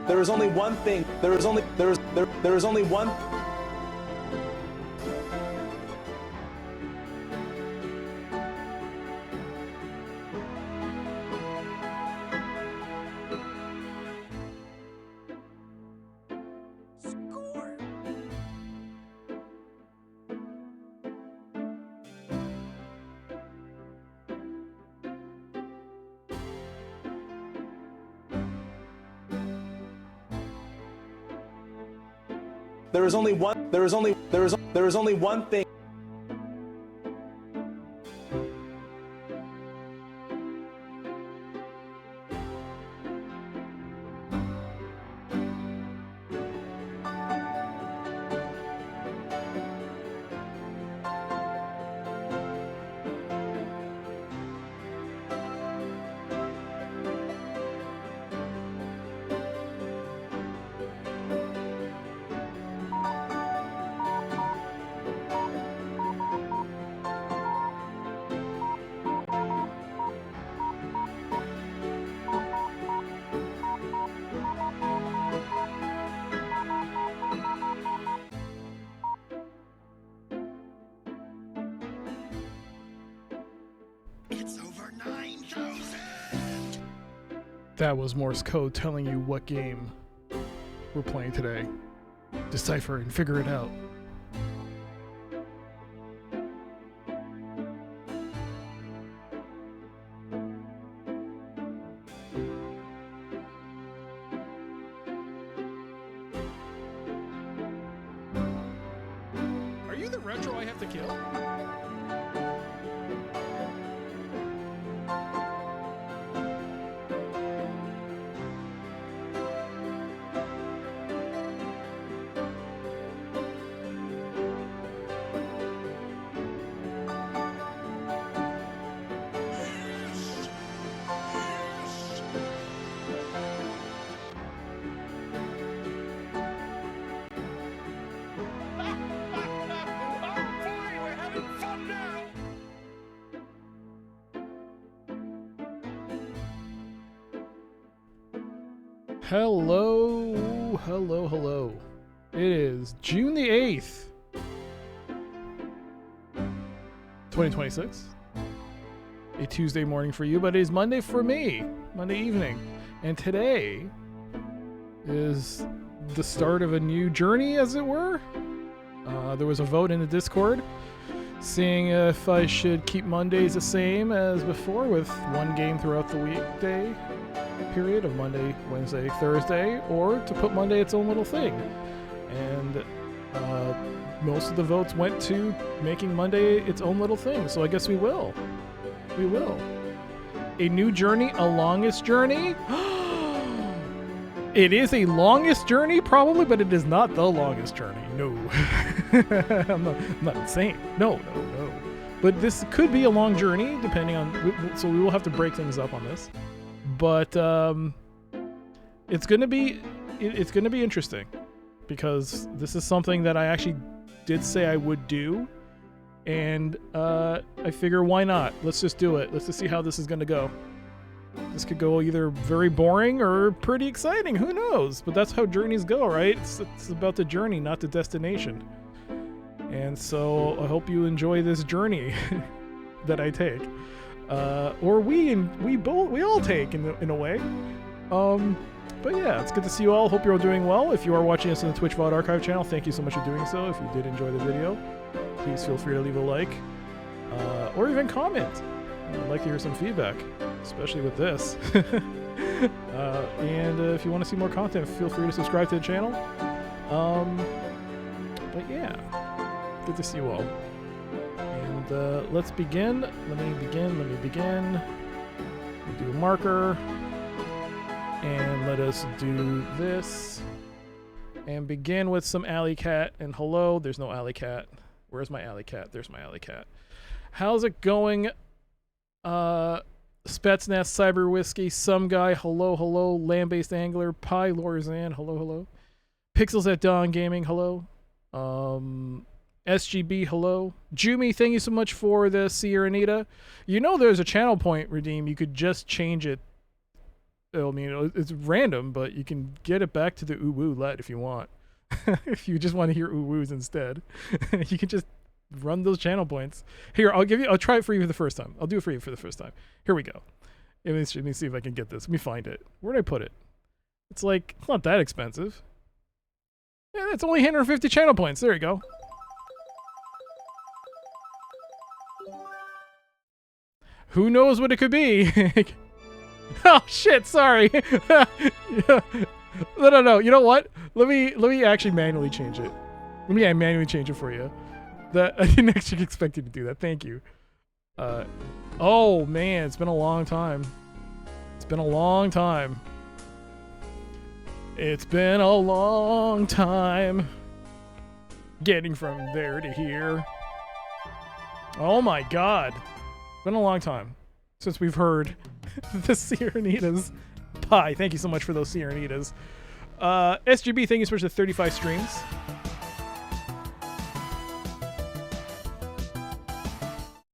There is only one thing. There is only one. There is only one. There is only one thing. That was Morse code telling you what game we're playing today. Decipher and figure it out. Are you the retro I have to kill? Hello. It is June the 8th, 2026. A Tuesday morning for you, but it is Monday for me, Monday evening. And today is the start of a new journey, as it were. There was a vote in the Discord seeing if I should keep Mondays the same as before with one game throughout the weekday period of Monday, Wednesday, Thursday, or to put Monday its own little thing. And most of the votes went to making Monday its own little thing, so I guess we will. We will. A new journey, a longest journey? It is a longest journey, probably, but it is not the longest journey. No. I'm not insane. No. But this could be a long journey, depending on... So we will have to break things up on this. But it's gonna be interesting, because this is something that I actually did say I would do, and I figure, why not? Let's just do it. Let's just see how this is gonna go. This could go either very boring or pretty exciting. Who knows? But that's how journeys go, right? It's about the journey, not the destination. And so I hope you enjoy this journey that I take. Or we all take in a way. But yeah, it's good to see you all. Hope you're all doing well. If you are watching us on the Twitch VOD archive channel, thank you so much for doing so. If you did enjoy the video, please feel free to leave a like, or even comment. I'd like to hear some feedback, especially with this. And if you want to see more content, feel free to subscribe to the channel. But yeah, good to see you all. And let's begin. Let me begin. We'll do a marker. And let us do this. And begin with some alley cat. And hello, there's no alley cat. Where's my alley cat? There's my alley cat. How's it going? Spetsnaz, Cyber Whiskey, Some Guy, hello. Land-Based Angler, Pi Lorzan, hello. Pixels at Dawn Gaming, hello. SGB, hello. Jumi, thank you so much for the Sierra Anita. You know there's a channel point, Redeem. You could just change it I mean, it's random, but you can get it back to the uwu let if you want. If you just want to hear uwus instead, you can just run those channel points. Here, I'll try it for you for the first time. I'll do it for you for the first time. Here we go. Let me see if I can get this. Let me find it. Where did I put it? It's not that expensive. Yeah, it's only 150 channel points. There you go. Who knows what it could be? Oh shit! Sorry. No. You know what? Let me actually manually change it. Let me manually change it for you. That I didn't actually expect you to do that. Thank you. Oh man, it's been a long time. It's been a long time. It's been a long time getting from there to here. Oh my god. It's been a long time since we've heard the Sierranitas. Pie, thank you so much for those Sierranitas. SGB, thank you so much for the 35 streams.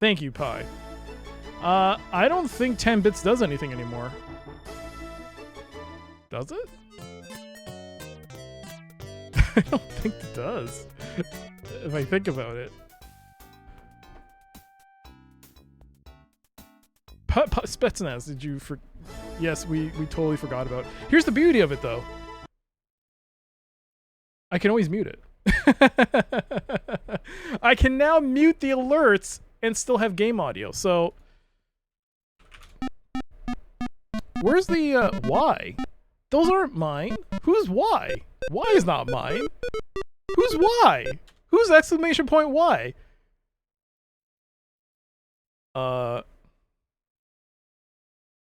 Thank you, Pie. I don't think 10 bits does anything anymore. Does it? I don't think it does. If I think about it. Spetsnaz, did you for? Yes, we totally forgot about it. Here's the beauty of it, though. I can always mute it. I can now mute the alerts and still have game audio. So, where's the Y? Those aren't mine. Who's Y? Y is not mine. Who's Y? Who's exclamation point Y?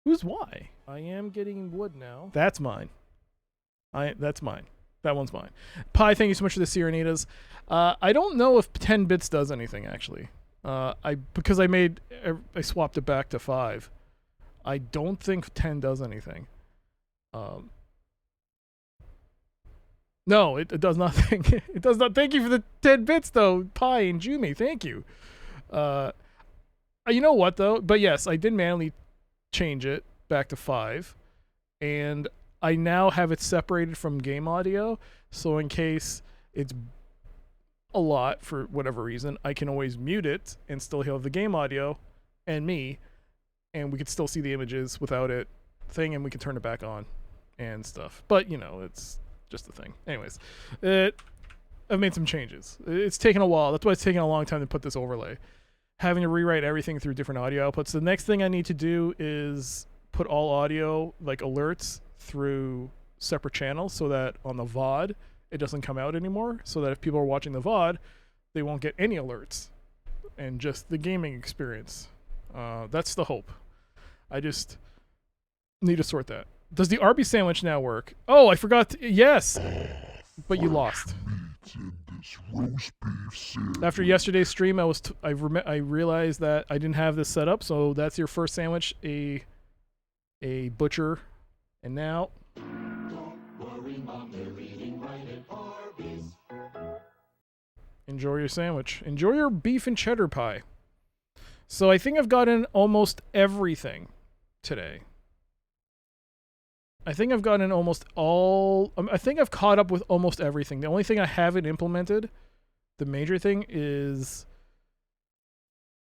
Who's Y? I am getting wood now. That's mine. That's mine. That one's mine. Pi, thank you so much for the Sierranitas. I don't know if 10 bits does anything actually. Because I swapped it back to 5. I don't think 10 does anything. No, it does nothing. It does not. Thank you for the 10 bits though, Pi and Jumi. Thank you. You know what though? But yes, I did manually change it back to 5, and I now have it separated from game audio, so in case it's a lot for whatever reason, I can always mute it and still have the game audio and me, and we could still see the images without it thing, and we can turn it back on and stuff. But you know, it's just a thing. Anyways, I've made some changes. It's taken a while. That's why it's taken a long time to put this overlay. Having to rewrite everything through different audio outputs. The next thing I need to do is put all audio, like alerts, through separate channels so that on the VOD, it doesn't come out anymore. So that if people are watching the VOD, they won't get any alerts and just the gaming experience. That's the hope. I just need to sort that. Does the Arby's sandwich now work? Oh, I forgot. Yes, but you lost. After yesterday's stream, I realized that I didn't have this set up, so that's your first sandwich, a butcher, and now. Don't worry, Mom, they're eating right at Arby's. Enjoy your sandwich. Enjoy your beef and cheddar pie. So I think I've gotten almost everything today. I think I've gotten almost all... I think I've caught up with almost everything. The only thing I haven't implemented, the major thing, is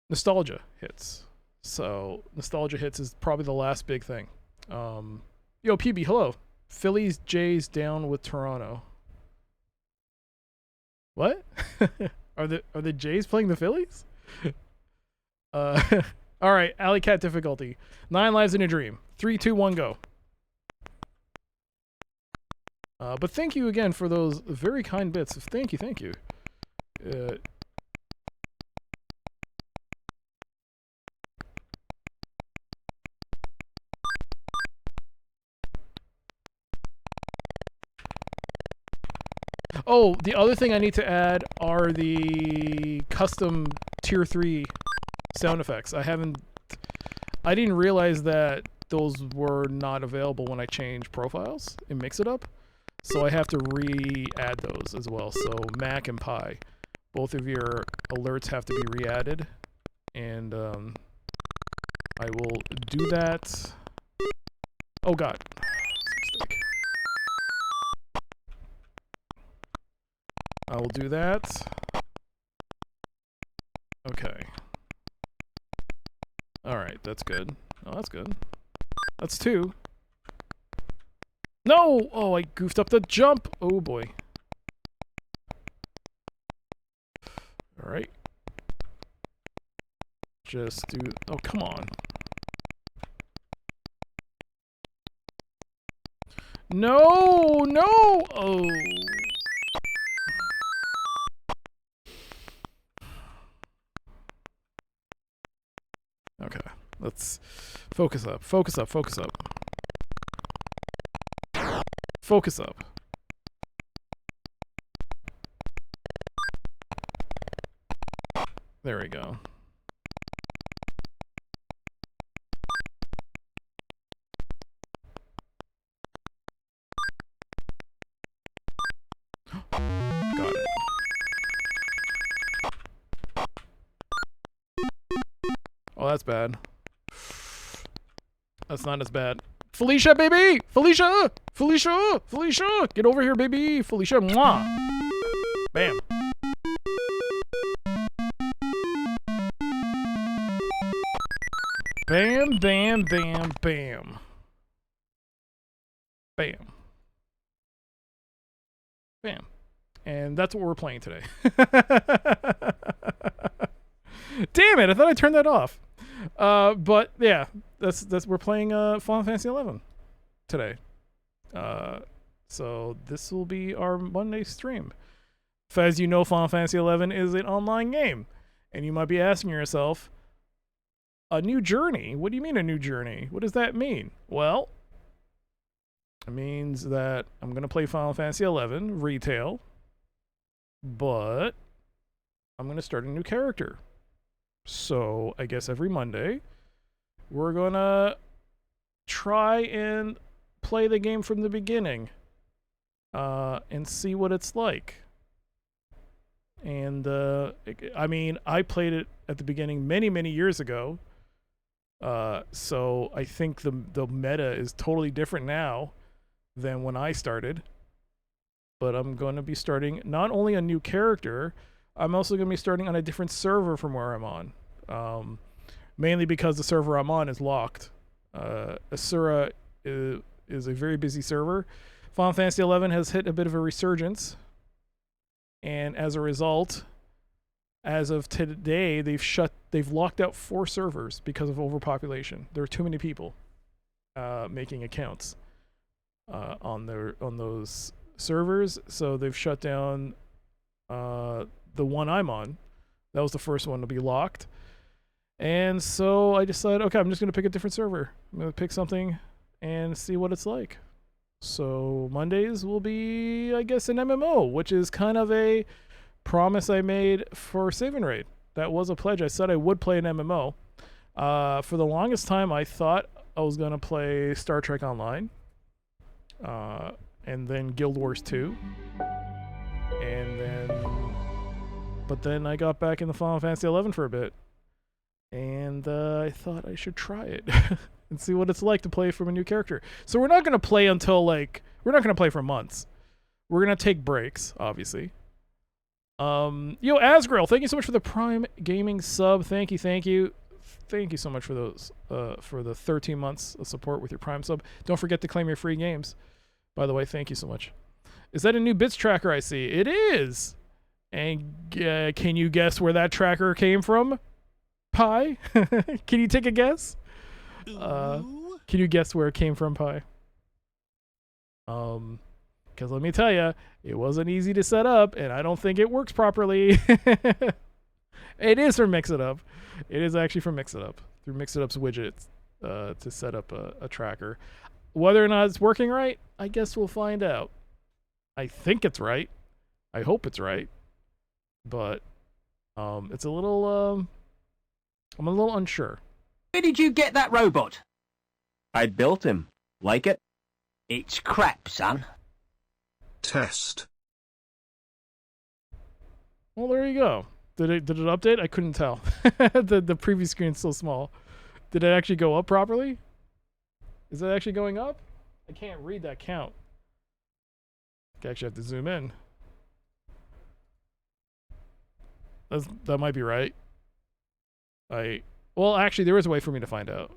nostalgia hits. So nostalgia hits is probably the last big thing. Yo, PB, hello. Phillies, Jays down with Toronto. What? Are the Jays playing the Phillies? All right, Alley Cat difficulty. 9 lives in a dream. 3, 2, 1, go. But thank you again for those very kind bits. Thank you. Oh, the other thing I need to add are the custom tier 3 sound effects. I didn't realize that those were not available when I changed profiles and mix it up. So I have to re-add those as well. So Mac and Pi, both of your alerts have to be re-added, and I will do that. Oh god. Mistake. I will do that. Okay. Alright, that's good. Oh, that's good. That's 2. No! Oh, I goofed up the jump! Oh boy. Alright. Just do... Oh, come on. No! No! Oh. Okay. Let's focus up. Focus up. Focus up. Focus up. There we go. Got it. Oh, that's bad. That's not as bad. Felicia, baby! Felicia! Felicia! Felicia! Get over here, baby! Felicia, mwah! Bam. Bam, bam, bam, bam. Bam. Bam. And that's what we're playing today. Damn it, I thought I turned that off. But yeah, that's we're playing Final Fantasy 11 today. So this will be our Monday stream. As you know, Final Fantasy 11 is an online game, and you might be asking yourself, a new journey? What do you mean a new journey? What does that mean? Well, it means that I'm gonna play Final Fantasy 11 retail, but I'm gonna start a new character. So I guess every Monday we're gonna try and play the game from the beginning and see what it's like. And I mean, I played it at the beginning many years ago, so I think the meta is totally different now than when I started. But I'm going to be starting not only a new character, I'm also going to be starting on a different server from where I'm on. Mainly because the server I'm on is locked. Asura is a very busy server. Final Fantasy XI has hit a bit of a resurgence. And as a result, as of today, they've locked out 4 servers because of overpopulation. There are too many people making accounts on those servers, so they've shut down the one I'm on. That was the first one to be locked. And so I decided, okay, I'm just going to pick a different server. I'm going to pick something and see what it's like. So Mondays will be, I guess, an MMO, which is kind of a promise I made for Save and Raid. That was a pledge. I said I would play an MMO. For the longest time, I thought I was going to play Star Trek Online. And then Guild Wars 2. But then I got back in the Final Fantasy 11 for a bit. And I thought I should try it and see what it's like to play from a new character. So we're not going to play until, like, we're not going to play for months. We're going to take breaks, obviously. Yo, Asgrel, thank you so much for the Prime Gaming sub. Thank you. Thank you so much for those, for the 13 months of support with your Prime sub. Don't forget to claim your free games. By the way, thank you so much. Is that a new bits tracker I see? It is. And can you guess where that tracker came from? Pi? Can you take a guess? Can you guess where it came from, Pi? Because let me tell you, it wasn't easy to set up, and I don't think it works properly. It is from Mix It Up. It is actually from Mix It Up, through Mix It Up's widgets, to set up a tracker. Whether or not it's working right, I guess we'll find out. I think it's right. I hope it's right. But it's a little I'm a little unsure. Where did you get that robot? I built him. Like it? It's crap, son. Test. Well, there you go. Did it update? I couldn't tell. the preview screen's so small. Did it actually go up properly? Is it actually going up? I can't read that count. I actually have to zoom in. That might be right. Well, actually, there is a way for me to find out.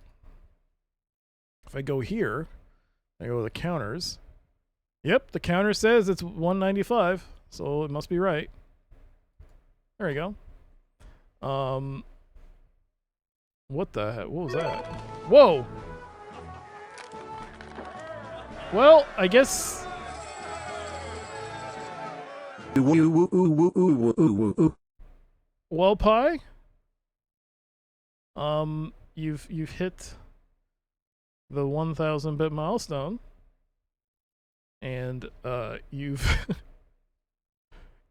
If I go here, I go to the counters. Yep, the counter says it's 195, so it must be right. There we go. What the heck? What was that? Whoa! Well, I guess... Well, Pi? You've hit the 1,000-bit milestone. And, you've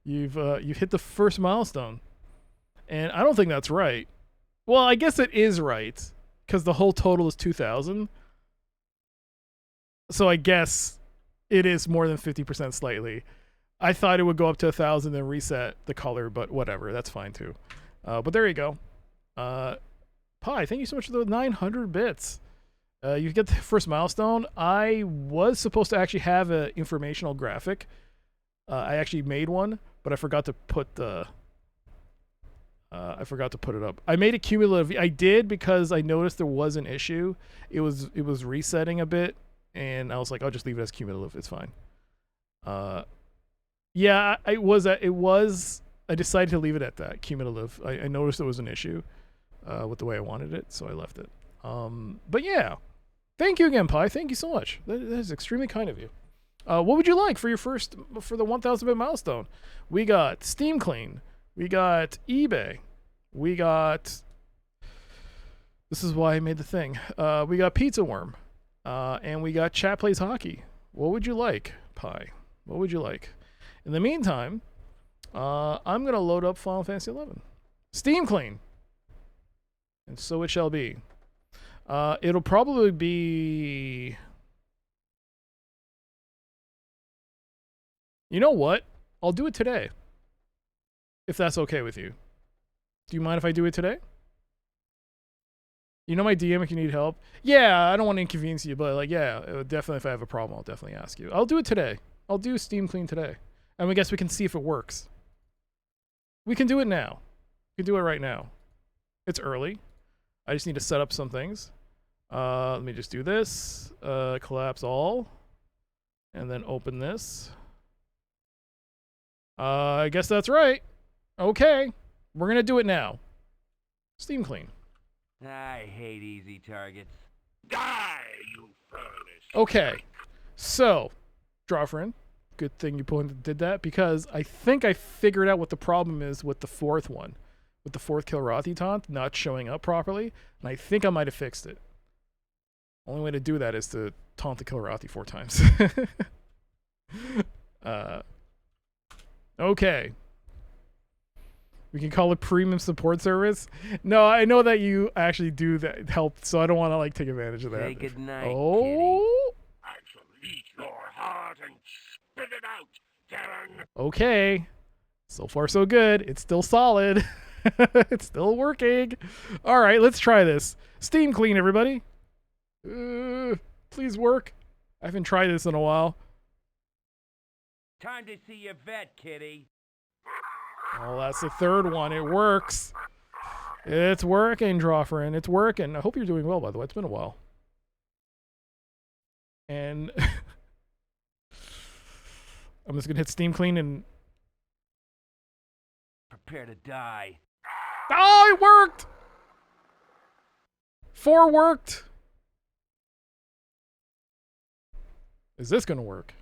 hit the first milestone. And I don't think that's right. Well, I guess it is right, because the whole total is 2,000. So I guess it is more than 50% slightly. I thought it would go up to 1,000 and reset the color, but whatever, that's fine too. But there you go. Pi, thank you so much for the 900 bits. You get the first milestone. I was supposed to actually have an informational graphic. I actually made one, but I forgot to put the... I forgot to put it up. I made it cumulative. I did because I noticed there was an issue. It was resetting a bit, and I was like, I'll just leave it as cumulative. It's fine. Yeah, I decided to leave it at that, cumulative. I noticed there was an issue with the way I wanted it, so I left it. But yeah, thank you again, Pi. Thank you so much. That is extremely kind of you. What would you like for the 1,000-bit milestone? We got Steam Clean. We got eBay. We got... This is why I made the thing. We got Pizza Worm. And we got Chat Plays Hockey. What would you like, Pi? What would you like? In the meantime, I'm going to load up Final Fantasy XI. Steam Clean. And so it shall be. It'll probably be... You know what? I'll do it today. If that's okay with you. Do you mind if I do it today? You know my DM if you need help? Yeah, I don't want to inconvenience you, but like, yeah, definitely if I have a problem, I'll definitely ask you. I'll do it today. I'll do Steam Clean today. And we guess we can see if it works. We can do it now. We can do it right now. It's early. I just need to set up some things. Let me just do this. Collapse all. And then open this. I guess that's right. Okay, we're gonna do it now. Steam Clean. I hate easy targets. Die, you furnace. Okay, so, Drawfrin, good thing you did that, because I think I figured out what the problem is with the fourth one. With the fourth Kilrathi taunt not showing up properly, and I think I might have fixed it. Only way to do that is to taunt the Kilrathi 4 times. Okay. We can call it premium support service. No, I know that you actually do that help, so I don't want to like take advantage of that. Say goodnight, oh. I shall eat your heart and spit it out, Darren. Okay. So far, so good. It's still solid. It's still working. All right, let's try this. Steam Clean, everybody. Please work. I haven't tried this in a while. Time to see your vet, kitty. Oh, that's the third one. It works. It's working, Drawfrin. It's working. I hope you're doing well, by the way. It's been a while. And I'm just going to hit Steam Clean and... Prepare to die. Oh, it worked! 4 worked. Is this going to work?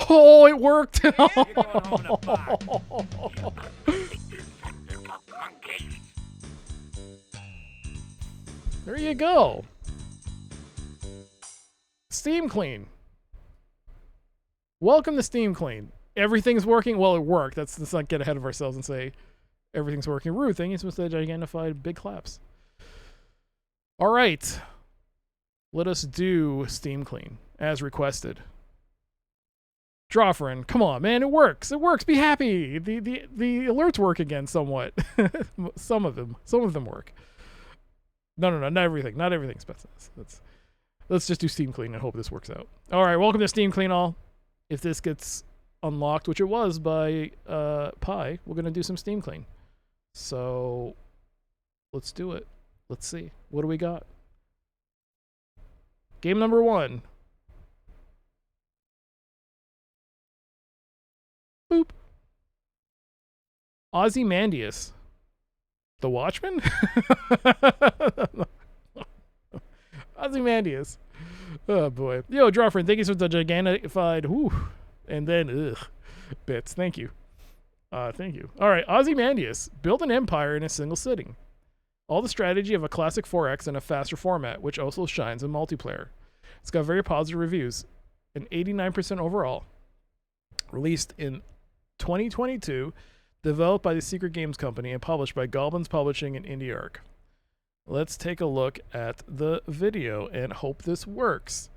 Oh, it worked! You're going home in a box. There you go. Steam Clean. Welcome to Steam Clean. Everything's working. Well, it worked. Let's not get ahead of ourselves and say everything's working. Rude thing is supposed to identify big claps. All right. Let us do Steam Clean as requested. Drawfrin, come on, man, it works. It works. Be happy. The alerts work again somewhat. Some of them work. No, not everything. Not everything's best. Let's just do Steam Clean and hope this works out. All right, welcome to Steam Clean all. If this gets unlocked, which it was by Pi, we're gonna do some Steam Clean. So let's do it. Let's see. What do we got? Game number 1. Boop. Ozymandias. The Watchman? Ozymandias. Oh boy. Yo, Drawfriend, thank you for the gigantified and then bits. Thank you. Thank you. Alright, Ozymandias. Build an empire in a single sitting. All the strategy of a classic 4X in a faster format, which also shines in multiplayer. It's got very positive reviews. An 89% overall. Released in 2022. Developed by the Secret Games Company and published by Goblins Publishing and IndieArc. Let's take a look at the video and hope this works.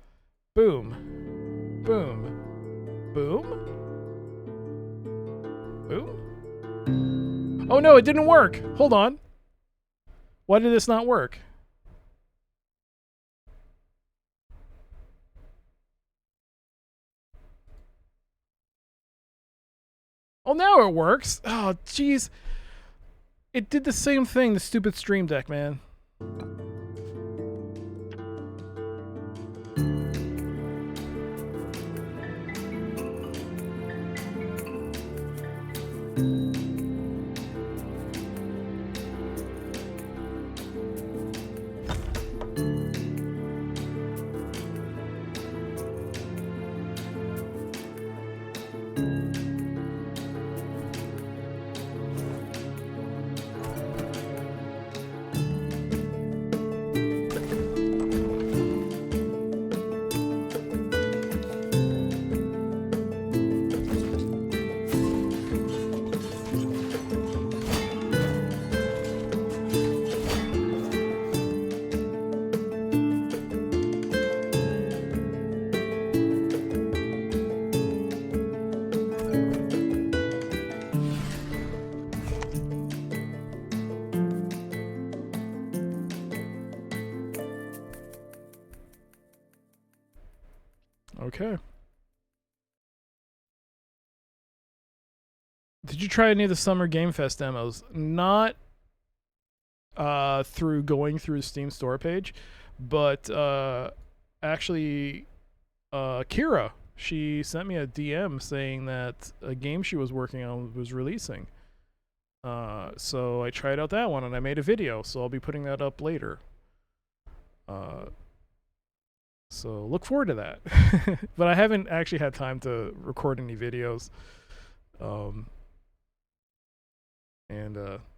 Boom. Boom. Boom? Boom? Oh no, it didn't work. Hold on. Why did this not work? Oh, now it works. Oh, jeez. It did the same thing, the stupid Stream Deck, man. Okay. Did you try any of the Summer Game Fest demos? Not through going through the Steam store page, but actually Kira, she sent me a DM saying that a game she was working on was releasing. So I tried out that one and I made a video, so I'll be putting that up later. So look forward to that. But I haven't actually had time to record any videos.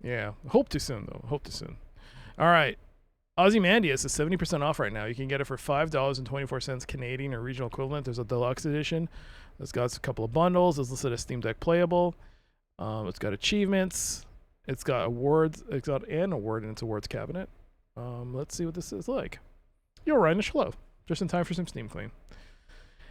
Yeah, hope to soon though. Hope to soon. All right. Ozymandias is 70% off right now. You can get it for $5.24 Canadian or regional equivalent. There's a deluxe edition. It's got a couple of bundles. It's listed as Steam Deck playable. It's got achievements. It's got awards. It's got an award in its awards cabinet. Let's see what this is like. Yo, Ryan, hello. Just in time for some Steam Clean.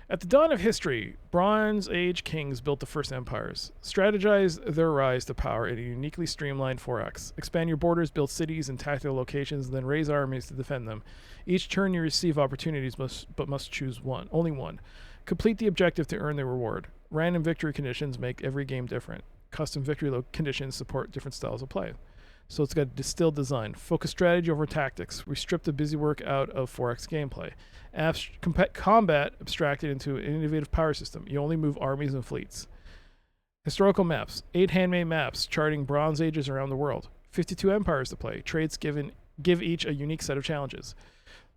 At the dawn of history, Bronze Age kings built the first empires, strategized their rise to power in a uniquely streamlined 4X. Expand your borders, build cities and tactical locations, and then raise armies to defend them. Each turn you receive opportunities, but must choose one, only one. Complete the objective to earn the reward. Random victory conditions make every game different. Custom victory conditions support different styles of play. So it's got a distilled design. Focus strategy over tactics. We strip the busy work out of 4X gameplay. Combat abstracted into an innovative power system. You only move armies and fleets. Historical maps. 8 handmade maps charting Bronze Ages around the world. 52 empires to play. Trades give each a unique set of challenges.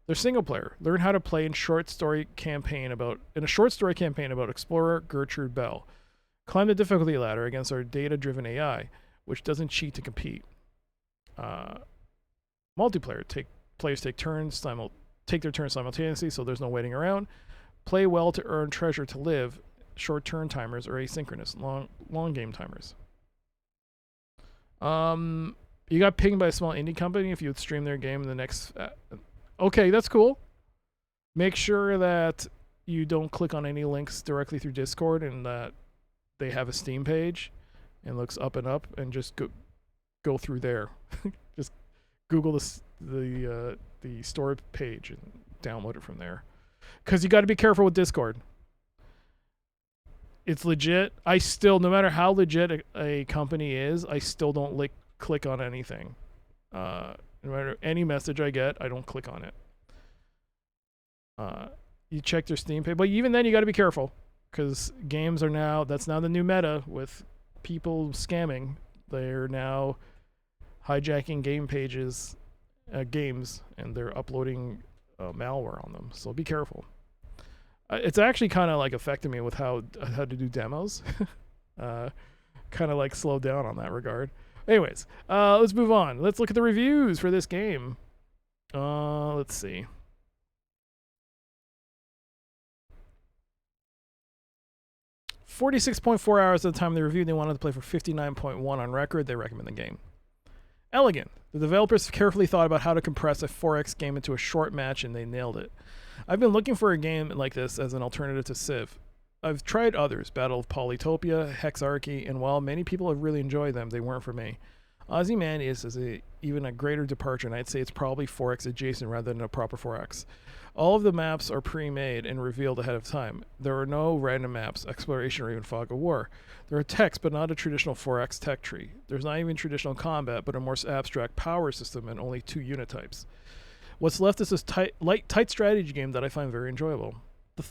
They're single player. Learn how to play in a short story campaign about explorer Gertrude Bell. Climb the difficulty ladder against our data-driven AI, which doesn't cheat to compete. Multiplayer. Players take their turns simultaneously, so there's no waiting around. Play well to earn treasure to live. Short turn timers or asynchronous long game timers. You got pinged by a small indie company if you would stream their game in the next. Okay, that's cool. Make sure that you don't click on any links directly through Discord and that they have a Steam page and looks up and just go through there. Just Google the store page and download it from there. Because you got to be careful with Discord. It's legit. I still, no matter how legit a company is, I still don't click on anything. No matter any message I get, I don't click on it. You check their Steam page, but even then you got to be careful because games are now, that's now the new meta with people scamming. They're now hijacking game pages, games, and they're uploading malware on them. So be careful. It's actually kind of like affected me with how to do demos. Kind of like slowed down on that regard. Anyways, let's move on. Let's look at the reviews for this game. Let's see. $46.4 hours at the time of the review. They wanted to play for 59.1 on record. They recommend the game. Elegant. The developers carefully thought about how to compress a 4X game into a short match, and they nailed it. I've been looking for a game like this as an alternative to Civ. I've tried others, Battle of Polytopia, Hexarchy, and while many people have really enjoyed them, they weren't for me. Ozymandias is even a greater departure, and I'd say it's probably 4X adjacent rather than a proper 4X. All of the maps are pre-made and revealed ahead of time. There are no random maps, exploration, or even fog of war. There are techs, but not a traditional 4X tech tree. There's not even traditional combat, but a more abstract power system and only 2 unit types. What's left is this tight strategy game that I find very enjoyable.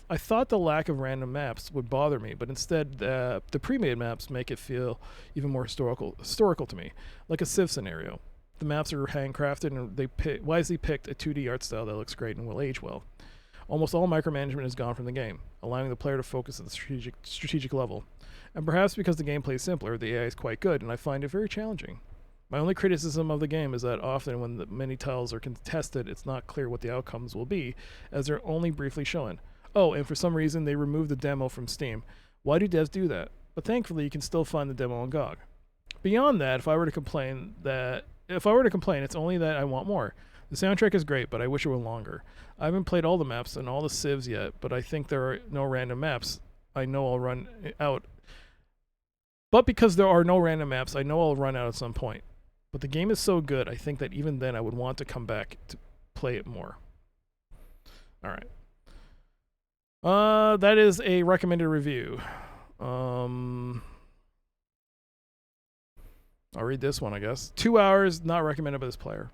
I thought the lack of random maps would bother me, but instead the pre-made maps make it feel even more historical to me, like a Civ scenario. The maps are handcrafted and they wisely picked a 2D art style that looks great and will age well. Almost all micromanagement is gone from the game, allowing the player to focus at the strategic level. And perhaps because the gameplay is simpler, the AI is quite good, and I find it very challenging. My only criticism of the game is that often when the many tiles are contested, it's not clear what the outcomes will be, as they're only briefly shown. Oh, and for some reason they removed the demo from Steam. Why do devs do that? But thankfully you can still find the demo on GOG. Beyond that, if I were to complain, it's only that I want more. The soundtrack is great, but I wish it were longer. I haven't played all the maps and all the civs yet, but I think there are no random maps. I know I'll run out. But because there are no random maps, I know I'll run out at some point. But the game is so good, I think that even then I would want to come back to play it more. All right. That is a recommended review. I'll read this one, I guess. 2 hours, not recommended by this player.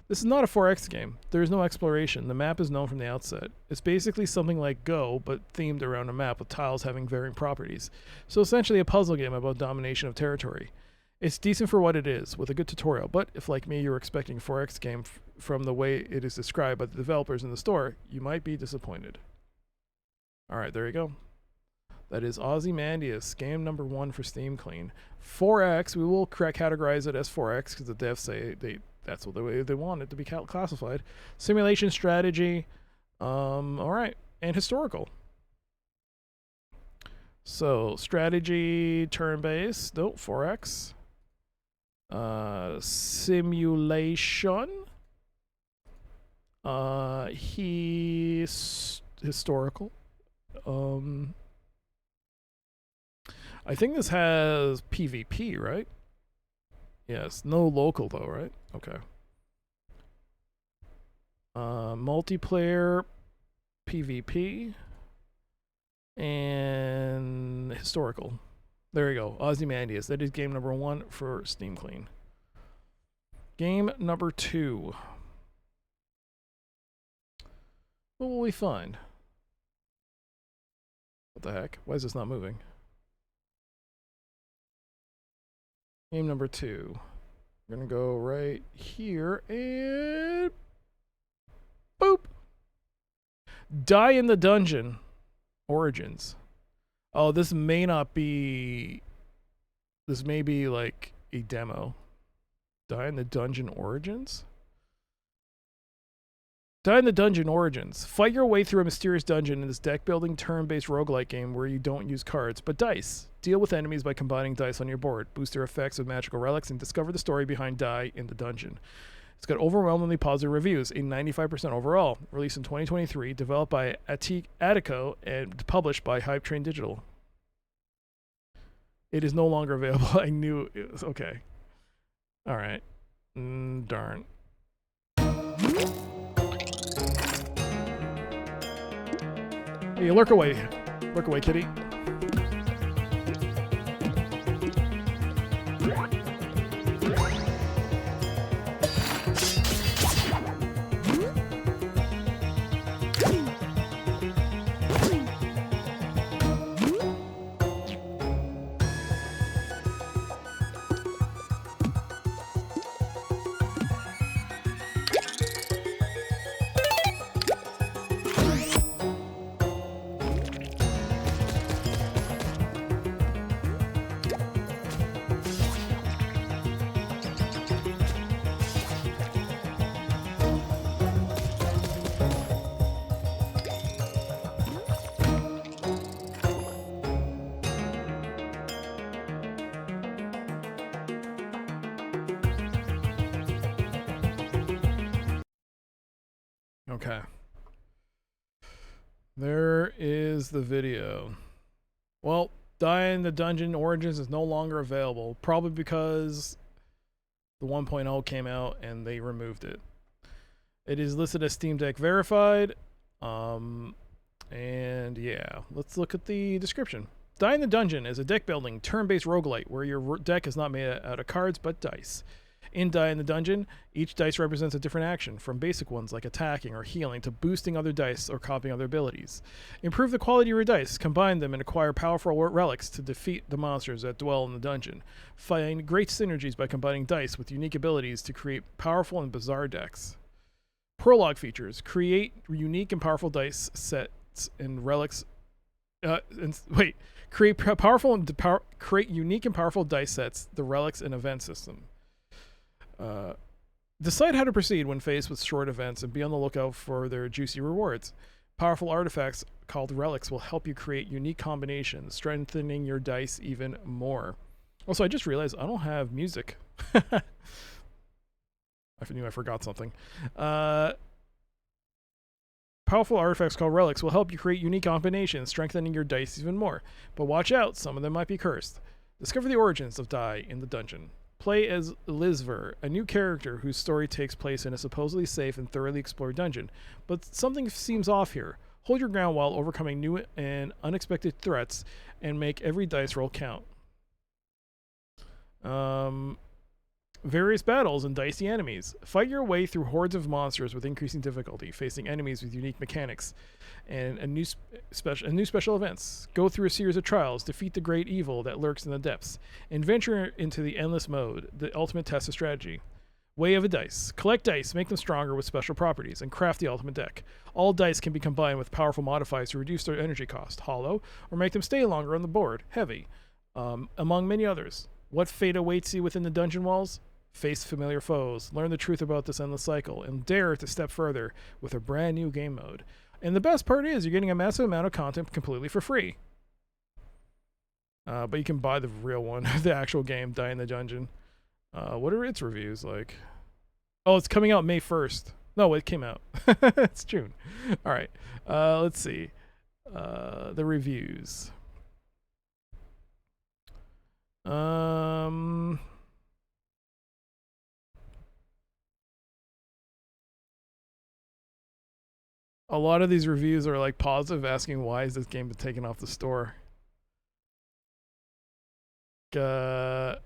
This is not a 4X game. There is no exploration. The map is known from the outset. It's basically something like Go, but themed around a map with tiles having varying properties. So essentially a puzzle game about domination of territory. It's decent for what it is, with a good tutorial, but if like me you're expecting a 4X game from the way it is described by the developers in the store, you might be disappointed. Alright, there you go. That is Ozymandias, game number 1 for Steam Clean. 4X, we will categorize it as 4X because the devs say that's what the way they want it to be classified. Simulation strategy, alright, and historical. So, strategy, turn-based, no, 4X. Simulation. Historical. I think this has PvP, right? Yes, no local though, right? Okay. Multiplayer, PvP, and historical. There you go, Ozymandias. That is game number 1 for Steam Clean. Game number 2. What will we find? What the heck? Why is this not moving? Game number 2. We're gonna go right here and boop. Die in the Dungeon. Origins. Oh, this may not be. This may be like a demo. Die in the Dungeon Origins? Die in the Dungeon Origins. Fight your way through a mysterious dungeon in this deck-building, turn-based roguelike game where you don't use cards, but dice. Deal with enemies by combining dice on your board, boost their effects with magical relics, and discover the story behind Die in the Dungeon. It's got overwhelmingly positive reviews, a 95% overall. Released in 2023, developed by Attico and published by Hype Train Digital. It is no longer available. I knew it was okay. Alright. Darn. Hey, lurk away. Lurk away, kitty. Okay. There is the video. Well, Die in the Dungeon Origins is no longer available, probably because the 1.0 came out and they removed it. It is listed as Steam Deck verified. And yeah, let's look at the description. Die in the Dungeon is a deck building turn-based roguelite where your deck is not made out of cards but dice. In Die in the Dungeon, each dice represents a different action, from basic ones like attacking or healing to boosting other dice or copying other abilities. Improve the quality of your dice, combine them, and acquire powerful relics to defeat the monsters that dwell in the dungeon. Find great synergies by combining dice with unique abilities to create powerful and bizarre decks. Prologue features: create unique and powerful dice sets and relics. Create unique and powerful dice sets, the relics, and event system. Decide how to proceed when faced with short events and be on the lookout for their juicy rewards. Powerful artifacts called relics will help you create unique combinations, strengthening your dice even more. Also, I just realized I don't have music. I knew I forgot something. Powerful artifacts called relics will help you create unique combinations, strengthening your dice even more. But watch out, some of them might be cursed. Discover the origins of Die in the Dungeon. Play as Lizver, a new character whose story takes place in a supposedly safe and thoroughly explored dungeon. But something seems off here. Hold your ground while overcoming new and unexpected threats, and make every dice roll count. Various battles and dicey enemies. Fight your way through hordes of monsters with increasing difficulty, facing enemies with unique mechanics and new special events. Go through a series of trials, defeat the great evil that lurks in the depths, and venture into the endless mode, the ultimate test of strategy. Way of a dice. Collect dice, make them stronger with special properties, and craft the ultimate deck. All dice can be combined with powerful modifiers to reduce their energy cost, hollow, or make them stay longer on the board, heavy, among many others. What fate awaits you within the dungeon walls? Face familiar foes, learn the truth about this endless cycle, and dare to step further with a brand new game mode. And the best part is you're getting a massive amount of content completely for free. But you can buy the real one, the actual game, Die in the Dungeon. What are its reviews like? Oh, it's coming out May 1st. No, it came out. It's June. All right. Let's see. The reviews. A lot of these reviews are like positive, asking why is this game been taken off the store. Alright,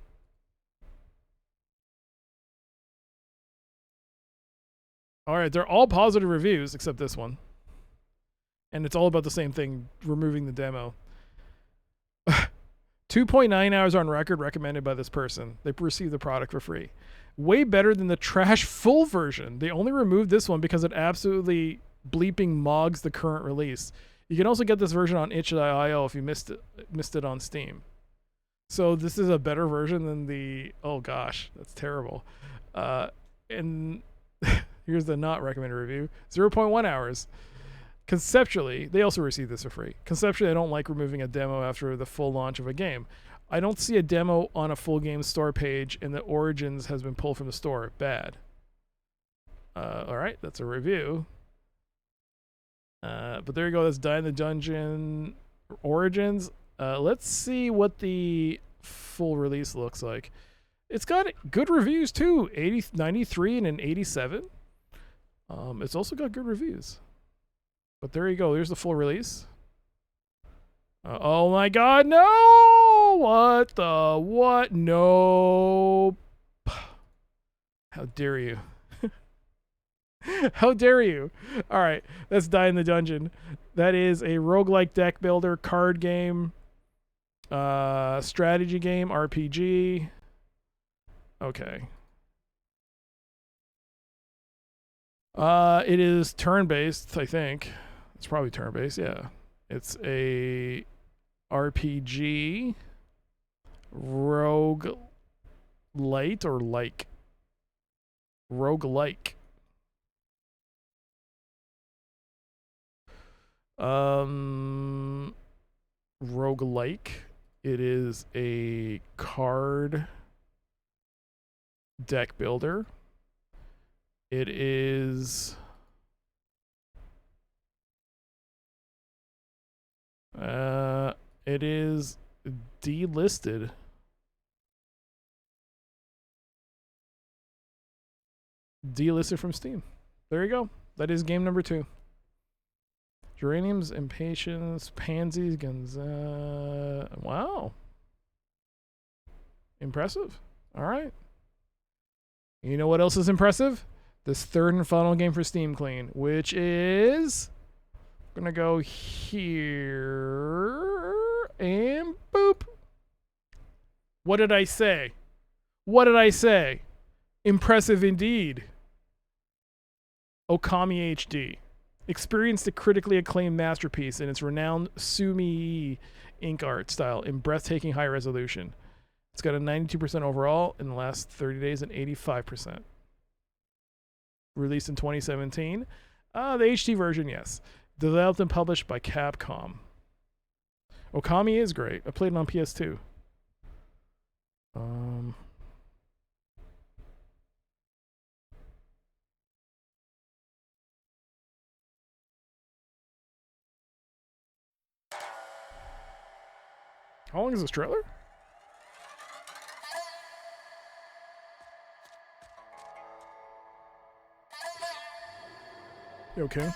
they're all positive reviews except this one. And it's all about the same thing, removing the demo. 2.9 hours on record recommended by this person. They received the product for free. Way better than the trash full version. They only removed this one because it absolutely bleeping mogs the current release. You can also get this version on itch.io if you missed it on Steam. So this is a better version than the... Oh gosh, that's terrible. And here's the not recommended review. 0.1 hours. Conceptually, they also received this for free. Conceptually, I don't like removing a demo after the full launch of a game. I don't see a demo on a full game store page and the Origins has been pulled from the store. Bad. Alright, that's a review. But there you go, that's Die in the Dungeon Origins. Let's see what the full release looks like. It's got good reviews too, 93 and an 87. It's also got good reviews. But there you go, here's the full release. Oh my god, no! What the what? No. How dare you? How dare you? All right, let's die in the dungeon. That is a roguelike deck builder card game, strategy game, RPG. Okay. It is turn-based, I think. It's probably turn-based, yeah. It's a RPG rogue light or like roguelike. Roguelike. It is a card deck builder. It is delisted. Delisted from Steam. There you go. That is game number 2. Geraniums, Impatience, Pansies, wow. Impressive. All right. You know what else is impressive? This third and final game for Steam Clean, which is gonna go here and boop. What did I say? What did I say? Impressive indeed. Okami HD. Experience the critically acclaimed masterpiece in its renowned Sumi ink art style in breathtaking high resolution. It's got a 92% overall in the last 30 days and 85%. Released in 2017. The HD version, yes. Developed and published by Capcom. Okami is great. I played it on PS2. How long is this trailer? You okay?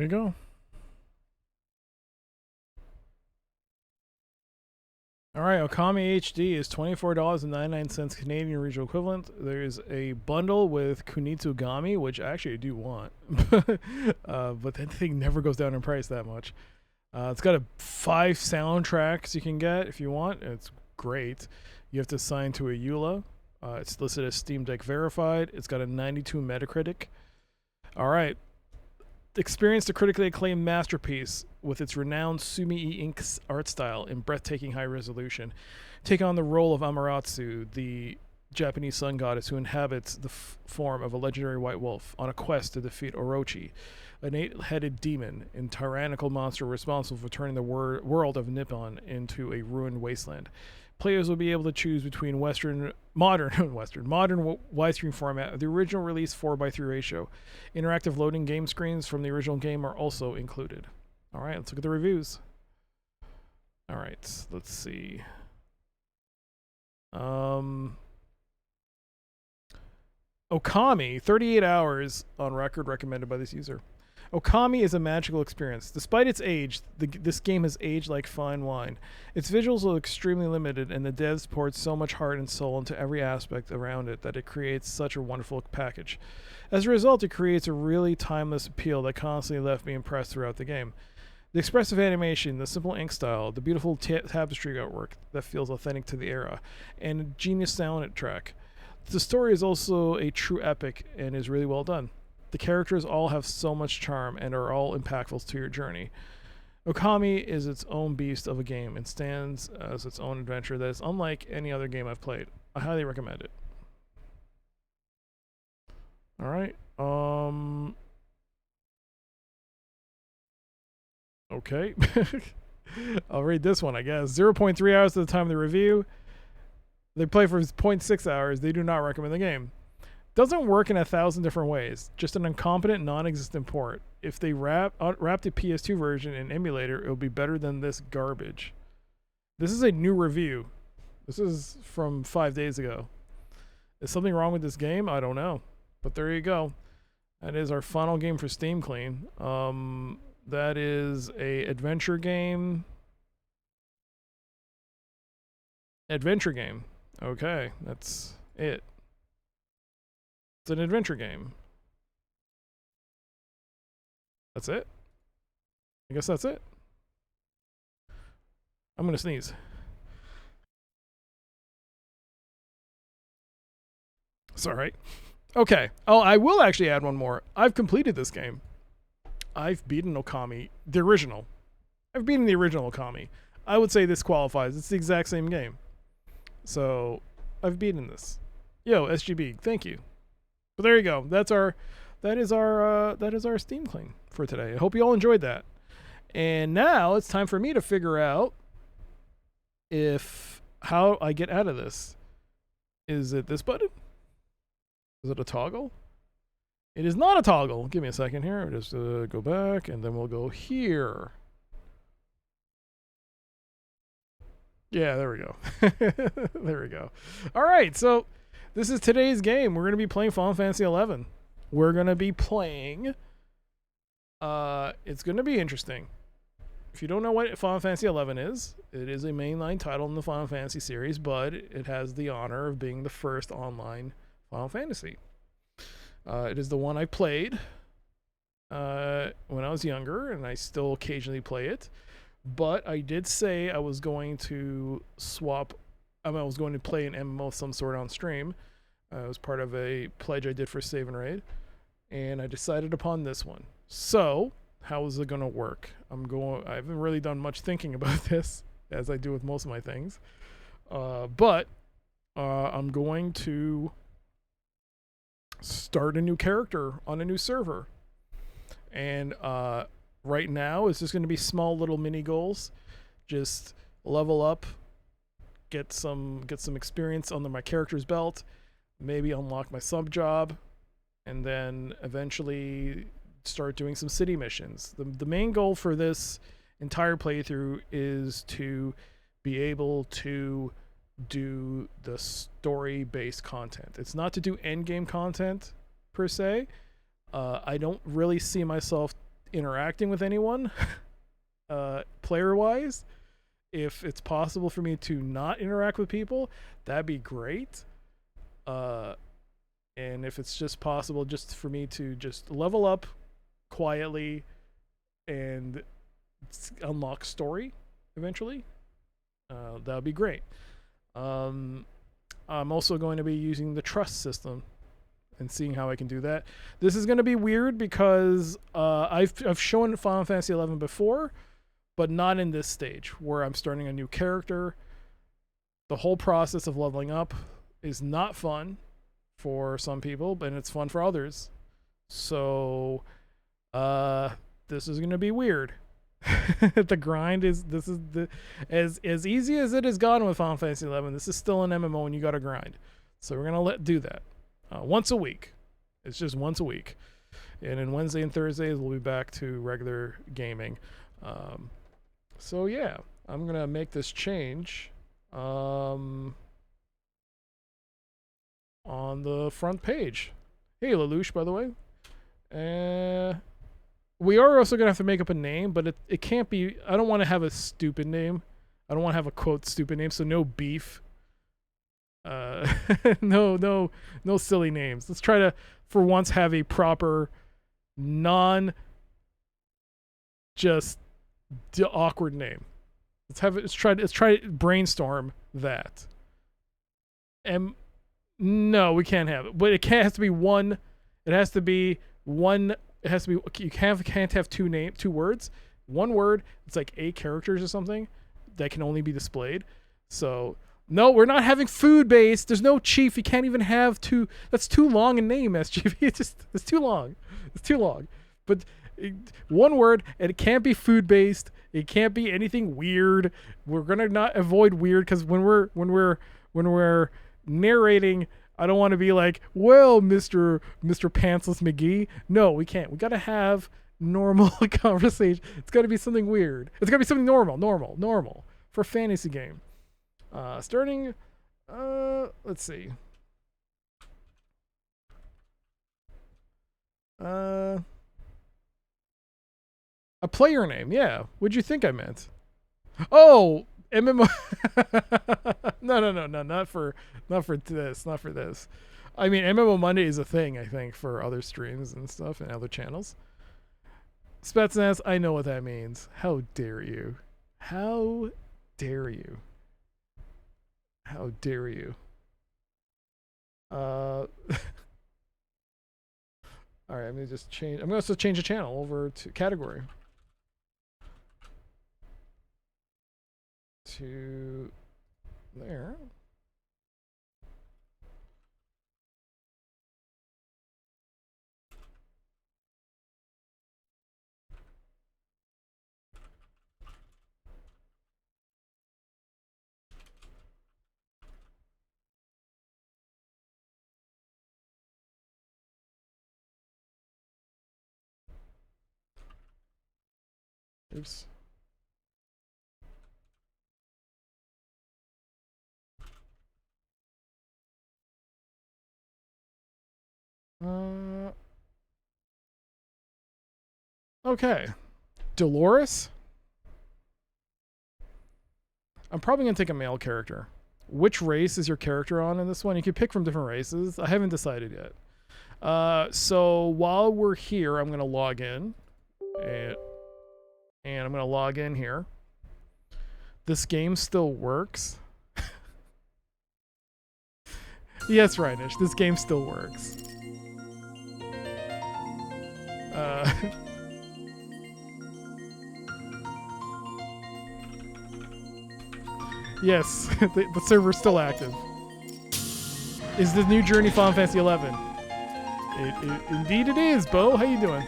There you go. All right, Okami HD is $24.99 Canadian regional equivalent. There's a bundle with Kunitsugami, which actually I do want, but that thing never goes down in price that much. It's got 5 soundtracks you can get if you want. It's great. You have to sign to a EULA. It's listed as Steam Deck verified. It's got a 92 Metacritic. All right. Experience the critically acclaimed masterpiece with its renowned Sumi Inc.'s art style and breathtaking high resolution. Take on the role of Amaterasu, the Japanese sun goddess who inhabits the form of a legendary white wolf on a quest to defeat Orochi, an 8-headed demon and tyrannical monster responsible for turning the world of Nippon into a ruined wasteland. Players will be able to choose between modern widescreen format, the original release 4:3 ratio. Interactive loading game screens from the original game are also included. All right, let's look at the reviews. All right, let's see. Okami, 38 hours on record recommended by this user. Okami is a magical experience. Despite its age, this game has aged like fine wine. Its visuals are extremely limited, and the devs poured so much heart and soul into every aspect around it that it creates such a wonderful package. As a result, it creates a really timeless appeal that constantly left me impressed throughout the game. The expressive animation, the simple ink style, the beautiful tapestry artwork that feels authentic to the era, and a genius soundtrack. The story is also a true epic and is really well done. The characters all have so much charm and are all impactful to your journey. Okami is its own beast of a game and stands as its own adventure that is unlike any other game I've played. I highly recommend it. All right. Okay. I'll read this one, I guess. 0.3 hours at the time of the review. They play for 0.6 hours. They do not recommend the game. Doesn't work in 1,000 different ways. Just an incompetent, non-existent port. If they wrap the PS2 version in emulator, it'll be better than this garbage. This is a new review. This is from 5 days ago. Is something wrong with this game? I don't know. But there you go. That is our final game for Steam Clean. That is a adventure game. Adventure game. Okay, that's it. It's an adventure game. That's it? I guess that's it. I'm gonna sneeze. It's alright. Okay. Oh, I will actually add one more. I've completed this game. I've beaten Okami, the original. I've beaten the original Okami. I would say this qualifies. It's the exact same game. So, I've beaten this. Yo, SGB, thank you. But there you go. That is our Steam Clean for today. I hope you all enjoyed that. And now it's time for me to figure out how I get out of this. Is it this button? Is it a toggle? It is not a toggle. Give me a second here. I'll just go back, and then we'll go here. Yeah, there we go. There we go. All right, so this is today's game. We're going to be playing Final Fantasy XI. We're going to be playing... it's going to be interesting. If you don't know what Final Fantasy XI is, it is a mainline title in the Final Fantasy series, but it has the honor of being the first online Final Fantasy. It is the one I played when I was younger, and I still occasionally play it. But I did say I was going to I was going to play an MMO of some sort on stream. It was part of a pledge I did for Save and Raid, and I decided upon this one. So, how is it going to work? I haven't really done much thinking about this, as I do with most of my things. But I'm going to start a new character on a new server. And right now, it's just going to be small little mini goals. Just level up, get some experience under my character's belt, maybe unlock my sub job, and then eventually start doing some city missions. The main goal for this entire playthrough is to be able to do the story-based content. It's not to do endgame content per se. I don't really see myself interacting with anyone, player-wise. If it's possible for me to not interact with people, that'd be great. And if it's just possible just for me to just level up quietly and unlock story eventually, that would be great. I'm also going to be using the trust system and seeing how I can do that. This is going to be weird because I've shown Final Fantasy XI before, but not in this stage where I'm starting a new character. The whole process of leveling up is not fun for some people, but it's fun for others. So this is going to be weird. The grind is as easy as it has gone with Final Fantasy XI. This is still an MMO and you got to grind. So we're going to do that once a week. It's just once a week. And then Wednesday and Thursdays we'll be back to regular gaming. So yeah, I'm going to make this change on the front page. Hey, Lelouch, by the way. We are also going to have to make up a name, but it can't be... I don't want to have a stupid name. I don't want to have a, quote, stupid name, so no beef. No silly names. Let's try to, for once, have a proper, just awkward name. Let's try to brainstorm that. No, we can't have it. But it has to be one. It has to be one. It has to be. You can't have two words. One word. It's like 8 characters or something that can only be displayed. So no, we're not having food based. There's no chief. You can't even have two. That's too long a name, SGP. It's too long. It's too long. But one word, and it can't be food based. It can't be anything weird. We're gonna not avoid weird because when we're narrating, I don't want to be like, well, Mr. Pantsless McGee. No, we can't. We got to have normal conversation. It's got to be something weird. It's got to be something normal for a fantasy game. Starting, let's see. A player name, yeah. What'd you think I meant? Oh, MMO. No, not for this. I mean, MMO Monday is a thing, I think, for other streams and stuff and other channels. Spetsnaz, I know what that means. How dare you? How dare you? How dare you? All right, I'm gonna just change. I'm gonna also change the channel over to category. To there. Oops. Okay. Dolores? I'm probably going to take a male character. Which race is your character on in this one? You can pick from different races. I haven't decided yet. So while we're here, I'm going to log in. And I'm going to log in here. This game still works. Yes, Rhinish, this game still works. Yes, the server's still active. Is the new Journey Final Fantasy 11? Indeed it is, Bo. How you doing?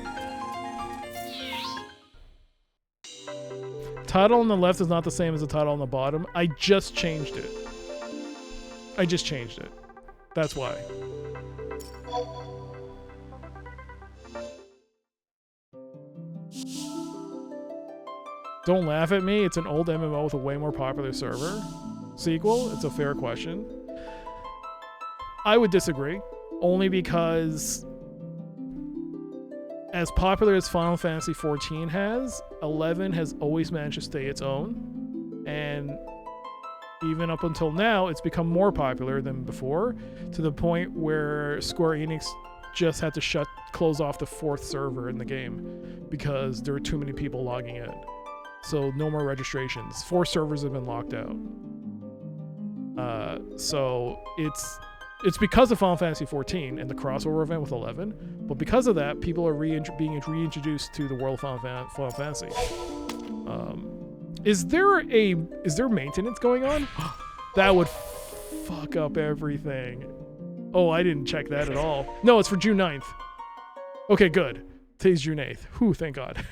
Title on the left is not the same as the title on the bottom. I just changed it. That's why. Don't laugh at me. It's an old MMO with a way more popular server. Sequel? It's a fair question. I would disagree. Only because as popular as Final Fantasy 14 has, 11 has always managed to stay its own, and even up until now, it's become more popular than before, to the point where Square Enix just had to close off the 4th server in the game because there were too many people logging in. So no more registrations. 4 servers have been locked out. So it's because of Final Fantasy 14 and the crossover event with 11, but because of that, people are being reintroduced to the world of Final Fantasy. Is there maintenance going on? That would fuck up everything. Oh, I didn't check that at all. No, it's for June 9th. Okay, good. Today's June 8th. Whew, thank God.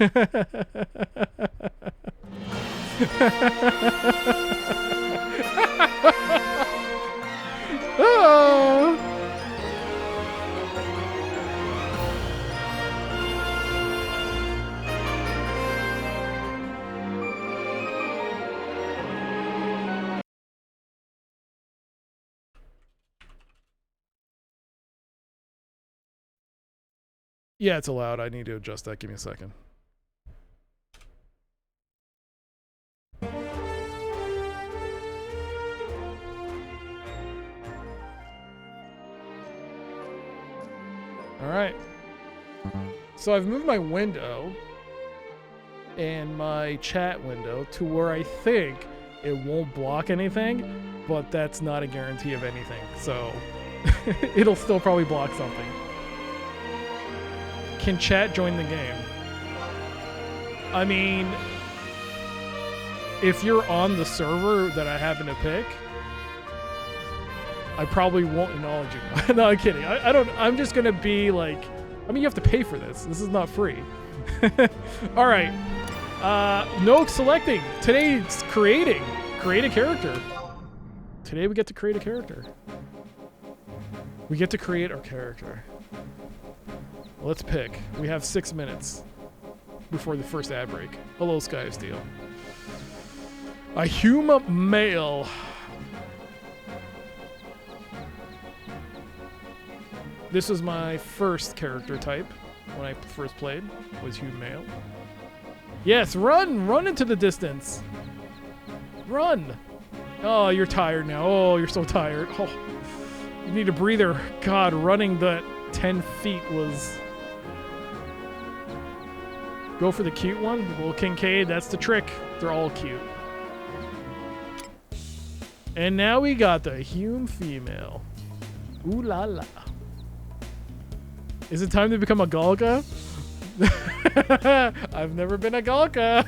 Ah. Yeah, it's allowed. I need to adjust that. Give me a second. All right. So I've moved my window and my chat window to where I think it won't block anything, but that's not a guarantee of anything. So it'll still probably block something. Can chat join the game? I mean, if you're on the server that I happen to pick, I probably won't acknowledge you. No, I'm kidding. I don't. I'm just gonna be like, I mean, you have to pay for this. This is not free. All right. No selecting. Today it's creating. Create a character. Today we get to create a character. We get to create our character. Let's pick. We have 6 minutes before the first ad break. Hello, Sky of Steel. A human male. This was my first character type when I first played, was human male. Yes, run! Run into the distance! Run! Oh, you're tired now. Oh, you're so tired. Oh, you need a breather. God, running that 10 feet was... Go for the cute one? Well, Kincaid, that's the trick. They're all cute. And now we got the human female. Ooh la la. Is it time to become a Galka? I've never been a Galka.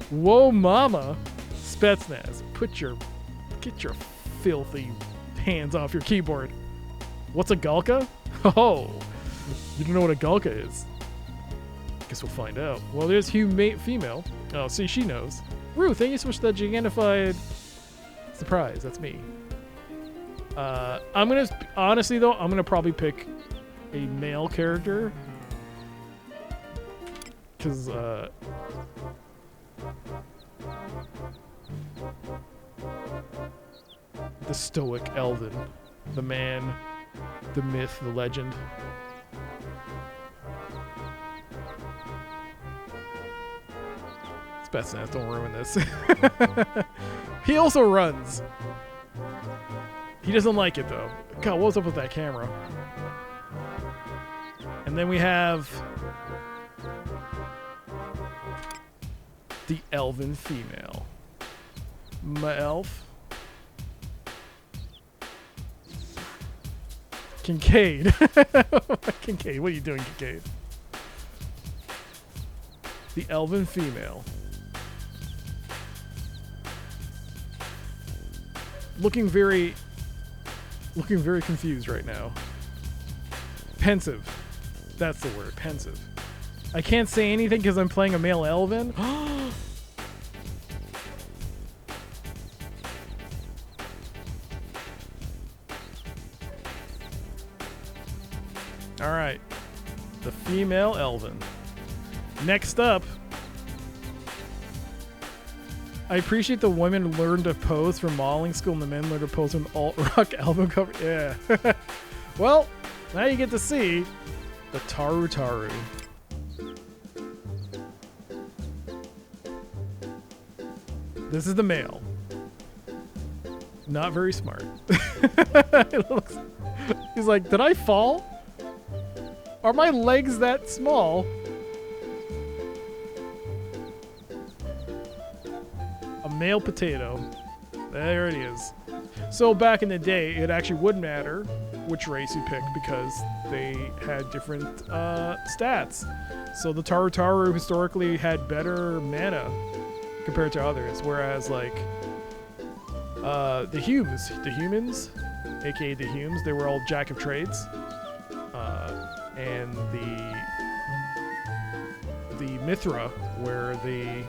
Whoa, mama. Spetsnaz, get your filthy hands off your keyboard. What's a Galka? Oh, you don't know what a Galka is. Guess we'll find out. Well, there's female. Oh, see, she knows. Rue, thank you so much for that gigantified surprise. That's me. I'm gonna probably pick a male character. Cause the stoic Elven, the man, the myth, the legend. Spetsnaz, don't ruin this. He also runs. He doesn't like it though. God, what's up with that camera? And then we have the Elven female. My elf. Kincaid. Kincaid, what are you doing, Kincaid? The Elven female. Looking very confused right now. Pensive. That's the word, pensive. I can't say anything because I'm playing a male elven. All right, the female elven. Next up, I appreciate the women learn to pose from modeling school and the men learn to pose from alt rock album cover. Yeah. Well, Now you get to see the Taru Taru. This is the male. Not very smart. He's like, did I fall? Are my legs that small? A male potato. There it is. So back in the day, it actually would matter which race you picked because they had different stats. So the Taru Taru historically had better mana compared to others, whereas like the humans, aka the Humes, they were all jack of trades, and the Mithra were the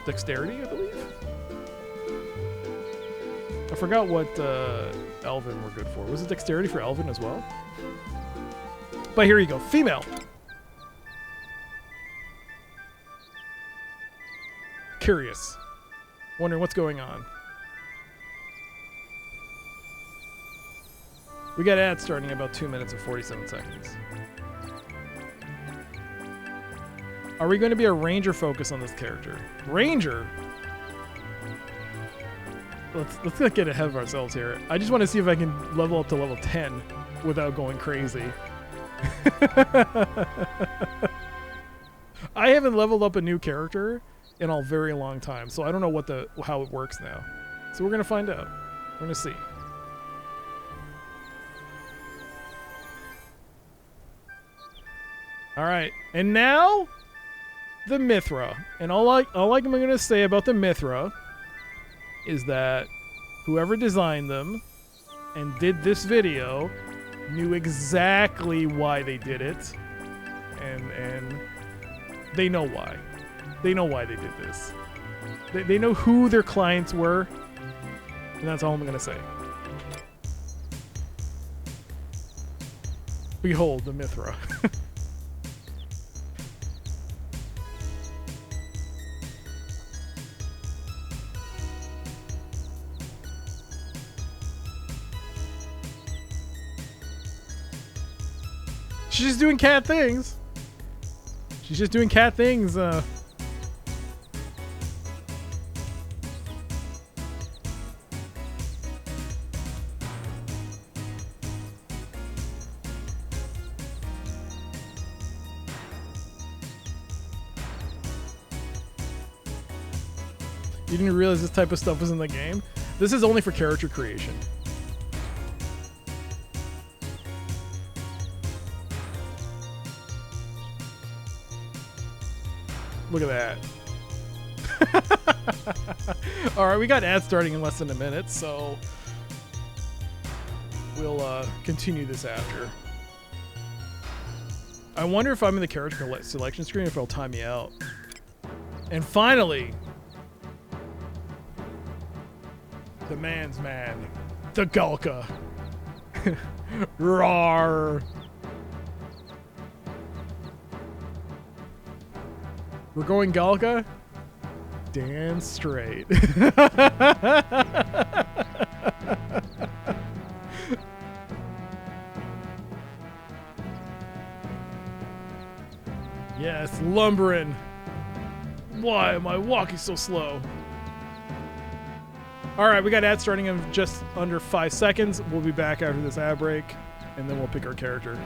dexterity, I believe. I forgot what Elven were good for. Was it dexterity for Elven as well? But here you go, female. Curious. Wondering what's going on. We got ads starting in about 2 minutes and 47 seconds. Are we going to be a ranger focus on this character? Ranger? Let's not get ahead of ourselves here. I just want to see if I can level up to level 10 without going crazy. I haven't leveled up a new character in a very long time, so I don't know how it works now. So we're gonna find out. We're gonna see. All right, and now the Mithra. And all I'm gonna say about the Mithra is that whoever designed them and did this video knew exactly why they did it, and they know why. They know why they did this. They know who their clients were, and that's all I'm gonna say. Behold the Mithra. She's just doing cat things. She's just doing cat things. You didn't realize this type of stuff was in the game? This is only for character creation. Look at that. Alright, we got ads starting in less than a minute, so we'll continue this after. I wonder if I'm in the character selection screen, if it'll time me out. And finally, the man's man, the Gulka. Rawr. We're going Gulka? Damn straight. Yes, lumbering. Why am I walking so slow? Alright, we got ads starting in just under 5 seconds. We'll be back after this ad break, and then we'll pick our character.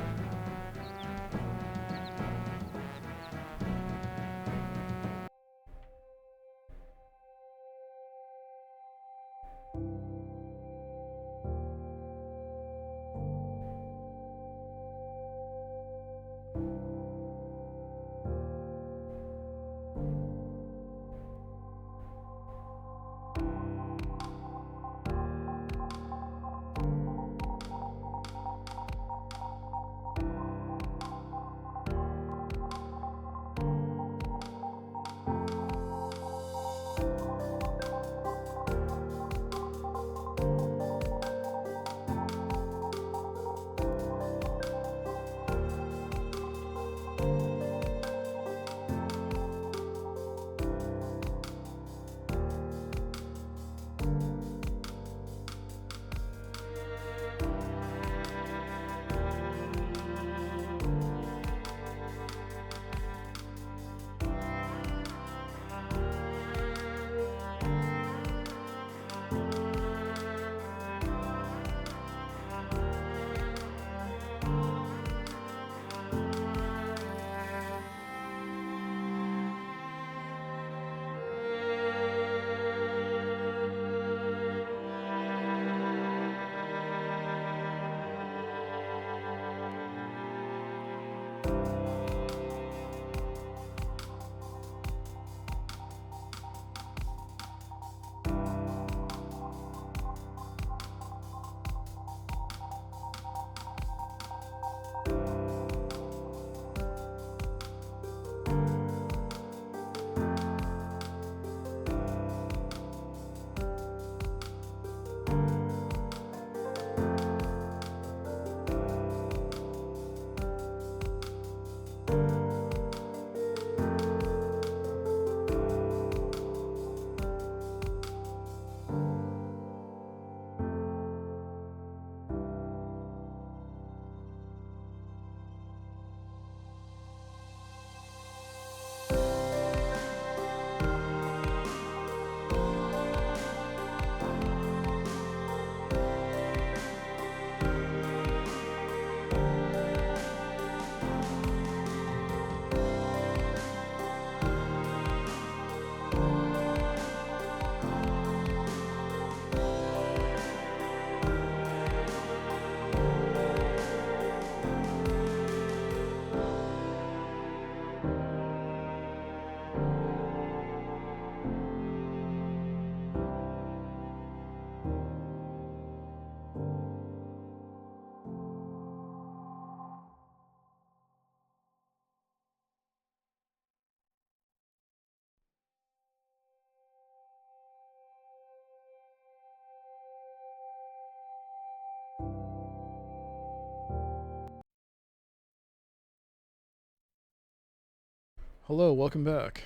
Hello, welcome back.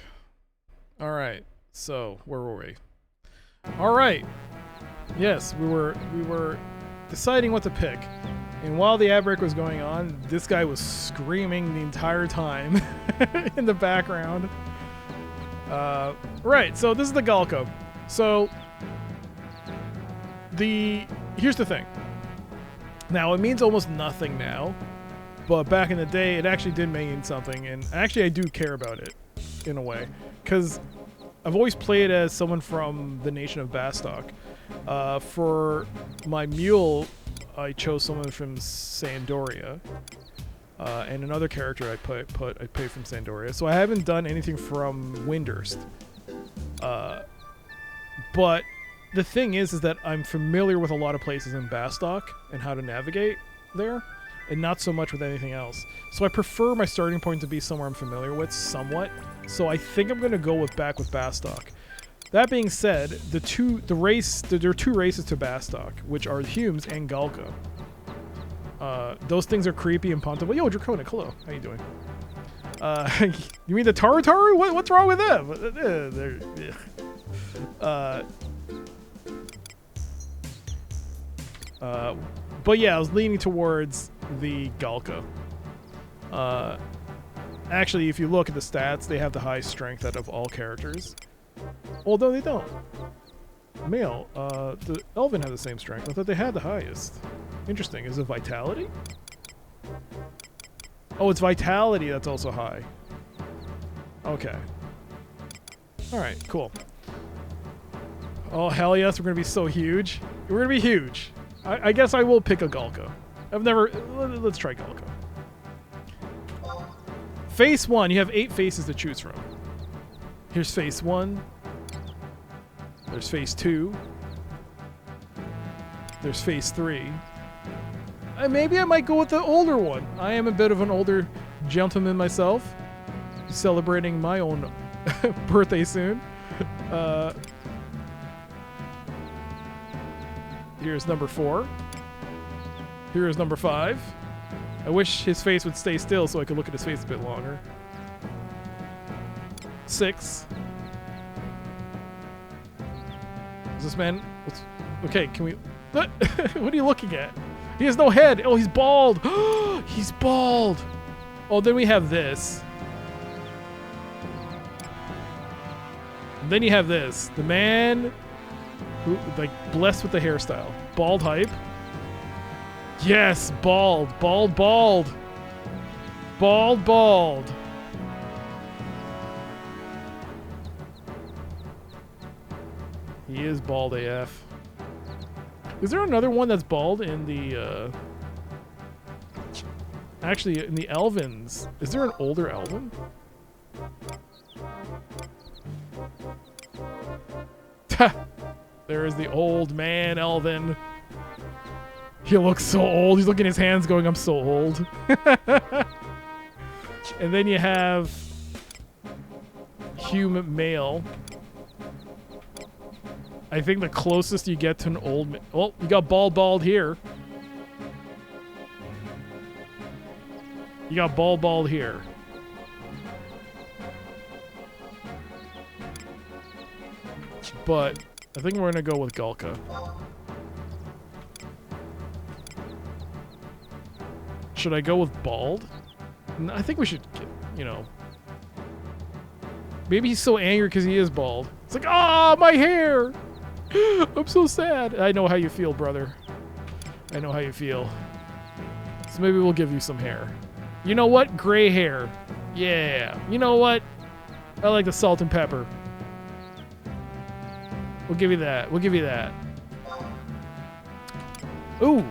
All right, so where were we? All right, yes, we were deciding what to pick, and while the ad break was going on, this guy was screaming the entire time in the background. Right, so this is the Galco. So here's the thing. Now it means almost nothing now. But back in the day, it actually did mean something, and actually I do care about it, in a way. Because I've always played as someone from the nation of Bastok. For my mule, I chose someone from Sandoria. And another character I played from Sandoria. So I haven't done anything from Windurst. But the thing is that I'm familiar with a lot of places in Bastok and how to navigate there. And not so much with anything else. So I prefer my starting point to be somewhere I'm familiar with, somewhat. So I think I'm going to go back with Bastok. That being said, there are two races to Bastok, which are Humes and Galka. Those things are creepy and puntable. Yo, Draconic, hello. How you doing? You mean the Tarutaru? What's wrong with them? But yeah, I was leaning towards the Galka. Actually, if you look at the stats, they have the highest strength out of all characters. Although they don't. Male, the Elven has the same strength. I thought they had the highest. Interesting. Is it Vitality? Oh, it's Vitality that's also high. Okay. Alright, cool. Oh, hell yes, we're going to be so huge. We're going to be huge. I guess I will pick a Galka. Let's try Galka. Face 1, you have 8 faces to choose from. Here's face 1. There's face 2. There's face 3. Maybe I might go with the older one. I am a bit of an older gentleman myself. Celebrating my own birthday soon. Here's number 4. Here's number 5. I wish his face would stay still so I could look at his face a bit longer. 6. Is this man... Okay, can we... What are you looking at? He has no head! Oh, he's bald! He's bald! Oh, then we have this. And then you have this. The man... who, like, blessed with the hairstyle. Bald hype. Yes, bald. Bald, bald. Bald, bald. He is bald AF. Is there another one that's bald in the, Actually, in the Elvins, is there an older Elven? There is the old man Elven. He looks so old. He's looking at his hands going, I'm so old. And then you have human male. I think the closest you get to an old man. Oh, you got bald here. You got bald here. But I think we're gonna go with Gulka. Should I go with bald? I think we should, you know. Maybe he's so angry because he is bald. It's like, ah, my hair! I'm so sad. I know how you feel, brother. I know how you feel. So maybe we'll give you some hair. You know what? Gray hair. Yeah. You know what? I like the salt and pepper. We'll give you that. We'll give you that. Ooh.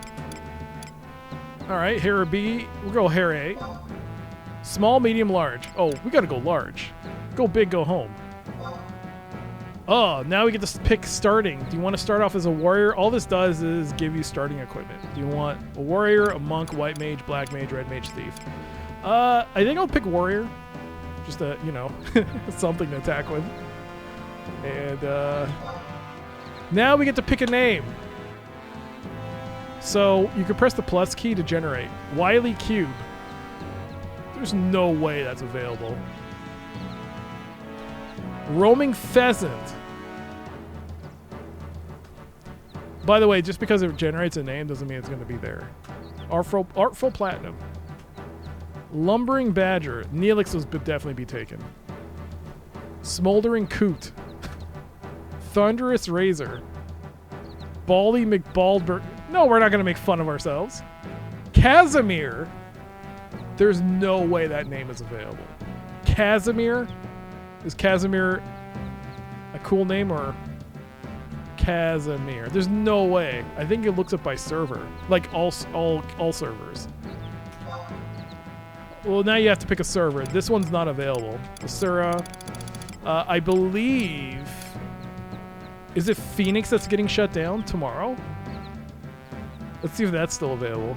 All right, hair B. We'll go hair A. Small, medium, large. Oh, we gotta go large. Go big, go home. Oh, now we get to pick starting. Do you want to start off as a warrior? All this does is give you starting equipment. Do you want a warrior, a monk, white mage, black mage, red mage, thief? I think I'll pick warrior. Just to, you know, something to attack with. And now we get to pick a name. So you can press the plus key to generate. Wily Cube. There's no way that's available. Roaming Pheasant. By the way, just because it generates a name doesn't mean it's going to be there. Artful Platinum. Lumbering Badger. Neelix would definitely be taken. Smoldering Coot. Thunderous Razor. Baldy McBaldberg. No, we're not going to make fun of ourselves. Casimir. There's no way that name is available. Casimir? Is Casimir a cool name or Casimir? There's no way. I think it looks up by server. Like all servers. Well, now you have to pick a server. This one's not available. Asura. I believe... Is it Phoenix that's getting shut down tomorrow? Let's see if that's still available.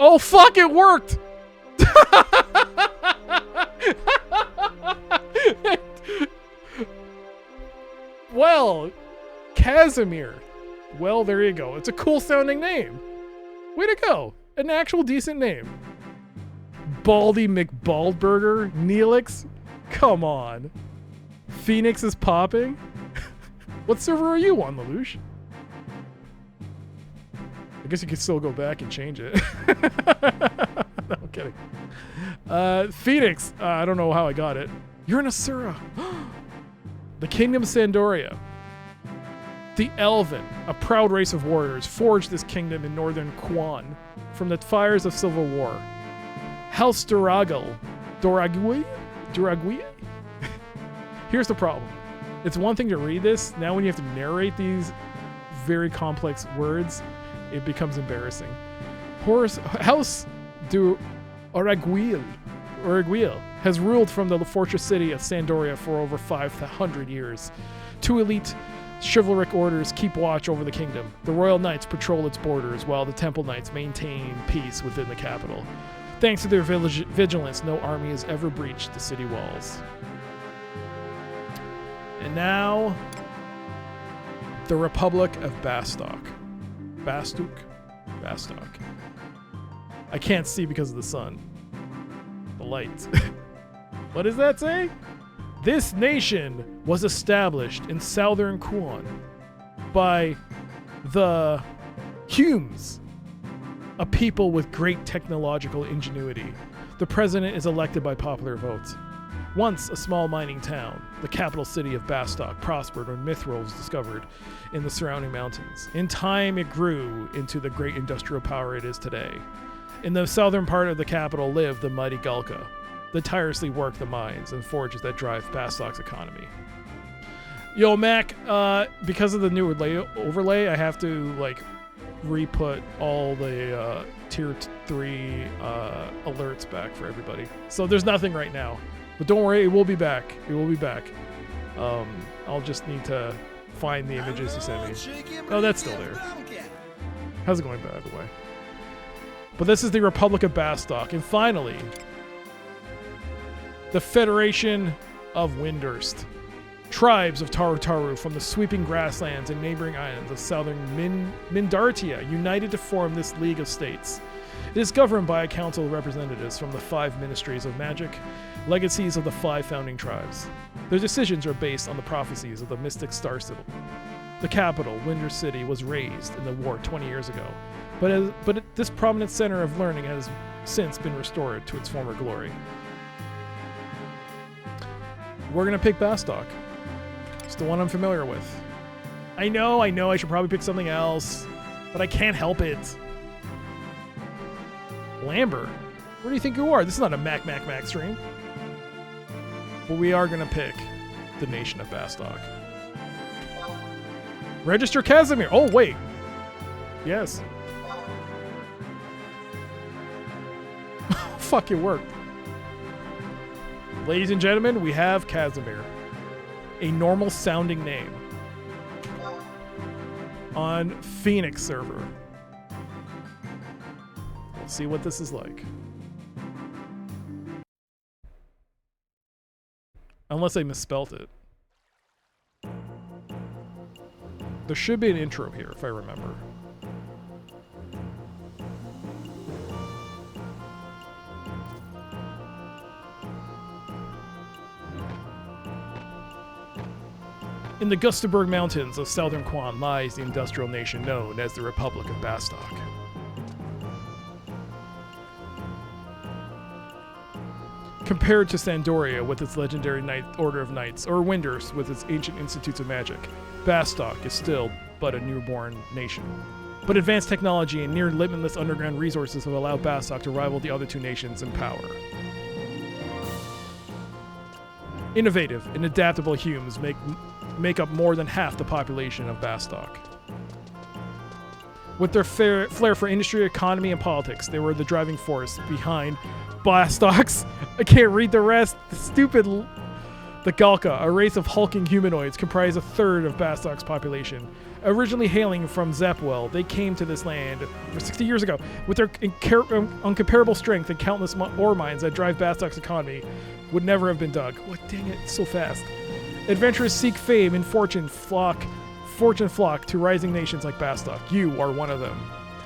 Oh, fuck, it worked! Well, Casimir. Well, there you go. It's a cool sounding name. Way to go. An actual decent name. Baldy McBaldburger? Neelix? Come on. Phoenix is popping? What server are you on, Lelouch? I guess you could still go back and change it. No, I'm kidding. Phoenix. I don't know how I got it. You're an Asura. The Kingdom of Sandoria. The Elven, a proud race of warriors, forged this kingdom in northern Quan from the fires of civil war. House Doragui? Here's the problem. It's one thing to read this. Now when you have to narrate these very complex words, it becomes embarrassing. House Oraguil has ruled from the fortress city of Sandoria for over 500 years. Two elite chivalric orders keep watch over the kingdom. The Royal Knights patrol its borders, while the Temple Knights maintain peace within the capital. Thanks to their vigilance, no army has ever breached the city walls. And now, the Republic of Bastok. Bastok? I can't see because of the sun. The lights. What does that say? This nation was established in southern Quan by the Humes, a people with great technological ingenuity. The president is elected by popular vote. Once a small mining town, the capital city of Bastok prospered when mithril was discovered in the surrounding mountains. In time, it grew into the great industrial power it is today. In the southern part of the capital lived the mighty Gulka, that tirelessly work the mines and forges that drive Bastok's economy. Yo, Mac, because of the new overlay, I have to, like, re-put all the tier 3 alerts back for everybody. So there's nothing right now. But don't worry, it will be back. It will be back. I'll just need to find the images you sent me. Oh, that's still there. How's it going, by the way? But this is the Republic of Bastock. And finally, the Federation of Windurst. Tribes of Tarutaru from the sweeping grasslands and neighboring islands of southern Mindartia united to form this League of States. It is governed by a council of representatives from the 5 ministries of magic, legacies of the 5 founding tribes. Their decisions are based on the prophecies of the mystic Star Sibyl. The capital, Winder City, was razed in the war 20 years ago, but this prominent center of learning has since been restored to its former glory. We're gonna pick Bastock. It's the one I'm familiar with. I know, I should probably pick something else, but I can't help it. Lambert? Where do you think you are? This is not a Mac stream. But we are gonna pick the nation of Bastock. Register Casimir! Oh, wait. Yes. Fuck, it worked. Ladies and gentlemen, we have Casimir. A normal sounding name. On Phoenix server. Let's see what this is like. Unless I misspelt it. There should be an intro here, if I remember. In the Gustaberg Mountains of southern Quan lies the industrial nation known as the Republic of Bastock. Compared to Sandoria with its legendary Order of Knights, or Windurst with its ancient institutes of magic, Bastock is still but a newborn nation. But advanced technology and near limitless underground resources have allowed Bastock to rival the other 2 nations in power. Innovative and adaptable humans make up more than half the population of Bastock. With their flair for industry, economy, and politics, they were the driving force behind Bastock's, I can't read the rest, the Galka, a race of hulking humanoids, comprise a third of Bastock's population. Originally hailing from Zepwell, they came to this land over 60 years ago. With their uncomparable strength and countless ore mines that drive Bastock's economy, would never have been dug. What, dang it, it's so fast. Adventurers seek fame and fortune flock to rising nations like Bastock. You are one of them.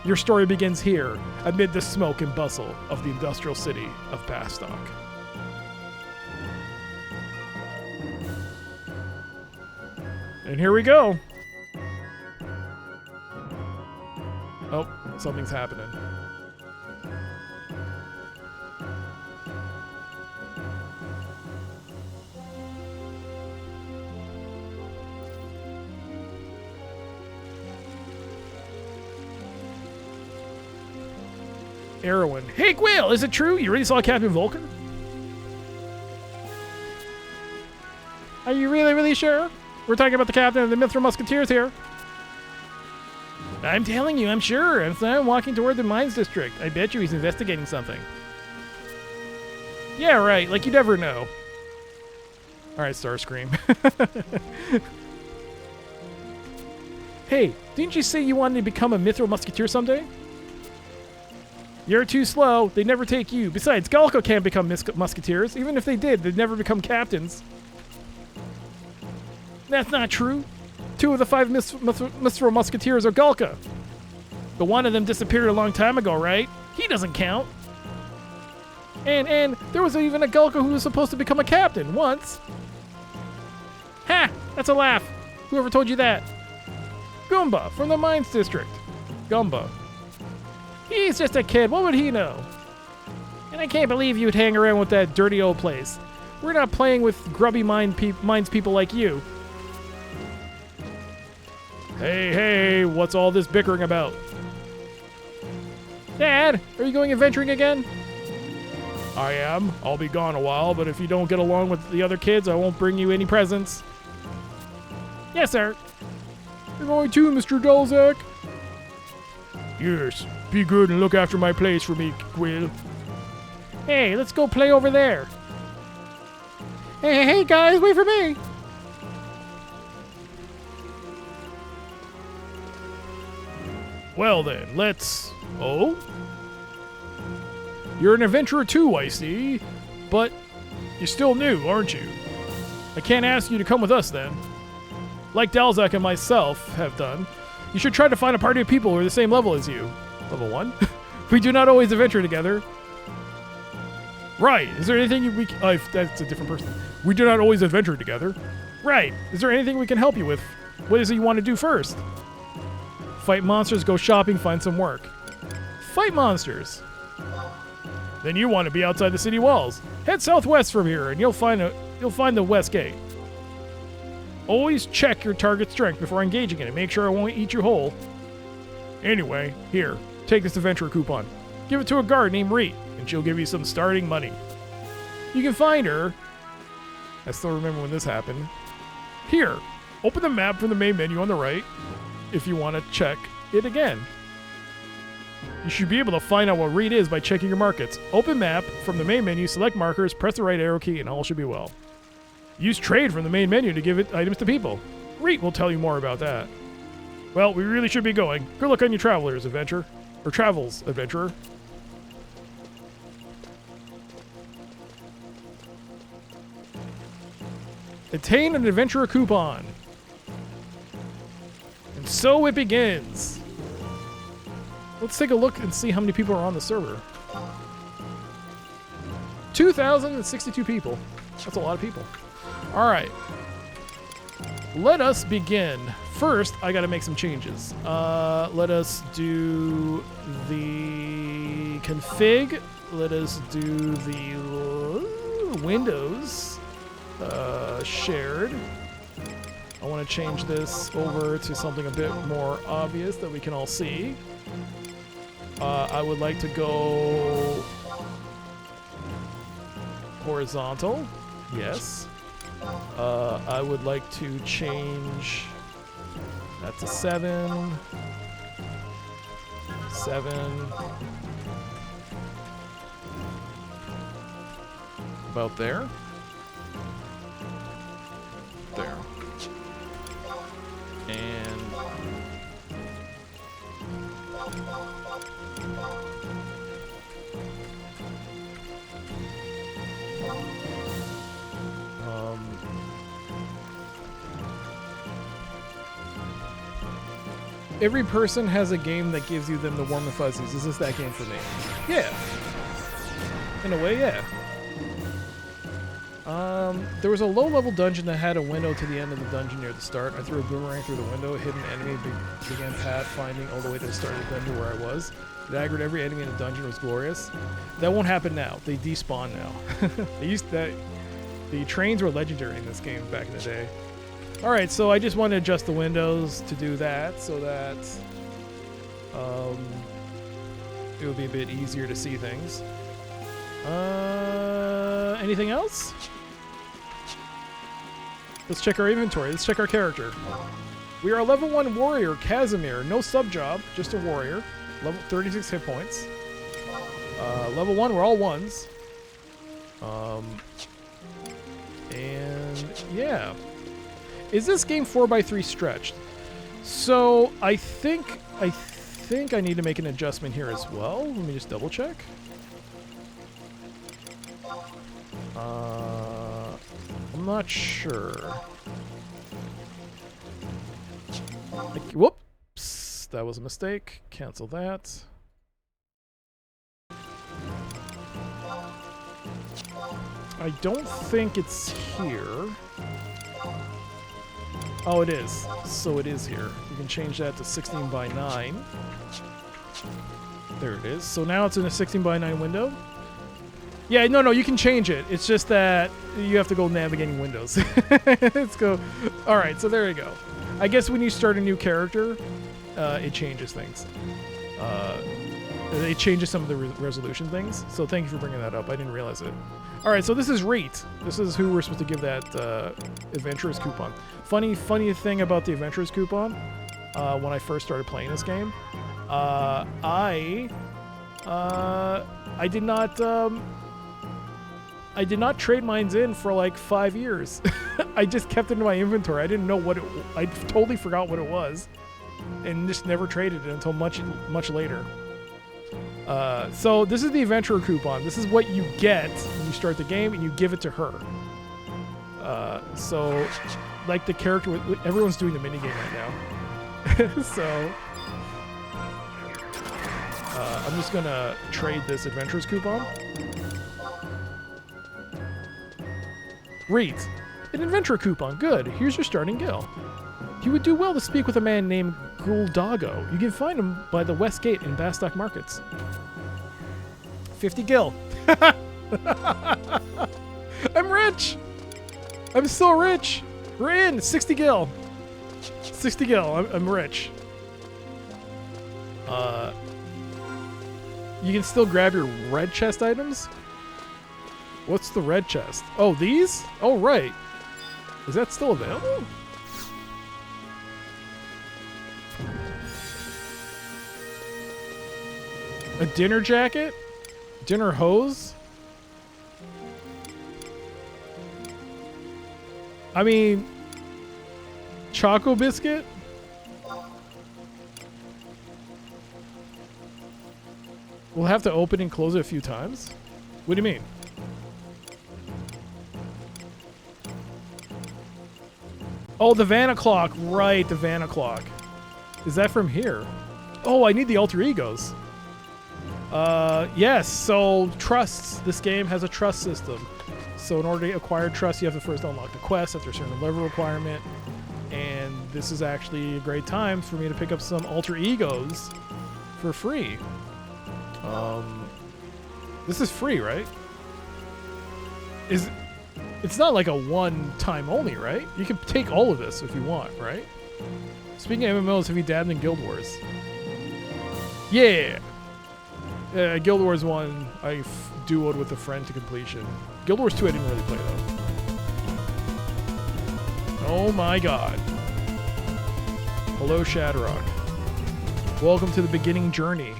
Your story begins here, amid the smoke and bustle of the industrial city of Bastock. And here we go. Oh, something's happening. Erwin. Hey, Quill, is it true? You really saw Captain Vulcan? Are you really sure? We're talking about the captain of the Mithril Musketeers here. I'm telling you, I'm sure. I'm walking toward the mines district. I bet you he's investigating something. Yeah, right. Like you never know. All right, Starscream. Hey, didn't you say you wanted to become a Mithril Musketeer someday? You're too slow. They never take you. Besides, Galco can't become musketeers. Even if they did, they'd never become captains. That's not true. 2 of the 5 Mithril Musketeers are Galka. But one of them disappeared a long time ago, right? He doesn't count. And there was even a Galka who was supposed to become a captain once. Ha! That's a laugh. Whoever told you that? Goomba from the Mines District. Goomba. He's just a kid. What would he know? And I can't believe you'd hang around with that dirty old place. We're not playing with grubby mines people like you. Hey, what's all this bickering about? Dad, are you going adventuring again? I am. I'll be gone a while, but if you don't get along with the other kids, I won't bring you any presents. Yes, sir. You're going too, Mr. Dolzak? Yes. Be good and look after my place for me, Quill. Hey, let's go play over there. Hey, guys, wait for me. Well then, let's... Oh? You're an adventurer too, I see. But you're still new, aren't you? I can't ask you to come with us then. Like Dalzak and myself have done, you should try to find a party of people who are the same level as you. Level 1? We do not always adventure together. Right. Is there anything we... that's a different person. We do not always adventure together. Right. Is there anything we can help you with? What is it you want to do first? Fight monsters, go shopping, find some work. Fight monsters. Then you want to be outside the city walls. Head southwest from here and you'll find the west gate. Always check your target's strength before engaging in it. Make sure it won't eat you whole. Anyway, here, take this adventurer coupon. Give it to a guard named Reet, and she'll give you some starting money. You can find her. I still remember when this happened. Here, open the map from the main menu on the right if you want to check it again. You should be able to find out what Reet is by checking your markets. Open map from the main menu, select markers, press the right arrow key, and all should be well. Use trade from the main menu to give it items to people. Reet will tell you more about that. Well, we really should be going. Good luck on your travels, adventurer. Attain an adventurer coupon. And so it begins. Let's take a look and see how many people are on the server. 2,062 people. That's a lot of people. All right. Let us begin. First, I got to make some changes. Let us do the config. Let us do the Windows shared. I want to change this over to something a bit more obvious that we can all see. I would like to go horizontal. Yes. I would like to change that to 7. 7. About there. There. And every person has a game that gives you them the warm and fuzzies. Is this that game for me? Yeah. In a way, yeah. There was a low-level dungeon that had a window to the end of the dungeon near the start. I threw a boomerang through the window, hit an enemy, began pathfinding all the way to the start of the dungeon where I was. It aggroed every enemy in the dungeon. Was glorious. That won't happen now. They despawn now. They used that. The trains were legendary in this game back in the day. All right, so I just want to adjust the windows to do that so that it will be a bit easier to see things. Anything else? Let's check our inventory. Let's check our character. We are a level 1 warrior, Casimir. No sub-job, just a warrior. Level 36 hit points. Level 1, we're all 1s. And yeah. Is this game 4x3 stretched? So I think I need to make an adjustment here as well. Let me just double check. I'm not sure. Whoops, that was a mistake. Cancel that. I don't think it's here. Oh, it is. So it is here. You can change that to 16:9. There it is. So now it's in a 16:9 window. Yeah, no, you can change it. It's just that you have to go navigating windows. Let's go. All right, so there you go. I guess when you start a new character, it changes things. It changes some of the resolution things. So thank you for bringing that up. I didn't realize it. All right, so this is Reet. This is who we're supposed to give that Adventurers coupon. Funny thing about the Adventurers coupon, when I first started playing this game, I did not trade mines in for like 5 years. I just kept it in my inventory. I didn't know what I totally forgot what it was, and just never traded it until much later. So this is the Adventurer coupon. This is what you get when you start the game, and you give it to her. So, like the character, everyone's doing the minigame right now. So, I'm just gonna trade this Adventurers coupon. Read. An adventure coupon. Good. Here's your starting gil. You would do well to speak with a man named Guldago. You can find him by the West Gate in Bastock Markets. 50 gil. I'm rich. I'm so rich. We're in. 60 gil. 60 gil. I'm rich. You can still grab your red chest items. What's the red chest? Oh, these? Oh, right. Is that still available? A dinner jacket? Dinner hose? I mean, Choco biscuit? We'll have to open and close it a few times? What do you mean? Oh, the Vanna clock. Right, the Vanna clock. Is that from here? Oh, I need the alter egos. Yes, so trusts. This game has a trust system. So in order to acquire trust, you have to first unlock the quest after a certain level requirement. And this is actually a great time for me to pick up some alter egos for free. This is free, right? It's not like a one-time only, right? You can take all of this if you want, right? Speaking of MMOs, have you dabbed in Guild Wars? Yeah! Guild Wars 1, I duoed with a friend to completion. Guild Wars 2, I didn't really play, though. Oh my god. Hello, Shadrock. Welcome to the beginning journey.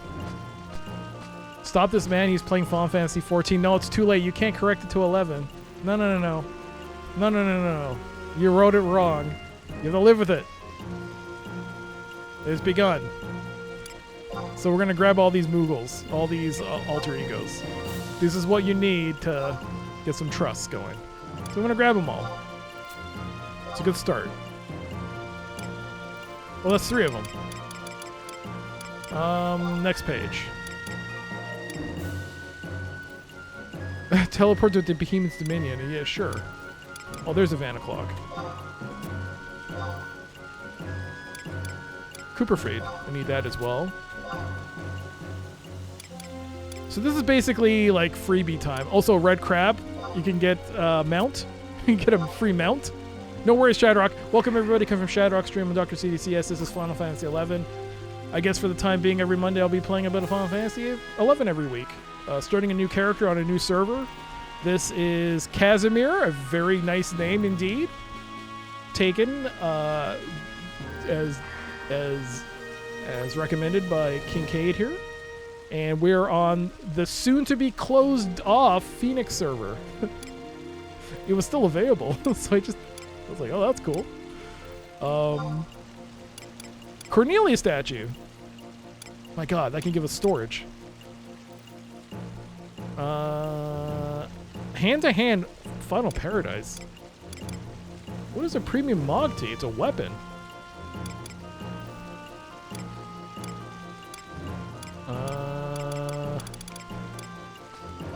Stop this man, he's playing Final Fantasy 14. No, it's too late. You can't correct it to 11. No. No. You wrote it wrong. You have to live with it. It's begun. So we're going to grab all these Moogles, all these alter egos. This is what you need to get some trust going. So I'm going to grab them all. It's a good start. Well, that's 3 of them. Next page. Teleport to the Behemoth's Dominion. Yeah, sure. Oh, there's a Vanna clock. Cooperfried. I need that as well. So this is basically like freebie time. Also, Red Crab. You can get mount. You can get a free mount. No worries, Shadrock. Welcome everybody. Come from Shadrock stream and Dr. CDCS. This is Final Fantasy 11. I guess for the time being, every Monday I'll be playing a bit of Final Fantasy 11 every week. Starting a new character on a new server. This is Casimir, a very nice name indeed. Taken as recommended by Kincaid here. And we're on the soon-to-be closed-off Phoenix server. It was still available, so I was like, oh, that's cool. Cornelia statue. My god, that can give us storage. Hand-to-hand Final Paradise. What is a premium Mog Tea? It's a weapon.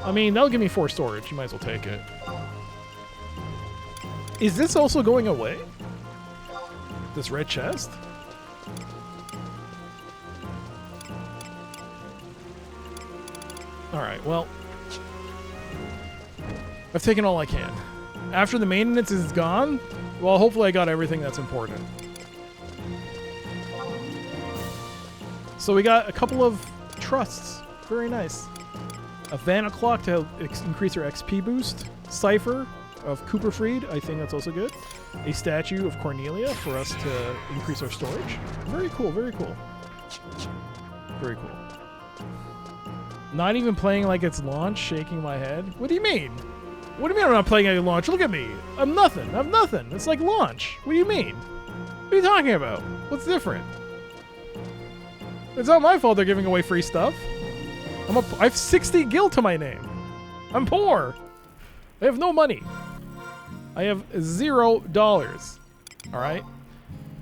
I mean, that'll give me 4 storage. You might as well take it. Is this also going away? This red chest? Alright, well. I've taken all I can. After the maintenance is gone, well, hopefully I got everything that's important. So we got a couple of trusts. Very nice. A Vanna clock to help increase your XP boost. Cipher of Cooper Freed. I think that's also good. A statue of Cornelia for us to increase our storage. Very cool. Very cool. Very cool. Not even playing like it's launch, shaking my head. What do you mean? What do you mean I'm not playing like launch? Look at me. I'm nothing. I'm nothing. It's like launch. What do you mean? What are you talking about? What's different? It's not my fault they're giving away free stuff. I have 60 gil to my name. I'm poor. I have no money. I have $0. All right.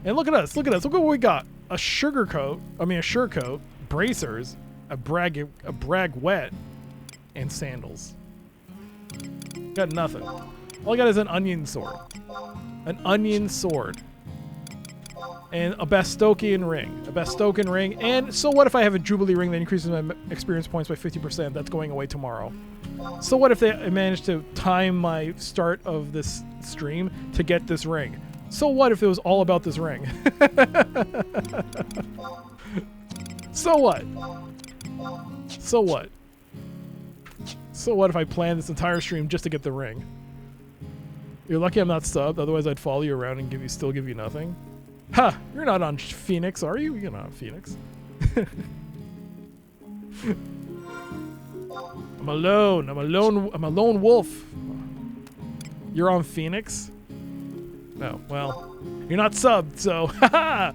And look at us. Look at us. Look at what we got. A shirt coat, bracers, a brag wet, and sandals. Got nothing. All I got is an onion sword. An onion sword. And a Bastokian ring. A Bastokian ring. And so what if I have a Jubilee ring that increases my experience points by 50%? That's going away tomorrow. So what if I manage to time my start of this stream to get this ring? So what if it was all about this ring? So what? So what? So what if I planned this entire stream just to get the ring? You're lucky I'm not subbed, otherwise I'd follow you around and still give you nothing. Ha! You're not on Phoenix, are you? You're not on Phoenix. I'm alone. I'm a lone wolf. You're on Phoenix? No, well, you're not subbed, so haha.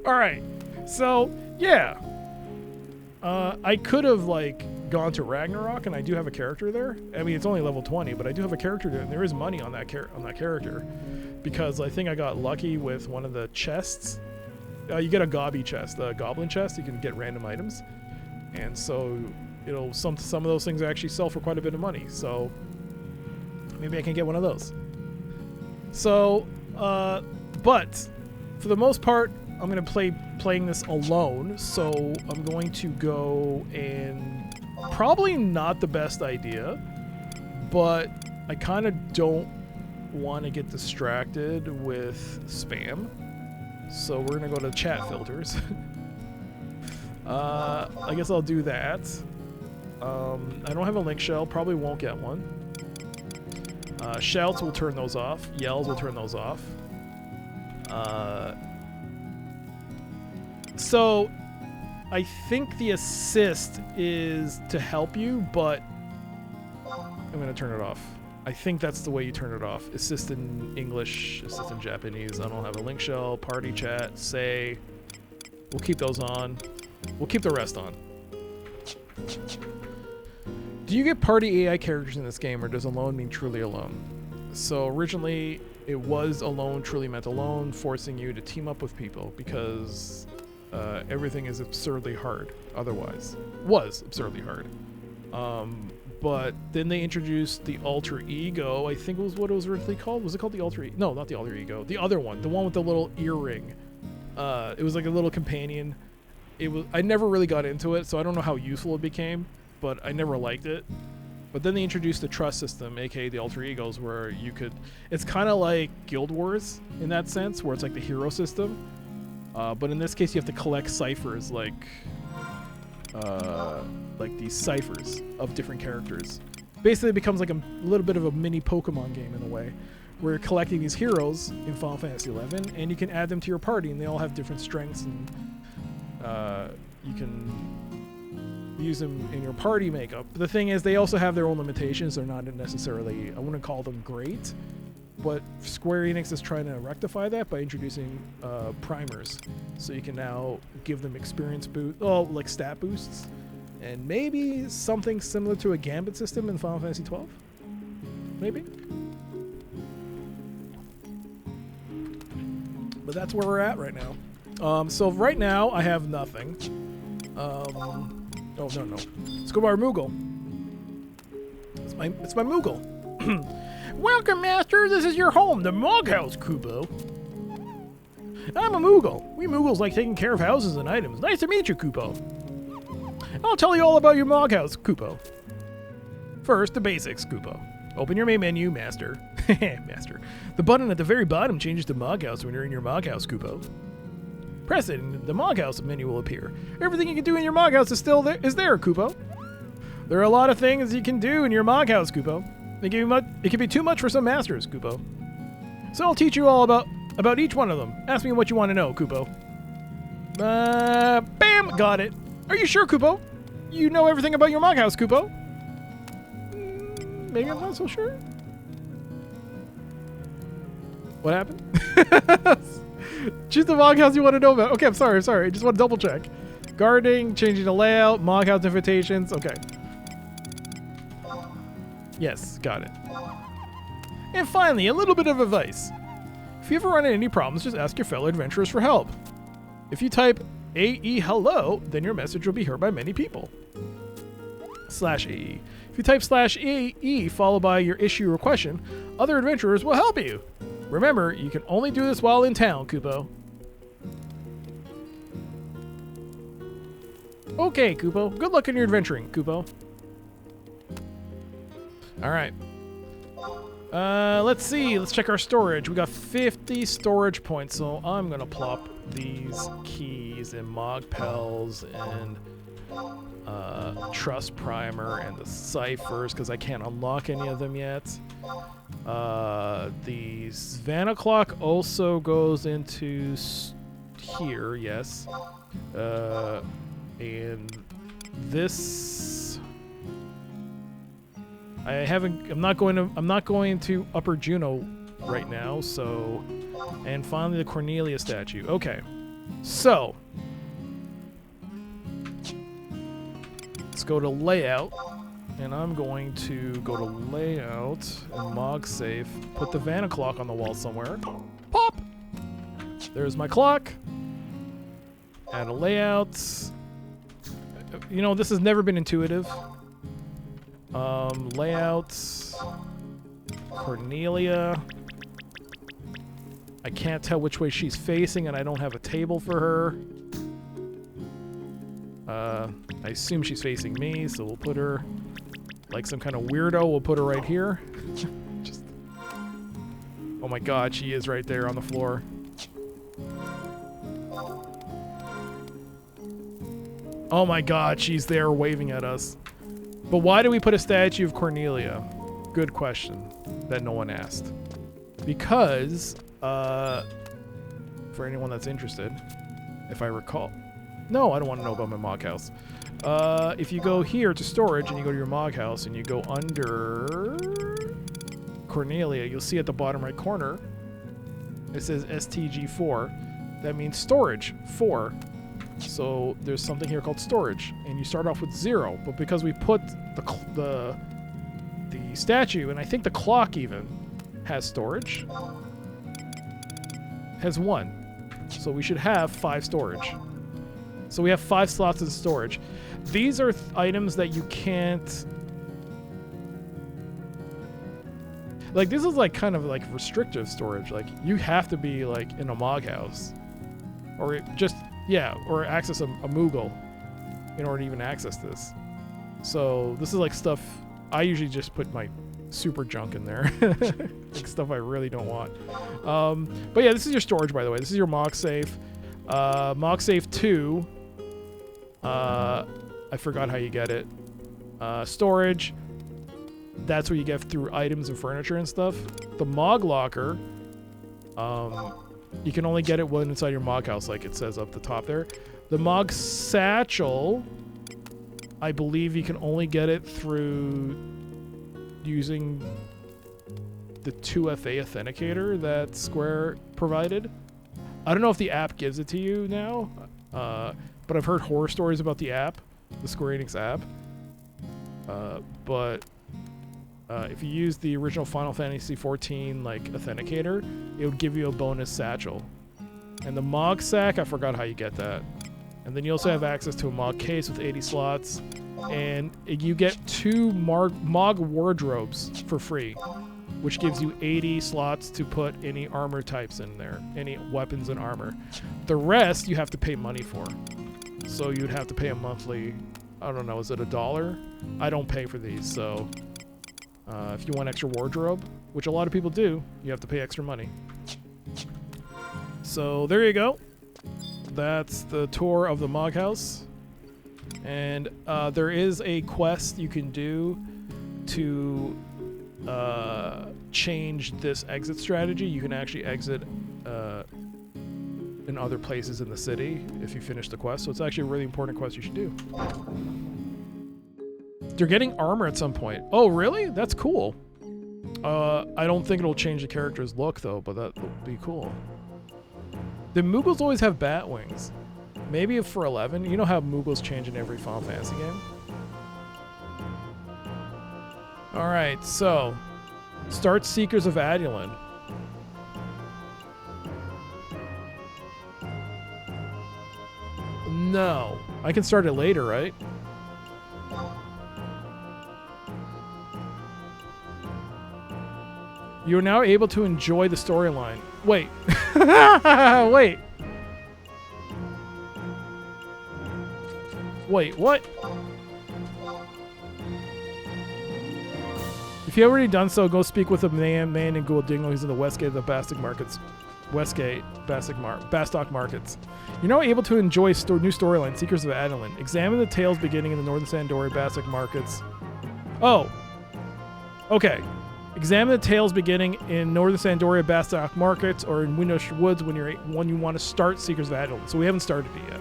Alright. So, yeah. I could have gone to Ragnarok, and I do have a character there. I mean, it's only level 20, but I do have a character there, and there is money on that character, because I think I got lucky with one of the chests. You get a gobby chest, the goblin chest. You can get random items, and so some of those things actually sell for quite a bit of money. So maybe I can get one of those. So, but for the most part, I'm gonna playing this alone, so I'm going to go and probably not the best idea, but I kind of don't want to get distracted with spam, so we're gonna go to chat filters. I guess I'll do that. I don't have a link shell, probably won't get one. Shouts will turn those off, yells will turn those off. So, I think the assist is to help you, but I'm going to turn it off. I think that's the way you turn it off. Assist in English, assist in Japanese. I don't have a link shell, party chat, say. We'll keep those on. We'll keep the rest on. Do you get party AI characters in this game, or does alone mean truly alone? So originally, it was alone, truly meant alone, forcing you to team up with people, because everything is absurdly hard otherwise. Was absurdly hard. But then they introduced the alter ego, I think was what it was originally called. Was it called the alter ego? No, not the alter ego. The other one, the one with the little earring. It was like a little companion. I never really got into it, so I don't know how useful it became, but I never liked it. But then they introduced the trust system, aka the alter egos, where you could... It's kind of like Guild Wars in that sense, where it's like the hero system. But in this case, you have to collect ciphers, like these ciphers of different characters. Basically, it becomes like a little bit of a mini Pokemon game in a way, where you're collecting these heroes in Final Fantasy XI, and you can add them to your party, and they all have different strengths, and you can use them in your party makeup. But the thing is, they also have their own limitations. They're not necessarily, I wouldn't call them great, but Square Enix is trying to rectify that by introducing primers. So you can now give them experience like stat boosts, and maybe something similar to a Gambit system in Final Fantasy XII? Maybe? But that's where we're at right now. So right now, I have nothing. Oh, no. Let's go to our Moogle. It's my Moogle. Welcome, Master. This is your home, the Moghouse, Kubo. I'm a Moogle. We Moogles like taking care of houses and items. Nice to meet you, Kupo. I'll tell you all about your Moghouse, Kupo. First, the basics, Kupo. Open your main menu, Master. Master. The button at the very bottom changes to Moghouse when you're in your Moghouse, Kupo. Press it and the Mog House menu will appear. Everything you can do in your Mog House is still there, Kupo. There are a lot of things you can do in your Mog House, Kupo. It can be too much for some masters, Kupo. So I'll teach you all about each one of them. Ask me what you want to know, Kupo. Bam! Got it. Are you sure, Kupo? You know everything about your Mog House, Kupo? Maybe I'm not so sure. What happened? Choose the Mog House you want to know about. Okay, I'm sorry. I just want to double check. Guarding, changing the layout, Mog House invitations. Okay. Yes, got it. And finally, a little bit of advice. If you ever run into any problems, just ask your fellow adventurers for help. If you type AE hello, then your message will be heard by many people. /AE. If you type /AE followed by your issue or question, other adventurers will help you. Remember, you can only do this while in town, Kupo. Okay, Kupo. Good luck in your adventuring, Kupo. Alright. Let's see. Let's check our storage. We got 50 storage points, so I'm going to plop these keys in Mogpels and Trust Primer and the ciphers because I can't unlock any of them yet. The Vanna Clock also goes into here, yes. And this I'm not going to Upper Juno right now, so. And finally the Cornelia statue. Okay. So let's go to layout, and I'm going to go to layout and Mog Safe, put the Vanna Clock on the wall somewhere. Pop! There's my clock. Add a layout. You know, this has never been intuitive. Layouts. Cornelia. I can't tell which way she's facing, and I don't have a table for her. I assume she's facing me, so we'll put her like some kind of weirdo. We'll put her right here. Just. Oh my god, she is right there on the floor. Oh my god, she's there waving at us. But why do we put a statue of Cornelia? Good question that no one asked. Because, for anyone that's interested, if I recall. No, I don't want to know about my Mog House. If you go here to storage and you go to your Mog House and you go under Cornelia, you'll see at the bottom right corner, it says STG4. That means storage 4. So there's something here called storage, and you start off with 0. But because we put the statue, and I think the clock even has storage, has 1. So we should have 5 storage. So we have 5 slots in storage. These are items that you can't. Like, this is like kind of like restrictive storage. Like, you have to be like in a Mog House, or just. Yeah, or access a Moogle in order to even access this. So this is like stuff I usually just put my super junk in there. Like stuff I really don't want. But yeah, this is your storage, by the way. This is your Mog Safe. Mog Safe 2. I forgot how you get it. Storage. That's what you get through items and furniture and stuff. The Mog Locker. You can only get it when inside your Mog House, like it says up the top there. The Mog Satchel, I believe you can only get it through using the 2FA authenticator that Square provided. I don't know if the app gives it to you now, but I've heard horror stories about the app, the Square Enix app. But if you use the original Final Fantasy XIV like authenticator, it would give you a bonus satchel. And the Mog Sack, I forgot how you get that. And then you also have access to a Mog Case with 80 slots. And you get 2 Mog Wardrobes for free, which gives you 80 slots to put any armor types in there, any weapons and armor. The rest you have to pay money for. So you'd have to pay a monthly, I don't know, is it $1? I don't pay for these, so if you want extra wardrobe, which a lot of people do, you have to pay extra money. So there you go. that's the tour of the Mog House. And there is a quest you can do to change this exit strategy. You can actually exit in other places in the city if you finish the quest. So it's actually a really important quest you should do. You're getting armor at some point. Oh, really? That's cool. I don't think it'll change the character's look, though, but that would be cool. The Moogles always have bat wings. Maybe for 11. You know how Moogles change in every Final Fantasy game? Alright, so... Start Seekers of Adulin. No. I can start it later, right? You're now able to enjoy the storyline. Wait. Wait. Wait, what? If you already done so, go speak with a man in Ghoul Dingle. He's in the Westgate of the Bastok Markets. Westgate, Bastok Markets. You're now able to enjoy new storyline, Seekers of Adulin. Examine the tales beginning in the Northern Sandoria Bastok Markets. Oh. Okay. Examine the tales beginning in Northern Sandoria Bastok Markets or in Windrush Woods when you want to start Seekers of Adulin. So we haven't started it yet.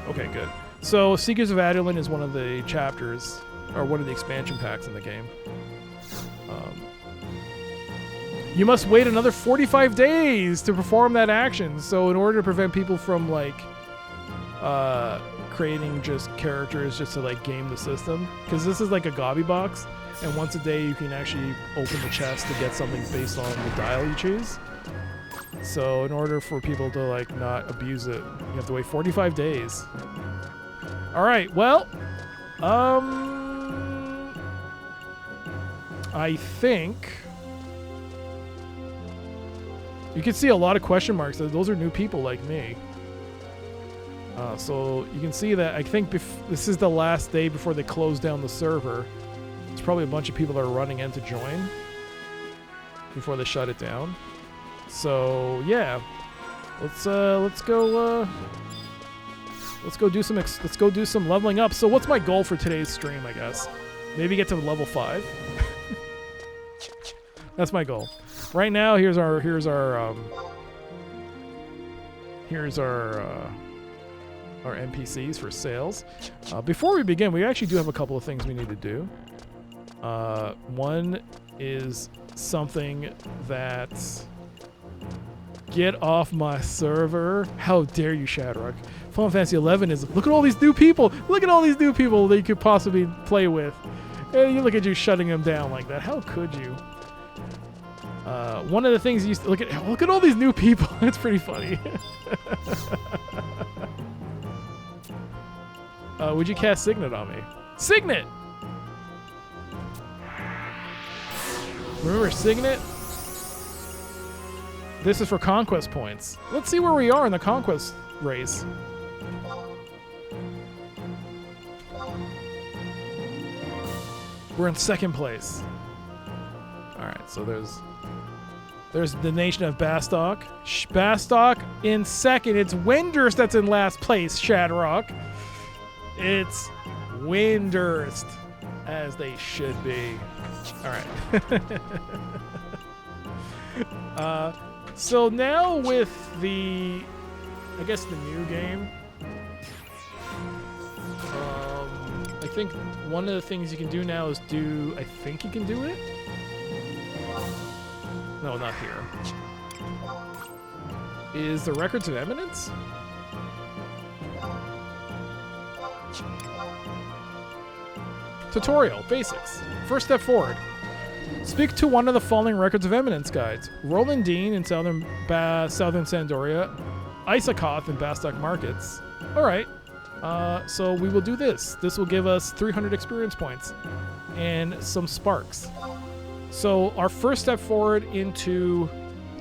Okay, good. So Seekers of Adulin is one of the chapters, or one of the expansion packs in the game. You must wait another 45 days to perform that action. So in order to prevent people from like creating just characters just to like game the system, because this is like a gobby box, and once a day you can actually open the chest to get something based on the dial you choose. So in order for people to like not abuse it, you have to wait 45 days. All right, well, I think you can see a lot of question marks. Those are new people like me. So you can see that I think this is the last day before they close down the server. There's probably a bunch of people that are running in to join before they shut it down. So yeah, let's go do some leveling up. So what's my goal for today's stream? I guess maybe get to level 5. That's my goal. Right now, here's our NPCs for sales. Before we begin, we actually do have a couple of things we need to do. One is something that get off my server. How dare you, Shadrock? Final Fantasy 11 is look at all these new people. Look at all these new people that you could possibly play with. And you look at you shutting them down like that. How could you? One of the things you used to look at all these new people. It's pretty funny. Would you cast Signet on me? Signet! Remember Signet? This is for conquest points. Let's see where we are in the conquest race. We're in 2nd place. Alright, so there's the nation of Bastok. Bastok in 2nd. It's Windurst that's in last place, Shadrock. It's Windurst, as they should be. Alright. So now with the, I guess the new game, I think one of the things you can do now is I think you can do it? No, not here. Is the Records of Eminence? Tutorial, basics. First step forward. Speak to one of the following Records of Eminence guides. Roland Dean in Southern Sandoria, Isakoth in Bastok Markets. Alright, so we will do this. This will give us 300 experience points and some sparks. So our first step forward into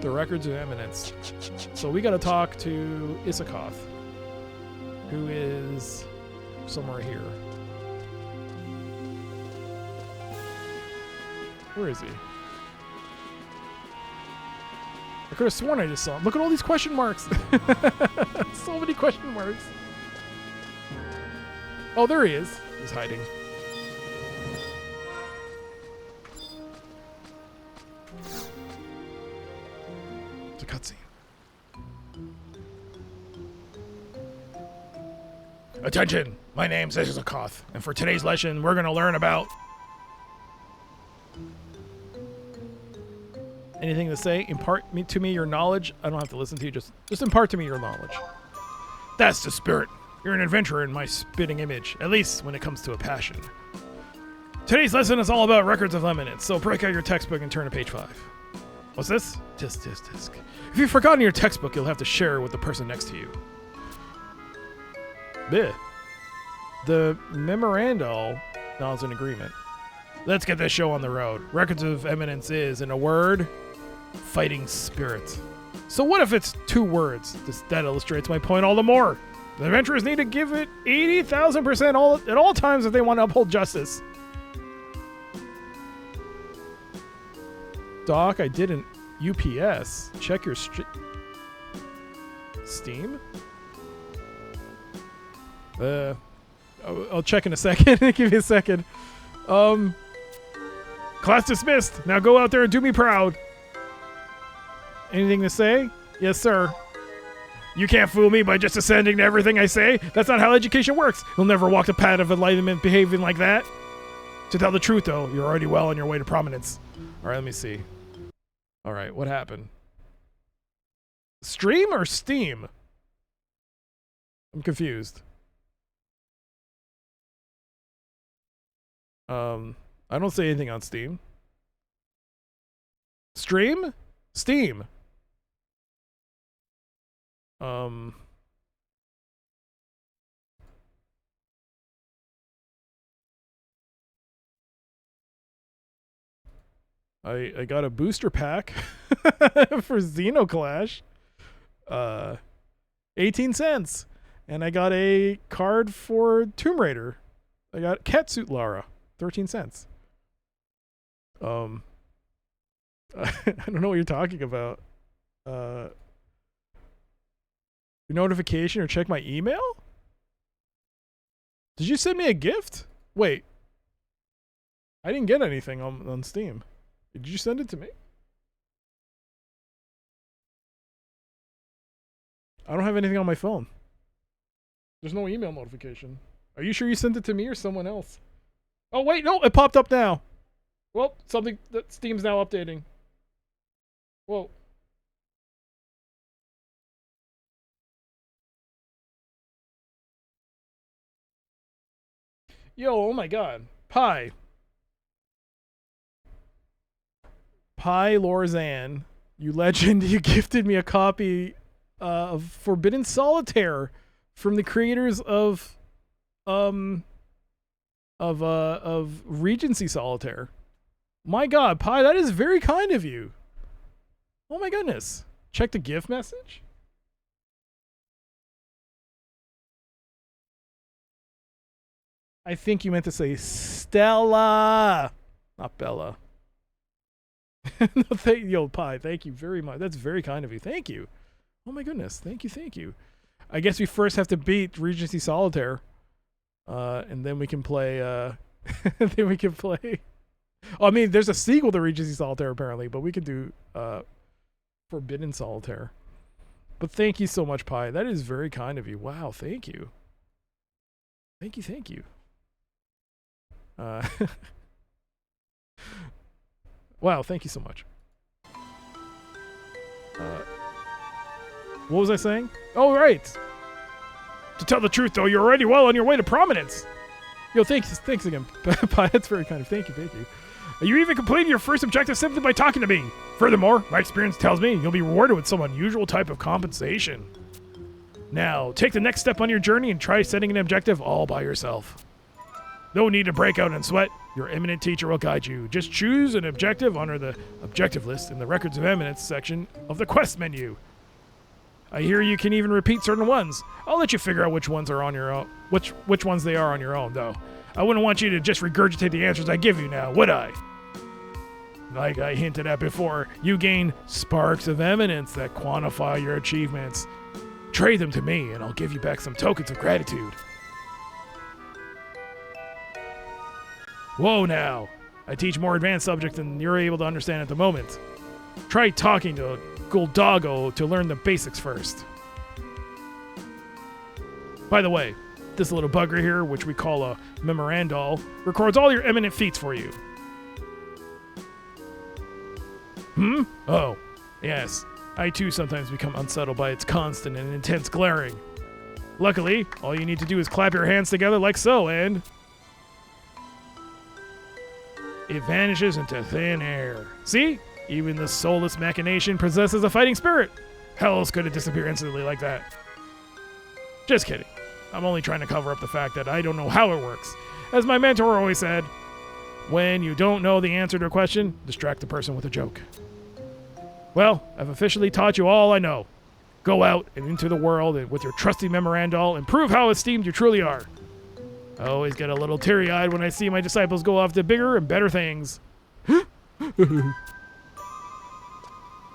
the Records of Eminence. So we got to talk to Isakoth, who is somewhere here. Where is he? I could have sworn I just saw him. Look at all these question marks. So many question marks. Oh, there he is. He's hiding. It's a cutscene. Attention! My name's Izakoth, and for today's lesson, we're gonna learn about... Anything to say? Impart to me your knowledge. I don't have to listen to you. Just impart to me your knowledge. That's the spirit. You're an adventurer in my spitting image, at least when it comes to a passion. Today's lesson is all about records of eminence, so break out your textbook and turn to page 5. What's this? Disc. If you've forgotten your textbook, you'll have to share it with the person next to you. Bleh. The memorandum is an agreement. Let's get this show on the road. Records of Eminence is, in a word, fighting spirit. So what if it's 2 words? That illustrates my point all the more. The adventurers need to give it 80,000% at all times if they want to uphold justice. Doc, I did an UPS. Check your Steam? I'll check in a second. Give me a second. Class dismissed. Now go out there and do me proud. Anything to say? Yes, sir. You can't fool me by just ascending to everything I say. That's not how education works. You'll never walk the path of enlightenment behaving like that. To tell the truth, though, you're already well on your way to prominence. All right, let me see. All right, what happened? Stream or Steam? I'm confused. I don't say anything on Steam. Stream? Steam. I got a booster pack for Xenoclash. 18 cents. And I got a card for Tomb Raider. I got Catsuit Lara. 13 cents. I don't know what you're talking about. Notification or check my email? Did you send me a gift? Wait. I didn't get anything on Steam. Did you send it to me? I don't have anything on my phone. There's no email notification. Are you sure you sent it to me or someone else? Oh, wait, no, it popped up now. Well, something that Steam's now updating. Whoa. Yo, oh my god. Pi Lorzan, you legend, you gifted me a copy of Forbidden Solitaire from the creators of Regency Solitaire. My god, Pi, that is very kind of you. Oh my goodness. Check the gift message. I think you meant to say Stella, not Bella. No, yo, Pi, thank you very much. That's very kind of you. Thank you. Oh my goodness. Thank you. I guess we first have to beat Regency Solitaire. And then we can play, Oh, I mean, there's a sequel to Regency Solitaire apparently, but we could do, Forbidden Solitaire. But thank you so much, Pi. That is very kind of you. Wow, thank you. Thank you. Wow, thank you so much. What was I saying? Oh, right. To tell the truth, though, you're already well on your way to prominence. Yo, thanks again, Pi. That's very kind of. Thank you. You even completed your first objective simply by talking to me. Furthermore, my experience tells me you'll be rewarded with some unusual type of compensation. Now, take the next step on your journey and try setting an objective all by yourself. No need to break out and sweat. Your eminent teacher will guide you. Just choose an objective under the objective list in the Records of Eminence section of the quest menu. I hear you can even repeat certain ones. I'll let you figure out which ones are on your own. Which ones they are on your own, though. I wouldn't want you to just regurgitate the answers I give you now, would I? Like I hinted at before, you gain sparks of eminence that quantify your achievements. Trade them to me, and I'll give you back some tokens of gratitude. Whoa now! I teach more advanced subjects than you're able to understand at the moment. Try talking to Guldago to learn the basics first. By the way, this little bugger here, which we call a memorandal, records all your eminent feats for you. Oh, yes. I too sometimes become unsettled by its constant and intense glaring. Luckily, all you need to do is clap your hands together like so, and it vanishes into thin air. See? Even the soulless machination possesses a fighting spirit. How else could it disappear instantly like that? Just kidding. I'm only trying to cover up the fact that I don't know how it works. As my mentor always said, when you don't know the answer to a question, distract the person with a joke. Well, I've officially taught you all I know. Go out and into the world and with your trusty memorandal and prove how esteemed you truly are. I always get a little teary-eyed when I see my disciples go off to bigger and better things.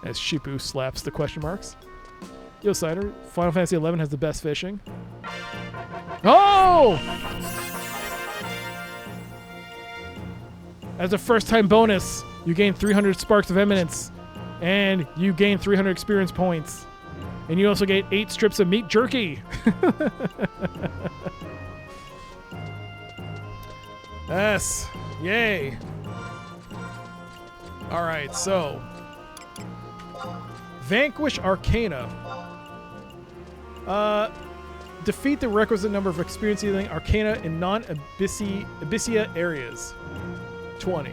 As Shipu slaps the question marks. Yo, Cider, Final Fantasy XI has the best fishing. Oh! As a first-time bonus, you gain 300 Sparks of Eminence. And you gain 300 experience points. And you also get 8 strips of meat jerky. Yes. Yay. Alright, so. Vanquish Arcana. Defeat the requisite number of experience healing Arcana in non-Abyssia areas. 20.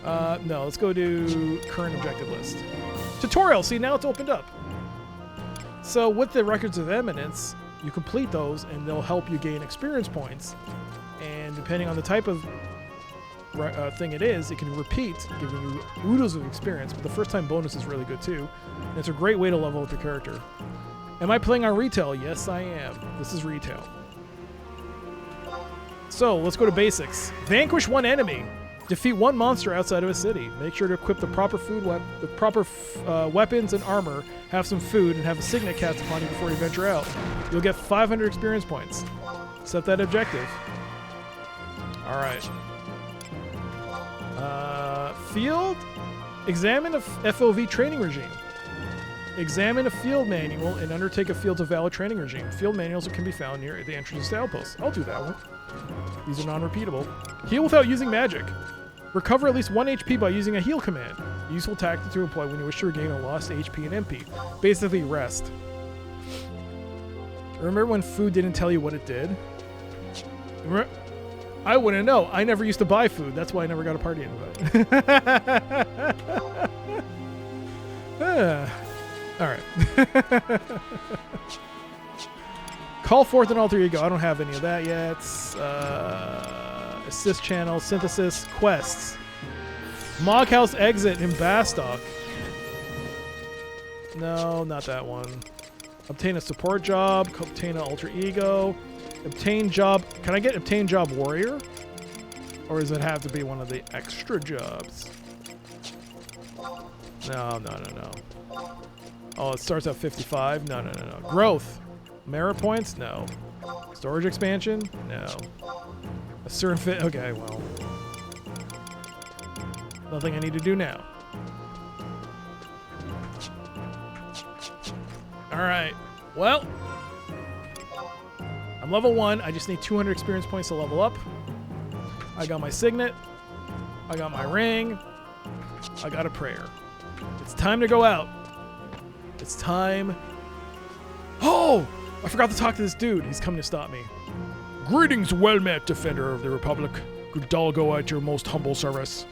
No, let's go to current objective list. Tutorial, see now it's opened up. So with the records of eminence, you complete those and they'll help you gain experience points. And depending on the type of thing it is, it can repeat, giving you oodles of experience, but the first time bonus is really good too. And it's a great way to level up your character. Am I playing on retail? Yes, I am. This is retail. So let's go to basics. Vanquish one enemy. Defeat one monster outside of a city. Make sure to equip the proper weapons and armor, have some food, and have a signet cast upon you before you venture out. You'll get 500 experience points. Set that objective. All right. Field. Examine a FOV training regime. Examine a field manual and undertake a Fields of Valor training regime. Field manuals can be found near the entrance to outposts. I'll do that one. These are non-repeatable. Heal without using magic. Recover at least 1 HP by using a heal command. Useful tactic to employ when you wish to regain a lost HP and MP. Basically, rest. Remember when food didn't tell you what it did? I wouldn't know. I never used to buy food. That's why I never got a party invite. All right. Call forth an alter ego. I don't have any of that yet. Assist channel, synthesis, quests. Moghouse exit in Bastock. No, not that one. Obtain a support job. Obtain an alter ego. Obtain job. Can I get obtain job warrior? Or does it have to be one of the extra jobs? No. Oh, it starts at 55? No. Growth. Merit points? No. Storage expansion? No. A certain fit? Okay, well. Nothing I need to do now. Alright. Well. I'm level 1. I just need 200 experience points to level up. I got my signet. I got my ring. I got a prayer. It's time to go out. It's time. Oh! I forgot to talk to this dude. He's coming to stop me. Greetings, well-met defender of the Republic. Gudalgo at your most humble service.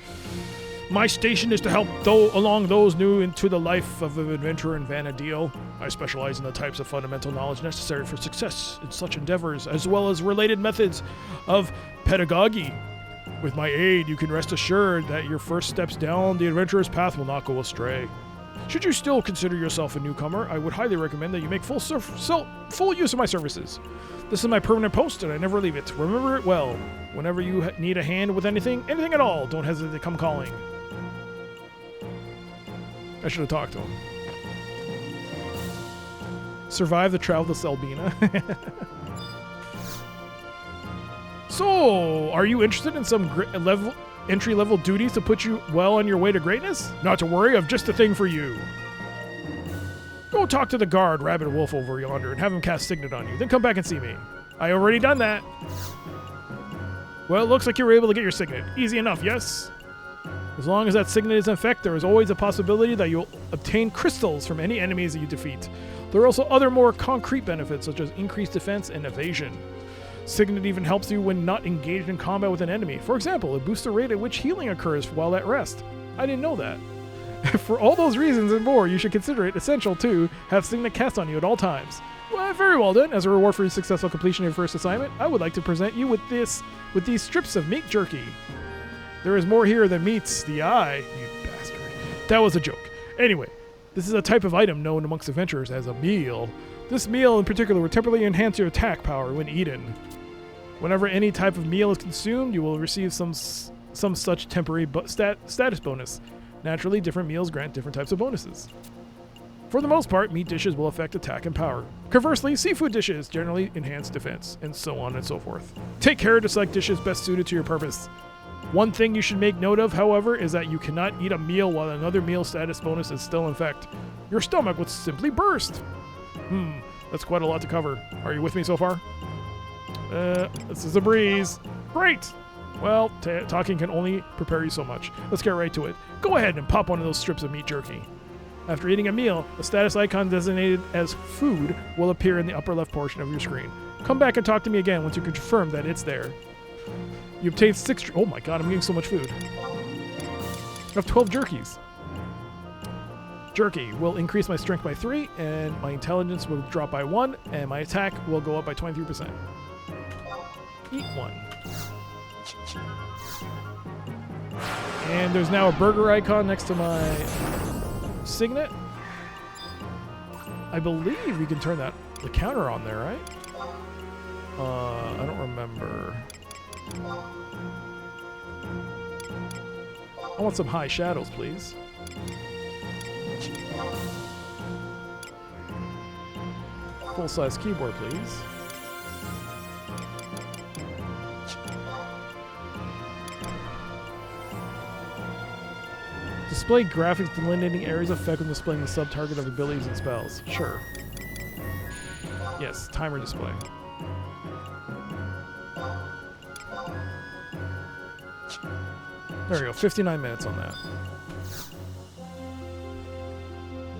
My station is to help along those new into the life of an adventurer in Vanadil. I specialize in the types of fundamental knowledge necessary for success in such endeavors, as well as related methods of pedagogy. With my aid, you can rest assured that your first steps down the adventurer's path will not go astray. Should you still consider yourself a newcomer, I would highly recommend that you make full use of my services. This is my permanent post, and I never leave it. Remember it well. Whenever you need a hand with anything at all, don't hesitate to come calling. I should have talked to him. Survive the travel to Selbina. So, are you interested in some entry-level duties to put you well on your way to greatness? Not to worry, I've just the thing for you. Go talk to the guard, Rabbit Wolf over yonder, and have him cast Signet on you. Then come back and see me. I already done that. Well, it looks like you were able to get your Signet. Easy enough, yes? As long as that Signet is in effect, there is always a possibility that you'll obtain crystals from any enemies that you defeat. There are also other more concrete benefits, such as increased defense and evasion. Signet even helps you when not engaged in combat with an enemy. For example, it boosts the rate at which healing occurs while at rest. I didn't know that. For all those reasons and more, you should consider it essential to have Signet cast on you at all times. Well, very well then. As a reward for your successful completion of your first assignment, I would like to present you with these strips of meat jerky. There is more here than meets the eye, you bastard. That was a joke. Anyway, this is a type of item known amongst adventurers as a meal. This meal in particular will temporarily enhance your attack power when eaten. Whenever any type of meal is consumed, you will receive some such temporary status bonus. Naturally, different meals grant different types of bonuses. For the most part, meat dishes will affect attack and power. Conversely, seafood dishes generally enhance defense, and so on and so forth. Take care to select dishes best suited to your purpose. One thing you should make note of, however, is that you cannot eat a meal while another meal status bonus is still in effect. Your stomach would simply burst. That's quite a lot to cover. Are you with me so far? This is a breeze. Great! Well, talking can only prepare you so much. Let's get right to it. Go ahead and pop one of those strips of meat jerky. After eating a meal, a status icon designated as food will appear in the upper left portion of your screen. Come back and talk to me again once you confirm that it's there. You obtain 6... Oh my god, I'm getting so much food. I have 12 jerkies. Jerky will increase my strength by 3, and my intelligence will drop by 1, and my attack will go up by 23%. Eat one. And there's now a burger icon next to my Signet. I believe you can turn the counter on there, right? I don't remember. I want some high shadows, please. Full-size keyboard, please. Display graphics delineating areas of effect when displaying the sub-target of abilities and spells. Sure. Yes, timer display. There we go, 59 minutes on that.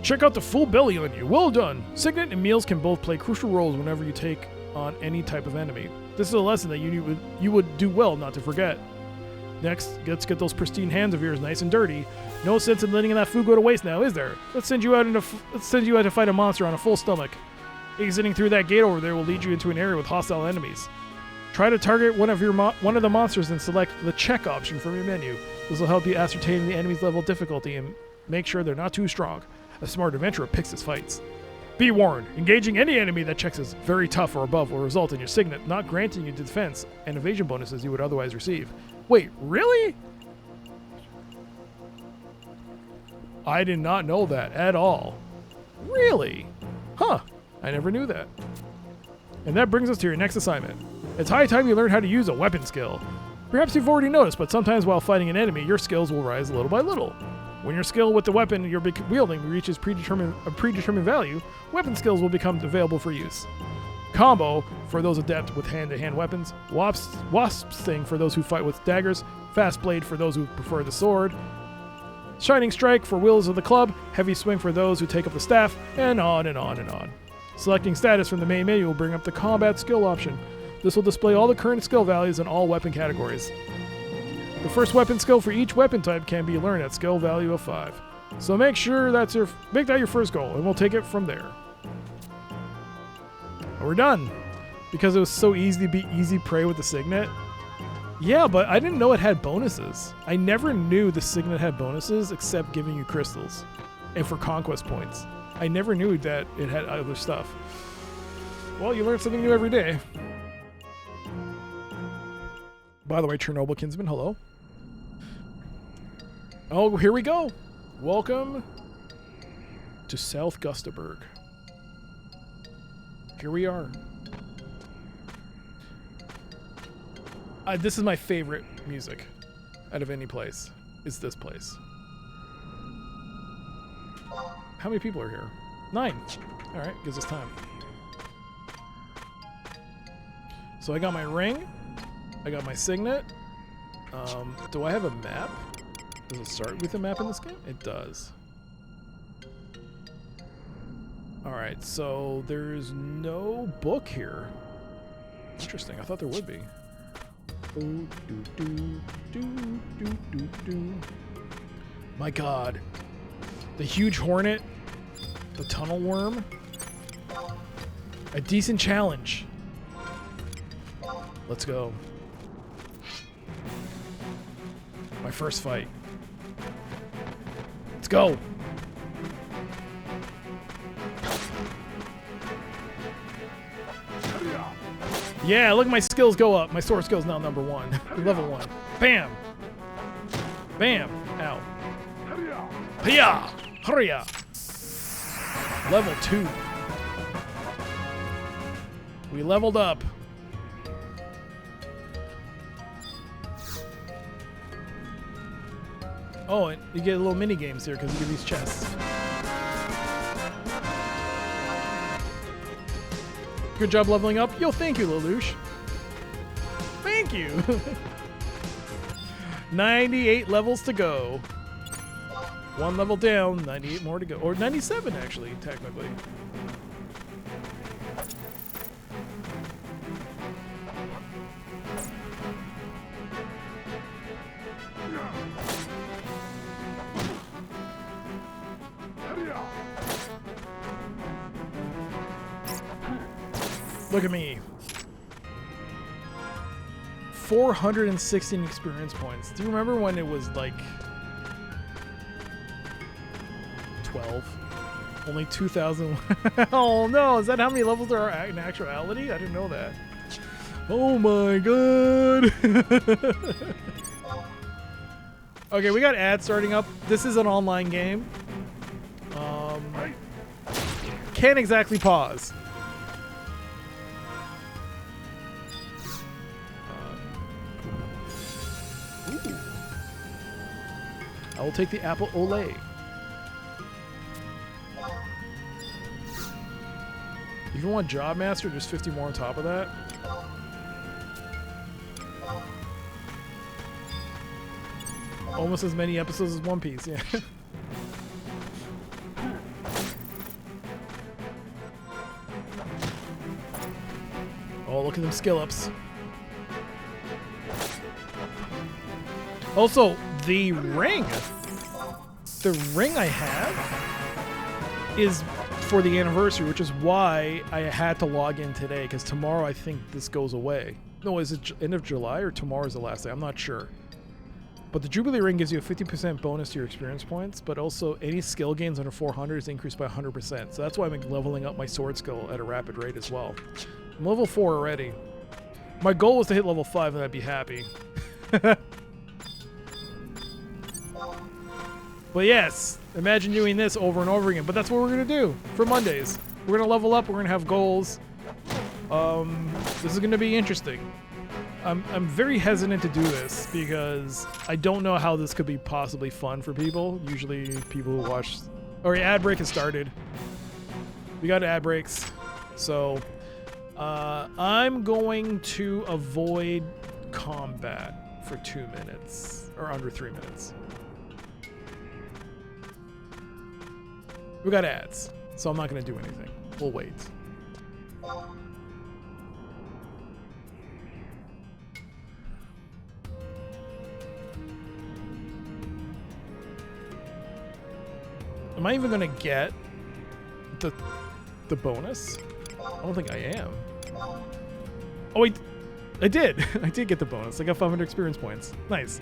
Check out the full belly on you. Well done! Signet and meals can both play crucial roles whenever you take on any type of enemy. This is a lesson that you would do well not to forget. Next, let's get those pristine hands of yours nice and dirty. No sense in letting that food go to waste now, is there? Let's send you out to fight a monster on a full stomach. Exiting through that gate over there will lead you into an area with hostile enemies. Try to target one of the monsters and select the check option from your menu. This will help you ascertain the enemy's level of difficulty and make sure they're not too strong. A smart adventurer picks his fights. Be warned, engaging any enemy that checks as very tough or above will result in your Signet not granting you defense and evasion bonuses you would otherwise receive. Wait, really? I did not know that at all. Really? Huh, I never knew that. And that brings us to your next assignment. It's high time you learn how to use a weapon skill. Perhaps you've already noticed, but sometimes while fighting an enemy, your skills will rise little by little. When your skill with the weapon you're wielding reaches a predetermined value, weapon skills will become available for use. Combo, for those adept with hand-to-hand weapons, Wasp's Sting for those who fight with daggers, Fast Blade for those who prefer the sword, Shining Strike for wielders of the club, Heavy Swing for those who take up the staff, and on and on and on. Selecting status from the main menu will bring up the combat skill option. This will display all the current skill values in all weapon categories. The first weapon skill for each weapon type can be learned at skill value of 5. So make that your first goal, and we'll take it from there. And we're done. Because it was so easy to be easy prey with the Signet. Yeah, but I didn't know it had bonuses. I never knew the Signet had bonuses except giving you crystals. And for conquest points. I never knew that it had other stuff. Well, you learn something new every day. By the way, Chernobyl Kinsman, hello. Oh, here we go. Welcome to South Gustaberg. Here we are. This is my favorite music out of any place. Is this place. How many people are here? 9. All right, gives us time. So I got my ring. I got my signet. Do I have a map? Does it start with a map in this game? It does. Alright, so there's no book here. Interesting, I thought there would be. My god. The huge hornet. The tunnel worm. A decent challenge. Let's go. My first fight. Let's go. Yeah, look at my skills go up. My sword skills now number 1. Level 1. Bam. Bam. Ow. Hiya. Hurry up. Level 2. We leveled up. Oh, and you get little mini games here because you get these chests. Good job leveling up. Yo, thank you, Lelouch. Thank you. 98 levels to go. 1 level down, 98 more to go. Or 97, actually, technically. Look at me. 416 experience points. Do you remember when it was like 12? Only 2,000. Oh no, is that how many levels there are in actuality? I didn't know that. Oh my god. Okay, we got ads starting up. This is an online game. Can't exactly pause. I will take the apple Olay. If you want Job Master, there's 50 more on top of that. Almost as many episodes as One Piece, yeah. Oh, look at them skill ups. Also, the ring I have is for the anniversary, which is why I had to log in today, because tomorrow I think this goes away. No, is it end of July or tomorrow is the last day? I'm not sure. But the Jubilee ring gives you a 50% bonus to your experience points, but also any skill gains under 400 is increased by 100%. So that's why I'm leveling up my sword skill at a rapid rate as well. I'm level 4 already. My goal was to hit level 5 and I'd be happy. But yes, imagine doing this over and over again. But that's what we're going to do for Mondays. We're going to level up. We're going to have goals. This is going to be interesting. I'm very hesitant to do this because I don't know how this could be possibly fun for people. Usually people who watch... Alright, ad break has started. We got ad breaks. So, I'm going to avoid combat for 2 minutes. Or under 3 minutes. We got ads, so I'm not going to do anything. We'll wait. Am I even going to get the bonus? I don't think I am. Oh wait, I did. I did get the bonus. I got 500 experience points. Nice.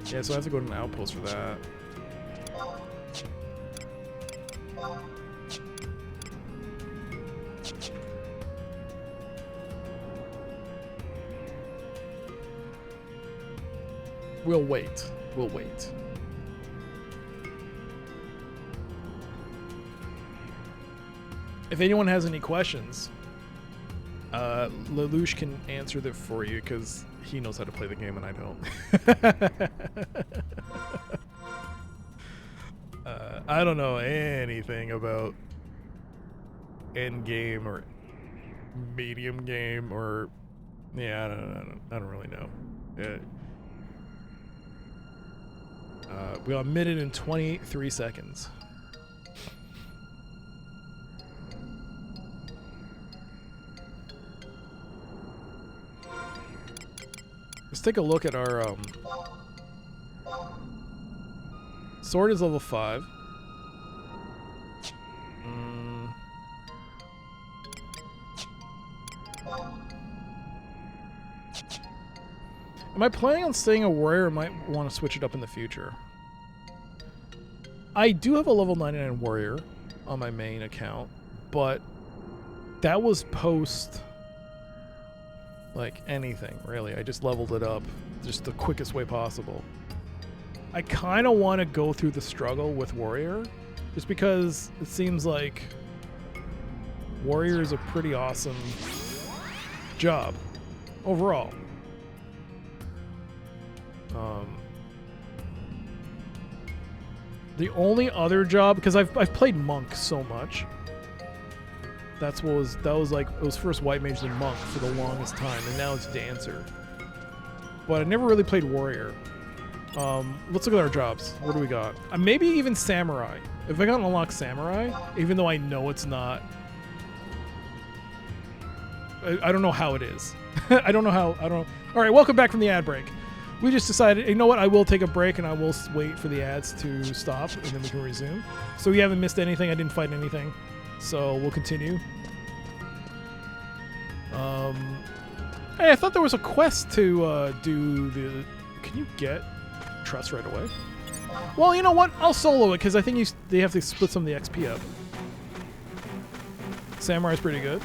Yeah, so I have to go to an outpost for that. We'll wait. We'll wait. If anyone has any questions, Lelouch can answer them for you because he knows how to play the game and I don't. I don't know anything about end game or medium game or yeah, I don't really know. We got a minute and 23 seconds. Let's take a look at our sword is level 5. Am I planning on staying a warrior or might want to switch it up in the future? I do have a level 99 warrior on my main account, but that was post like anything, really. I just leveled it up just the quickest way possible. I kind of want to go through the struggle with warrior just because it seems like warrior is a pretty awesome job overall. The only other job, because I've played monk so much. That was like it was first white mage then monk for the longest time, and now it's dancer. But I never really played warrior. Let's look at our jobs. What do we got? Maybe even samurai. If I got to unlock samurai, even though I know it's not. I don't know how it is. I don't know how. All right, welcome back from the ad break. We just decided, you know what, I will take a break and I will wait for the ads to stop and then we can resume. So we haven't missed anything. I didn't fight anything. So we'll continue. Hey, I thought there was a quest to do the... Can you get trust right away? Well, you know what? I'll solo it because I think they have to split some of the XP up. Samurai's pretty good.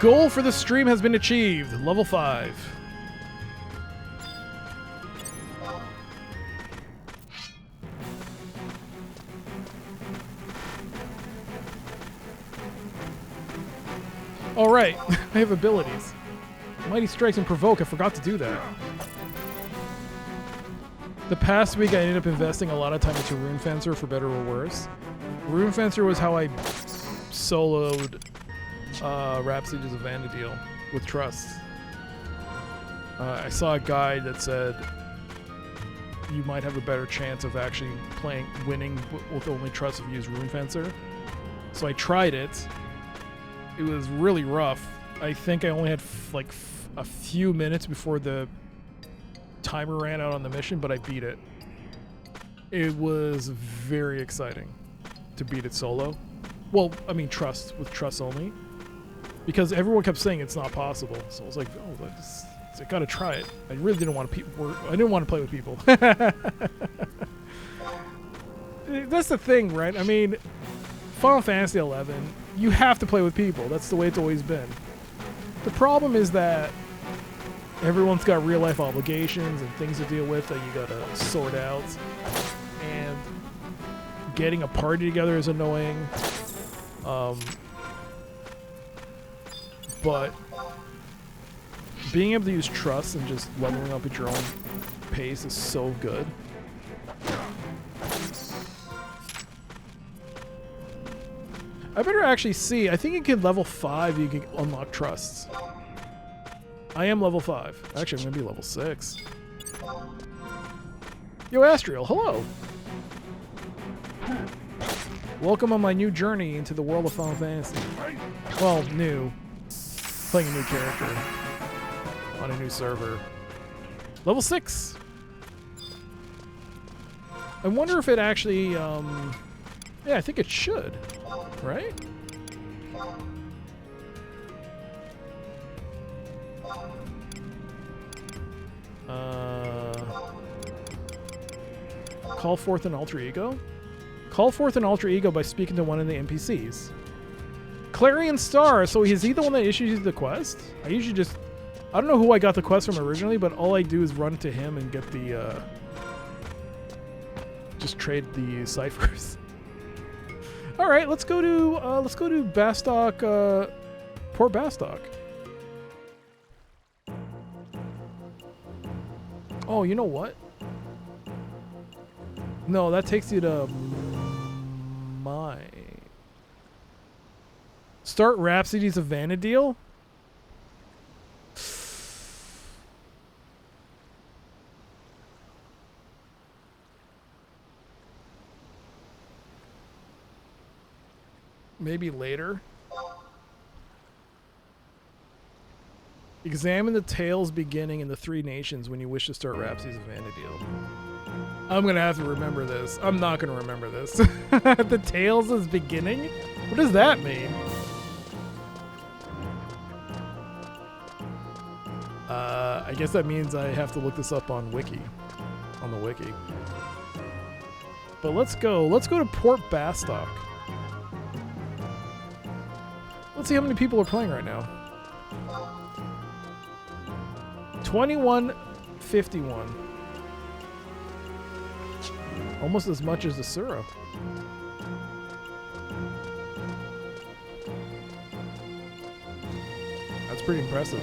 Goal for the stream has been achieved. Level 5. All right, I have abilities. Mighty Strikes and Provoke. I forgot to do that. The past week, I ended up investing a lot of time into Rune Fencer for better or worse. Rune Fencer was how I soloed Rhapsodies of Vana'diel with trust. I saw a guide that said you might have a better chance of actually winning with only trust if you use Rune Fencer. So I tried it. It was really rough. I think I only had like a few minutes before the timer ran out on the mission, but I beat it. It was very exciting to beat it solo. Well, I mean trust, with trust only. Because everyone kept saying it's not possible, so I was like, "Oh, I gotta try it." I really didn't want to play with people. That's the thing, right? I mean, Final Fantasy XI, you have to play with people. That's the way it's always been. The problem is that everyone's got real life obligations and things to deal with that you gotta sort out, and getting a party together is annoying. But being able to use trust and just leveling up at your own pace is so good. I better actually see. I think you can level 5, you can unlock trusts. I am level 5. Actually, I'm going to be level 6. Yo, Astriel, hello. Welcome on my new journey into the world of Final Fantasy. Well, new. Playing a new character on a new server. Level 6. I wonder if it actually, yeah, I think it should, right? Call forth an alter ego? Call forth an alter ego by speaking to one of the NPCs. Clarion Star, so is he the one that issues you the quest? I usually just... I don't know who I got the quest from originally, but all I do is run to him and get the... just trade the ciphers. Alright, let's go to Bastock, Port Bastock. Oh, you know what? No, that takes you to my... Start Rhapsody's of Vanadil? Maybe later. Examine the tales beginning in the Three Nations when you wish to start Rhapsodies of Vanadil. I'm gonna have to remember this. I'm not gonna remember this. The tales is beginning? What does that mean? I guess that means I have to look this up on Wiki. On the Wiki. But let's go to Port Bastock. Let's see how many people are playing right now. 2151. Almost as much as the Sura. That's pretty impressive.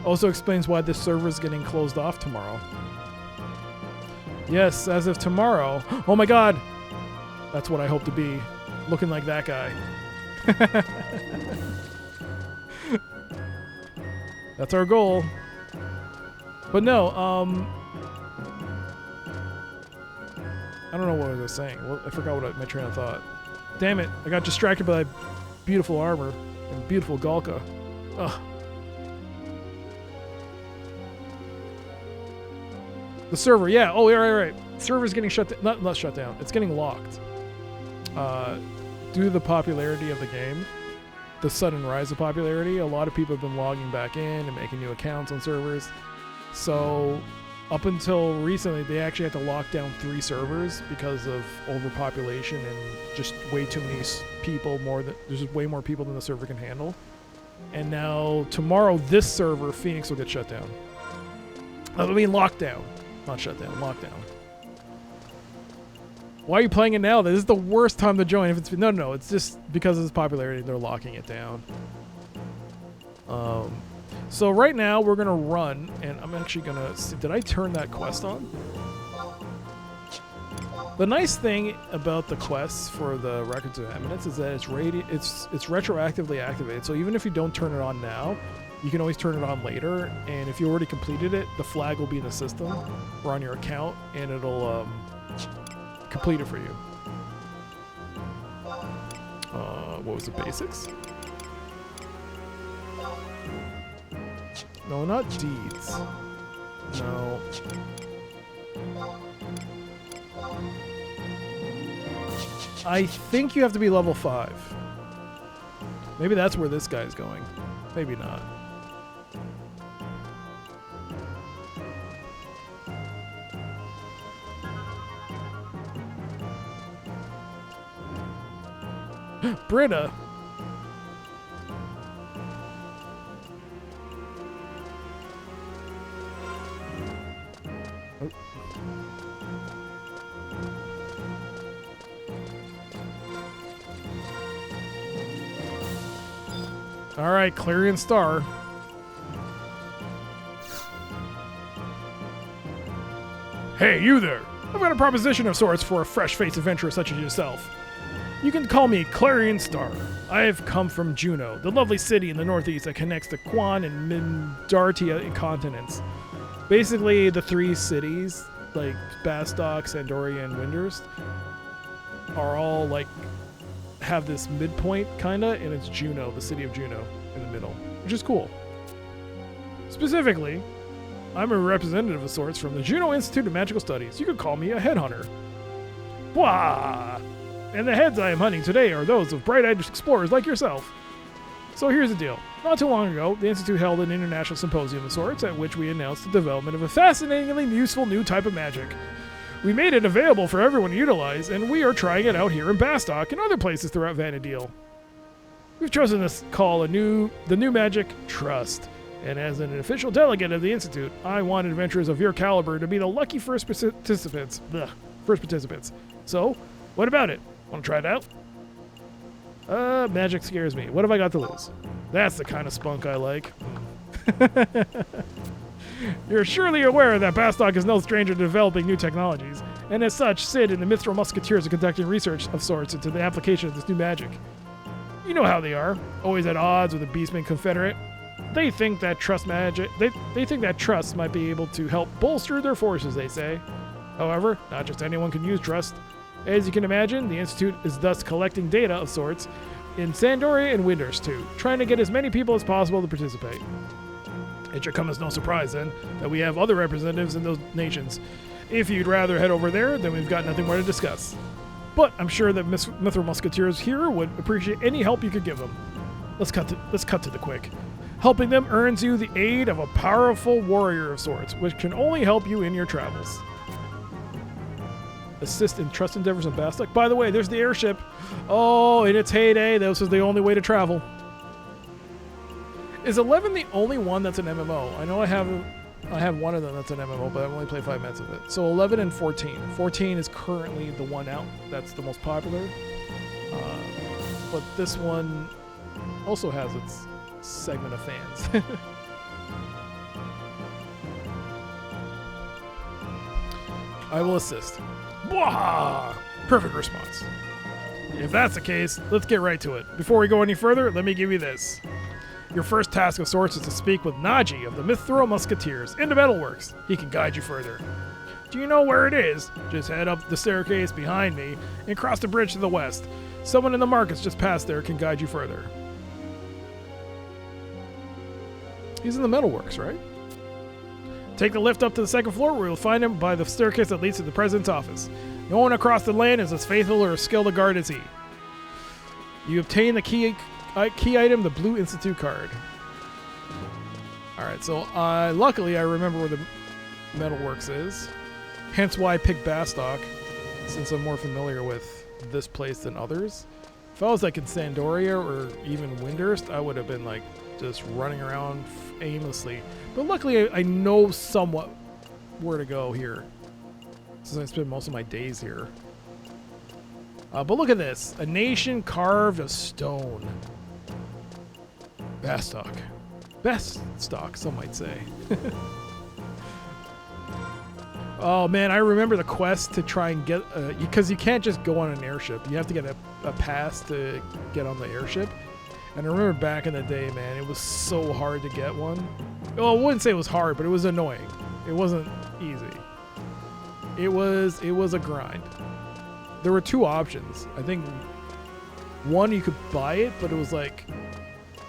Also explains why this server is getting closed off tomorrow. Yes, as of tomorrow. Oh my god! That's what I hope to be. Looking like that guy. That's our goal. But no, I don't know what I was saying. Well, I forgot what my train of thought. Damn it, I got distracted by that beautiful armor and beautiful Galka. Ugh. The server, yeah. Oh, yeah, right. Server's getting shut down. Not shut down. It's getting locked. Due to the popularity of the game, the sudden rise of popularity, a lot of people have been logging back in and making new accounts on servers. So up until recently, they actually had to lock down 3 servers because of overpopulation and just way too many people. There's just way more people than the server can handle. And now tomorrow, this server, Phoenix, will get shut down. I mean, locked down. Not shut down, lockdown. Why are you playing it now? This is the worst time to join. If it's no, it's just because of its popularity. They're locking it down. So right now we're gonna run, and I'm actually gonna see. Did I turn that quest on? The nice thing about the quests for the Records of Eminence is that it's retroactively activated. So even if you don't turn it on now, you can always turn it on later, and if you already completed it, the flag will be in the system or on your account, and it'll complete it for you. What was the basics? No, not deeds. No. I think you have to be level 5. Maybe that's where this guy's going. Maybe not. Britta. Oh. All right, Clarion Star. Hey, you there. I've got a proposition of sorts for a fresh-faced adventurer such as yourself. You can call me Clarion Star. I have come from Juneau, the lovely city in the northeast that connects the Quan and Mindartia continents. Basically, the 3 cities, like Bastock, Sandoria, and Windhurst, are all like have this midpoint kinda, and it's Juneau, the city of Juneau, in the middle, which is cool. Specifically, I'm a representative of sorts from the Juneau Institute of Magical Studies. You could call me a headhunter. Blah! And the heads I am hunting today are those of bright-eyed explorers like yourself. So here's the deal. Not too long ago, the Institute held an international symposium of sorts at which we announced the development of a fascinatingly useful new type of magic. We made it available for everyone to utilize, and we are trying it out here in Bastock and other places throughout Vanadil. We've chosen to call the new magic Trust, and as an official delegate of the Institute, I want adventurers of your caliber to be the lucky first participants. So, what about it? Want to try it out? Magic scares me. What have I got to lose? That's the kind of spunk I like. You're surely aware that Bastock is no stranger to developing new technologies, and as such, Sid and the Mithril Musketeers are conducting research of sorts into the application of this new magic. You know how they are, always at odds with the Beastman Confederate. They think that trust magic. They think that trust might be able to help bolster their forces, they say. However, not just anyone can use trust. As you can imagine, the Institute is thus collecting data of sorts in Sandoria and Windhurst too, trying to get as many people as possible to participate. It should come as no surprise, then, that we have other representatives in those nations. If you'd rather head over there, then we've got nothing more to discuss. But I'm sure that Mithril Musketeers here would appreciate any help you could give them. Let's cut to the quick. Helping them earns you the aid of a powerful warrior of sorts, which can only help you in your travels. Assist in trust endeavors in Bastock. By the way, there's the airship. Oh, in its heyday, this was the only way to travel. Is 11 the only one that's an MMO? I know I have one of them that's an MMO, but I've only played 5 minutes of it. So 11 and 14. 14 is currently the one out. That's the most popular. But this one also has its segment of fans. I will assist. Blah! Perfect response. If that's the case, let's get right to it. Before we go any further, let me give you this. Your first task of sorts is to speak with Naji of the Mithril Musketeers in the Metalworks. He can guide you further. Do you know where it is? Just head up the staircase behind me and cross the bridge to the west. Someone in the markets just past there can guide you further. He's in the Metalworks, right? Take the lift up to the second floor where you'll find him by the staircase that leads to the president's office. No one across the land is as faithful or as skilled a guard as he. You obtain the key item, the Blue Institute card. Alright, so luckily I remember where the Metalworks is. Hence why I picked Bastock, since I'm more familiar with this place than others. If I was like in Sandoria or even Windhurst, I would have been like just running around aimlessly. But luckily I know somewhat where to go here, since I spend most of my days here. But look at this. A nation carved of stone. Bastock. Best stock, some might say. Oh man, I remember the quest to try and get, because you can't just go on an airship. You have to get a pass to get on the airship. And I remember back in the day, man, it was so hard to get one. Well, I wouldn't say it was hard, but it was annoying. It wasn't easy. It was a grind. There were 2 options. I think one, you could buy it, but it was like,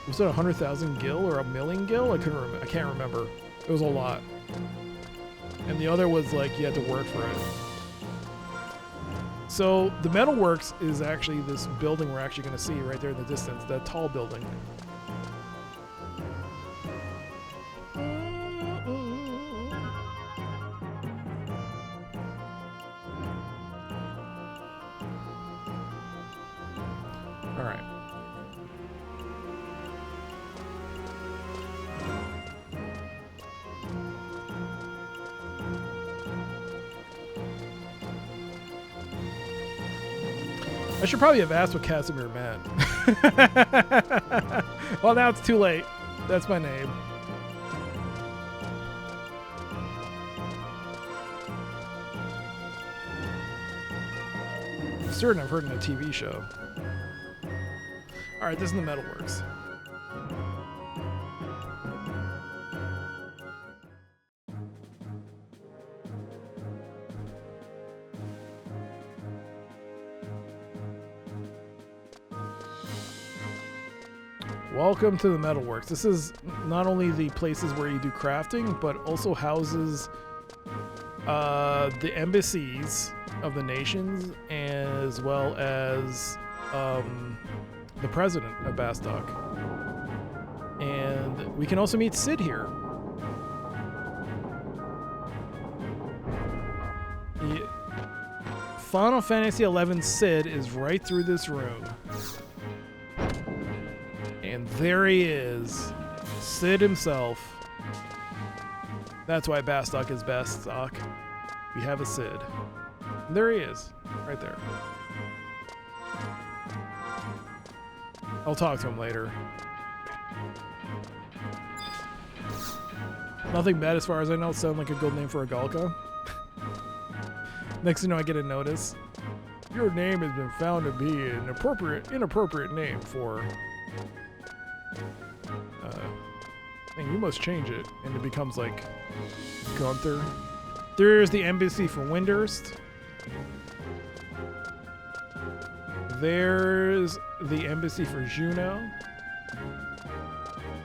was it 100,000 gil or 1,000,000 gil? I can't remember. It was a lot. And the other was like you had to work for it. So the Metalworks is actually this building we're actually going to see right there in the distance, that tall building. All right. I should probably have asked what Casimir meant. Well, now it's too late. That's my name. I'm certain I've heard in a TV show. Alright, this is the Metalworks. Welcome to the Metalworks. This is not only the places where you do crafting, but also houses the embassies of the nations, as well as the president of Bastock. And we can also meet Sid here. Final Fantasy XI Sid is right through this room. And there he is. Sid himself. That's why Bastok is Bastok. We have a Sid. And there he is. Right there. I'll talk to him later. Nothing bad as far as I know. Sound like a good name for a Galka. Next thing you know, I get a notice. Your name has been found to be an inappropriate name for... and you must change it. And it becomes like Gunther. There's the embassy for Windhurst. There's the embassy for Juno.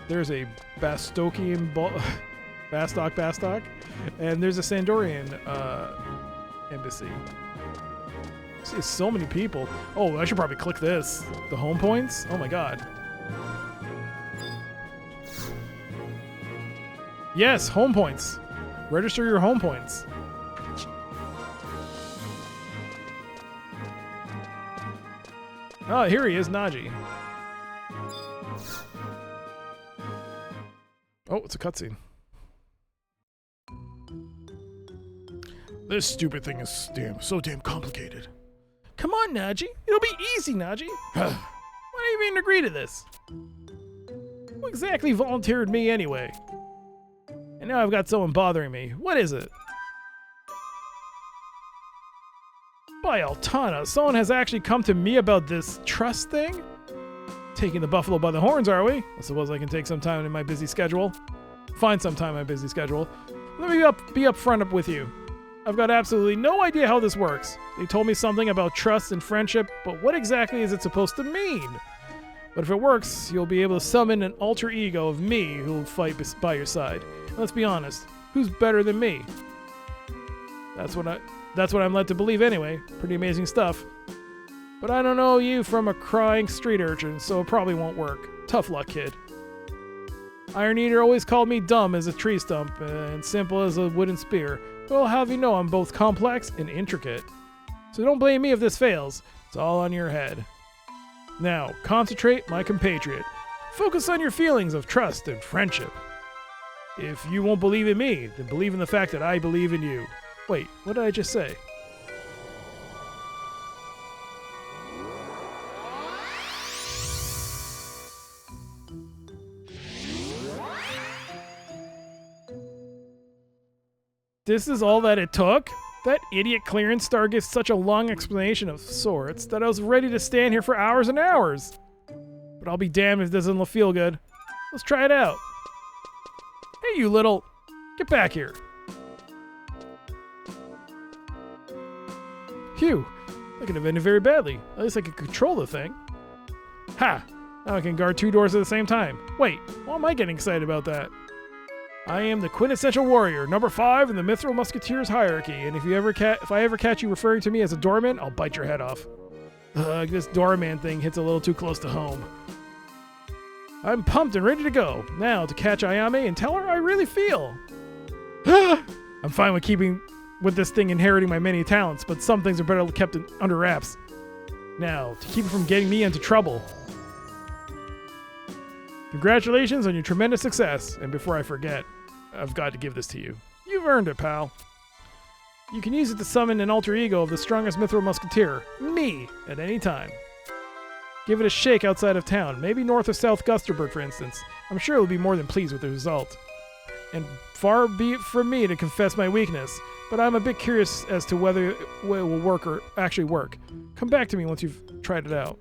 There's a Bastokian... Bastok. And there's a Sandorian embassy. I see so many people. Oh, I should probably click this. The home points? Oh my god. Yes, home points. Register your home points. Oh, here he is, Naji. Oh, it's a cutscene. This stupid thing is so damn complicated. Come on, Naji. It'll be easy, Naji. Why do you even agree to this? Who exactly volunteered me anyway? And now I've got someone bothering me. What is it? By Altana, someone has actually come to me about this trust thing? Taking the buffalo by the horns, are we? I suppose I can take some time in my busy schedule. Find some time in my busy schedule. Let me be up front with you. I've got absolutely no idea how this works. They told me something about trust and friendship, but what exactly is it supposed to mean? But if it works, you'll be able to summon an alter ego of me who will fight by your side. And let's be honest, who's better than me? That's what I'm led to believe anyway. Pretty amazing stuff. But I don't know you from a crying street urchin, so it probably won't work. Tough luck, kid. Iron Eater always called me dumb as a tree stump and simple as a wooden spear. But I'll have you know I'm both complex and intricate. So don't blame me if this fails. It's all on your head. Now, concentrate, my compatriot. Focus on your feelings of trust and friendship. If you won't believe in me, then believe in the fact that I believe in you. Wait, what did I just say? This is all that it took? That idiot clearance star gives such a long explanation of sorts that I was ready to stand here for hours and hours. But I'll be damned if it doesn't feel good. Let's try it out. Hey, you little... Get back here. Phew. That could have ended very badly. At least I could control the thing. Ha! Now I can guard two doors at the same time. Wait, why am I getting excited about that? I am the quintessential warrior, number 5 in the Mithril Musketeers hierarchy, and if I ever catch you referring to me as a doorman, I'll bite your head off. Ugh, this doorman thing hits a little too close to home. I'm pumped and ready to go. Now to catch Ayame and tell her I really feel. I'm fine with this thing inheriting my many talents, but some things are better kept under wraps. Now, to keep it from getting me into trouble. Congratulations on your tremendous success, and before I forget, I've got to give this to you. You've earned it, pal. You can use it to summon an alter ego of the strongest Mithril Musketeer, me, at any time. Give it a shake outside of town, maybe north or south Gusterberg, for instance. I'm sure it'll be more than pleased with the result. And far be it from me to confess my weakness, but I'm a bit curious as to whether it will work or actually work. Come back to me once you've tried it out.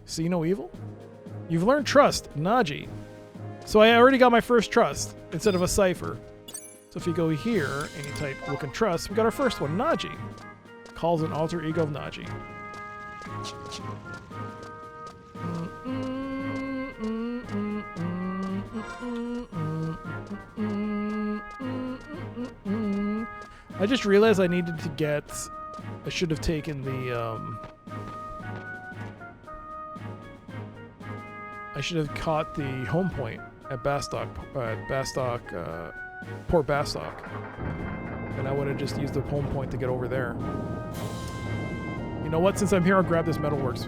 See no evil? You've learned trust, Naji. So I already got my first trust instead of a cipher. So if you go here and you type look and trust, we got our first one, Naji. Calls an alter ego of Naji. I just realized I needed to get... I should have taken the... I should have caught the home point at Port Bastock. And I would have just used the home point to get over there. You know what? Since I'm here, I'll grab this metalworks.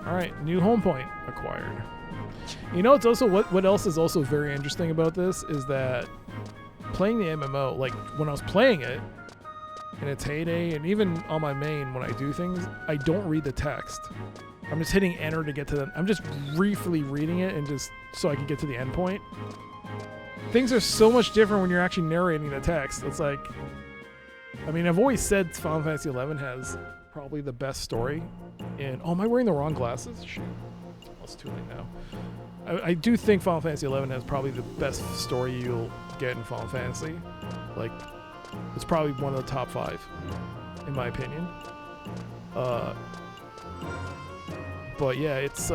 Alright, new home point acquired. You know, it's also what else is also very interesting about this is that playing the MMO, like when I was playing it in its heyday, and even on my main when I do things, I don't read the text. I'm just hitting enter to get to the. I'm just briefly reading it and just so I can get to the end point. Things are so much different when you're actually narrating the text. It's like, I mean, I've always said Final Fantasy XI has probably the best story. And oh, am I wearing the wrong glasses? Shoot, it's too late now. I do think Final Fantasy XI has probably the best story you'll get in Final Fantasy. Like, it's probably one of the top 5, in my opinion. But yeah, it's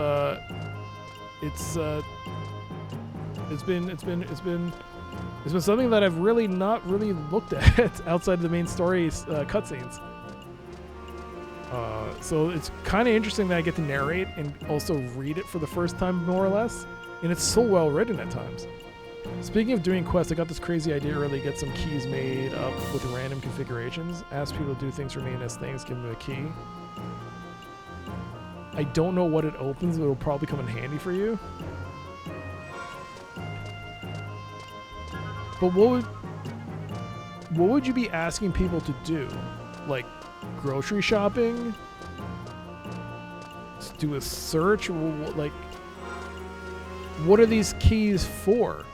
been something that I've really not really looked at outside of the main story cutscenes. So it's kind of interesting that I get to narrate and also read it for the first time, more or less. And it's so well written at times. Speaking of doing quests, I got this crazy idea early, get some keys made up with random configurations. Ask people to do things for me, and as things, give them a key. I don't know what it opens, but it'll probably come in handy for you. But what would you be asking people to do? Like, grocery shopping? Do a search? Like, what are these keys for?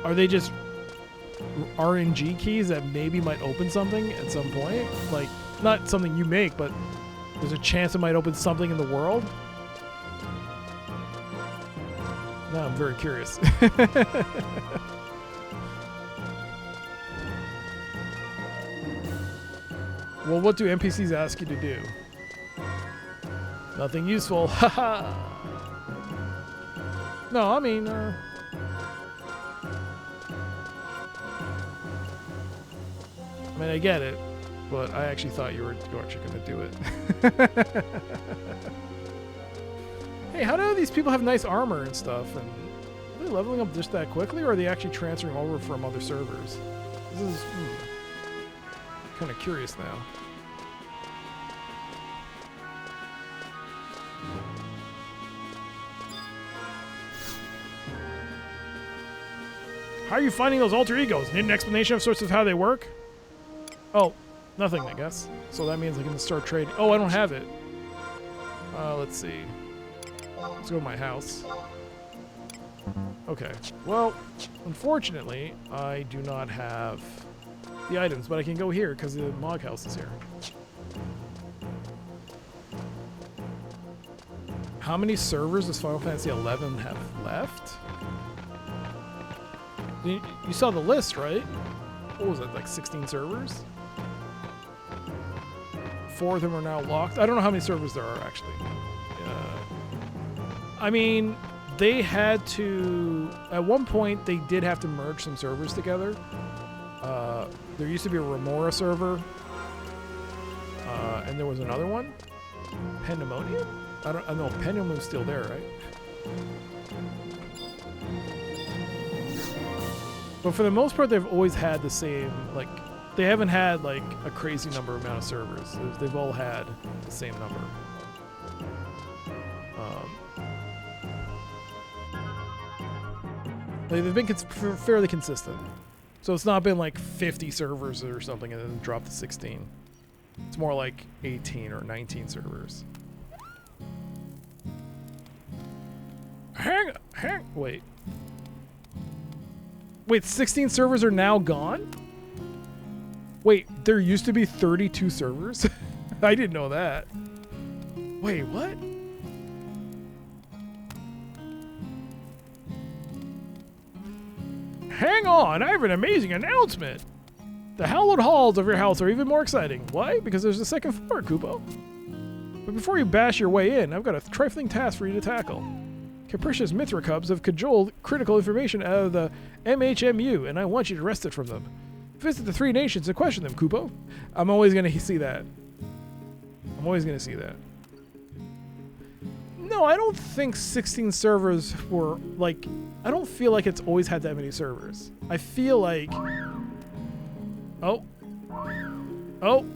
Are they just RNG keys that maybe might open something at some point? Like, not something you make, but there's a chance it might open something in the world? Now I'm very curious. Well, what do NPCs ask you to do? Nothing useful. Haha. No, I mean, I mean, I get it, but I actually thought you were actually going to do it. Hey, how do these people have nice armor and stuff? And are they leveling up just that quickly, or are they actually transferring over from other servers? This is kind of curious now. How are you finding those alter egos? Need an explanation of sorts of how they work? Oh, nothing, I guess. So that means I can start trading. Oh, I don't have it. Let's see. Let's go to my house. Okay. Well, unfortunately, I do not have the items, but I can go here because the Mog House is here. How many servers does Final Fantasy XI have left? You saw the list, right? What was it, like 16 servers? 4 of them are now locked. I don't know how many servers there are, actually. I mean, they had to... At one point, they did have to merge some servers together. There used to be a Remora server. And there was another one. Pandemonium? I know Pandemonium's still there, right? But for the most part, they've always had the same, like, they haven't had, like, a crazy amount of servers. They've all had the same number. They've been fairly consistent. So it's not been, like, 50 servers or something and then dropped to 16. It's more like 18 or 19 servers. Wait. Wait, 16 servers are now gone? Wait, there used to be 32 servers? I didn't know that. Wait, what? Hang on, I have an amazing announcement. The hallowed halls of your house are even more exciting. Why? Because there's a second floor, Kupo. But before you bash your way in, I've got a trifling task for you to tackle. Capricious Mithra Cubs have cajoled critical information out of the MHMU, and I want you to wrest it from them. Visit the 3 nations and question them, Kupo. I'm always going to see that. I'm always going to see that. No, I don't think 16 servers were, like... I don't feel like it's always had that many servers. I feel like... Oh. Oh!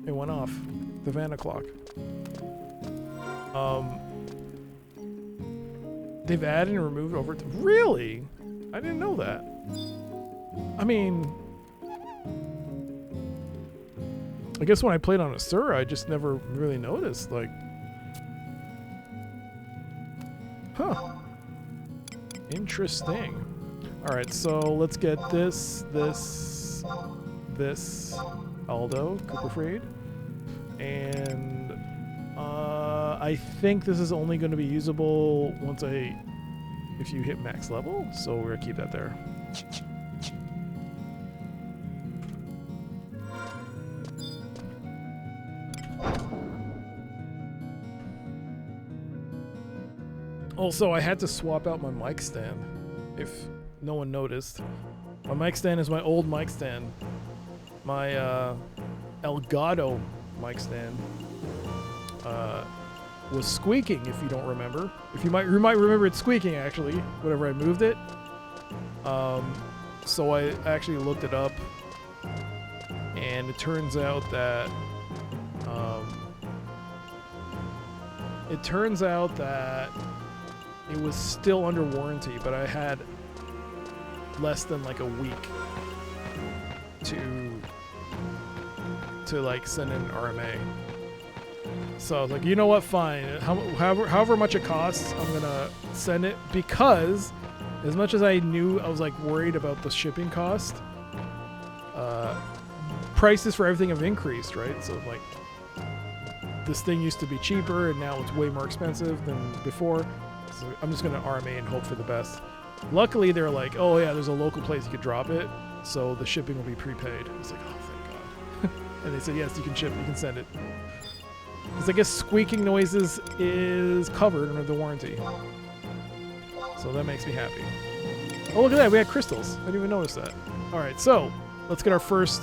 It went off. The Vanna clock. They've added and removed over... Really? I didn't know that. I mean... I guess when I played on Asura, I just never really noticed, like... Huh. Interesting. Alright, so let's get this, Aldo, Cooperfried. And... I think this is only going to be usable once if you hit max level, so we're going to keep that there. Also, I had to swap out my mic stand, if no one noticed. My mic stand is my old mic stand. My Elgato mic stand was squeaking, if you don't remember. You might remember it squeaking, actually, whenever I moved it. So I actually looked it up, and it turns out that it was still under warranty, but I had less than like a week to like send in an RMA. So I was like, you know what, fine. However much it costs, I'm gonna send it, because as much as I knew, I was like worried about the shipping cost. Prices for everything have increased, right? So like, this thing used to be cheaper, and now it's way more expensive than before. So I'm just gonna RMA and hope for the best. Luckily, they're like, oh yeah, there's a local place you could drop it, so the shipping will be prepaid. I was like, oh thank God. And they said, yes, you can ship, you can send it. Because I guess squeaking noises is covered under the warranty. So that makes me happy. Oh, look at that, we had crystals. I didn't even notice that. All right, so let's get our first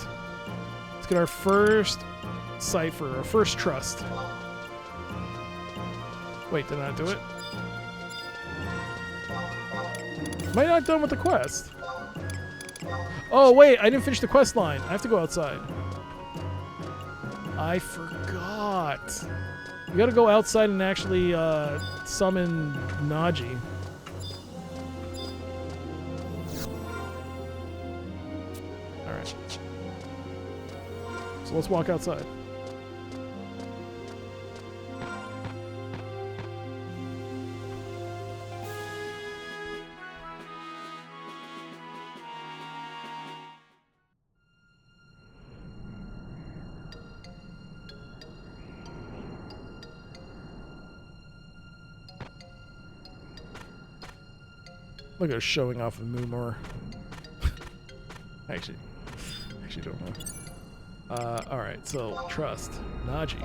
cipher, our first trust. Wait, did I not do it? Am I not done with the quest? Oh wait, I didn't finish the quest line. I have to go outside. I forgot. You gotta go outside and actually summon Naji. Alright. So let's walk outside. Look at her showing off of Moomor. actually don't know. Alright, so trust. Naji.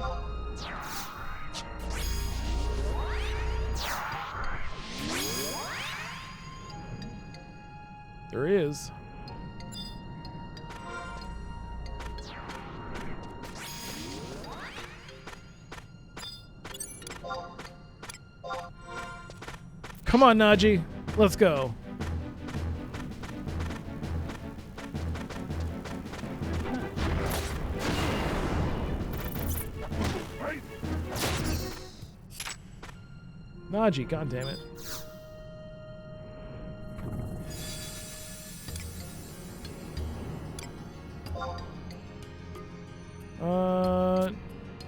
There he is. Come on, Naji. Let's go. Naji, goddammit.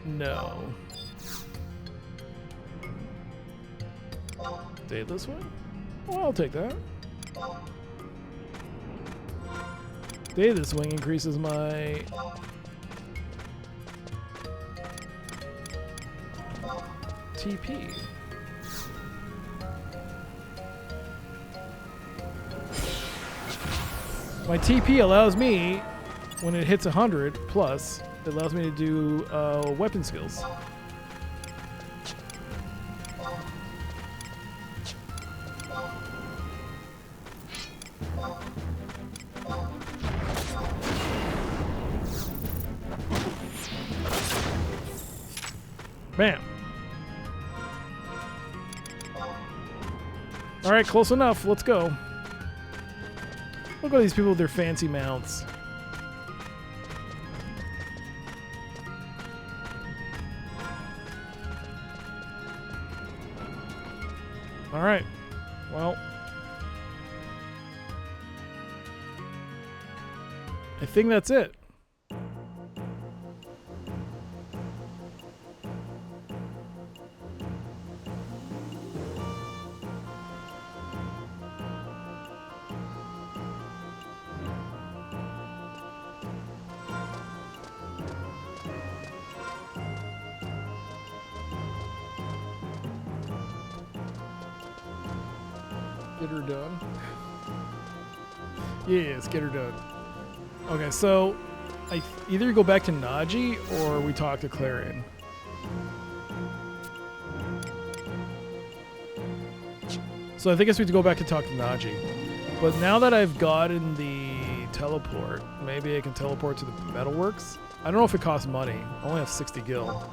No. Daedalus one? Well, I'll take that. Daedalus wing increases my TP. My TP allows me, when it hits 100 plus, it allows me to do weapon skills. Bam. All right, close enough. Let's go. Look at these people with their fancy mounts. All right. Well, I think that's it. Get her done. Yes, get her done. Okay, so either you go back to Naji or we talk to Clarion. So I think I guess we have to go back and talk to Naji. But now that I've gotten the teleport, maybe I can teleport to the metalworks. I don't know if it costs money. I only have 60 gil.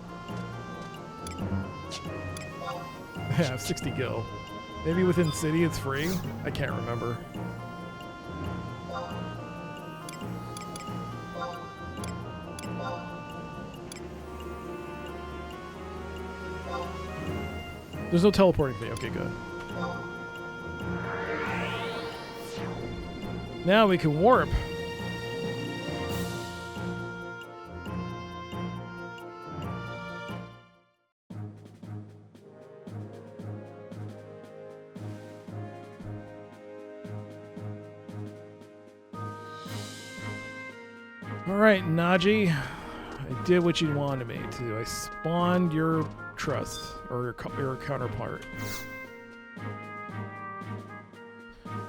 Yeah, I have 60 gil. Maybe within city it's free? I can't remember. There's no teleporting fee. Okay, good. Now we can warp. Alright, Naji. I did what you wanted me to. I spawned your trust, or your counterpart.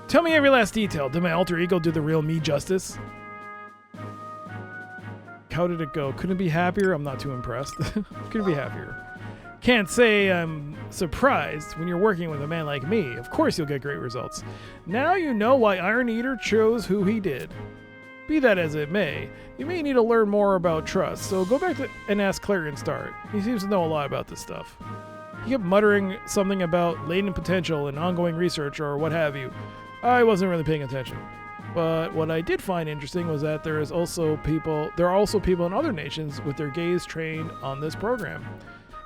Tell me every last detail. Did my alter ego do the real me justice? How did it go? Couldn't be happier. I'm not too impressed. Couldn't be happier. Can't say I'm surprised when you're working with a man like me. Of course you'll get great results. Now you know why Iron Eater chose who he did. Be that as it may, you may need to learn more about trust, so go back and ask Clarion Star. He seems to know a lot about this stuff. He kept muttering something about latent potential and ongoing research or what have you. I wasn't really paying attention. But what I did find interesting was that there are also people in other nations with their gaze trained on this program.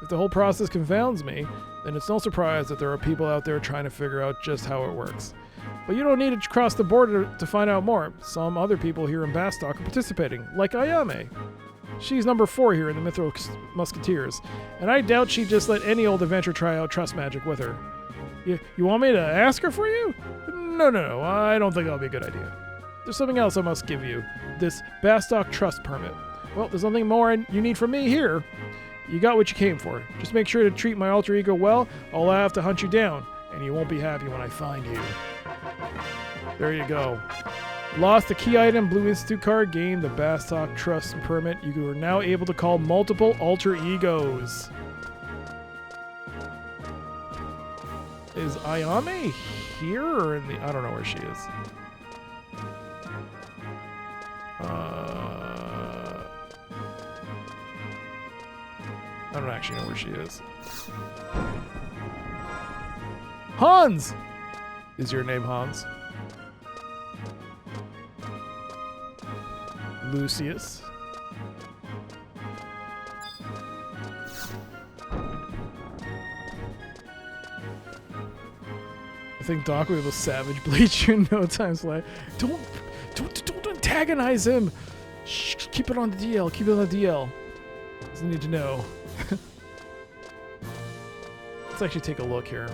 If the whole process confounds me, then it's no surprise that there are people out there trying to figure out just how it works. But you don't need to cross the border to find out more. Some other people here in Bastok are participating, like Ayame. She's number 4 here in the Mythro Musketeers, and I doubt she'd just let any old adventure try out trust magic with her. You want me to ask her for you? No, I don't think that'll be a good idea. There's something else I must give you. This Bastok trust permit. Well, there's nothing more you need from me here. You got what you came for. Just make sure to treat my alter ego well, or I'll have to hunt you down, and you won't be happy when I find you. There you go. Lost the key item, Blue Institute card, gained the Bastok Trust permit. You are now able to call multiple alter egos. Is Ayame here or in the... I don't know where she is. I don't actually know where she is. Hans! Is your name Hans? Lucius. I think Doc will savage bleach you in no time flat. Don't antagonize him. Shh, keep it on the DL. Keep it on the DL. Doesn't need to know. Let's actually take a look here.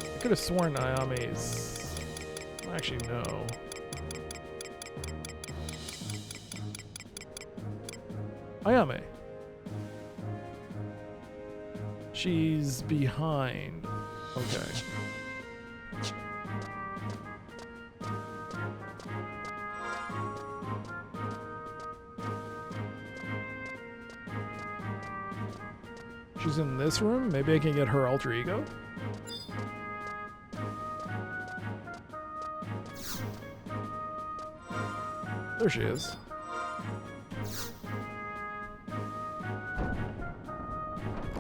I could have sworn Ayame's... Actually, no. Ayame. She's behind. Okay. She's in this room? Maybe I can get her alter ego? There she is.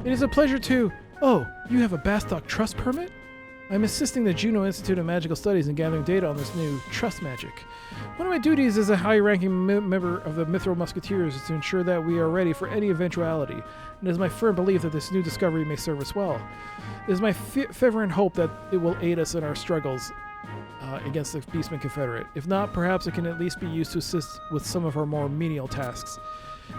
It is a pleasure to... Oh, you have a Bastock trust permit? I'm assisting the Juno Institute of Magical Studies in gathering data on this new trust magic. One of my duties as a high-ranking member of the Mithril Musketeers is to ensure that we are ready for any eventuality, and it is my firm belief that this new discovery may serve us well. It is my fervent hope that it will aid us in our struggles against the Beastman Confederate. If not, perhaps it can at least be used to assist with some of our more menial tasks.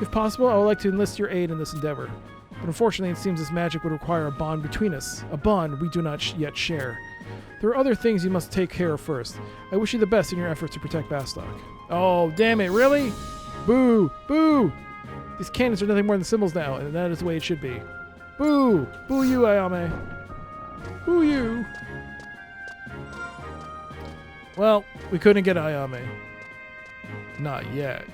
If possible, I would like to enlist your aid in this endeavor. But unfortunately, it seems this magic would require a bond between us, a bond we do not yet share. There are other things you must take care of first. I wish you the best in your efforts to protect Bastock. Oh, damn it, really? Boo! Boo! These cannons are nothing more than symbols now, and that is the way it should be. Boo! Boo you, Ayame. Boo you! Well, we couldn't get Ayame. Not yet.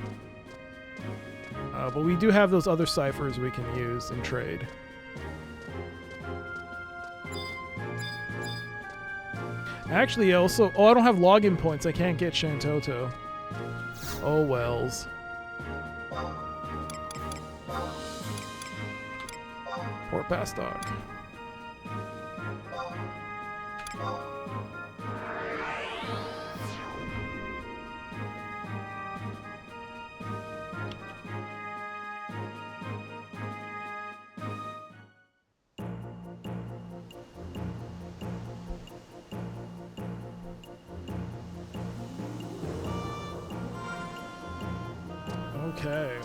But we do have those other ciphers we can use and trade. Actually, also... Oh, I don't have login points. I can't get Shantoto. Oh, wells. Port Bastock. Okay.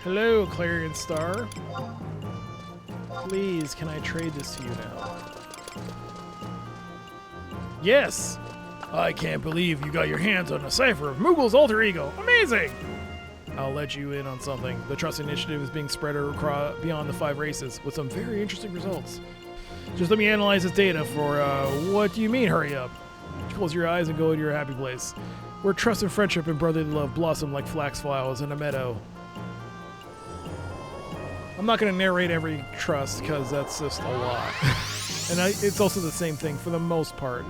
Hello, Clarion Star. Please, can I trade this to you now? Yes! I can't believe you got your hands on a cipher of Moogle's alter ego. Amazing! I'll let you in on something. The Trust Initiative is being spread across beyond the 5 races with some very interesting results. Just let me analyze this data for, what do you mean, hurry up? Close your eyes and go to your happy place, where trust and friendship and brotherly love blossom like flax flowers in a meadow. I'm not going to narrate every trust, because that's just a lot. And it's also the same thing for the most part.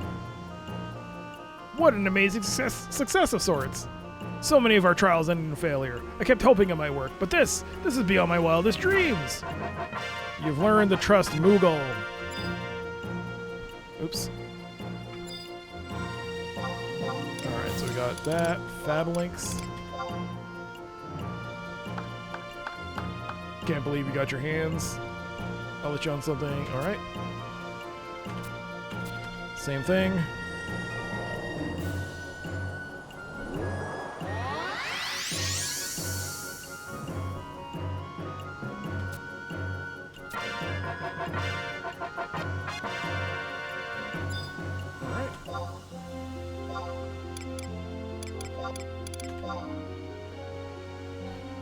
What an amazing success of sorts! So many of our trials ended in failure. I kept hoping it might work, but this is beyond my wildest dreams! You've learned to trust Moogle. Oops. Alright, so we got that. Fabalinks. Can't believe you got your hands. I'll let you on something. Alright. Same thing.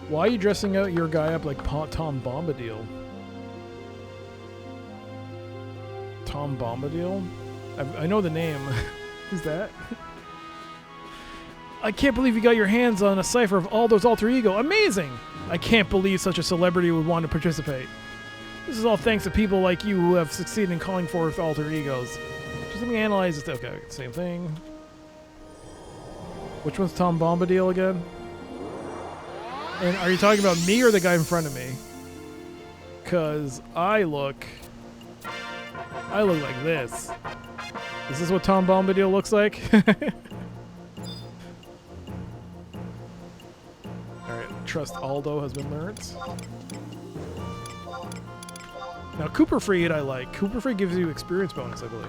Why are you dressing out your guy up like Tom Bombadil? Tom Bombadil? I know the name. Who's that? I can't believe you got your hands on a cipher of Aldo's alter ego. Amazing! I can't believe such a celebrity would want to participate. This is all thanks to people like you who have succeeded in calling forth alter egos. Just let me analyze this. Okay, same thing. Which one's Tom Bombadil again? And are you talking about me or the guy in front of me? Because I look like this. Is this what Tom Bombadil looks like? Alright, trust Aldo has been learned. Now Cooper Freed I like. Cooper Freed gives you experience bonus, I believe.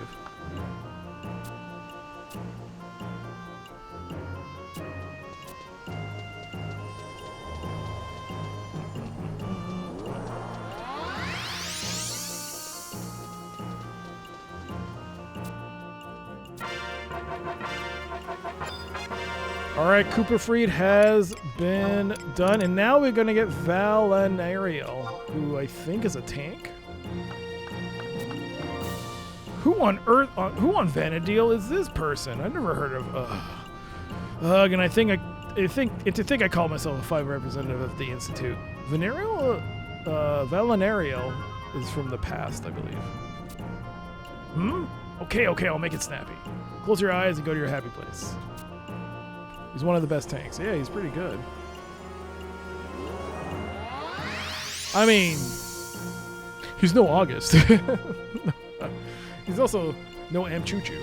Alright, Cooper Freed has been done, and now we're going to get Valinariel, who I think is a tank. Who on Vanadil is this person? I've never heard of. And I think I call myself a 5 representative of the Institute. Valinariel is from the past, I believe. Okay, I'll make it snappy. Close your eyes and go to your happy place. He's one of the best tanks. Yeah, he's pretty good. I mean, he's no August. He's also no Amchuchu.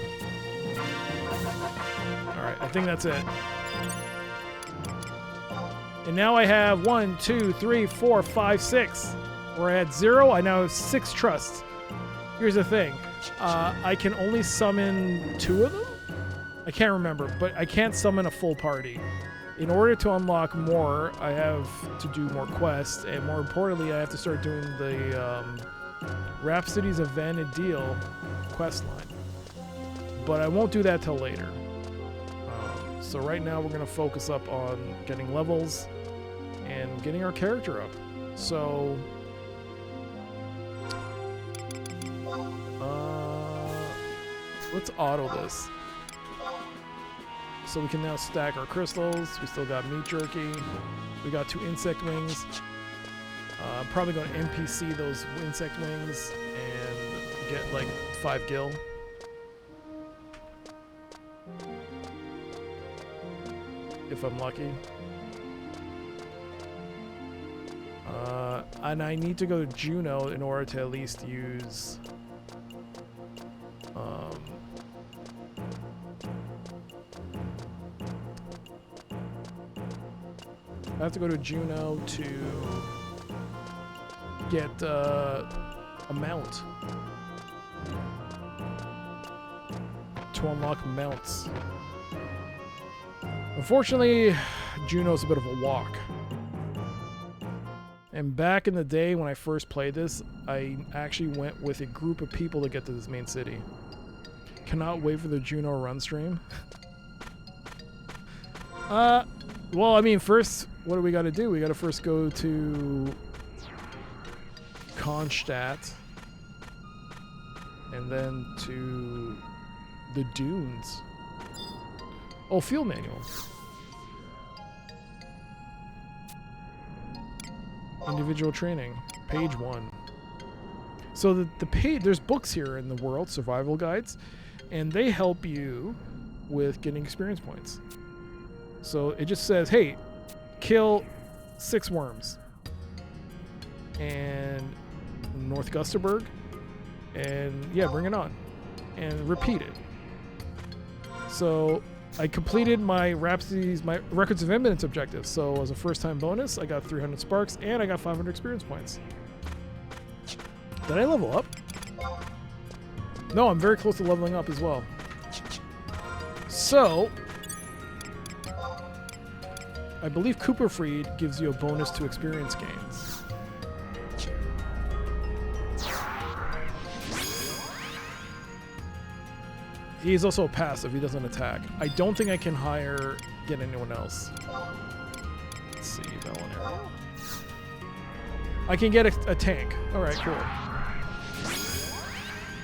Alright, I think that's it. And now I have 1, 2, 3, 4, 5, 6. Where I had 0, I now have 6 trusts. Here's the thing. I can only summon 2 of them? I can't remember, but I can't summon a full party. In order to unlock more, I have to do more quests, and more importantly, I have to start doing the Rhapsodies of Vana'diel quest line. But I won't do that till later. So right now we're going to focus up on getting levels and getting our character up. So let's auto this. So we can now stack our crystals. We still got meat jerky. We got 2 insect wings. I'm probably going to NPC those insect wings and get like 5 gil. If I'm lucky. And I need to go to Juno in order to at least use I have to go to Juno to get a mount. To unlock mounts. Unfortunately, Juno's a bit of a walk. And back in the day when I first played this, I actually went with a group of people to get to this main city. Cannot wait for the Juno run stream. Well, I mean, first, what do we got to do? We got to first go to Kronstadt, and then to the dunes. Oh, field manual. Individual training, page 1. So the page, there's books here in the world, survival guides, and they help you with getting experience points. So it just says, hey, kill 6 worms. And North Gusterberg. And yeah, bring it on. And repeat it. So I completed my Rhapsodies, my Records of Eminence objective. So as a first time bonus, I got 300 sparks and I got 500 experience points. Did I level up? No, I'm very close to leveling up as well. So I believe Cooperfried gives you a bonus to experience gains. He's also a passive, he doesn't attack. I don't think I can get anyone else. Let's see, Velinarian. I can get a tank. Alright, cool.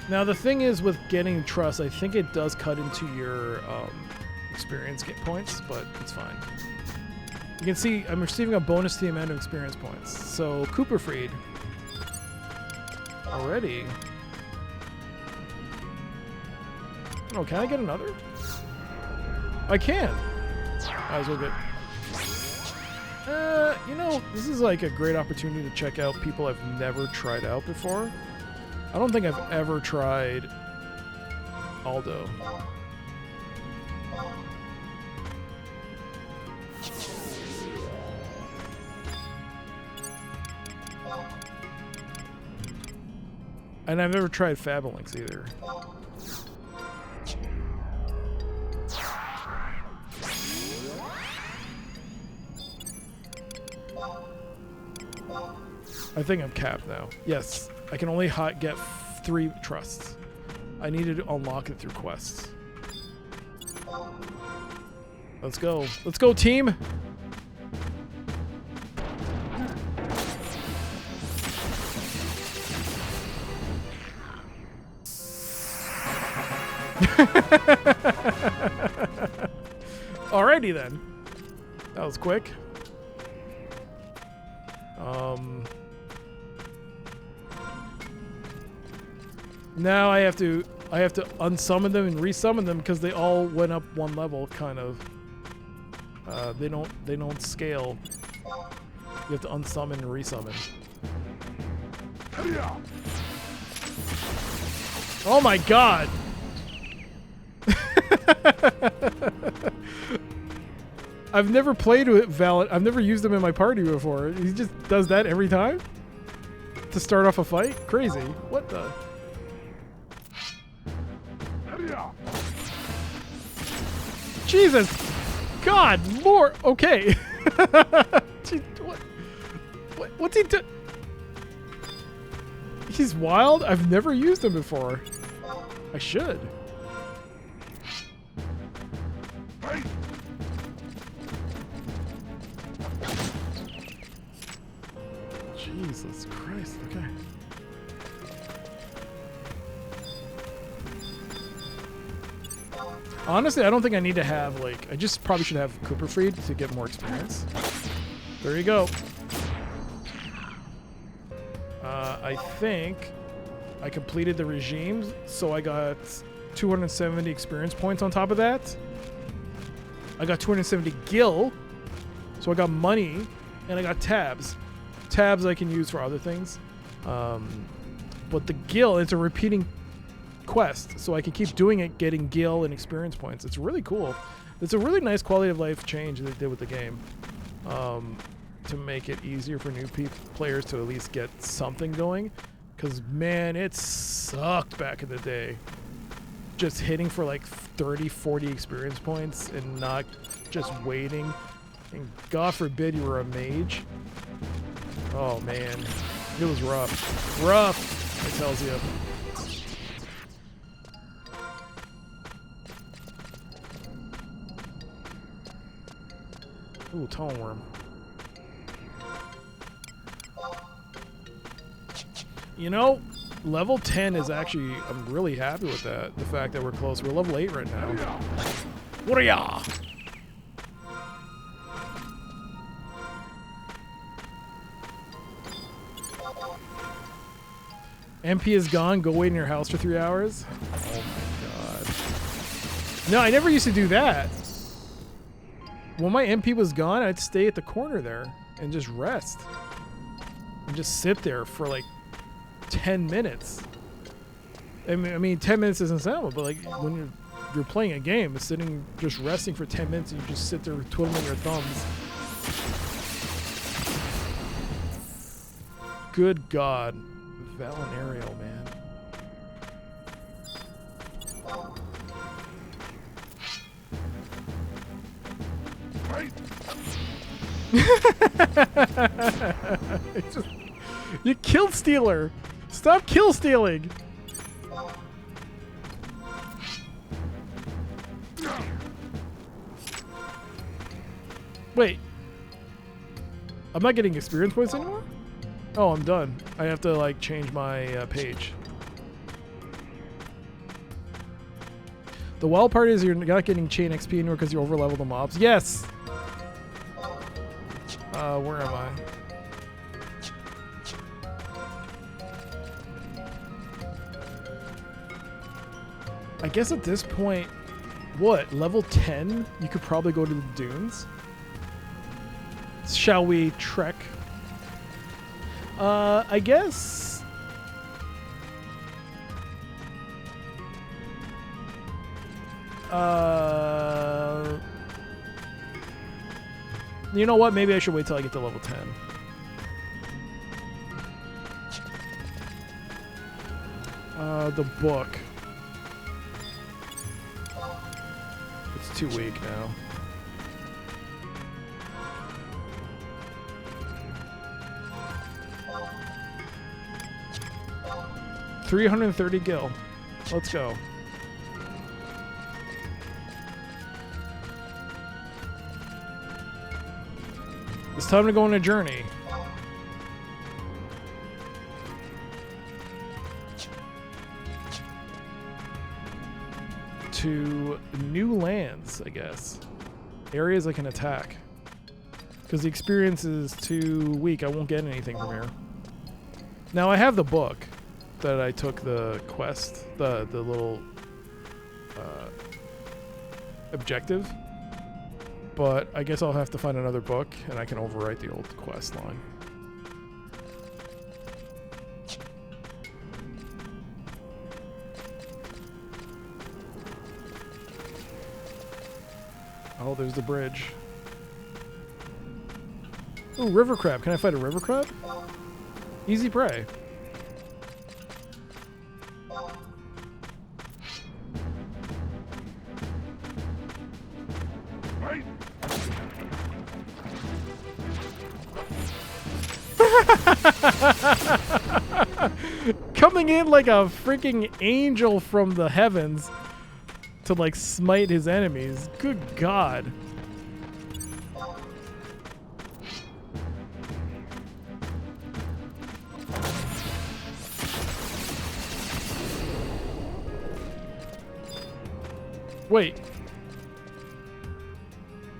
Now the thing is with getting trust, I think it does cut into your experience points, but it's fine. You can see I'm receiving a bonus to the amount of experience points. So Cooperfried already. Oh, can I get another? I can. Might as well get. You know, this is like a great opportunity to check out people I've never tried out before. I don't think I've ever tried Aldo. And I've never tried Fabalinx either. I think I'm capped now. Yes, I can only get 3 trusts. I needed to unlock it through quests. Let's go. Let's go, team! Alrighty then. That was quick. Now I have to unsummon them and resummon them because they all went up 1 level, kind of. They don't scale. You have to unsummon and resummon. Oh my god! I've never played with Valent. I've never used him in my party before. He just does that every time? To start off a fight? Crazy. What the? Jesus! God, Lord! Okay. Jeez, what's he do? He's wild? I've never used him before. I should. Jesus Christ, okay. Honestly, I don't think I need to have, like, I just probably should have Cooper Freed to get more experience. There you go. I think I completed the regime, so I got 270 experience points on top of that. I got 270 gil, so I got money, and I got tabs. Tabs I can use for other things. But the gil, it's a repeating quest, so I can keep doing it, getting gil and experience points. It's really cool. It's a really nice quality of life change they did with the game. To make it easier for new players to at least get something going. Because, man, it sucked back in the day. Just hitting for like 30, 40 experience points and not just waiting. And God forbid you were a mage. Oh, man. It was rough. Rough, it tells you. Ooh, tone worm. You know, level 10 is actually, I'm really happy with that. The fact that we're close. We're level 8 right now. What are ya? MP is gone. Go wait in your house for 3 hours. Oh my god. No, I never used to do that. When my MP was gone, I'd stay at the corner there and just rest. And just sit there for like 10 minutes. I mean 10 minutes isn't sound, but like when you're playing a game, sitting just resting for 10 minutes and you just sit there twiddling your thumbs. Good God. Valerial, man. You killed Stealer. Stop kill stealing. Wait. I'm not getting experience points anymore? Oh, I'm done. I have to like change my page. The wild part is you're not getting chain XP anymore because you overleveled the mobs. Yes. Where am I? I guess at this point, what, level 10? You could probably go to the dunes. Shall we trek? I guess. You know what? Maybe I should wait till I get to level 10. The book. It's too weak now. $330 gil. Let's go. It's time to go on a journey. To new lands, I guess. Areas I can attack. Because the experience is too weak. I won't get anything from here. Now I have the book that I took the quest, the little objective. But I guess I'll have to find another book, and I can overwrite the old quest line. Oh, there's the bridge. Ooh, river crab. Can I fight a river crab? Easy prey. Right? Coming in like a freaking angel from the heavens to like smite his enemies. Good God. Wait.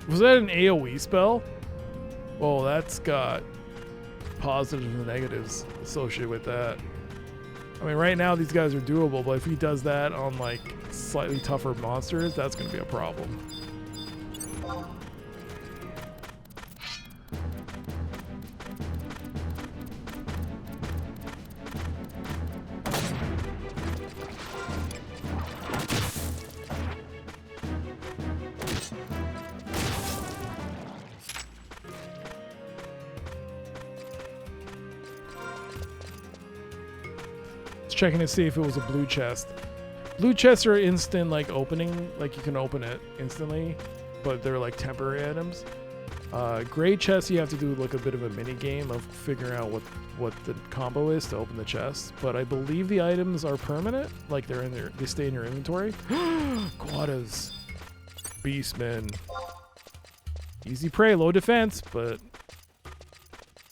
Was that an AoE spell? Oh, that's got positives and negatives associated with that. I mean, right now these guys are doable, but if he does that on like slightly tougher monsters, that's going to be a problem. Checking to see if it was a blue chest. Blue chests are instant like opening, like you can open it instantly, but they're like temporary items. Gray chests you have to do like a bit of a mini game of figuring out what the combo is to open the chest. But I believe the items are permanent, like they stay in your inventory. Quadas, Beastmen, easy prey, low defense, but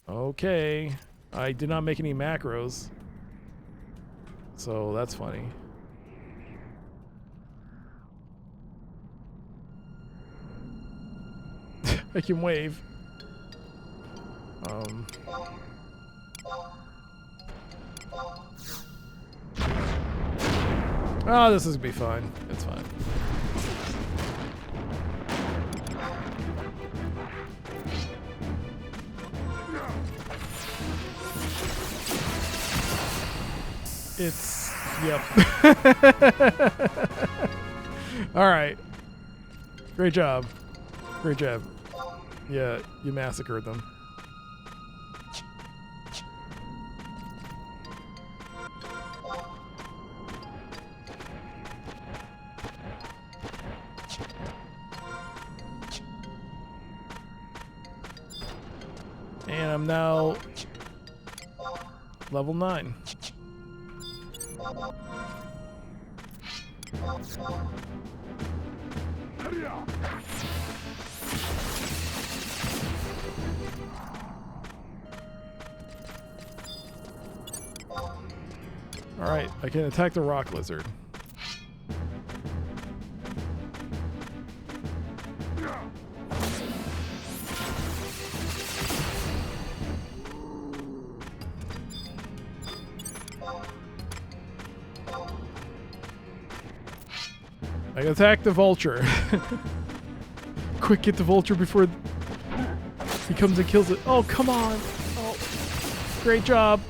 okay. I did not make any macros. So that's funny. I can wave. Oh, this is gonna be fine. It's fine. It's, yep. All right. Great job. Great job. Yeah, you massacred them. And I'm now level 9. Alright, I can attack the rock lizard. I can attack the vulture. Quick, get the vulture before he comes and kills it. Oh, come on. Oh, great job.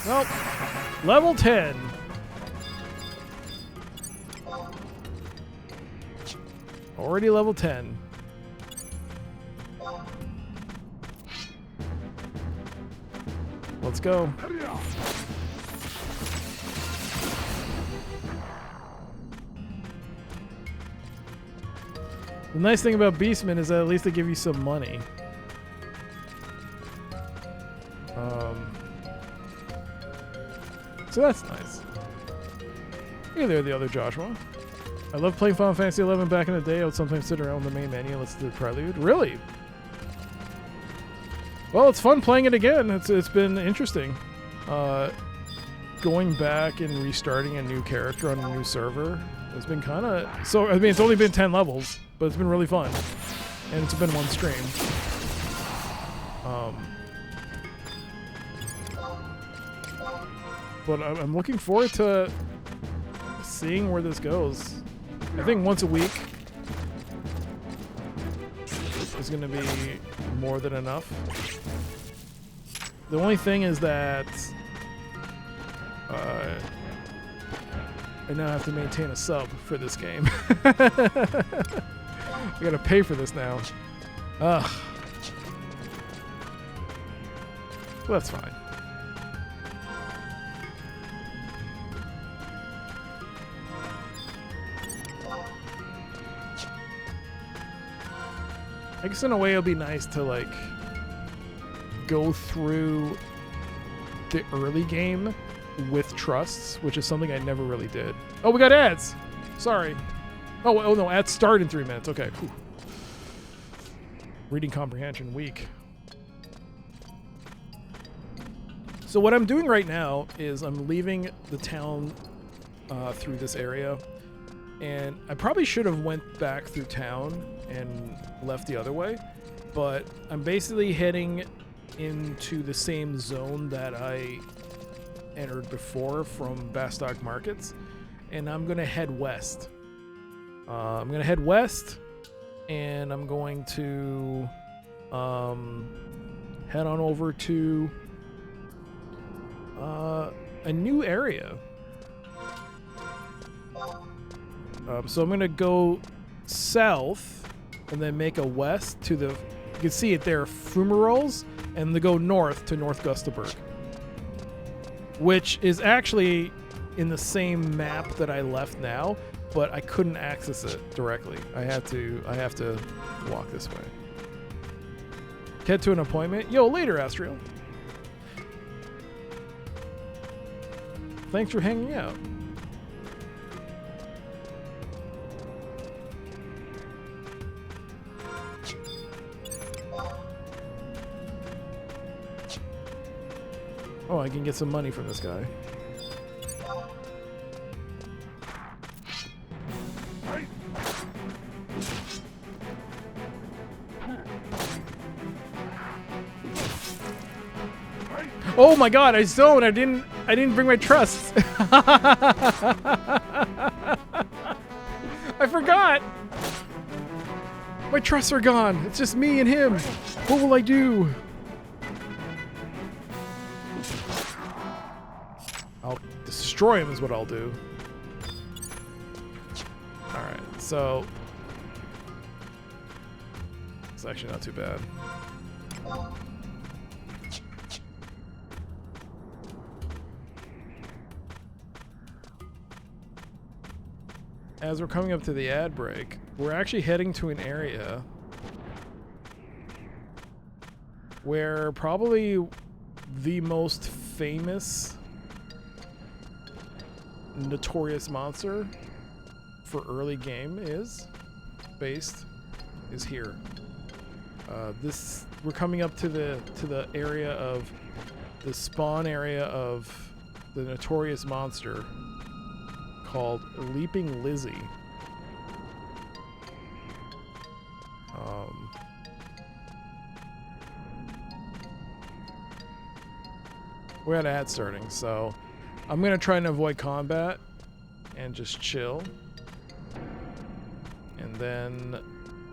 Well, level 10. Already level 10. Let's go. The nice thing about Beastmen is that at least they give you some money. So that's nice. Hey there, the other Joshua. I love playing Final Fantasy XI back in the day. I would sometimes sit around the main menu and listen to the prelude. Really? Well, it's fun playing it again. It's been interesting. Going back and restarting a new character on a new server. It's been kind of... So, I mean, it's only been 10 levels, but it's been really fun. And it's been one stream. But I'm looking forward to seeing where this goes. I think once a week is going to be more than enough. The only thing is that I now have to maintain a sub for this game. I gotta pay for this now. Ugh. Well, that's fine. I guess in a way it'll be nice to like go through the early game with trusts, which is something I never really did. Oh, we got ads. Sorry. Oh no, ads start in 3 minutes. Okay. Whew. Reading comprehension weak. So what I'm doing right now is I'm leaving the town through this area, and I probably should have went back through town and left the other way, but I'm basically heading into the same zone that I entered before from Bastock Markets, and I'm gonna head west. I'm gonna head west, and I'm going to head on over to a new area. So I'm gonna go south and then make a west to the, you can see it there, Fumaroles, and then go north to North Gustaberg, which is actually in the same map that I left now, but I couldn't access it directly. I have to walk this way. Get to an appointment. Yo, later, Astriel. Thanks for hanging out. Oh, I can get some money from this guy. Oh my god, I zoned. I didn't bring my trusts. I forgot. My trusts are gone. It's just me and him. What will I do? I'll destroy him is what I'll do. Alright, so it's actually not too bad. As we're coming up to the ad break, we're actually heading to an area where probably the most famous notorious monster for early game is here. We're coming up to the area of the spawn area of the notorious monster called Leaping Lizzie. We had an ad starting, so I'm gonna try and avoid combat and just chill, and then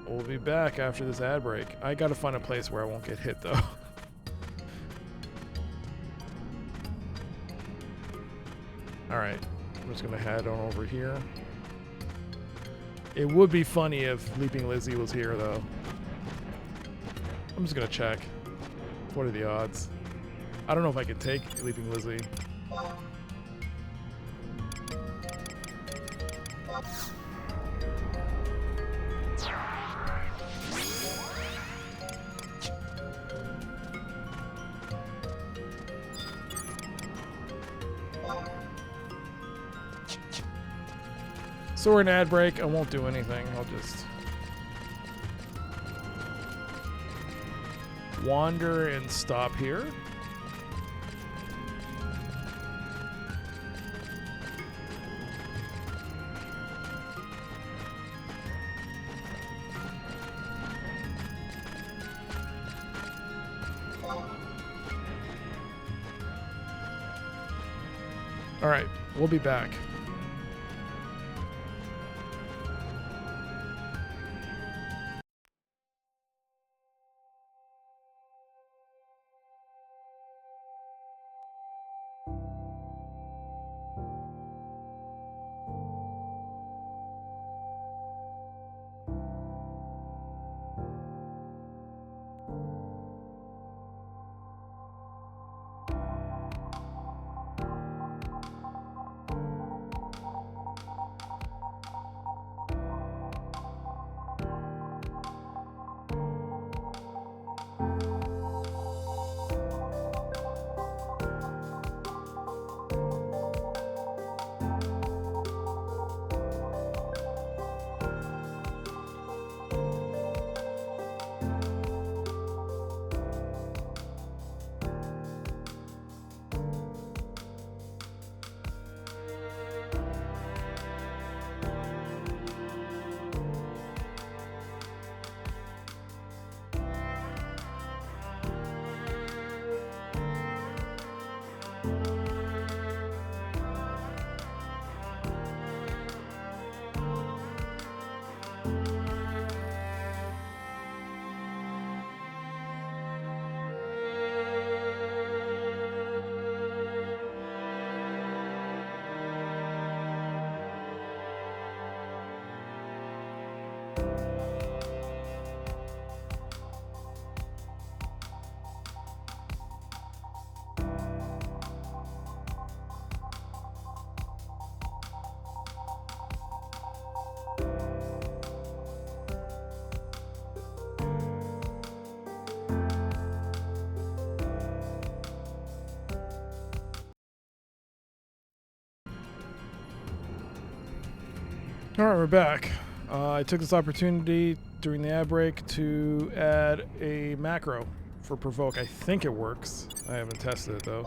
we'll be back after this ad break. I gotta find a place where I won't get hit though. Alright, I'm just gonna head on over here. It would be funny if Leaping Lizzie was here though. I'm just gonna check. What are the odds? I don't know if I can take Leaping Lizzie. So we're in ad break. I won't do anything. I'll just wander and stop here. All right, we'll be back. Alright, we're back. I took this opportunity during the ad break to add a macro for provoke. I think it works. I haven't tested it though.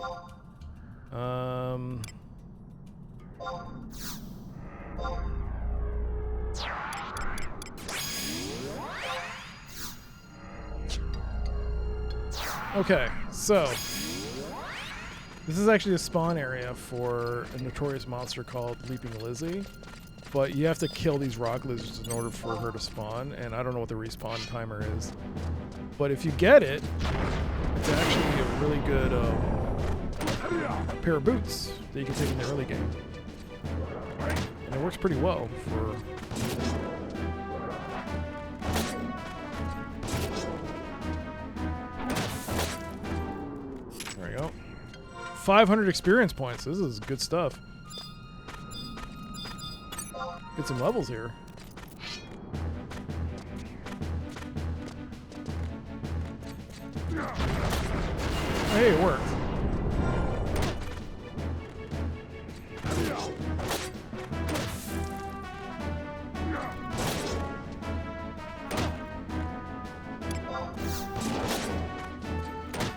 Okay, so this is actually a spawn area for a notorious monster called Leaping Lizzie, but you have to kill these rock lizards in order for her to spawn, and I don't know what the respawn timer is. But if you get it, it's actually a really good pair of boots that you can take in the early game. And it works pretty well for... There we go. 500 experience points. This is good stuff. Get some levels here. Hey, it worked.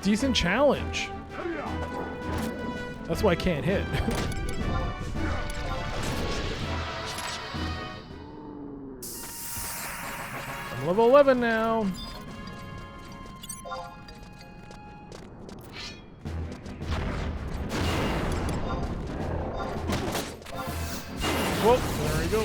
Decent challenge. That's why I can't hit. I'm level 11 now. Whoa, there we go.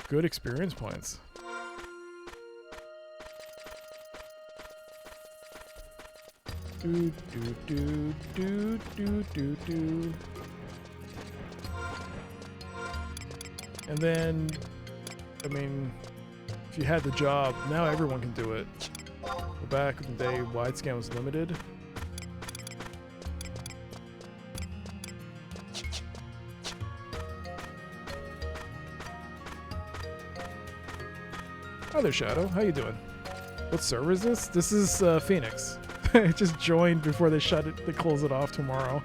Good experience points. Do do do do do do do. And then, I mean, if you had the job, now everyone can do it. Back in the day, wide scan was limited. Hi there, Shadow. How you doing? What server is this? This is Phoenix. I just joined before they shut it. They close it off tomorrow.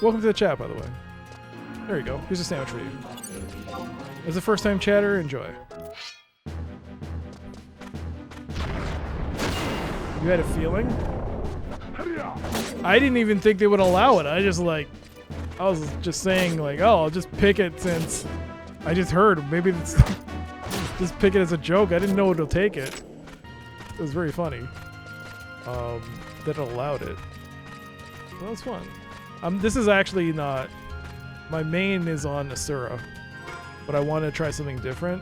Welcome to the chat, by the way. There you go. Here's a sandwich for you. As a first-time chatter, enjoy. You had a feeling? I didn't even think they would allow it. I was just saying like, oh, I'll just pick it since I just heard. Maybe it's just pick it as a joke. I didn't know it'll take it. It was very funny that it allowed it. That was fun. This is actually not... My main is on Asura, but I want to try something different,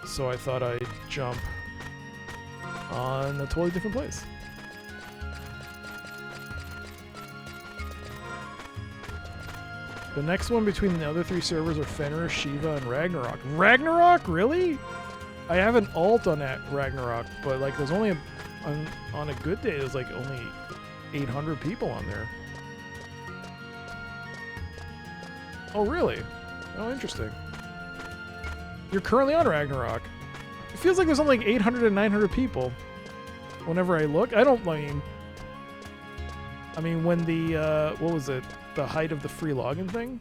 so I thought I'd jump on a totally different place. The next one between the other three servers are Fenrir, Shiva, and Ragnarok. Ragnarok? Really? I have an alt on that Ragnarok, but like there's only on a good day there's like only 800 people on there. Oh really? Oh, interesting. You're currently on Ragnarok. It feels like there's only like 800 and 900 people. Whenever I look, I mean when the what was it? The height of the free login thing?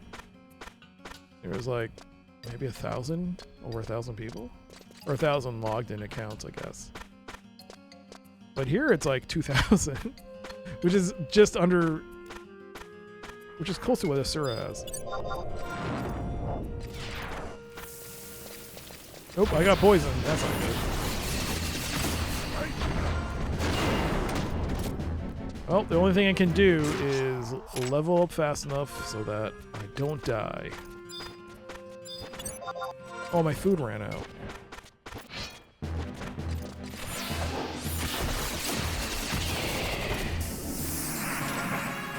There was like maybe 1,000, over 1,000 people, or 1,000 logged in accounts, I guess. But here it's like 2,000, which is just under, which is close to what Asura has. Nope, I got poisoned. That's not good. Well, the only thing I can do is level up fast enough so that I don't die. Oh, my food ran out.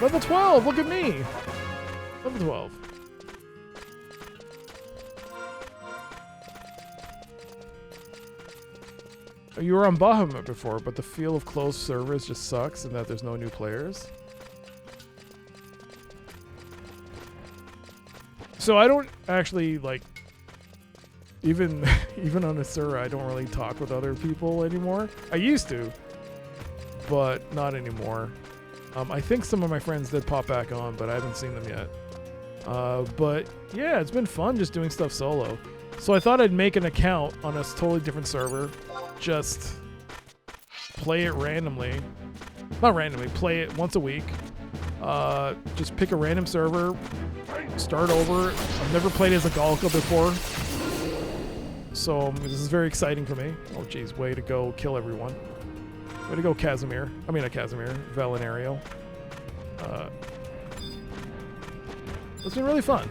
Level 12! Look at me! Level 12. You were on Bahamut before, but the feel of closed servers just sucks and that there's no new players. So I don't actually like even on a server I don't really talk with other people anymore. I used to, but not anymore. I think some of my friends did pop back on, but I haven't seen them yet. But yeah, it's been fun just doing stuff solo. So I thought I'd make an account on a totally different server. Just play it randomly. Not randomly, play it once a week. Just pick a random server, start over. I've never played as a Galka before. So this is very exciting for me. Oh geez, way to go kill everyone. Way to go Casimir. I mean not Casimir, Valinario. It's been really fun.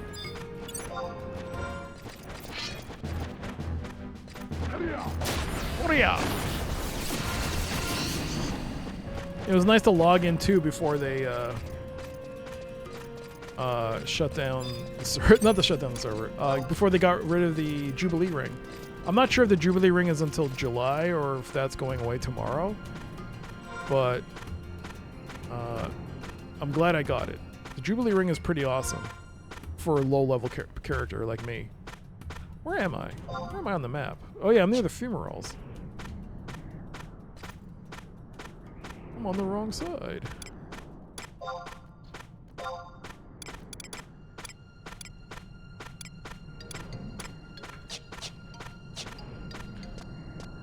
It was nice to log in too before they shut down the server. Not to shut down the server. Before they got rid of the Jubilee Ring. I'm not sure if the Jubilee Ring is until July or if that's going away tomorrow. But I'm glad I got it. The Jubilee Ring is pretty awesome for a low-level character like me. Where am I? Where am I on the map? Oh yeah, I'm near the fumaroles. I'm on the wrong side.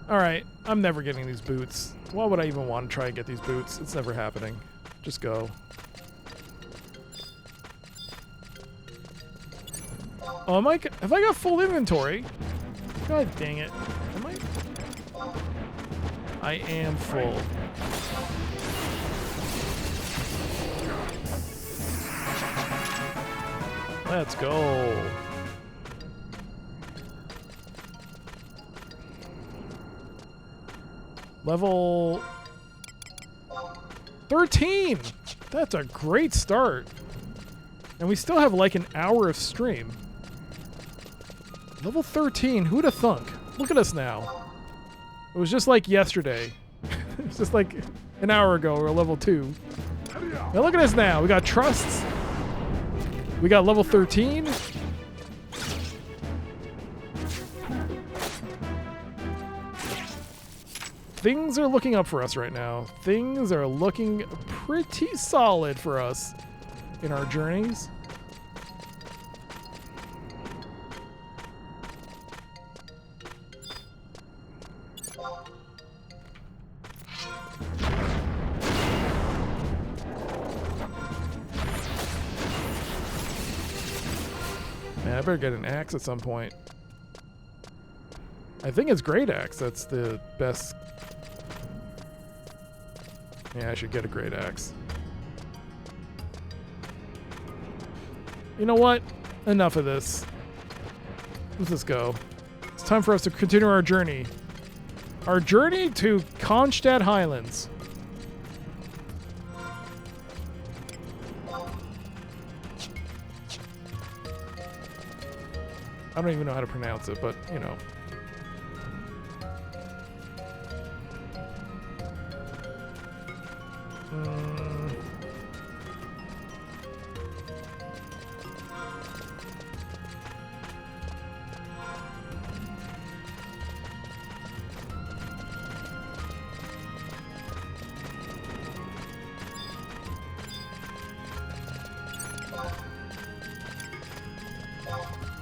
Alright, I'm never getting these boots. Why would I even want to try and get these boots? It's never happening. Just go. Oh, have I got full inventory? God dang it. Am I? I am full. Let's go. Level 13. That's a great start. And we still have like an hour of stream. Level 13, who'd have thunk? Look at us now. It was just like yesterday. It was just like an hour ago, we were level 2. Now look at us now. We got trusts. We got level 13. Things are looking up for us right now. Things are looking pretty solid for us in our journeys. Man, I better get an axe at some point. I think it's Great Axe. That's the best. Yeah, I should get a Great Axe. You know what? Enough of this. Let's just go. It's time for us to continue our journey. Our journey to Kronstadt Highlands. I don't even know how to pronounce it, but, you know.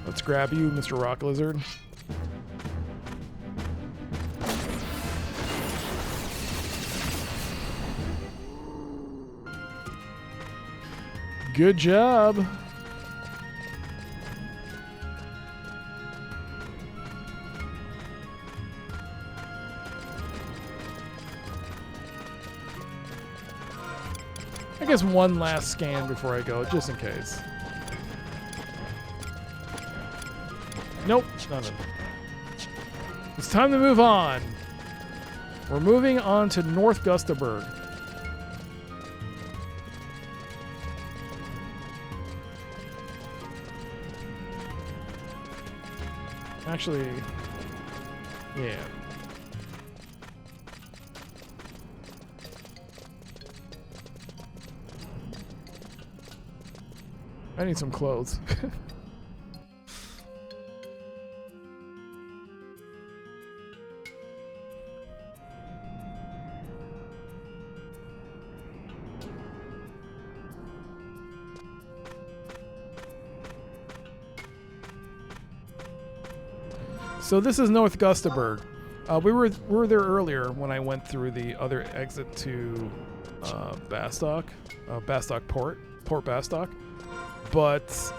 Let's grab you, Mr. Rock Lizard. Good job. I guess one last scan before I go, just in case. Nope, nothing. It's time to move on. We're moving on to North Gustaberg. Actually, yeah. I need some clothes. So this is North Gustaberg. We were there earlier when I went through the other exit to Bastock, Port Bastock, but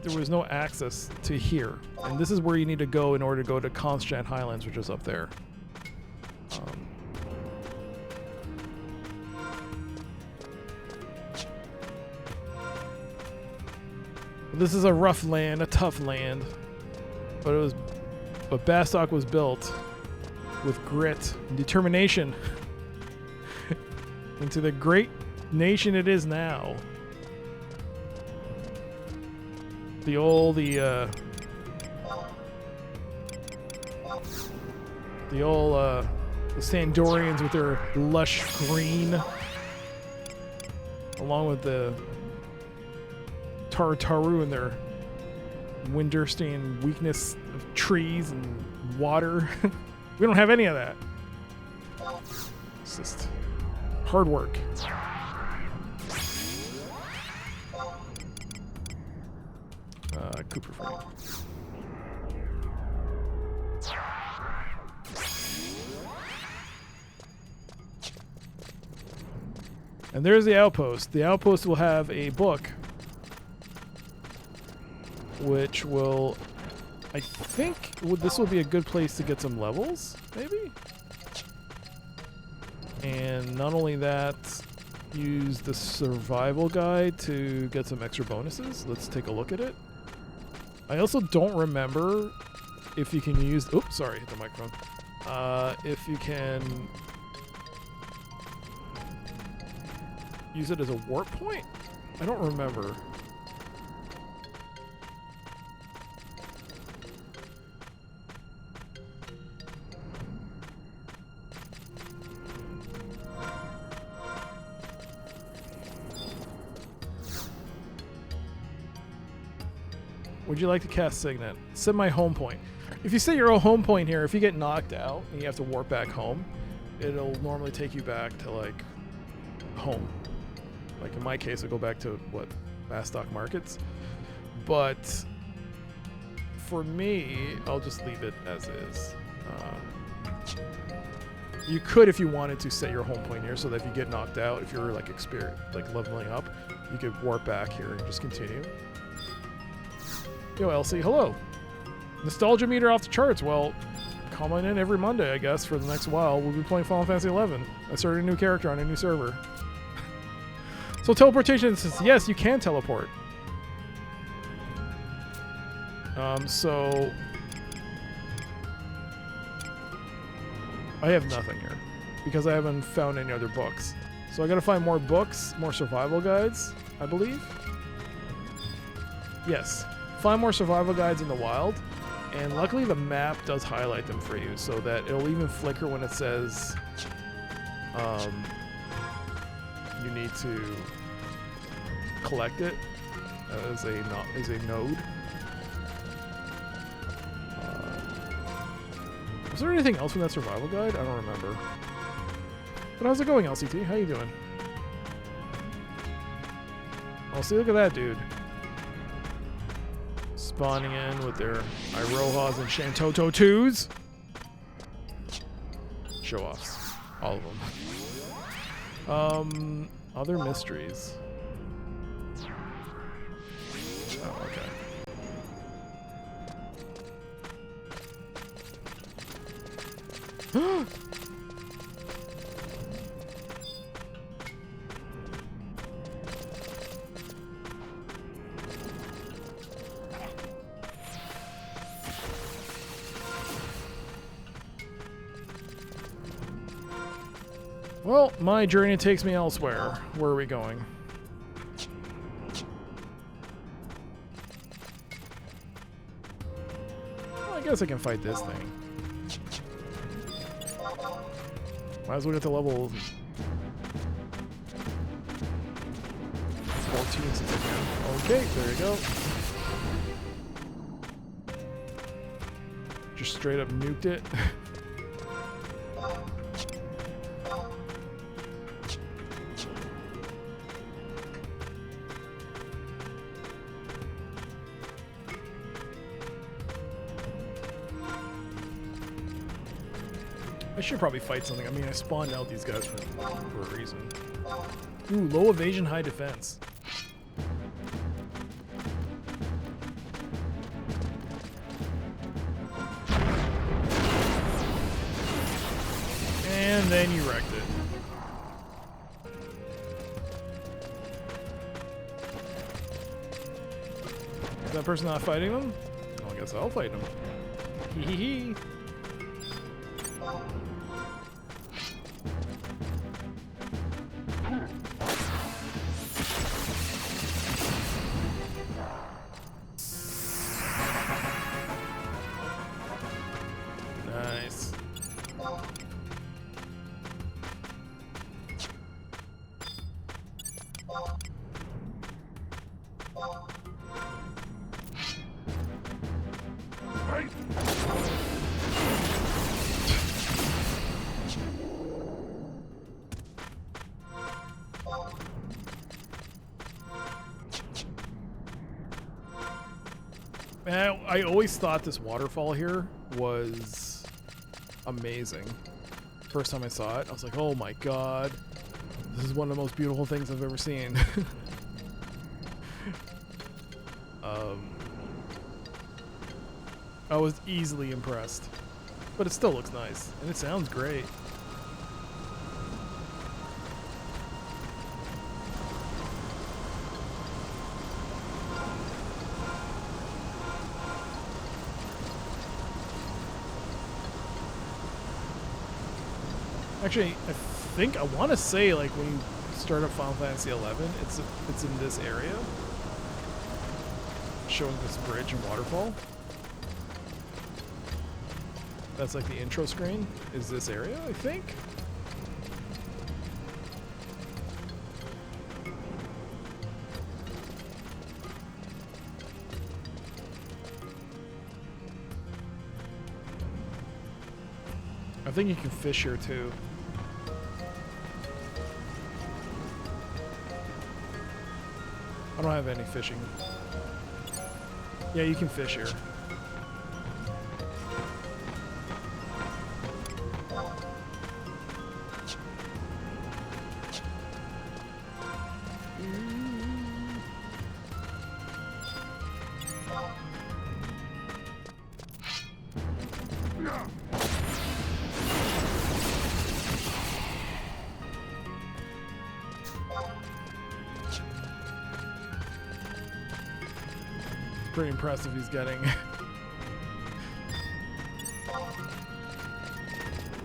there was no access to here, and this is where you need to go in order to go to Constantine Highlands, which is up there. This is a rough land, a tough land, but Bastock was built with grit and determination into the great nation it is now. The Sandorians with their lush green, along with the Tartaru and their Winterstein weakness of trees and water. We don't have any of that. It's just hard work. Cooper frame. And there's the outpost. The outpost will have a book, which will, I think, this will be a good place to get some levels, maybe? And not only that, use the survival guide to get some extra bonuses. Let's take a look at it. I also don't remember if you can use, oops, sorry, hit the microphone. If you can use it as a warp point? I don't remember. Would you like to cast Signet? Set my home point. If you set your own home point here, if you get knocked out and you have to warp back home, it'll normally take you back to, like, home. Like, in my case, I'll go back to, what, Bastock Markets. But for me, I'll just leave it as is. You could, if you wanted to, set your home point here so that if you get knocked out, if you're, like, leveling up, you could warp back here and just continue. Yo, Elsie, hello. Nostalgia meter off the charts. Well, come on in every Monday, I guess, for the next while. We'll be playing Final Fantasy XI. I started a new character on a new server. So teleportation says, yes, you can teleport. So I have nothing here because I haven't found any other books. So I gotta find more books, more survival guides, I believe. Yes. Find more survival guides in the wild, and luckily the map does highlight them for you so that it'll even flicker when it says you need to collect it as a node. Was there anything else from that survival guide? I don't remember. But how's it going, LCT? How you doing? Oh, see, look at that dude. Spawning in with their Irohas and Shantoto 2s. Show-offs. All of them. Other mysteries. Oh, okay. Well, my journey takes me elsewhere. Where are we going? Well, I guess I can fight this thing. Might as well get to level 40. all teensy again. Okay, there you go. Just straight up nuked it. I should probably fight something. I mean, I spawned out these guys for a reason. Ooh, low evasion, high defense. And then you wrecked it. Is that person not fighting them? Well, I guess I'll fight them. Hee hee hee. Nice. Man, I always thought this waterfall here was amazing. First time I saw it, I was like, oh my god. This is one of the most beautiful things I've ever seen. I was easily impressed. But it still looks nice, and it sounds great. Actually, I think I want to say like when you start up Final Fantasy XI, it's in this area, showing this bridge and waterfall. That's like the intro screen. Is this area? I think. I think you can fish here too. I don't have any fishing. Yeah, you can fish here. Pretty impressive he's getting.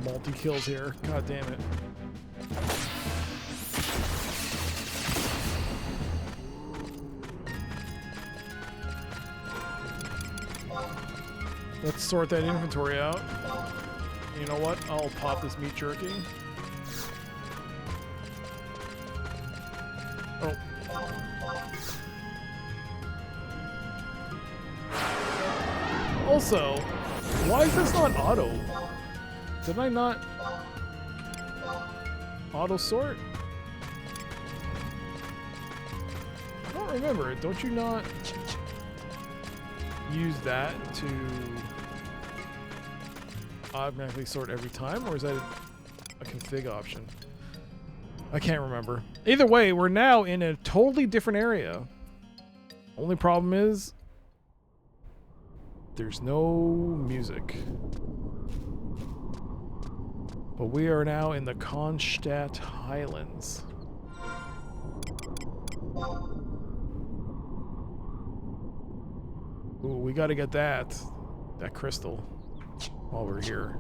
Multi-kills here. God damn it. Let's sort that inventory out. You know what? I'll pop this meat jerky. Oh. Also, why is this not auto? Did I not auto sort? I don't remember. Don't you not use that to automatically sort every time, or is that a config option? I can't remember. Either way, we're now in a totally different area. Only problem is there's no music. But we are now in the Kronstadt Highlands. Ooh, we gotta get that crystal while we're here.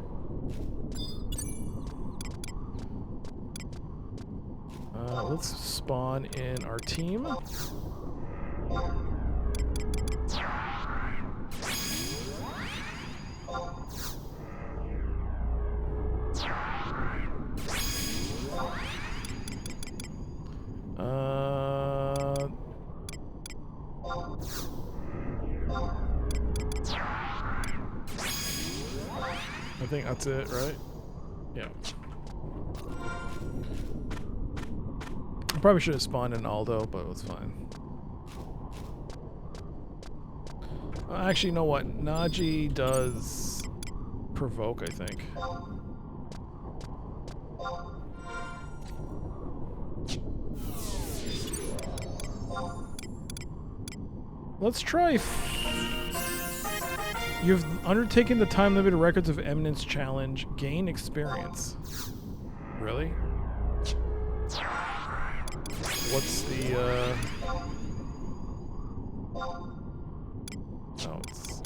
Let's spawn in our team. I think that's it, right? Yeah. I probably should have spawned in Aldo, but it was fine. Actually, you know what? Naji does provoke, I think. Let's try. You've undertaken the time-limited Records of Eminence challenge. Gain experience. Really? What's the, Oh, it's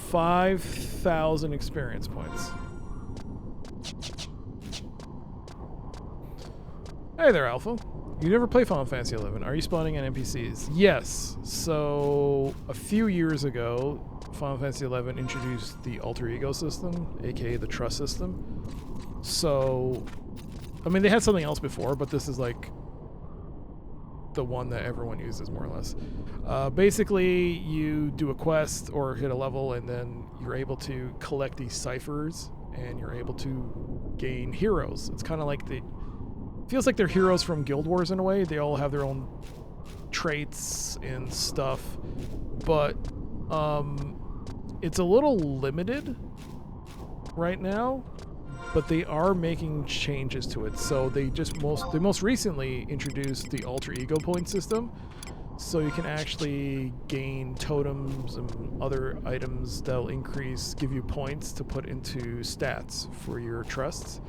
5,000 experience points. Hey there, Alpha. You never play Final Fantasy XI. Are you spawning in NPCs? Yes. So, a few years ago, Final Fantasy XI introduced the alter ego system, aka the trust system. So, I mean, they had something else before, but this is like the one that everyone uses, more or less. Basically, you do a quest or hit a level, and then you're able to collect these ciphers, and you're able to gain heroes. It's kind of like feels like they're heroes from Guild Wars in a way. They all have their own traits and stuff, but it's a little limited right now. But they are making changes to it. So they most recently introduced the alter ego point system, so you can actually gain totems and other items that'll give you points to put into stats for your trusts.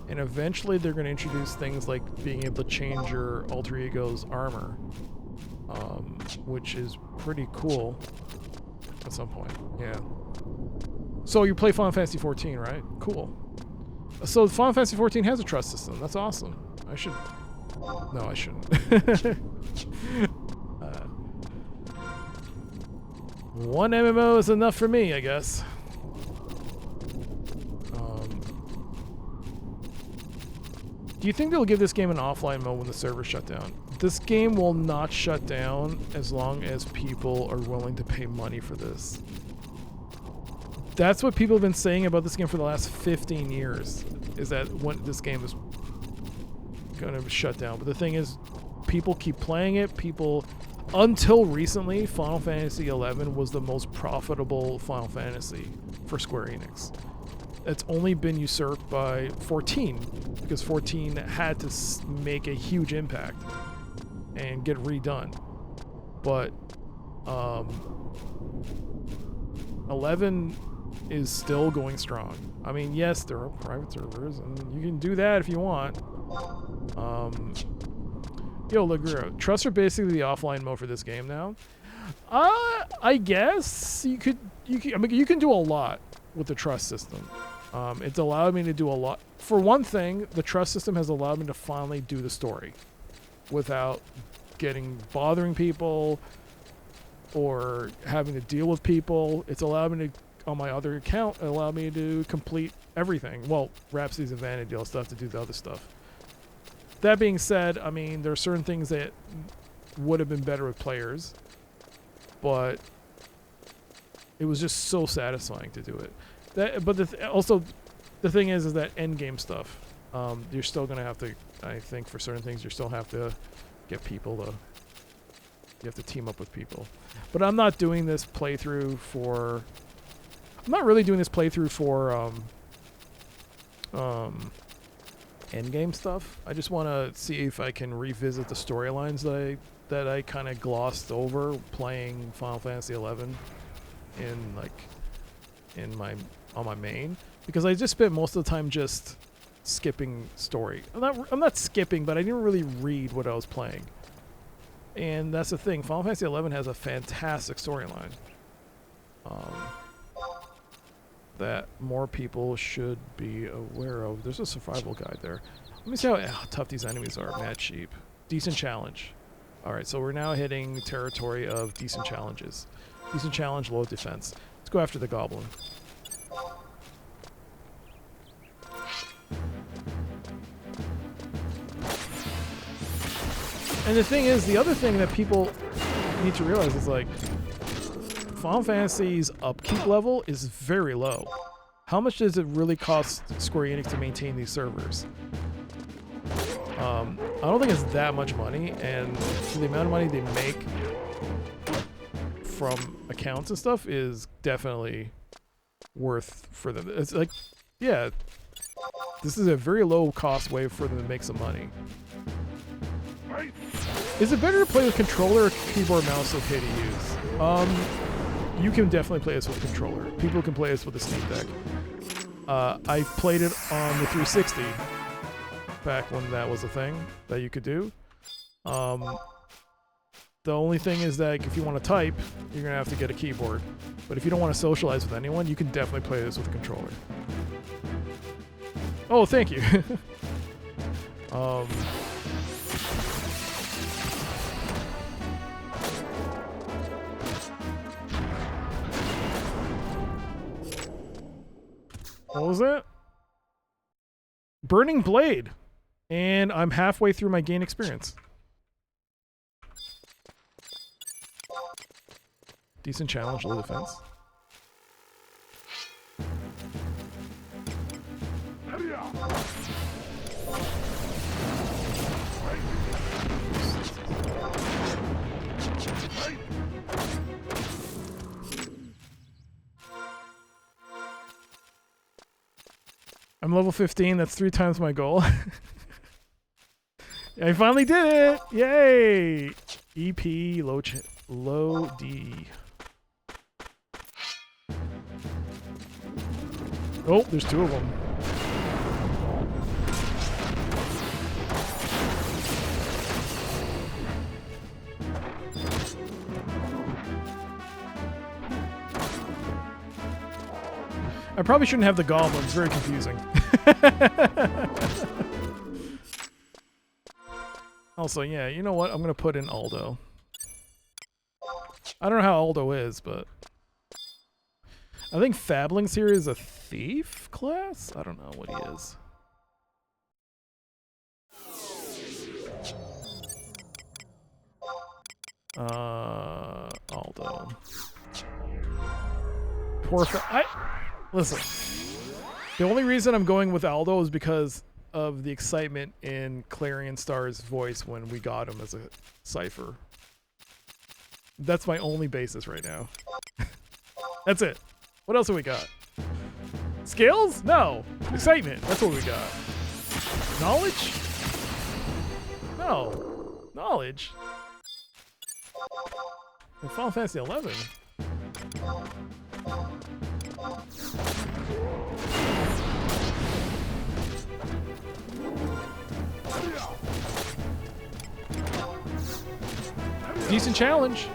And eventually they're going to introduce things like being able to change your alter ego's armor, which is pretty cool at some point. Yeah. So you play Final Fantasy 14, right? Cool. So Final Fantasy 14 has a trust system. That's awesome. No, I shouldn't. One MMO is enough for me, I guess. Do you think they'll give this game an offline mode when the servers shut down? This game will not shut down as long as people are willing to pay money for this. That's what people have been saying about this game for the last 15 years, is that when this game is going to shut down. But the thing is, people keep playing it. Until recently, Final Fantasy XI was the most profitable Final Fantasy for Square Enix. It's only been usurped by 14, because 14 had to make a huge impact and get redone. But 11 is still going strong. I mean, yes, there are private servers, and you can do that if you want. Yo, Lagura, trusts are basically the offline mode for this game now. I guess you can do a lot with the trust system. It's allowed me to do a lot. For one thing, the trust system has allowed me to finally do the story without bothering people or having to deal with people. It's allowed me to, on my other account, it allowed me to complete everything. Well, Rhapsody's and Vanity, I'll still have to do the other stuff. That being said, I mean, there are certain things that would have been better with players, but it was just so satisfying to do it. Also, the thing is that end game stuff, you're still gonna have to. I think for certain things, you still have to get people to. You have to team up with people. But I'm not doing this playthrough for. I'm not really doing this playthrough for end game stuff. I just want to see if I can revisit the storylines that I kind of glossed over playing Final Fantasy XI on my main, because I just spent most of the time just skipping story. I'm not skipping, but I didn't really read what I was playing. And that's the thing. Final Fantasy XI has a fantastic storyline that more people should be aware of. There's a survival guide there. Let me see how tough these enemies are. Mad Sheep. Decent challenge. Alright, so we're now hitting territory of decent challenges. Decent challenge, low defense. Let's go after the goblin. And the thing is, the other thing that people need to realize is, like, Final Fantasy's upkeep level is very low. How much does it really cost Square Enix to maintain these servers? I don't think it's that much money, and for the amount of money they make from accounts and stuff is definitely worth for them. It's like, yeah, this is a very low cost way for them to make some money. Is it better to play with controller or keyboard mouse okay to use? You can definitely play this with a controller. People can play this with a Steam Deck. I played it on the 360 back when that was a thing that you could do. The only thing is that if you want to type, you're going to have to get a keyboard. But if you don't want to socialize with anyone, you can definitely play this with a controller. Oh, thank you. What was that? Burning Blade. And I'm halfway through my gain experience. Decent challenge, low defense. I'm level 15, that's 3 times my goal. I finally did it! Yay! EP, low D. Oh, there's 2 of them. I probably shouldn't have the goblin. It's very confusing. Also, yeah, you know what? I'm going to put in Aldo. I don't know how Aldo is, but... I think Fablings here is a thief class? I don't know what he is. Aldo. Poor Listen, the only reason I'm going with Aldo is because of the excitement in Clarion Star's voice when we got him as a cipher. That's my only basis right now. That's it. What else have we got? Skills? No. Excitement. That's what we got. Knowledge? No. Knowledge? In Final Fantasy 11. Decent challenge.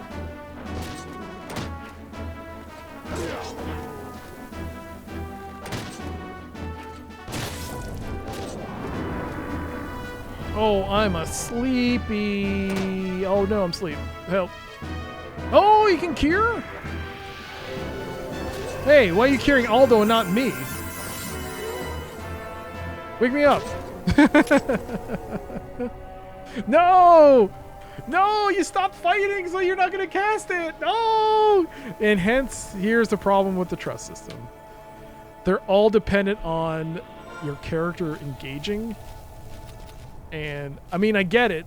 Oh, I'm a sleepy. Oh no, I'm asleep. Help. Oh, you can cure? Hey, why are you curing Aldo and not me? Wake me up. No! No, you stopped fighting, so you're not going to cast it. No! And hence, here's the problem with the trust system. They're all dependent on your character engaging. And, I mean, I get it,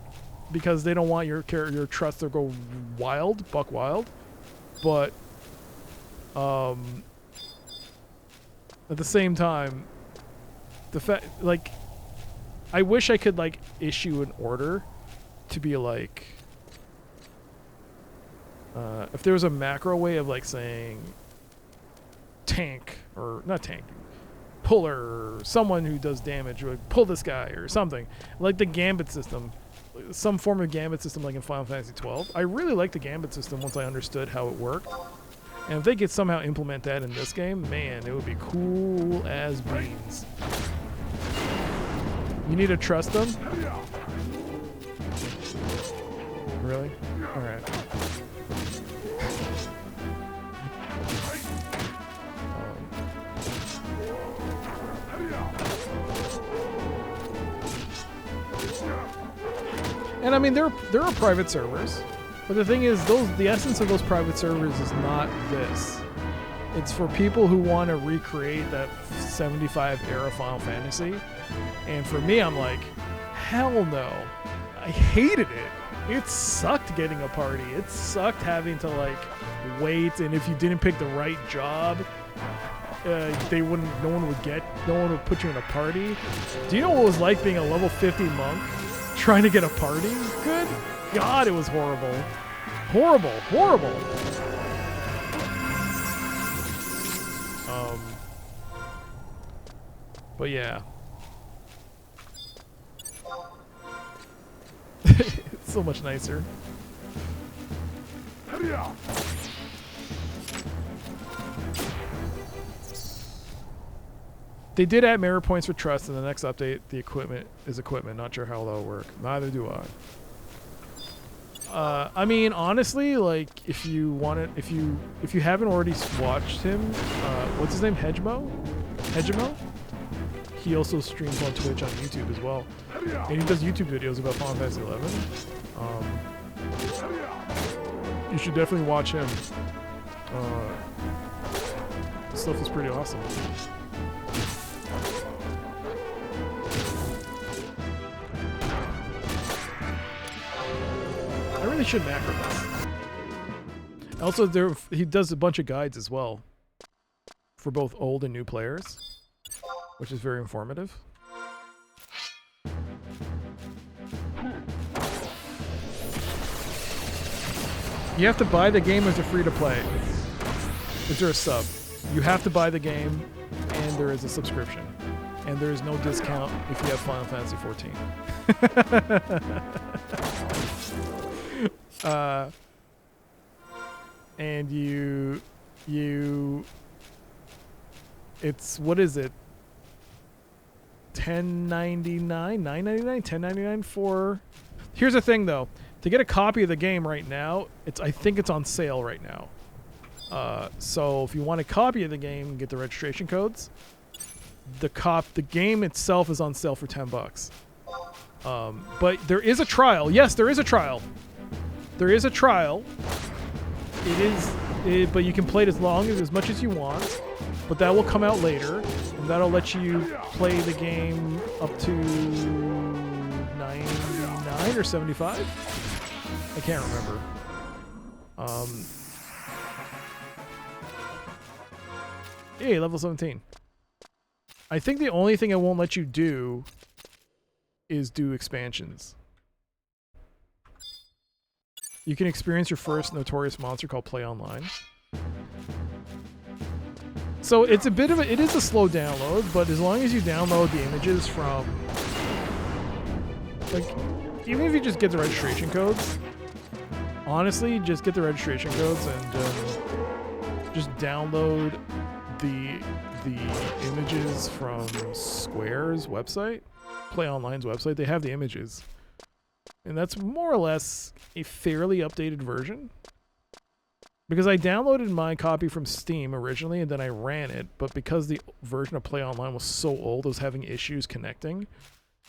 because they don't want your trust to go wild, buck wild. But, at the same time, the fact, like, I wish I could, like, issue an order to be like, if there was a macro way of like saying tank, or not tank, puller, or someone who does damage, or like pull this guy or something, like the gambit system, some form of gambit system like in Final Fantasy 12. I really like the gambit system once I understood how it worked. And if they could somehow implement that in this game, man, it would be cool as beans. You need to trust them? Really? Alright. And I mean, there are private servers. But the thing is, the essence of those private servers is not this. It's for people who want to recreate that 75 era Final Fantasy. And for me, I'm like, hell no. I hated it. It sucked getting a party. It sucked having to like wait, and if you didn't pick the right job, no one would put you in a party. Do you know what it was like being a level 50 monk trying to get a party? Good God, it was horrible. Horrible, horrible. But yeah. It's so much nicer. They did add merit points for trust in the next update. The equipment is equipment. Not sure how that'll work. Neither do I. I mean, honestly, like if you haven't already watched him, what's his name? Hegemo? He also streams on Twitch on YouTube as well. And he does YouTube videos about Final Fantasy 11. You should definitely watch him. Stuff is pretty awesome. I really should macro this. Also, he does a bunch of guides as well for both old and new players, which is very informative. You have to buy the game as a free-to-play. Is there a sub? You have to buy the game, and there is a subscription. And there is no discount if you have Final Fantasy 14. And it's, what is it? $10.99, $9.99, $10.99 for. Here's the thing, though. To get a copy of the game right now, I think it's on sale right now. So if you want a copy of the game, get the registration codes. The game itself is on sale for $10. But there is a trial. Yes, there is a trial. There is a trial. But you can play it as much as you want. But that will come out later, and that'll let you play the game up to 99 or 75. I can't remember. Hey, level 17. I think the only thing it won't let you do is do expansions. You can experience your first notorious monster called Play Online. So it's it is a slow download, but as long as you download the images from, like, even if you just get the registration codes, honestly, just get the registration codes and just download the images from Square's website, Play Online's website. They have the images, and that's more or less a fairly updated version. Because I downloaded my copy from Steam originally, and then I ran it, but because the version of Play Online was so old, I was having issues connecting.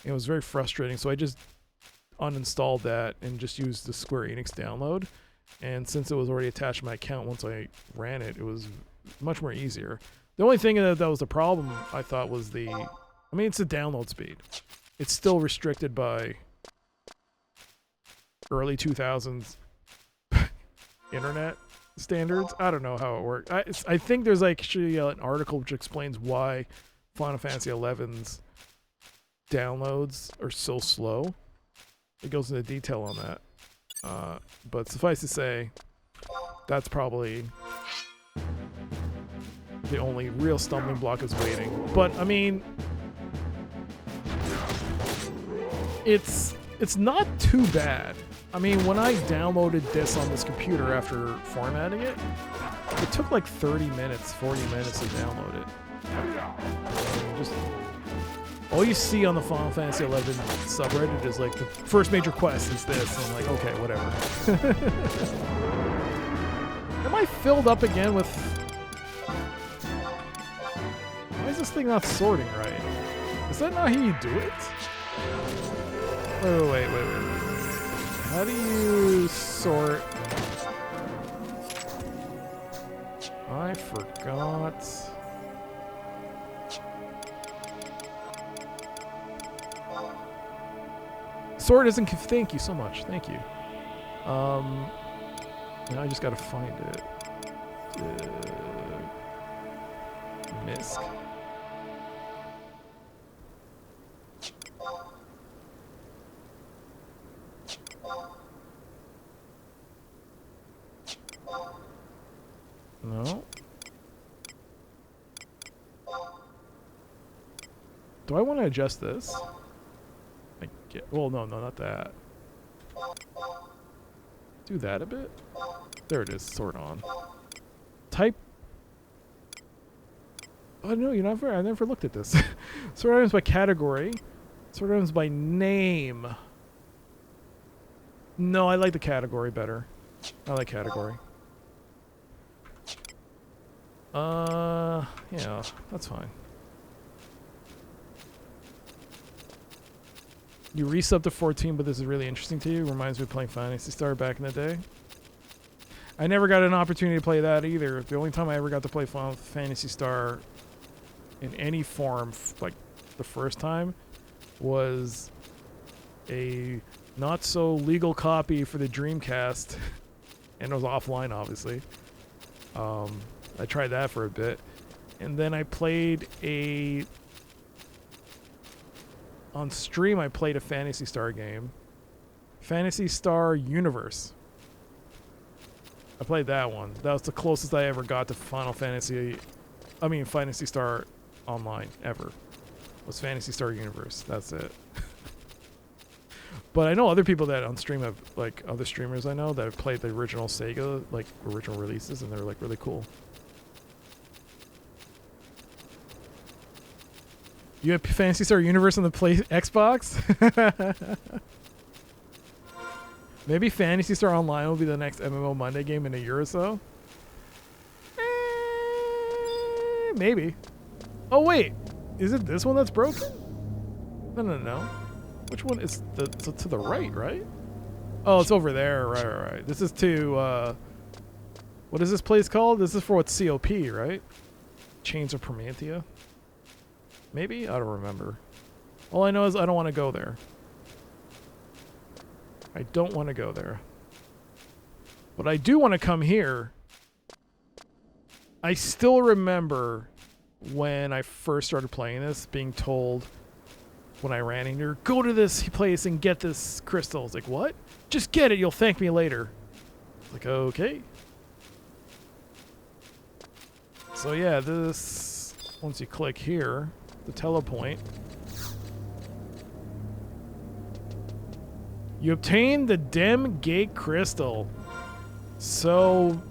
It was very frustrating, so I just uninstalled that and just used the Square Enix download. And since it was already attached to my account once I ran it, it was much more easier. The only thing that was the problem, I thought, was it's the download speed. It's still restricted by early 2000s internet standards. I don't know how it works. I think there's actually an article which explains why Final Fantasy XI's downloads are so slow. It goes into detail on that. But suffice to say, that's probably the only real stumbling block is waiting. But I mean, it's not too bad. I mean, when I downloaded this on this computer after formatting it, it took like 30 minutes, 40 minutes to download it. Just all you see on the Final Fantasy XI subreddit is like the first major quest is this. And I'm like, okay, whatever. Am I filled up again with? Why is this thing not sorting right? Is that not how you do it? Wait. How do you sort? I forgot. Sort isn't. Thank you so much. Thank you. Now I just gotta find it. Misk. No. Do I want to adjust this? I get. Well, no, not that. Do that a bit. There it is. Sort on. Type. Oh no, you never. I never looked at this. Sort items by category. Sort items by name. No, I like the category better. I like category. Yeah, that's fine. You resub to 14, but this is really interesting to you. Reminds me of playing Phantasy Star back in the day. I never got an opportunity to play that either. The only time I ever got to play Final Fantasy Star in any form, like the first time, was a not so legal copy for the Dreamcast, and it was offline, obviously. I tried that for a bit, and then I played on stream. I played a Phantasy Star game, Phantasy Star Universe. I played that one. That was the closest I ever got to Phantasy Star Online ever. Was Phantasy Star Universe. That's it. But I know other people that on stream have, like, other streamers I know that have played the original Sega, like, original releases, and they're, like, really cool. You have Phantasy Star Universe on the Xbox? Maybe Phantasy Star Online will be the next MMO Monday game in a year or so? Maybe. Oh, wait. Is it this one that's broken? No. Which one is to the right? Oh, it's over there. Right. This is to, what is this place called? This is for what's COP, right? Chains of Promanthea? Maybe? I don't remember. All I know is I don't want to go there. I don't want to go there. But I do want to come here. I still remember when I first started playing this, being told when I ran in here, go to this place and get this crystal. It's like, what? Just get it, you'll thank me later. It's like, okay. So yeah, this, once you click here, the telepoint, you obtain the Dem Gate Crystal. So,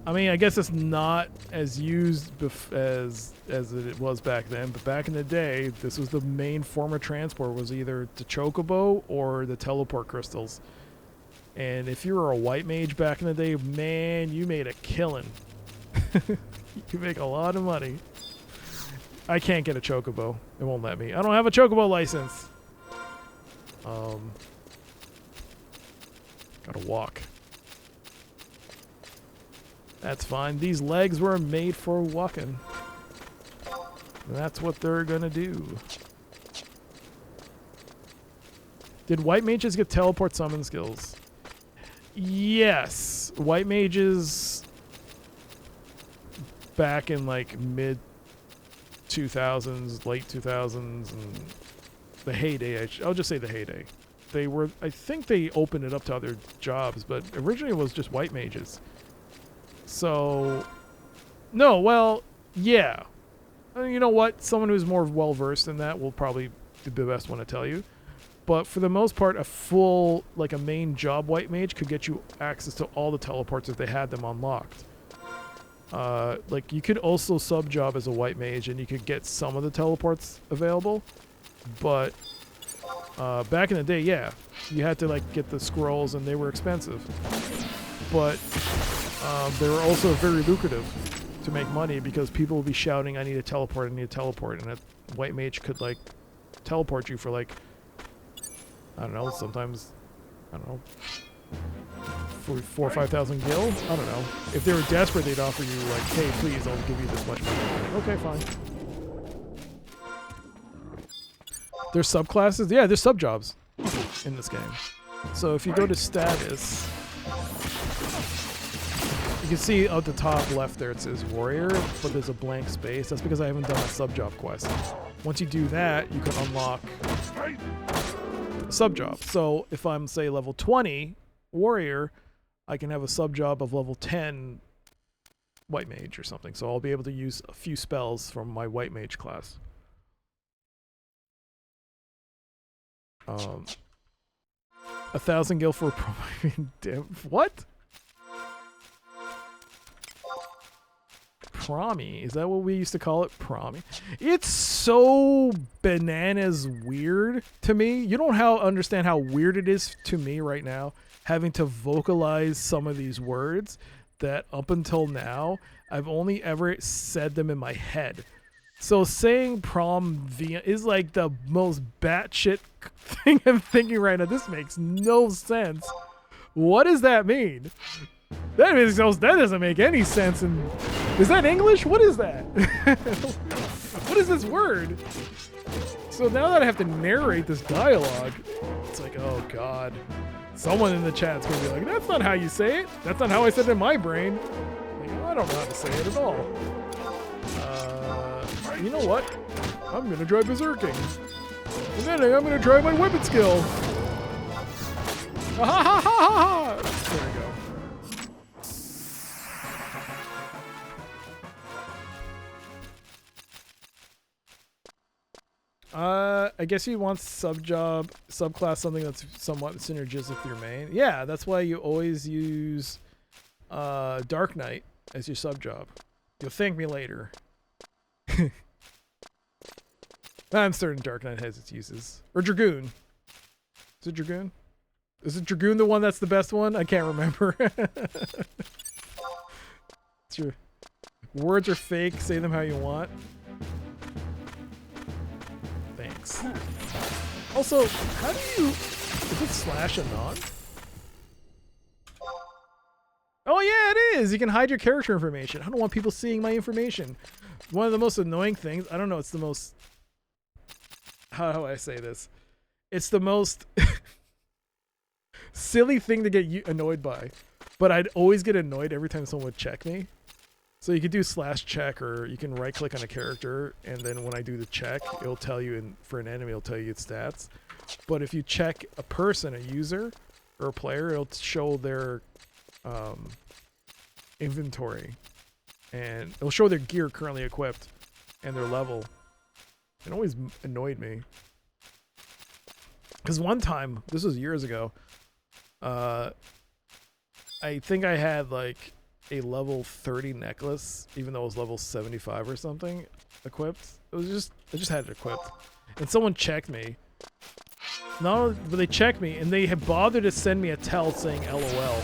I mean, I guess it's not as used as it was back then, but back in the day, this was the main form of transport, was either the Chocobo or the teleport crystals. And if you were a white mage back in the day, man, you made a killing. You make a lot of money. I can't get a Chocobo. It won't let me. I don't have a Chocobo license. Gotta walk. That's fine. These legs were made for walking. And that's what they're gonna do. Did white mages get teleport summon skills? Yes. White mages back in like mid 2000s, late 2000s, and the heyday. I'll just say the heyday. They were, I think they opened it up to other jobs, but originally it was just white mages. So, no, well, yeah. You know what? Someone who's more well-versed in that will probably be the best one to tell you. But for the most part, a full, like a main job white mage could get you access to all the teleports if they had them unlocked. Like, you could also sub-job as a white mage, and you could get some of the teleports available. But back in the day, yeah, you had to, like, get the scrolls, and they were expensive. But they were also very lucrative to make money, because people would be shouting, I need a teleport, I need a teleport. And a white mage could, like, teleport you for, like, I don't know, sometimes I don't know, for 4,000 or 5,000 gil. I don't know. If they were desperate, they'd offer you like, hey, please, I'll give you this much money. Okay, fine. There's subclasses. Yeah, there's subjobs in this game. So if you go to status, you can see at the top left there it says warrior, but there's a blank space. That's because I haven't done a subjob quest. Once you do that, you can unlock a subjob. So if I'm, say, level 20 warrior, I can have a subjob of level 10 white mage or something. So I'll be able to use a few spells from my white mage class. 1,000 gil for what? Promi? Is that what we used to call it? Promi? It's so bananas weird to me. You don't understand how weird it is to me right now, having to vocalize some of these words that up until now, I've only ever said them in my head. So saying prom via is like the most batshit thing I'm thinking right now. This makes no sense. What does that mean? That doesn't make any sense. And is that English? What is that? What is this word? So now that I have to narrate this dialogue, it's like, oh god. Someone in the chat's gonna be like, that's not how you say it. That's not how I said it in my brain. Like, oh, I don't know how to say it at all. You know what? I'm gonna try berserking. And then I'm gonna try my weapon skill. Ha ha ha ha ha! There we go. I guess you want subclass something that's somewhat synergistic with your main. Yeah, that's why you always use Dark Knight as your subjob. You'll thank me later. I'm certain Dark Knight has its uses. Or Dragoon. Is it Dragoon? Is it Dragoon the one that's the best one? I can't remember. It's your words are fake. Say them how you want. Thanks. Also, how do you... Is it slash anon? Oh yeah, it is! You can hide your character information. I don't want people seeing my information. One of the most annoying things... I don't know, it's the most... How do I say this? It's the most silly thing to get annoyed by. But I'd always get annoyed every time someone would check me. So you could do /check, or you can right click on a character, and then when I do the check, it'll tell you, for an enemy, it'll tell you its stats. But if you check a person, a user, or a player, it'll show their inventory. And it'll show their gear currently equipped and their level. It always annoyed me. Because one time, this was years ago, I think I had like a level 30 necklace, even though it was level 75 or something equipped. It was just, I just had it equipped. And someone checked me. No, but they checked me and they had bothered to send me a tell saying LOL.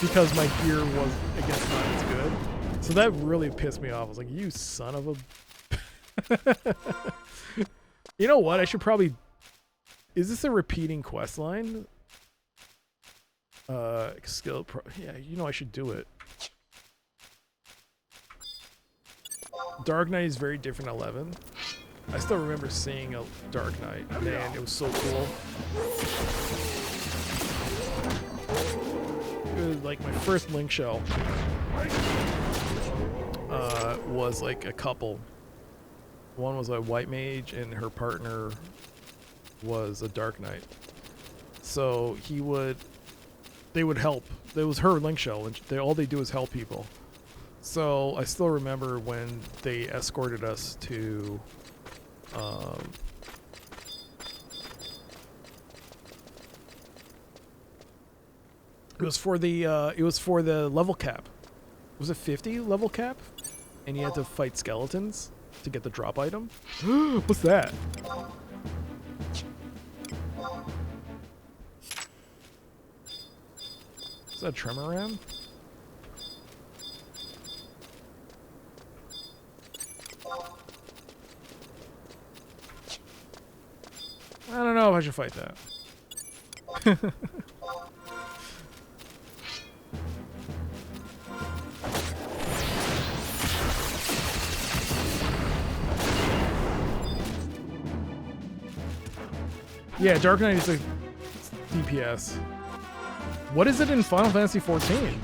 Because my gear was, I guess, not as good. So that really pissed me off. I was like, you son of a... You know what? I should probably... Is this a repeating quest line? Skill pro... Yeah, you know I should do it. Dark Knight is very different 11. I still remember seeing a Dark Knight. Man, it was so cool. It was like my first link shell. Was like a couple. One was a white mage and her partner was a Dark Knight. So they would help. It was her link shell, and all they do is help people. So I still remember when they escorted us to it was for the level cap. Was it 50 level cap? And you had to fight skeletons to get the drop item. What's that? Is that a tremor ram? I don't know if I should fight that. Yeah, Dark Knight is a DPS. What is it in Final Fantasy XIV?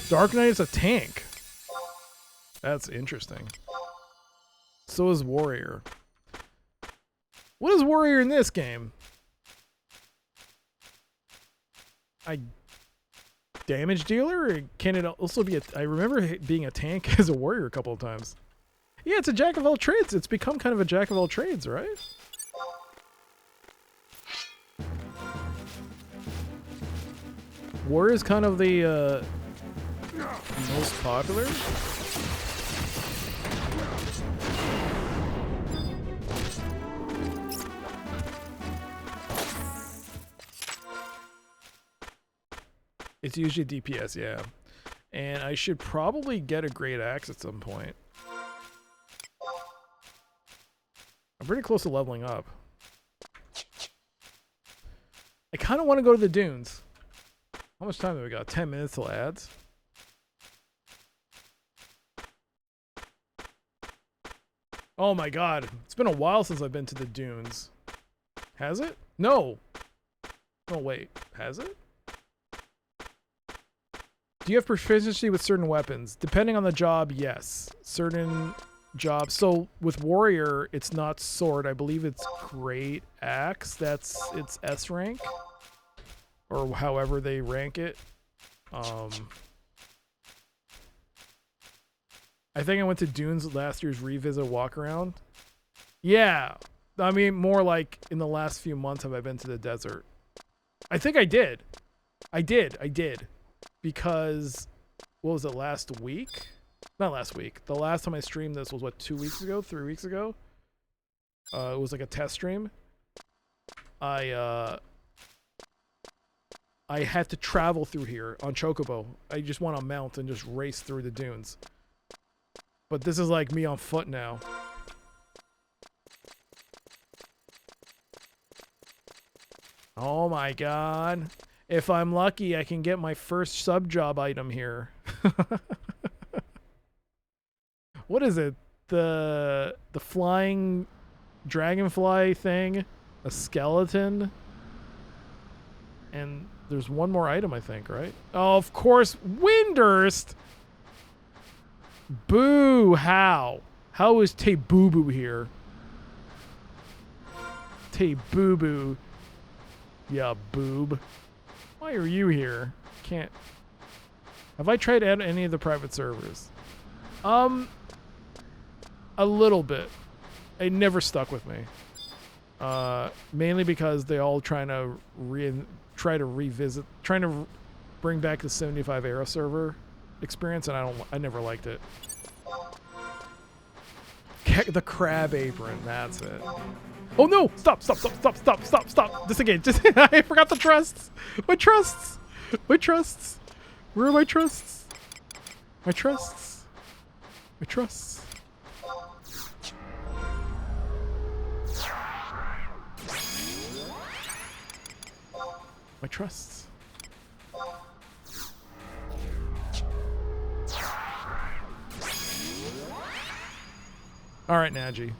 Dark Knight is a tank. That's interesting. So is Warrior. What is Warrior in this game? Damage dealer? Or can it also be a... I remember it being a tank as a warrior a couple of times. Yeah, it's a jack of all trades. It's become kind of a jack of all trades, right? Warrior's kind of the most popular. It's usually DPS, yeah. And I should probably get a great axe at some point. I'm pretty close to leveling up. I kind of want to go to the dunes. How much time have we got? 10 minutes till ads? Oh my god. It's been a while since I've been to the dunes. Has it? No! Oh wait. Has it? Do you have proficiency with certain weapons? Depending on the job, yes. Certain jobs. So with Warrior, it's not sword. I believe it's Great Axe. It's S rank. Or however they rank it. I think I went to Dunes last year's revisit walk around. Yeah. I mean, more like in the last few months have I been to the desert. I think I did. I did. Because, what was it, last week? Not last week. The last time I streamed this was, what, 2 weeks ago? 3 weeks ago? It was like a test stream. I had to travel through here on Chocobo. I just want to mount and just race through the dunes. But this is like me on foot now. Oh my god. If I'm lucky, I can get my first sub-job item here. What is it? The flying dragonfly thing? A skeleton? And there's one more item, I think, right? Oh, of course, Windurst! Boo! How? How is Tay Boo Boo here? Tay Boo Boo. Yeah, boob. Why are you here? Can't. Have I tried out any of the private servers? A little bit. It never stuck with me. Mainly because they all trying to bring back the 75 era server experience, and I never liked it. The crab apron, that's it. Oh no! Stop! Disengage! I forgot the trusts! My trusts! Where are my trusts? My trusts. My trusts. My trusts. Alright, Naji.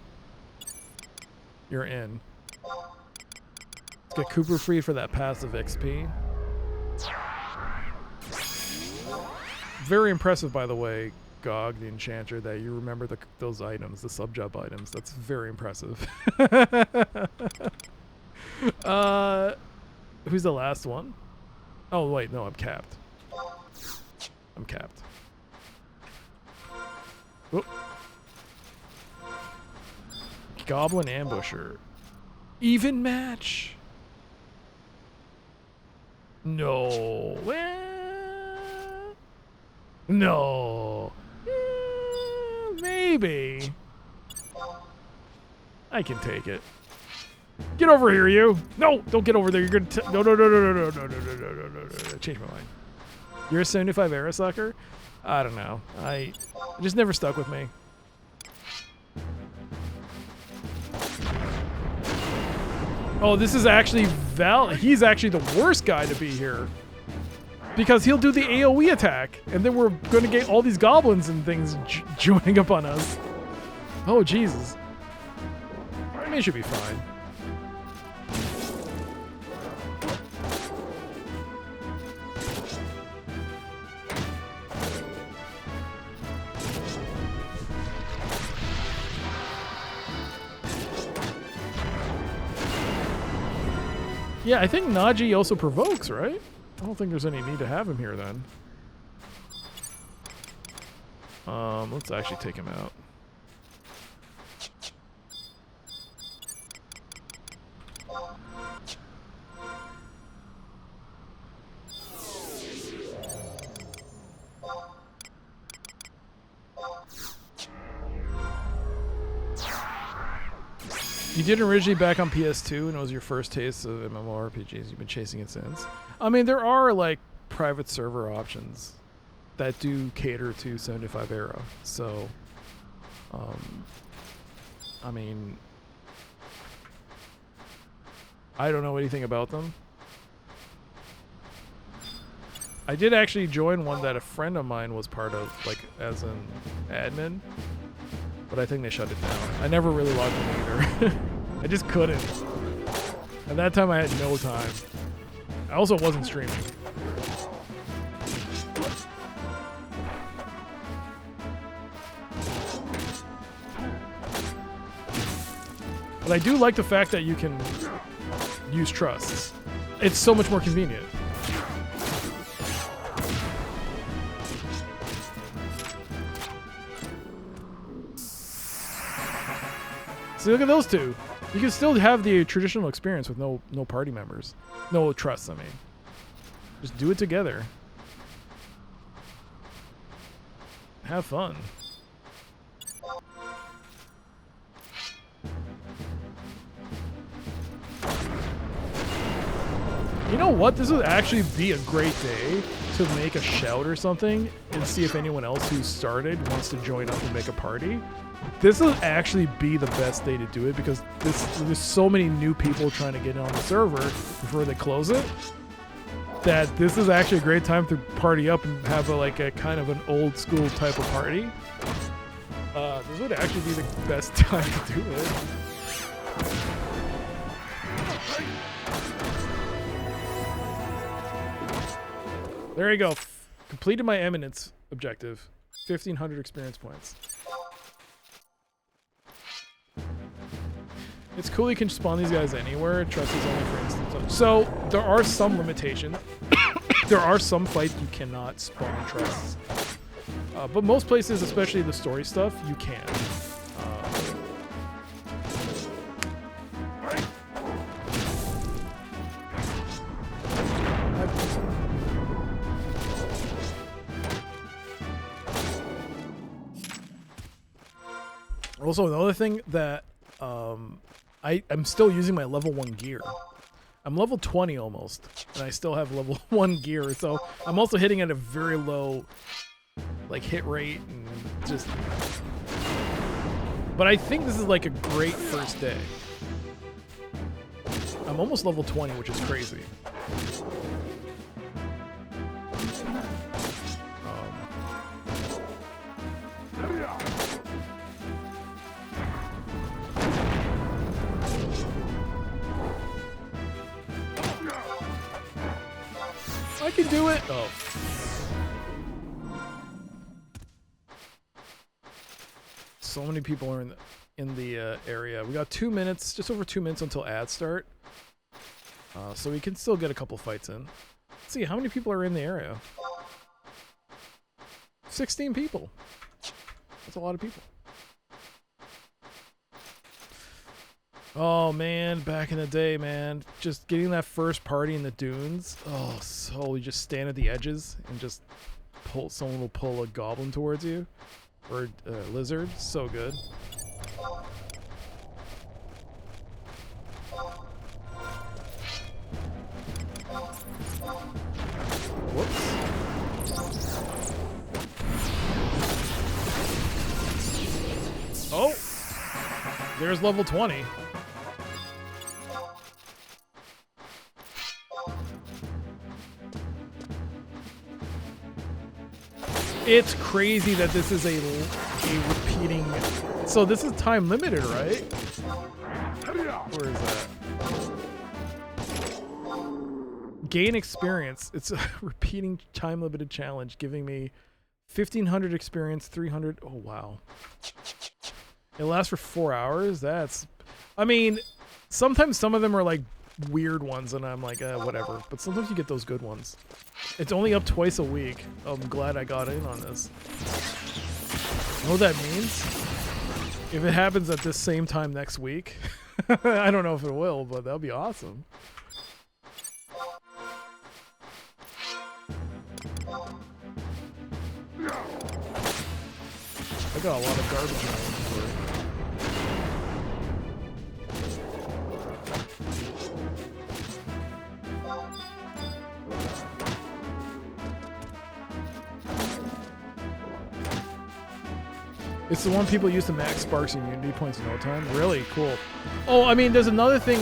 You're in. Let's get Cooper free for that passive XP. Very impressive, by the way, Gog the Enchanter, that you remember those items, the sub-job items. That's very impressive. Who's the last one? Oh, wait, no, I'm capped. I'm capped. Whoop. Goblin Ambusher. Even match. No. No. Maybe. I can take it. Get over here, you. No, don't get over there. You're gonna. No, no, no, no, no, no, no, no, no, no, no, no, no. Change my mind. You're a 75 era sucker? I don't know. It just never stuck with me. Oh, this is actually he's actually the worst guy to be here. Because he'll do the AoE attack, and then we're going to get all these goblins and things joining up on us. Oh, Jesus. I mean, it should be fine. Yeah, I think Naji also provokes, right? I don't think there's any need to have him here then. Let's actually take him out. You did originally back on PS2, and it was your first taste of MMORPGs. You've been chasing it since. I mean, there are like private server options that do cater to 75 era. So, I mean, I don't know anything about them. I did actually join one that a friend of mine was part of, like as an admin. But I think they shut it down. I never really logged in either. I just couldn't. At that time, I had no time. I also wasn't streaming. But I do like the fact that you can use trusts. It's so much more convenient. See, look at those two. You can still have the traditional experience with no party members. No trusts, I mean. Just do it together. Have fun. You know what? This would actually be a great day to make a shout or something and see if anyone else who started wants to join up and make a party. This will actually be the best day to do it because there's so many new people trying to get in on the server before they close it that this is actually a great time to party up and have a kind of an old school type of party. This would actually be the best time to do it. There you go. Completed my eminence objective. 1,500 experience points. It's cool you can spawn these guys anywhere. Trust is only for instance. So there are some limitations. There are some fights you cannot spawn trusts. But most places, especially the story stuff, you can. Also, another thing that I'm still using my level 1 gear. I'm level 20 almost, and I still have level 1 gear, so I'm also hitting at a very low hit rate and just... But I think this is like a great first day. I'm almost level 20, which is crazy. I can do it. Oh. So many people are in the area. We got 2 minutes, just over 2 minutes until ads start. So we can still get a couple fights in. Let's see, how many people are in the area? 16 people. That's a lot of people. Oh man, back in the day, man, just getting that first party in the dunes. Oh, so you just stand at the edges and just someone will pull a goblin towards you or a lizard. So good. There's level 20. It's crazy that this is a repeating. So this is time limited, right? Where is that? Gain experience. It's a repeating time limited challenge, giving me 1,500 experience, 300. Oh wow! It lasts for 4 hours. That's. I mean, sometimes some of them are like weird ones, and I'm like, whatever. But sometimes you get those good ones. It's only up twice a week. I'm glad I got in on this. You know what that means? If it happens at this same time next week, I don't know if it will, but that'll be awesome. I got a lot of garbage in my inventory. It's the one people use to max sparks and unity points in no time. Really cool. Oh, I mean, there's another thing.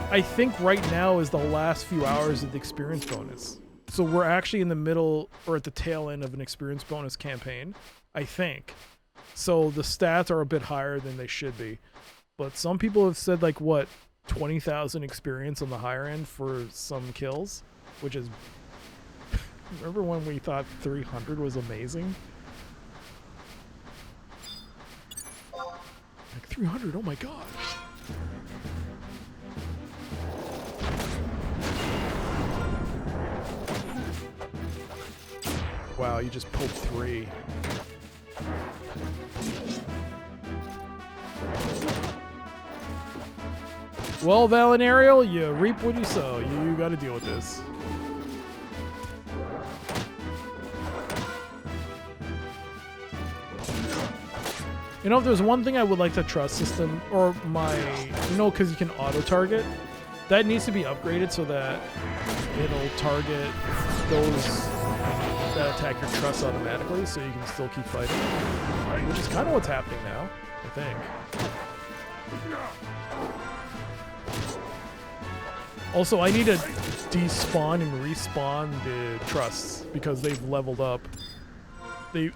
I think right now is the last few hours of the experience bonus. So we're actually in the middle or at the tail end of an experience bonus campaign, I think. So the stats are a bit higher than they should be. But some people have said like, what, 20,000 experience on the higher end for some kills, which is... Remember when we thought 300 was amazing? Like 300, oh my god. Wow, you just pulled 3. Well, Valinarial, you reap what you sow. You gotta deal with this. You know, if there's one thing I would like to trust system, or my, you know, because you can auto-target, that needs to be upgraded so that it'll target those that attack your trust automatically, so you can still keep fighting. Which is kind of what's happening now, I think. Also, I need to despawn and respawn the trusts because they've leveled up. They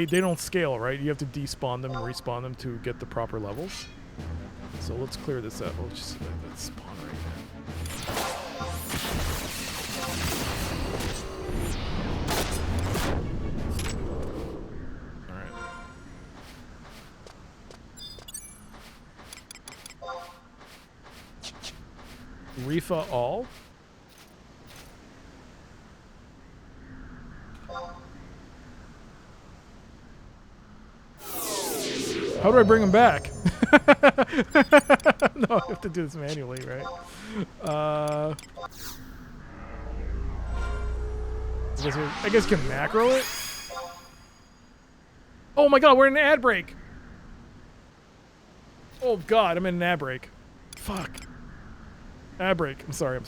don't scale, right? You have to despawn them and respawn them to get the proper levels. So let's clear this out. Let's just let's spawn right now. All right. Rifa all. How do I bring him back? No, I have to do this manually, right? I guess you can macro it. Oh my god, we're in an ad break. Oh god, I'm in an ad break. Fuck. Ad break. I'm sorry.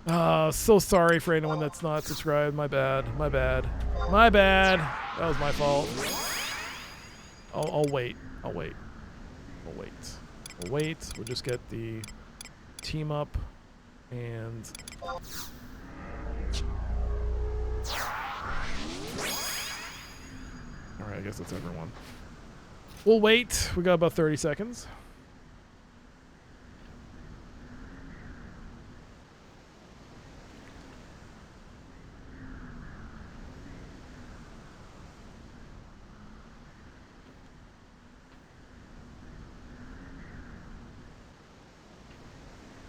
So sorry for anyone that's not subscribed. My bad. That was my fault. I'll wait. We'll just get the team up and... Alright, I guess that's everyone. We'll wait. We got about 30 seconds.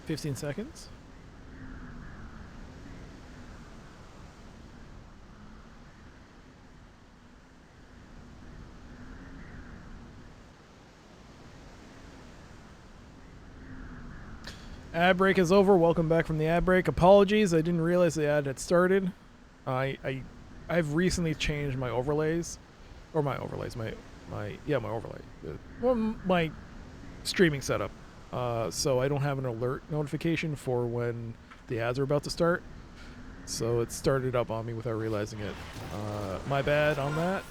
$15 seconds. Ad break is over. Welcome back from the ad break. Apologies, I didn't realize the ad had started. I've recently changed my overlays, or my overlay, my streaming setup. So I don't have an alert notification for when the ads are about to start. So it started up on me without realizing it. My bad on that.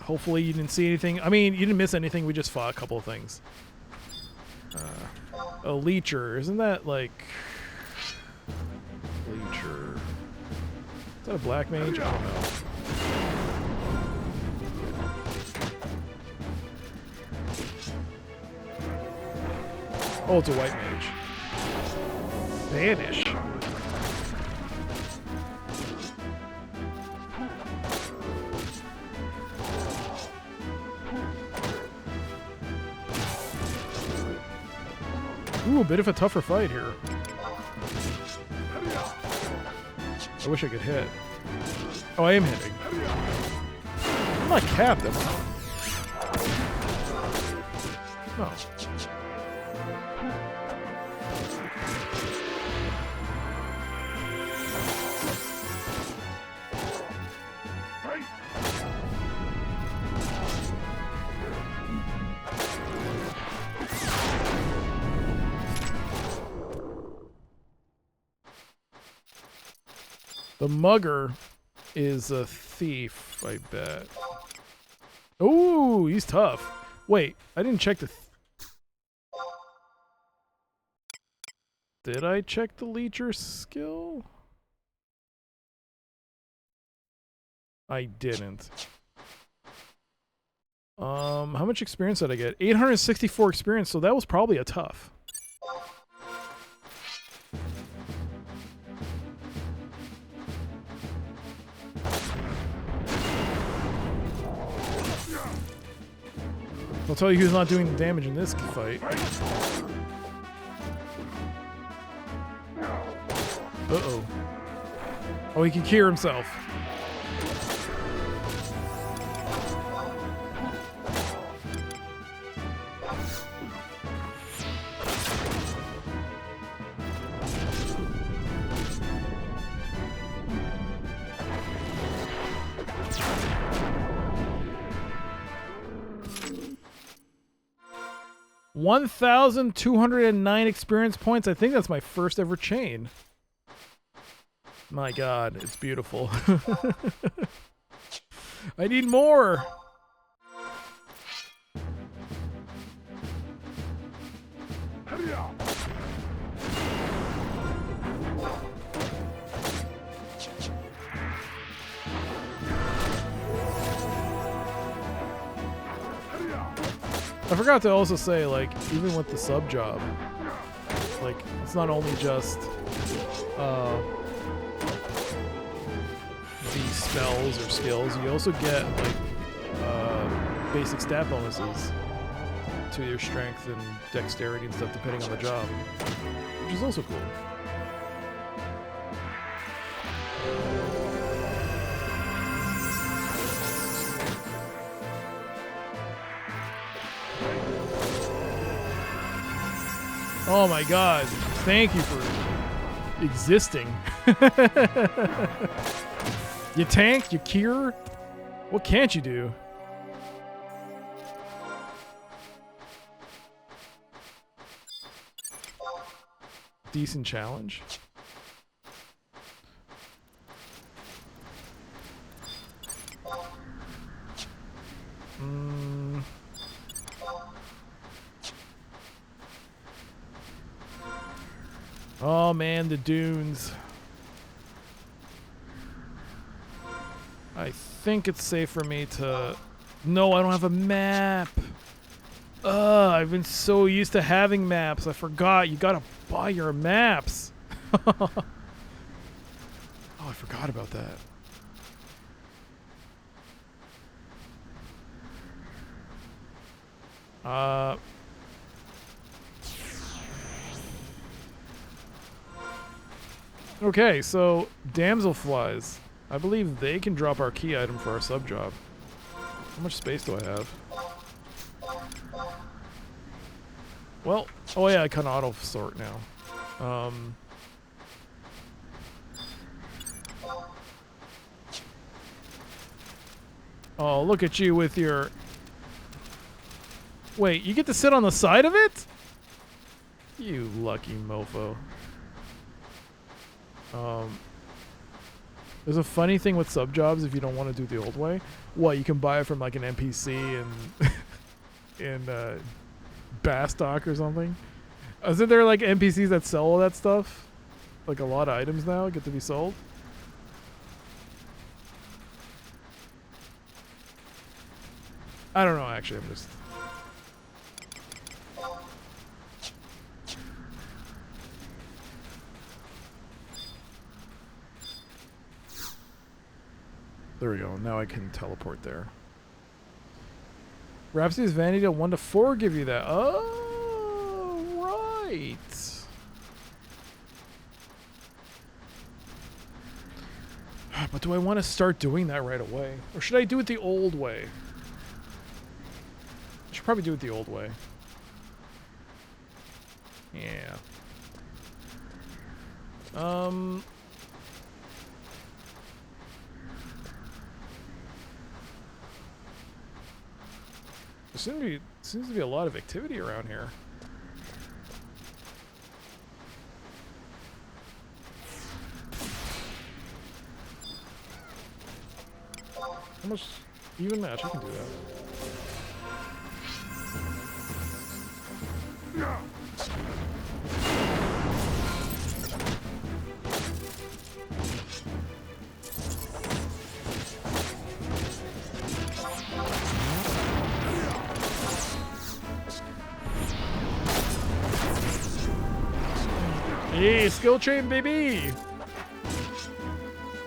Hopefully you didn't see anything. I mean, you didn't miss anything. We just fought a couple of things. A leecher. Isn't that like... Leecher. Is that a black mage? I don't know. Oh, it's a white mage. Vanish. Ooh, a bit of a tougher fight here. I wish I could hit. Oh, I am hitting. I'm not capped, am I? No. The mugger is a thief, I bet. Ooh, he's tough. Wait, I didn't check the... Did I check the leecher skill? I didn't. How much experience did I get? 864 experience, so that was probably a tough. I'll tell you who's not doing the damage in this fight. Uh-oh. Oh, he can cure himself. $1,209 experience points. I think that's my first ever chain. My God, it's beautiful. I need more. I forgot to also say, like, even with the sub job, like, it's not only just the spells or skills, you also get, like, basic stat bonuses to your strength and dexterity and stuff depending on the job, which is also cool. Oh my God, thank you for existing. You tank, you cure. What can't you do? Decent challenge. Oh man, the dunes. I think it's safe for me to... No, I don't have a map. I've been so used to having maps. I forgot. You gotta buy your maps. Oh, I forgot about that. Okay, so damselflies. I believe they can drop our key item for our sub job. How much space do I have? Well, oh yeah, I can auto sort now. Oh, look at you with your... Wait, you get to sit on the side of it? You lucky mofo. There's a funny thing with sub jobs if you don't want to do the old way. What, you can buy it from like an NPC in Bastock or something? Isn't there like NPCs that sell all that stuff? Like a lot of items now get to be sold? I don't know, actually. I'm just... There we go. Now I can teleport there. Rhapsody's Vanity 1 to 4 give you that. Oh, right. But do I want to start doing that right away? Or should I do it the old way? I should probably do it the old way. Yeah. There seems to be a lot of activity around here. How much even match? I can do that. Hey, skill chain, baby!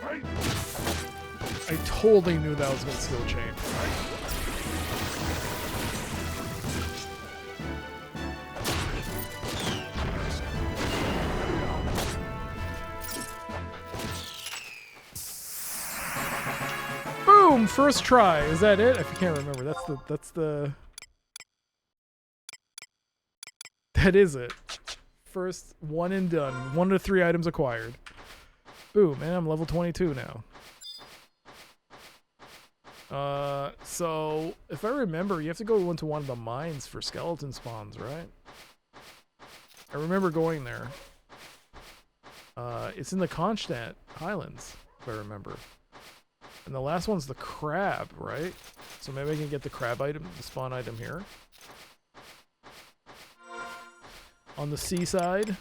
I totally knew that was going to skill chain. Boom! First try. Is that it? I can't remember. That's the. That is it. First one and done. 1 to 3 items acquired. Boom, and I'm level 22 now. So if I remember, you have to go into one of the mines for skeleton spawns, right? I remember going there. It's in the Constant Highlands, if I remember. And the last one's the crab, right? So maybe I can get the crab item, the spawn item here. On the seaside.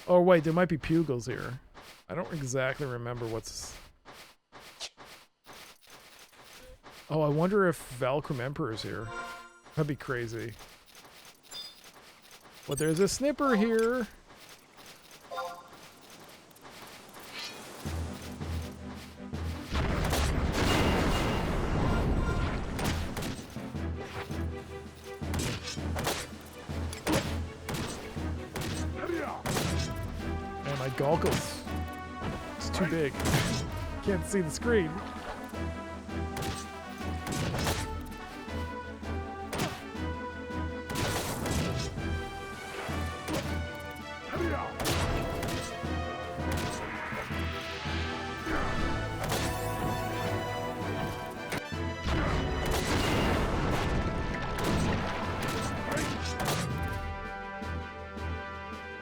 Oh wait, there might be pugils here. I don't exactly remember what's... Oh, I wonder if Valkyrie Emperor's here. That'd be crazy. But there's a snipper here. And my goggles. It's too big. Can't see the screen.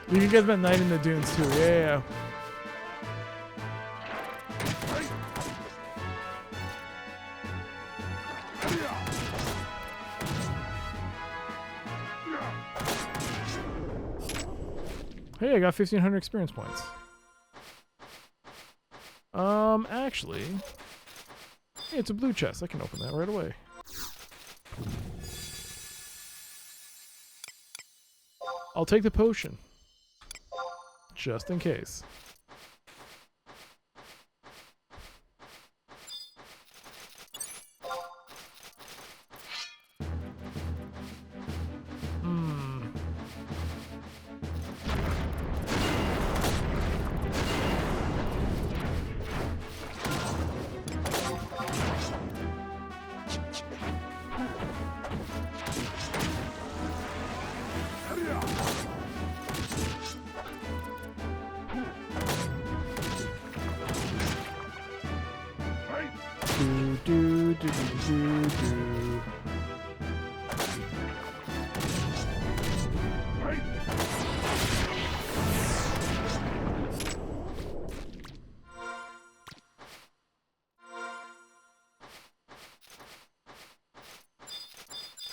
You can get that night in the dunes too, yeah. Hey, I got 1,500 experience points. Actually, hey, it's a blue chest. I can open that right away. I'll take the potion. Just in case.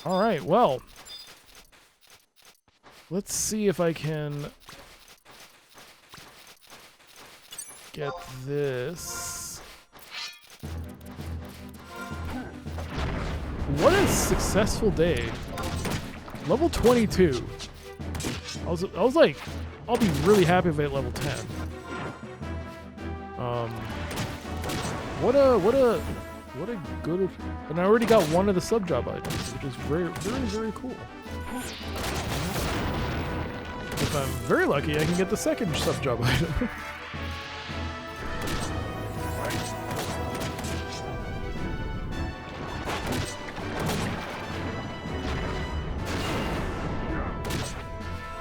All right, well, let's see if I can get this. What a successful day. Level 22. I was like, I'll be really happy if I hit level 10. What a good, and I already got one of the sub job items, which is very, very, very cool. If I'm very lucky, I can get the second sub job item.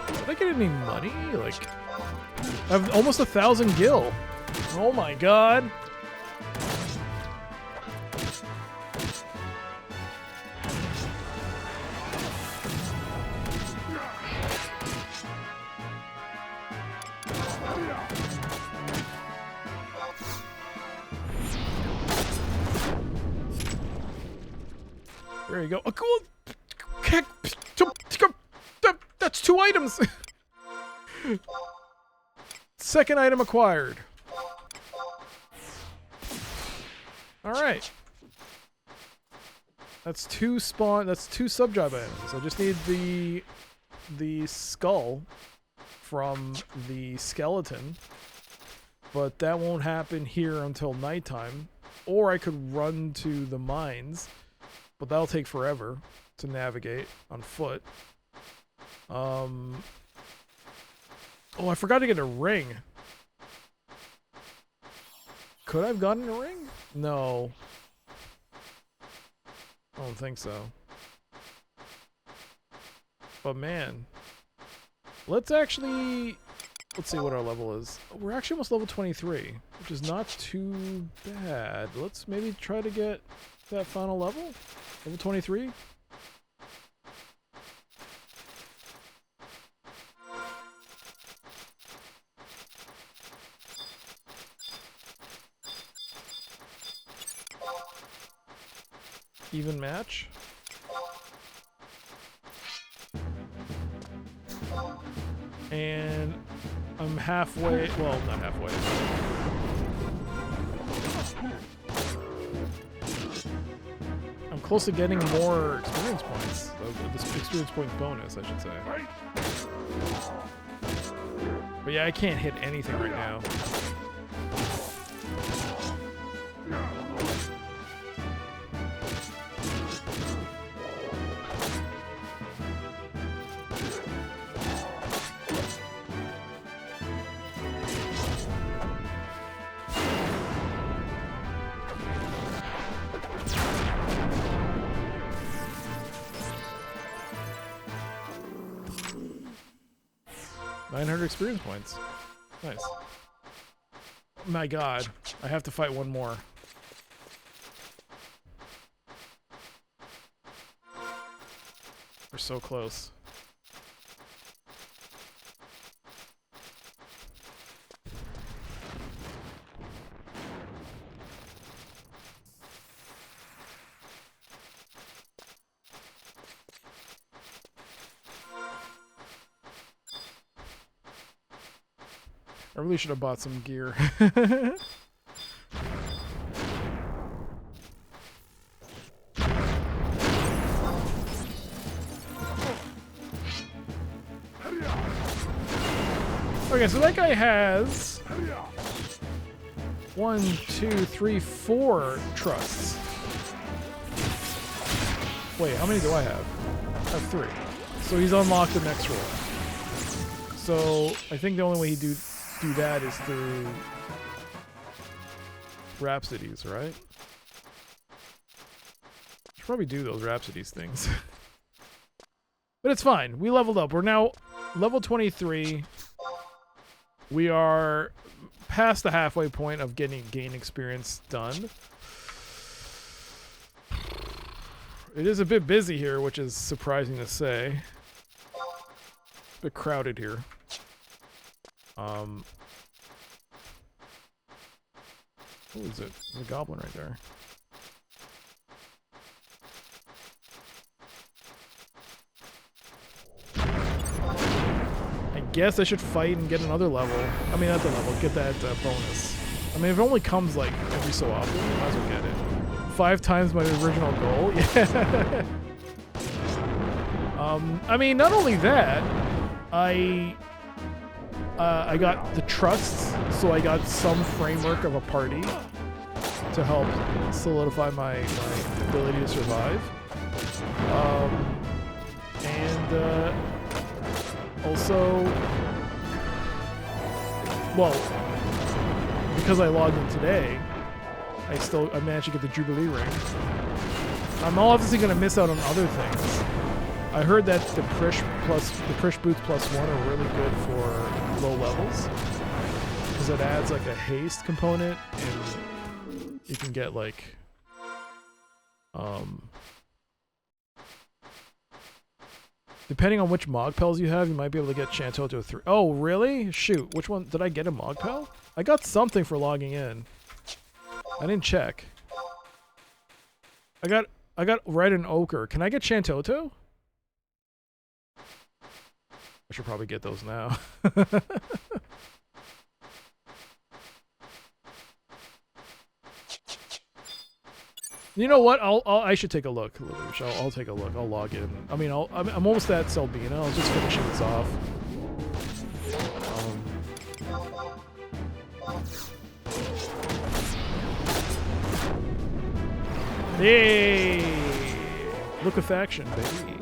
Did I get any money? Like, I have almost 1,000 gil. Oh my god. There you go. Oh, cool. That's 2 items. Second item acquired. All right. That's 2 spawn. That's 2 sub job items. I just need the skull from the skeleton, but that won't happen here until nighttime. Or I could run to the mines, but that'll take forever to navigate on foot. Oh, I forgot to get a ring. Could I have gotten a ring? No. I don't think so. But man, let's see what our level is. We're actually almost level 23, which is not too bad. Let's maybe try to get that final level. Level 23. Even match. And I'm halfway, well, not halfway. I'm close to getting more experience points. This experience point bonus, I should say. But yeah, I can't hit anything right now. Experience points. Nice. My god. I have to fight one more. We're so close. I really should have bought some gear. Okay, so that guy has 1, 2, 3, 4 trusts. Wait, how many do I have? I have 3. So he's unlocked the next roll. So I think the only way he do that is through Rhapsodies, right? Should probably do those Rhapsodies things. But it's fine. We leveled up. We're now level 23. We are past the halfway point of getting gain experience done. It is a bit busy here, which is surprising to say. A bit crowded here. Who is it? There's a goblin right there. guess I should fight and get another level. I mean, not the level, get that bonus. I mean, if it only comes like every so often, I might as well get it. 5 times my original goal. Yeah. I mean, not only that, I got the trust, so I got some framework of a party to help solidify my ability to survive. And also, well, because I logged in today, I managed to get the Jubilee ring. I'm obviously going to miss out on other things. I heard that the Prish boots +1 are really good for low levels because it adds like a haste component, and you can get like depending on which Mogpels you have, you might be able to get Chantoto 3. Oh, really? Shoot, which one did I get? A Mogpel? I got something for logging in. I didn't check. I got Red and Ochre. Can I get Chantoto? I should probably get those now. You know what? I should take a look. I'll take a look. I'll log in. I mean, I'm almost at Selbina. I'll just finishing this off. Hey! Liquefaction, baby.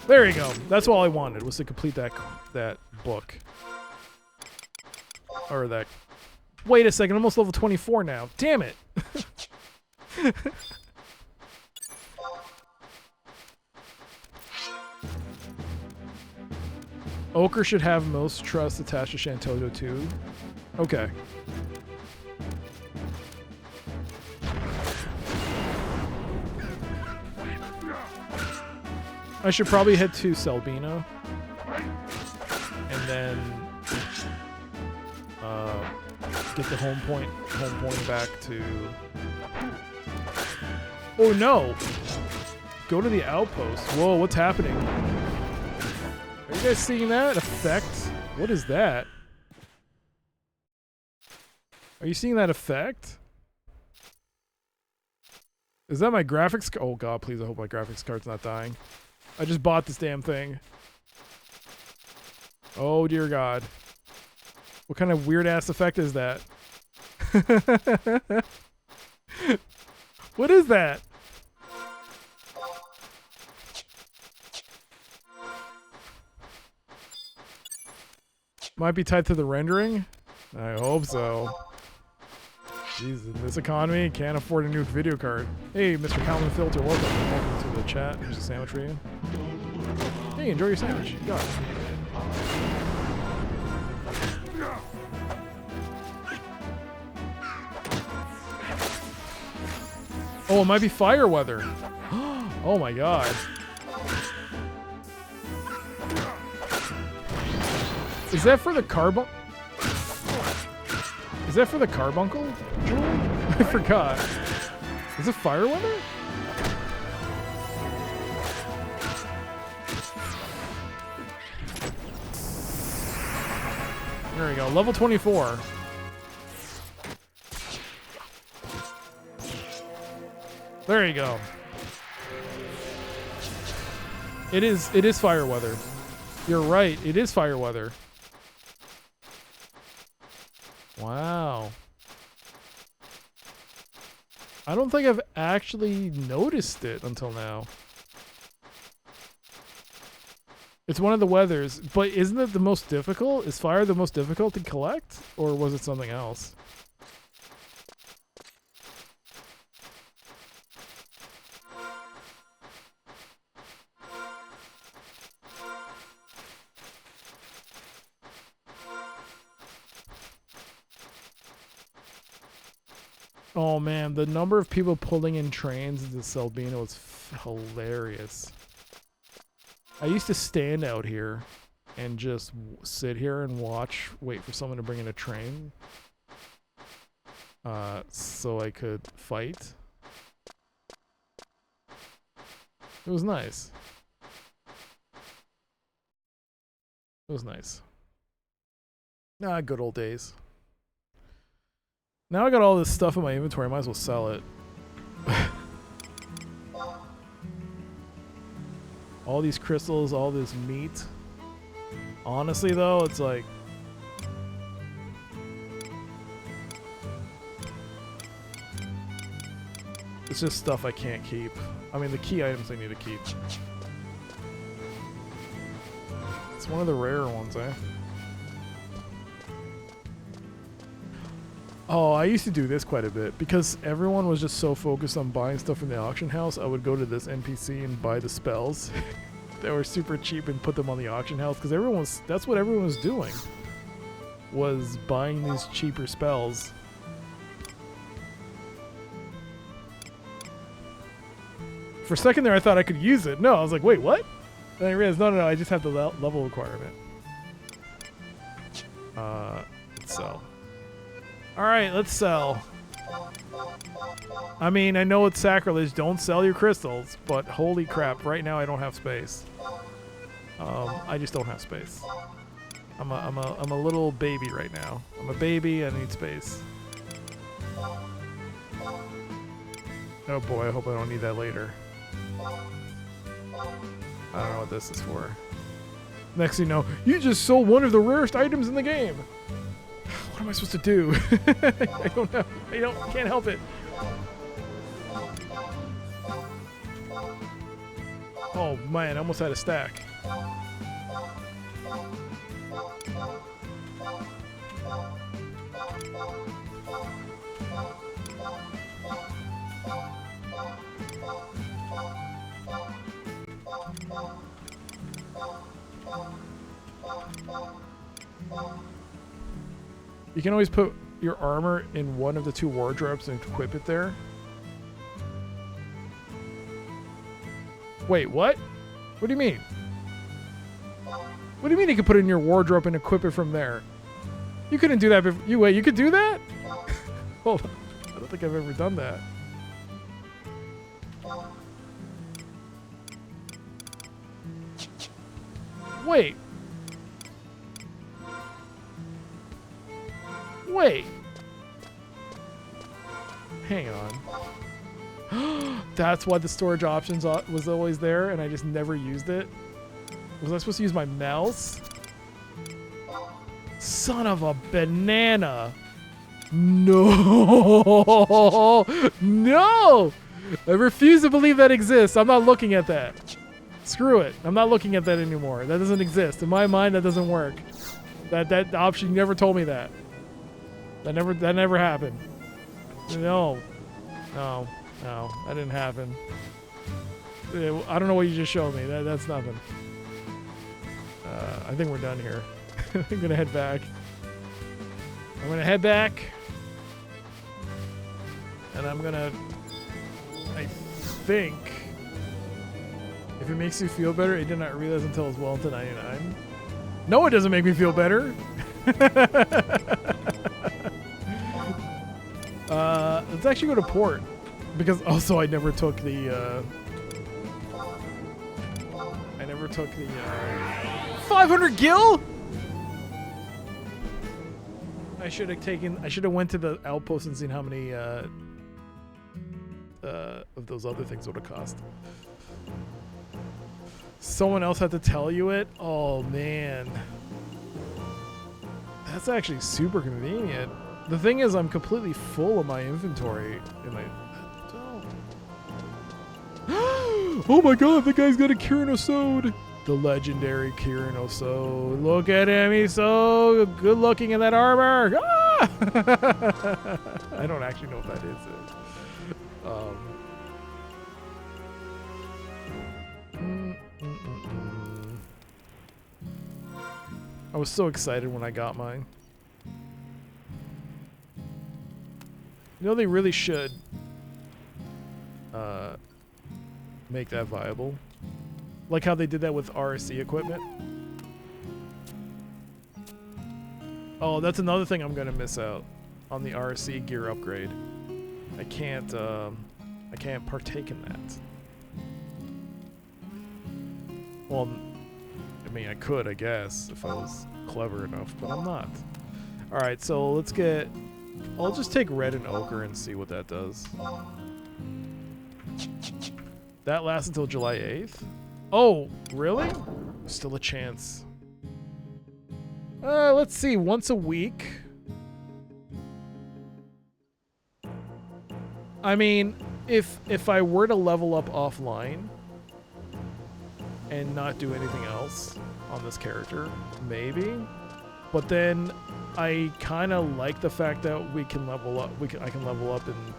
There you go. That's all I wanted, was to complete that book. Or that... Wait a second, I'm almost level 24 now. Damn it! Ochre should have most trust attached to Chantoto too. Okay. I should probably head to Selbina. And then get the home point back to... Oh no! Go to the outpost. Whoa, what's happening? Are you guys seeing that effect? What is that? Are you seeing that effect? Is that my graphics? Oh god, please, I hope my graphics card's not dying. I just bought this damn thing. Oh dear god. What kind of weird ass effect is that? What is that? Might be tied to the rendering? I hope so. Jeez, in this economy, can't afford a new video card. Hey, Mr. Calvin Filter, welcome to the chat. Here's a sandwich for you. Hey, enjoy your sandwich. You got it. Oh, it might be fire weather. Oh my god. Is that for the carbon? Is that for the carbuncle jewel? I forgot. Is it fire weather? There we go. Level 24. There you go. It is fire weather. You're right. It is fire weather. Wow. I don't think I've actually noticed it until now. It's one of the weathers, but isn't it the most difficult? Is fire the most difficult to collect? Or was it something else? Oh man, the number of people pulling in trains into Selbina was hilarious. I used to stand out here and just sit here and wait for someone to bring in a train, so I could fight. It was nice. It was nice. Ah, good old days. Now I got all this stuff in my inventory. I might as well sell it. All these crystals, all this meat. Honestly, though, it's like... It's just stuff I can't keep. I mean, the key items I need to keep. It's one of the rarer ones, eh? Oh, I used to do this quite a bit. Because everyone was just so focused on buying stuff from the auction house, I would go to this NPC and buy the spells that were super cheap and put them on the auction house. Because that's what everyone was doing. Was buying these cheaper spells. For a second there, I thought I could use it. No, I was like, wait, what? Then I realized, no, I just have the level requirement. Let's sell. Alright, let's sell. I mean, I know it's sacrilege, don't sell your crystals, but holy crap, right now I don't have space. I just don't have space. I'm a little baby right now. I'm a baby, I need space. Oh boy, I hope I don't need that later. I don't know what this is for. Next thing you know, you just sold one of the rarest items in the game. What am I supposed to do? I don't know. Can't help it. Oh man, I almost had a stack. You can always put your armor in one of the two wardrobes and equip it there. Wait, what? What do you mean? What do you mean you can put it in your wardrobe and equip it from there? You couldn't do that before. Wait, you could do that? Hold on. I don't think I've ever done that. Wait. Wait. Hang on. That's why the storage options was always there and I just never used it. Was I supposed to use my mouse? Son of a banana. No. No. I refuse to believe that exists. I'm not looking at that. Screw it. I'm not looking at that anymore. That doesn't exist. In my mind, that doesn't work. That option, you never told me that. That never happened. No. No. No. That didn't happen. I don't know what you just showed me. That's nothing. I think we're done here. I'm gonna head back. I'm gonna head back. And I'm gonna... I think... If it makes you feel better, I did not realize until it was well into 99. No, it doesn't make me feel better. Let's actually go to port. Because also I never took the... 500 gil? I should have went to the outpost and seen how many of those other things would have cost. Someone else had to tell you it? Oh man. That's actually super convenient. The thing is, I'm completely full of my inventory. Oh my god, the guy's got a Kyrinosode! The legendary Kyrinosode. Look at him, he's so good looking in that armor! Ah! I don't actually know if that is it. I was so excited when I got mine. You know, they really should make that viable. Like how they did that with RSC equipment. Oh, that's another thing I'm gonna miss out on the RSC gear upgrade. I can't partake in that. Well, I mean, I could, I guess, if I was clever enough, but I'm not. Alright, so let's get... I'll just take red and ochre and see what that does. That lasts until July 8th? Oh, really? Still a chance. Let's see, once a week. I mean, if I were to level up offline and not do anything else on this character, maybe. But then I kind of like the fact that we can level up. I can level up and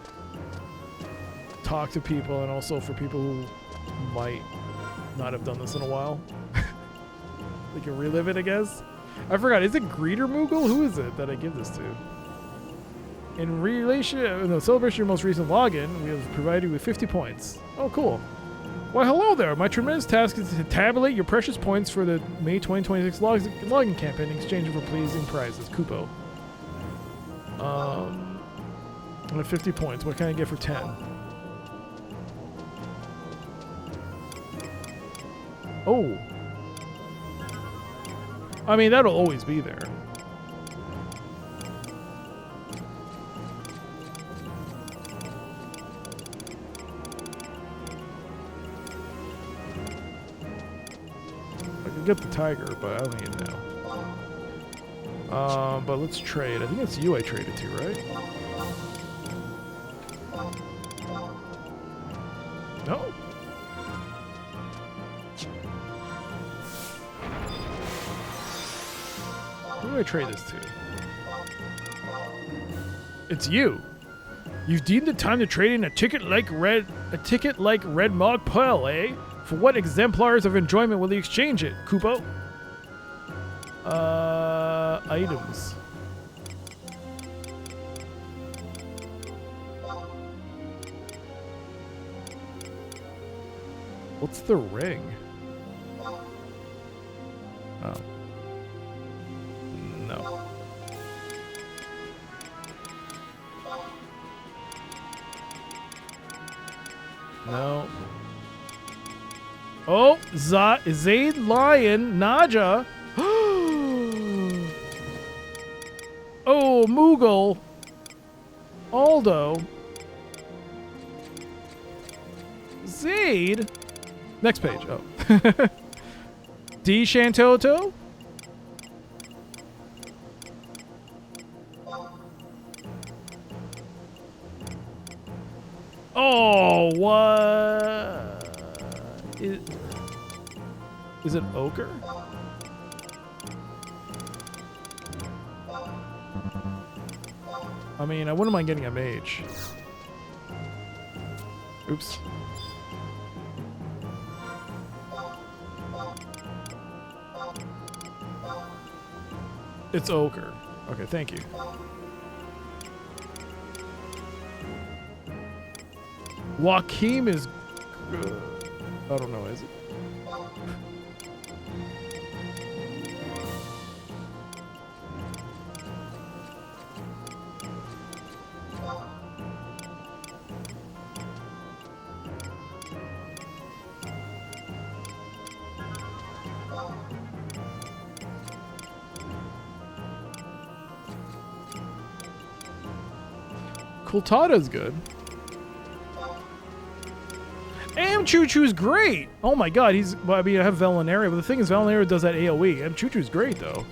talk to people, and also for people who might not have done this in a while, they can relive it, I guess. I forgot. Is it Greeter Moogle? Who is it that I give this to? In relation, no, celebration of your most recent login, we have provided you with 50 points. Oh, cool. Why, hello there. My tremendous task is to tabulate your precious points for the May 2026 login campaign in exchange for pleasing prizes. Kupo. I have 50 points. What can I get for 10? Oh. I mean, that'll always be there. I can get the tiger, but I don't need it now. But let's trade. I think it's you I traded to, right? No? Who do I trade this to? It's you. You've deemed it time to trade in a ticket like red Mog Pearl, eh? For what exemplars of enjoyment will you exchange it, Kupo? Items. What's the ring? Oh. No. No. Oh, Zaid Lion, Naja. Oh, Moogle. Aldo. Zaid. Next page. Oh. D. Shantoto. Oh, what? Is it ochre? I mean, I wouldn't mind getting a mage. Oops. It's ochre. Okay, thank you. Joaquim is... I don't know, is it? Kultada's good. Choo Choo's great. Oh my god, he's... Well, I mean, I have Velenary, but the thing is, Velenary does that AoE. Choo Choo's great, though.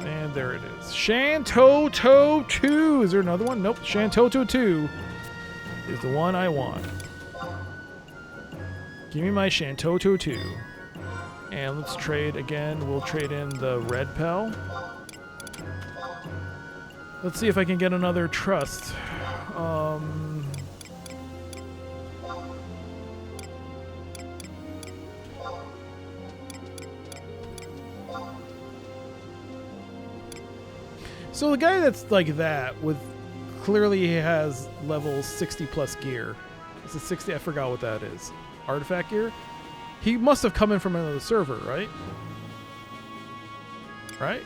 And there it is. Shantoto 2. Is there another one? Nope. Shantoto 2 is the one I want. Give me my Shantoto 2. And let's trade again. We'll trade in the red Pel. Let's see if I can get another trust. So the guy that's like that, with clearly he has level 60 plus gear. It's a 60. I forgot what that is. Artifact gear. He must have come in from another server, right? Right?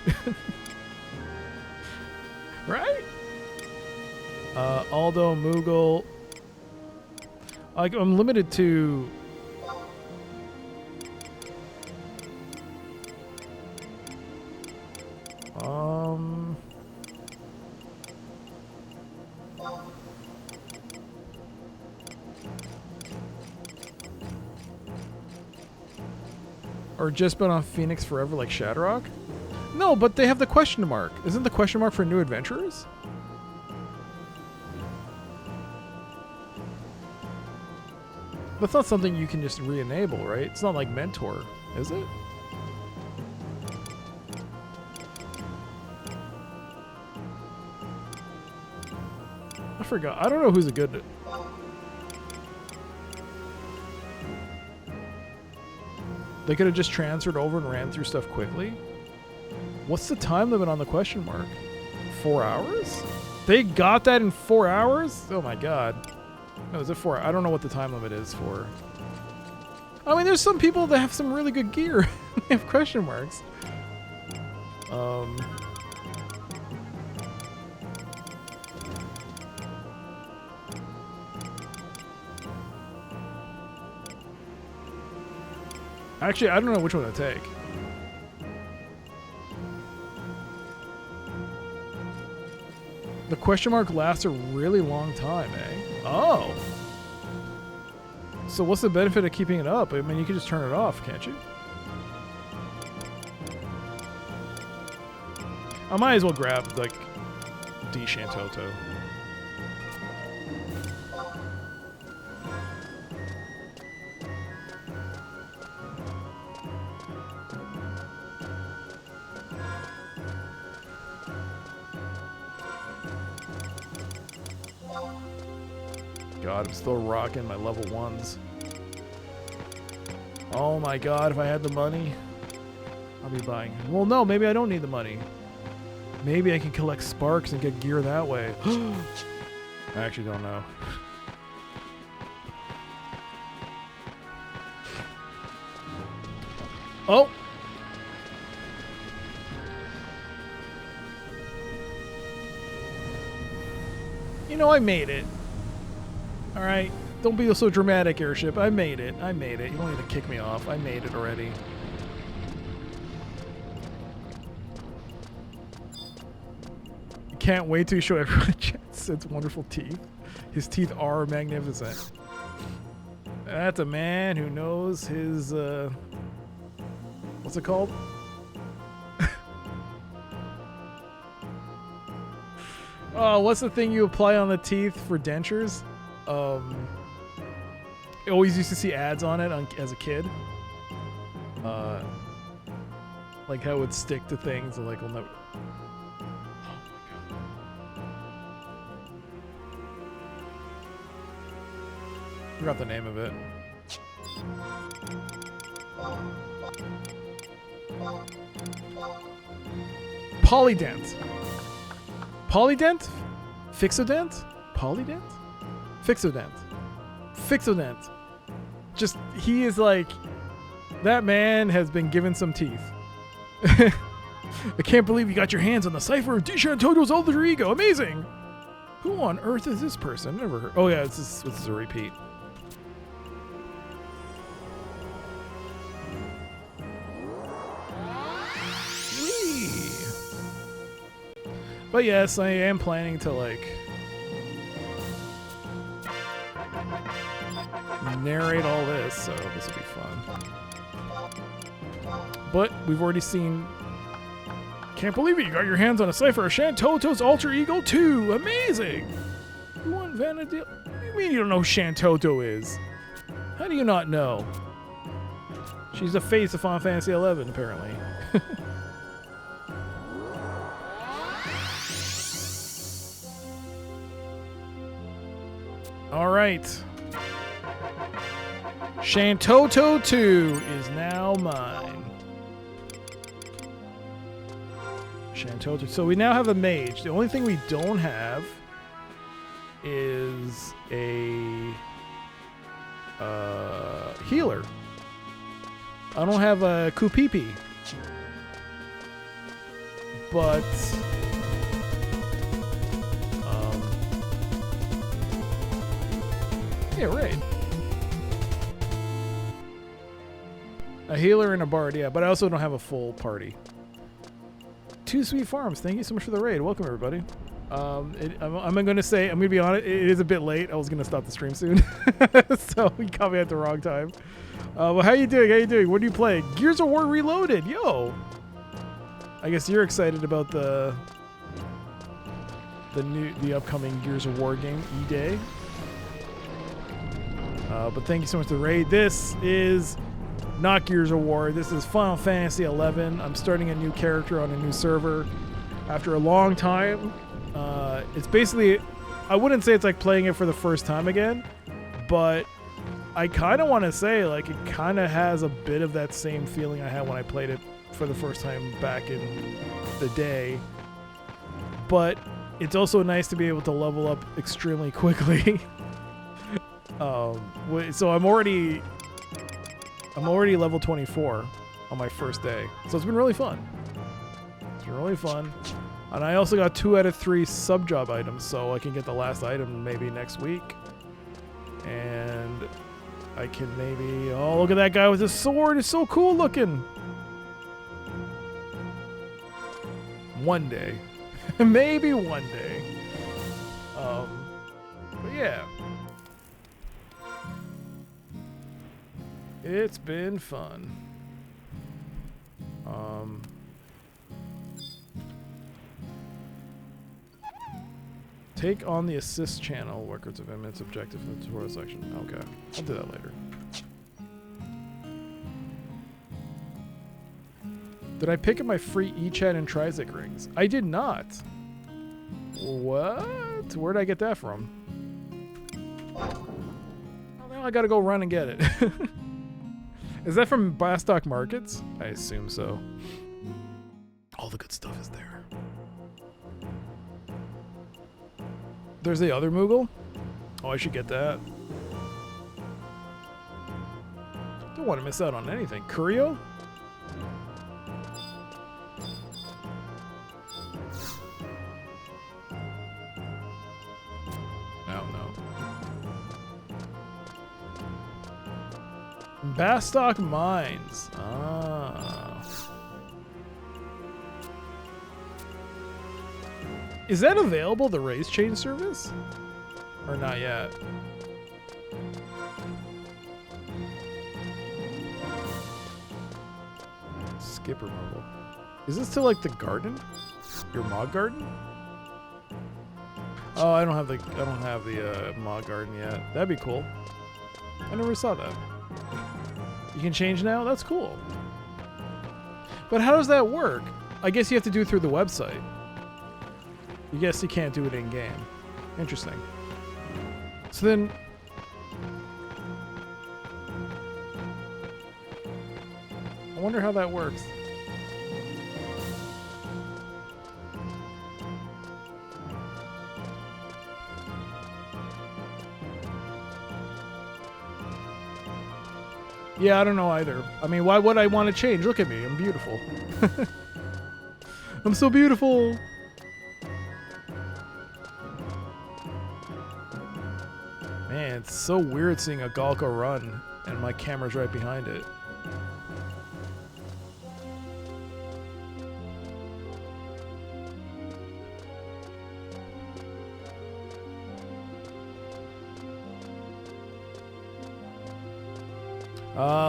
Right? Aldo, Moogle. I'm limited to... Or just been on Phoenix forever like Shadrock? No, but they have the question mark. Isn't the question mark for new adventurers? That's not something you can just re-enable, right? It's not like Mentor, is it? I forgot. I don't know who's a good... They could have just transferred over and ran through stuff quickly. What's the time limit on the question mark? 4 hours? They got that in 4 hours? Oh my god. No, is it 4? I don't know what the time limit is for. I mean, there's some people that have some really good gear. They have question marks. Actually, I don't know which one to take. The question mark lasts a really long time, eh? Oh. So what's the benefit of keeping it up? I mean, you can just turn it off, can't you? I might as well grab, like, D Shantoto. God, I'm still rocking my level 1s. Oh my god, if I had the money, I'll be buying. Well, no, maybe I don't need the money. Maybe I can collect sparks and get gear that way. I actually don't know. Oh! You know, I made it. Alright, don't be so dramatic, Airship. I made it. I made it. You don't need to kick me off. I made it already. Can't wait to show everyone Jet's wonderful teeth. His teeth are magnificent. That's a man who knows his, what's it called? Oh, what's the thing you apply on the teeth for dentures? I always used to see ads on it as a kid. Like how it would stick to things and like will never... Forgot the name of it. Polydent. Polydent? Fixodent? Polydent? Fixodent. Fixodent. Just, he is like, that man has been given some teeth. I can't believe you got your hands on the cipher of Dishantoto's alter ego. Amazing! Who on earth is this person? Never heard. Oh yeah, this is a repeat. Whee! But yes, I am planning to like narrate all this, so this will be fun. But we've already seen. Can't believe it! You got your hands on a cipher of Shantoto's alter ego too. Amazing! You want Vanadil? What do you mean you don't know who Shantoto is? How do you not know? She's the face of Final Fantasy XI, apparently. All right. Shantoto 2 is now mine. Shantoto. So we now have a mage. The only thing we don't have is a healer. I don't have a Kupipi. But Yeah, right. A healer and a bard, yeah, but I also don't have a full party. Two Sweet Farms, thank you so much for the raid. Welcome, everybody. I'm going to say, I'm going to be honest, it is a bit late. I was going to stop the stream soon. So you caught me at the wrong time. Well, how you doing? How you doing? What are you playing? Gears of War Reloaded. Yo. I guess you're excited about the upcoming Gears of War game, E-Day. But thank you so much for the raid. This is not Gears of War. This is Final Fantasy 11. I'm starting a new character on a new server after a long time. It's basically, I wouldn't say it's like playing it for the first time again, but I kind of want to say like it kind of has a bit of that same feeling I had when I played it for the first time back in the day. But it's also nice to be able to level up extremely quickly. So I'm already level 24 on my first day. So it's been really fun. It's been really fun. And I also got 2 out of 3 sub-job items, so I can get the last item maybe next week. And I can maybe... Oh, look at that guy with his sword. It's so cool looking. One day. Maybe one day. But yeah. It's been fun. Take on the assist channel, records of immense objective in the tutorial section. Okay, I'll do that later. Did I pick up my free e-chat and Trizic rings? I did not. What? Where'd I get that from? Well, now I gotta go run and get it. Is that from Blastock Markets? I assume so. All the good stuff is there. There's the other Moogle? Oh, I should get that. Don't want to miss out on anything. Curio? Oh, no. Bastock Mines. Ah. Is that available, the race change service? Or not yet? Skipper mobile. Is this to like the garden? Your mod garden? Oh, I don't have the mod garden yet. That'd be cool. I never saw that. You can change now? That's cool. But how does that work? I guess you have to do it through the website. I guess you can't do it in-game. Interesting. So then... I wonder how that works. Yeah, I don't know either. I mean, why would I want to change? Look at me. I'm beautiful. I'm so beautiful. Man, it's so weird seeing a Galka run and my camera's right behind it.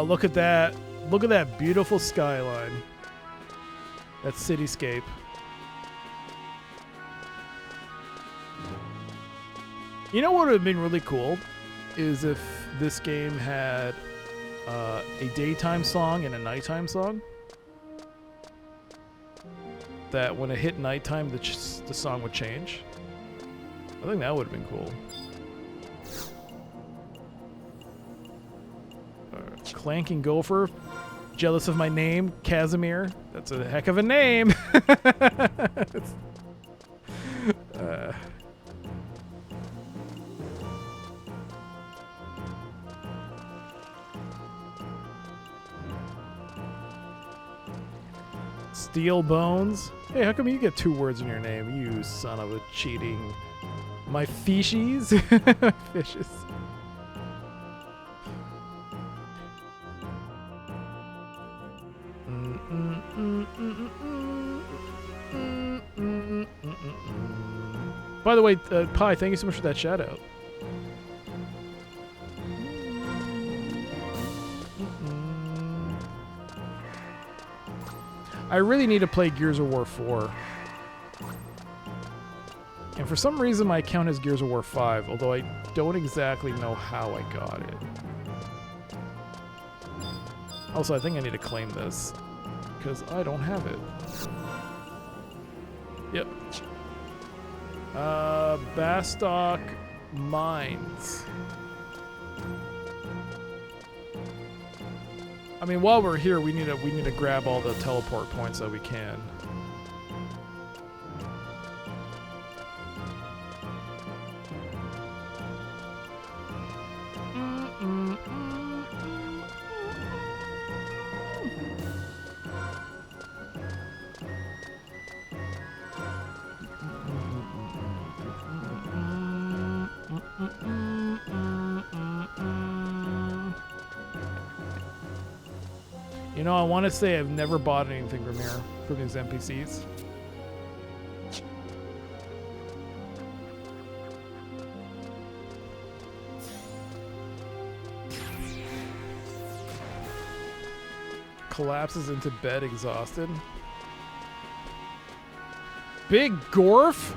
Look at that. Look at that beautiful skyline. That cityscape. You know what would have been really cool is if this game had a daytime song and a nighttime song. That when it hit nighttime, the song would change. I think that would have been cool. Clanking Gopher, jealous of my name, Casimir. That's a heck of a name. Steel Bones. Hey, how come you get 2 words in your name? You son of a cheating. My fishies? Fishes. By the way, Pi, thank you so much for that shout out. I really need to play Gears of War 4. And for some reason my account is Gears of War 5, although I don't exactly know how I got it. Also, I think I need to claim this, because I don't have it. Yep. Bastock Mines. I mean, while we're here, we need to grab all the teleport points that we can. You know, I want to say I've never bought anything from here, from these NPCs. Collapses into bed exhausted. Big Gorf?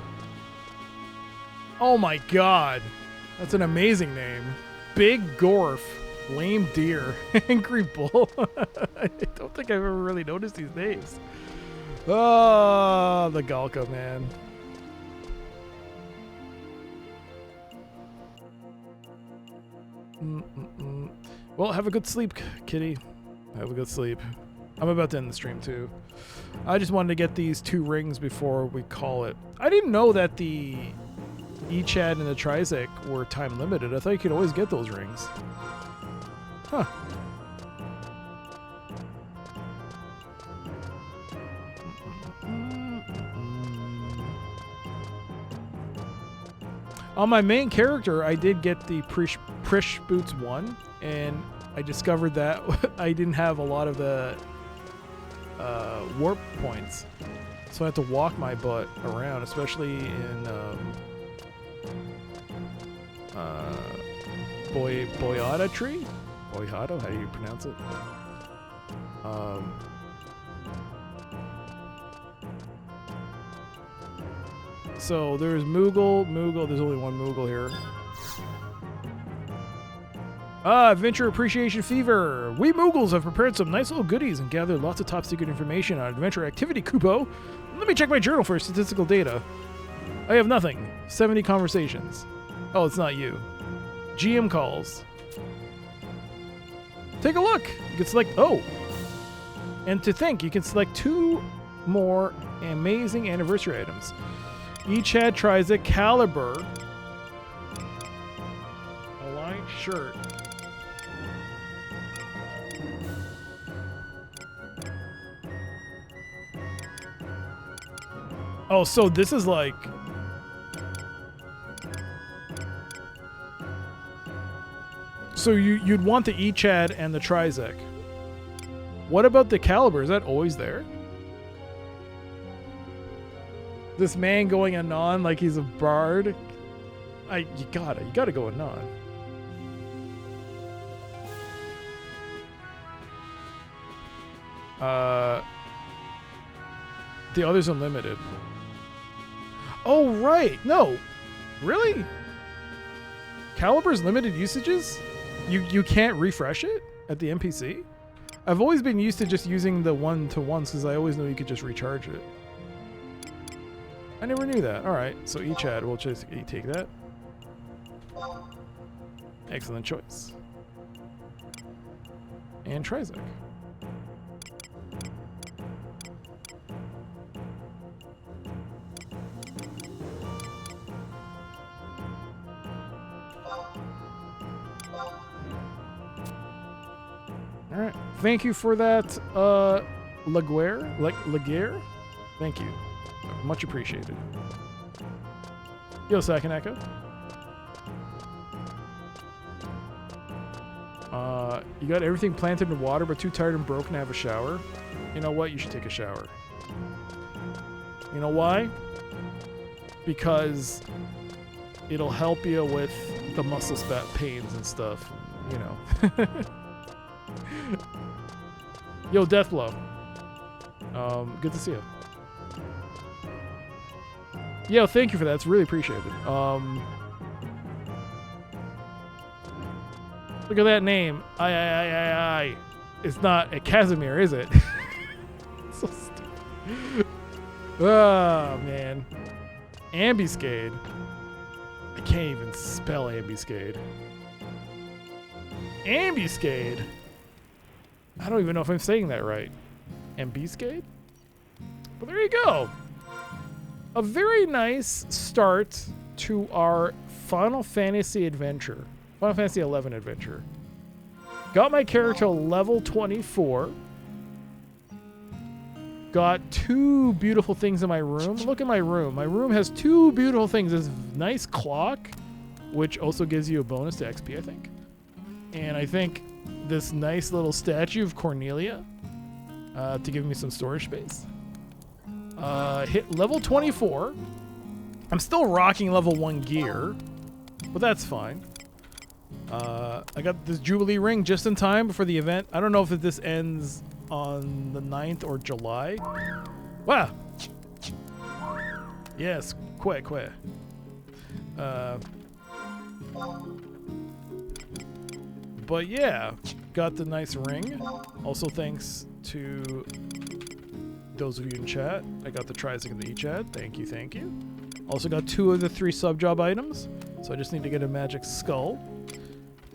Oh my god. That's an amazing name. Big Gorf. Lame Deer. Angry Bull. I don't think I've ever really noticed these names. Oh, the Galka, man. Well, have a good sleep, kitty. Have a good sleep. I'm about to end the stream, too. I just wanted to get these 2 rings before we call it. I didn't know that the Echad and the Trizek were time limited. I thought you could always get those rings. Huh. On my main character, I did get the Prish Boots 1, and I discovered that I didn't have a lot of the warp points. So I had to walk my butt around, especially in Boyada Tree? Boyado? How do you pronounce it? So there's Moogle. There's only one Moogle here. Adventure Appreciation Fever. We Moogles have prepared some nice little goodies and gathered lots of top secret information on Adventure Activity Kupo. Let me check my journal for statistical data. I have nothing. 70 conversations. Oh, it's not you. GM calls. Take a look. You can select, oh. And to think, you can select 2 more amazing anniversary items. Each had tries a caliber. A light shirt. Oh, so this is like... So you'd want the Echad and the Trizek. What about the caliber? Is that always there? This man going anon like he's a bard. You gotta go anon. The other's unlimited. Oh right, no, really? Caliber's limited usages? You can't refresh it at the NPC? I've always been used to just using the 1-to-1s because I always knew you could just recharge it. I never knew that. Alright, so Echad, we'll just take that. Excellent choice. And Trizek. Alright, thank you for that, Laguerre? Thank you. Much appreciated. Yo, Second Echo. You got everything planted in water, but too tired and broken to have a shower. You know what? You should take a shower. You know why? Because it'll help you with the muscle pains and stuff. You know. Yo, Deathblow. Good to see you. Yo, thank you for that. It's really appreciated. Look at that name. I. It's not a Casimir, is it? So stupid. Oh, man. Ambuscade. I can't even spell Ambuscade. Ambuscade? I don't even know if I'm saying that right. Ambuscade? But there you go. A very nice start to our Final Fantasy adventure. Final Fantasy 11 adventure. Got my character level 24. Got 2 beautiful things in my room. Look at my room. My room has 2 beautiful things. This nice clock, which also gives you a bonus to XP, I think. And I think this nice little statue of Cornelia to give me some storage space. Hit level 24. I'm still rocking level 1 gear, but that's fine. I got this Jubilee ring just in time before the event. I don't know if this ends on the 9th or July. Wow. Yes, quick. But yeah, got the nice ring. Also thanks to those of you in chat. I got the Trisig in the e-chat. Thank you. Also got 2 of the 3 sub-job items. So I just need to get a magic skull.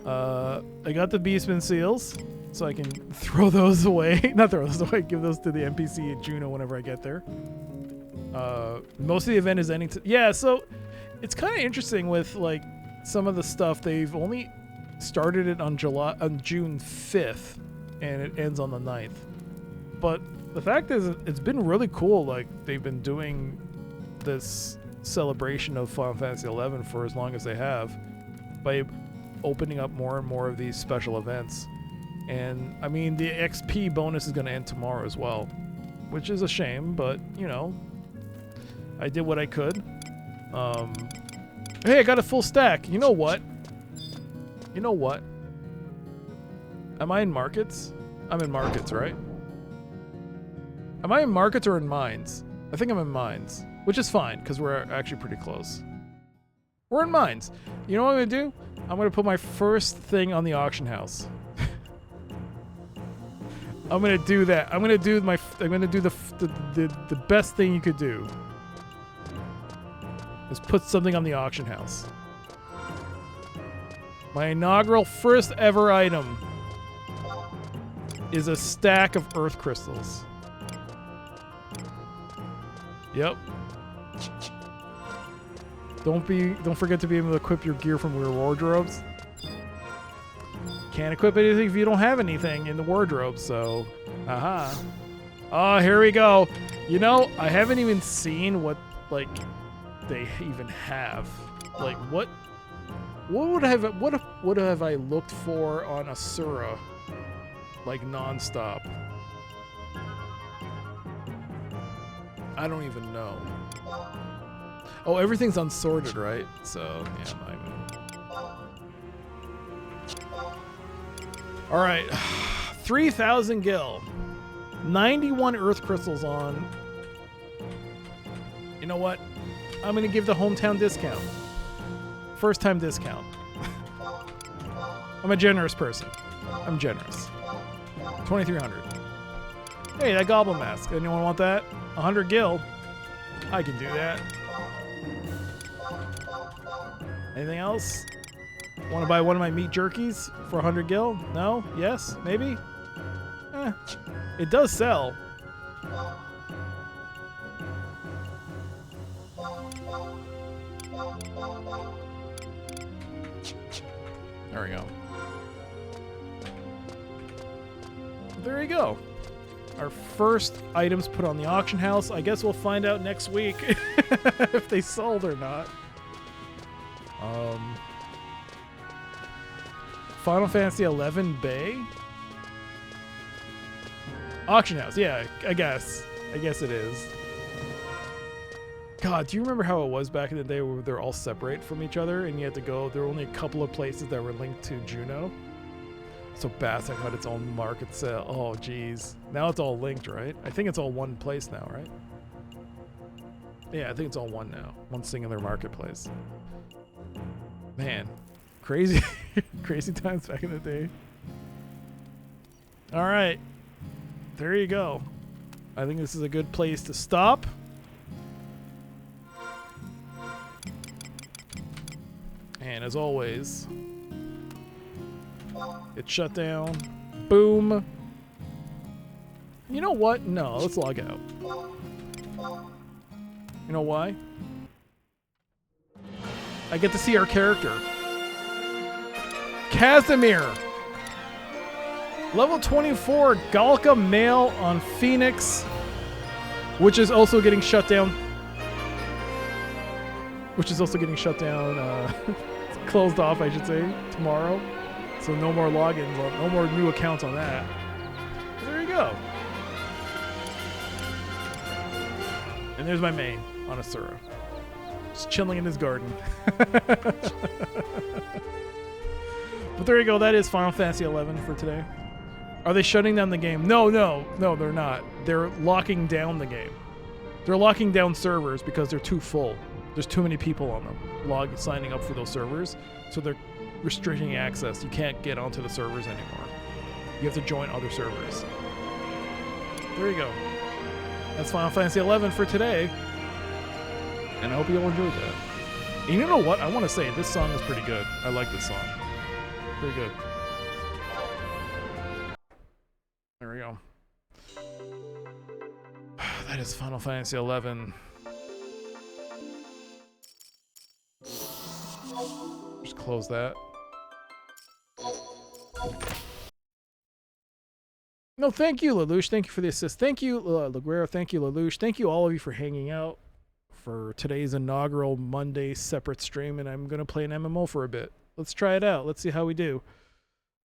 I got the Beastman seals, so I can throw those away. Not throw those away, give those to the NPC at Juno whenever I get there. Most of the event is ending yeah, so it's kind of interesting with like some of the stuff. They've only started it on June 5th, and it ends on the 9th. But the fact is, it's been really cool. Like, they've been doing this celebration of Final Fantasy 11 for as long as they have by opening up more and more of these special events. And I mean, the XP bonus is going to end tomorrow as well, which is a shame, but you know, I did what I could. Hey, I got a full stack. You know what? Am I in markets? I'm in markets, right? Am I in markets or in mines? I think I'm in mines, which is fine because we're actually pretty close. We're in mines. You know what I'm gonna do? I'm gonna put my first thing on the auction house. I'm gonna do that. I'm gonna do the best thing you could do. Is put something on the auction house. My inaugural first ever item is a stack of earth crystals. Yep. Don't forget to be able to equip your gear from your wardrobes. Can't equip anything if you don't have anything in the wardrobe, so aha. Oh, here we go. You know, I haven't even seen what like they even have. Like what would have I looked for on Asura? Like non-stop. I don't even know. Oh, everything's unsorted, right? So, yeah, I'm not even... Alright. 3,000 gil. 91 earth crystals on... You know what? I'm gonna give the hometown discount. First time discount. I'm a generous person. I'm generous. 2,300. Hey, that goblin mask. Anyone want that? 100 gil. I can do that. Anything else? Want to buy one of my meat jerkies for 100 gil? No? Yes? Maybe? It does sell. There we go. There you go. Our first items put on the auction house. I guess we'll find out next week if they sold or not. Final Fantasy 11 Bay? Auction house, yeah, I guess. I guess it is. God, do you remember how it was back in the day where they're all separate from each other and you had to go, there were only a couple of places that were linked to Juno? So Bassac had its own market sale. Oh, geez. Now it's all linked, right? I think it's all one place now, right? Yeah, I think it's all one now. One singular marketplace. Man, crazy, crazy times back in the day. All right, there you go. I think this is a good place to stop. And as always, it's shut down. Boom. You know what? No, let's log out. You know why? I get to see our character. Casimir. Level 24 Galka male on Phoenix, which is also getting shut down. Closed off, I should say, tomorrow. So no more logins, no more new accounts on that. But there you go. And there's my main on Asura. Just chilling in his garden. But there you go. That is Final Fantasy 11 for today. Are they shutting down the game? No, they're not. They're locking down the game. They're locking down servers because they're too full. There's too many people on them signing up for those servers. So they're restricting access. You can't get onto the servers anymore. You have to join other servers. There you go. That's Final Fantasy 11 for today. And I hope you all enjoyed that. And you know what? I want to say this song is pretty good. I like this song. Pretty good. There we go. That is Final Fantasy 11. Just close that. No, thank you, Lelouch. Thank you for the assist. Thank you, Laguerre. Thank you, Lelouch. Thank you, all of you, for hanging out for today's inaugural Monday separate stream. And I'm going to play an MMO for a bit. Let's try it out. Let's see how we do.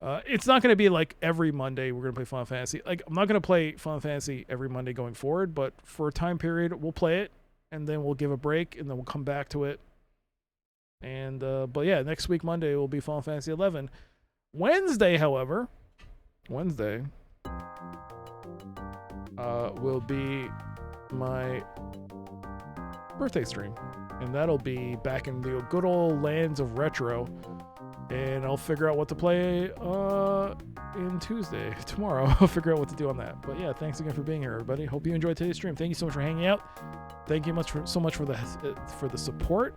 It's not going to be like every Monday we're going to play Final Fantasy. Like, I'm not going to play Final Fantasy every Monday going forward, but for a time period, we'll play it, and then we'll give a break, and then we'll come back to it. And, but yeah, next week, Monday, will be Final Fantasy 11. Wednesday, however, will be my birthday stream, and that'll be back in the good old lands of retro. And I'll figure out what to play in tomorrow. I'll figure out what to do on that. But yeah, thanks again for being here, everybody. Hope you enjoyed today's stream. Thank you so much for hanging out. Thank you so much for the support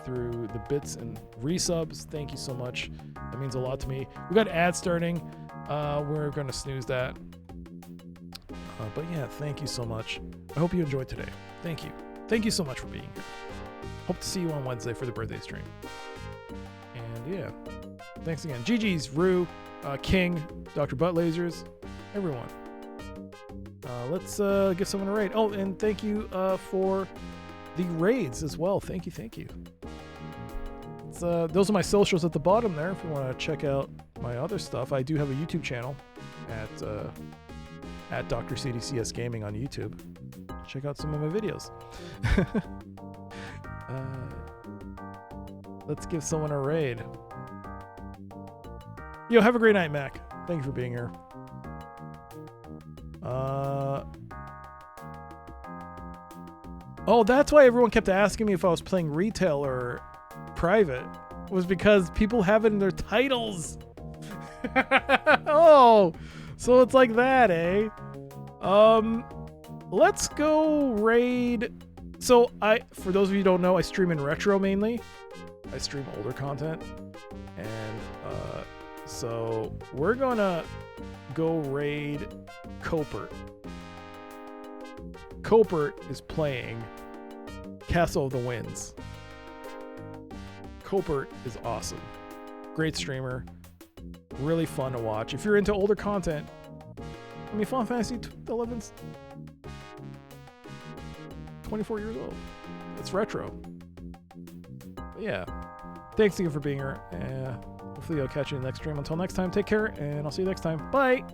through the bits and resubs. Thank you so much. That means a lot to me. We got ads starting. We're gonna snooze that. But yeah, thank you so much. I hope you enjoyed today. Thank you. Thank you so much for being here. Hope to see you on Wednesday for the birthday stream. And yeah, thanks again. GG's, Rue, King, Dr. Butt Lasers, everyone. Let's give someone a raid. Oh, and thank you for the raids as well. Thank you. Those are my socials at the bottom there. If you want to check out my other stuff, I do have a YouTube channel at Dr. CDCS Gaming on YouTube. Check out some of my videos. Let's give someone a raid. Yo, have a great night, Mac. Thank you for being here. Oh, that's why everyone kept asking me if I was playing retail or private. Was because people have it in their titles. Oh, so it's like that, eh? Let's go raid. So for those of you who don't know, I stream in retro mainly. I stream older content, and so we're gonna go raid Copert. Copert is playing Castle of the Winds. Copert is awesome. Great streamer. Really fun to watch. If you're into older content, I mean, Final Fantasy 11's 24 years old. It's retro. But yeah. Thanks again for being here. Hopefully I'll catch you in the next stream. Until next time, take care, and I'll see you next time. Bye!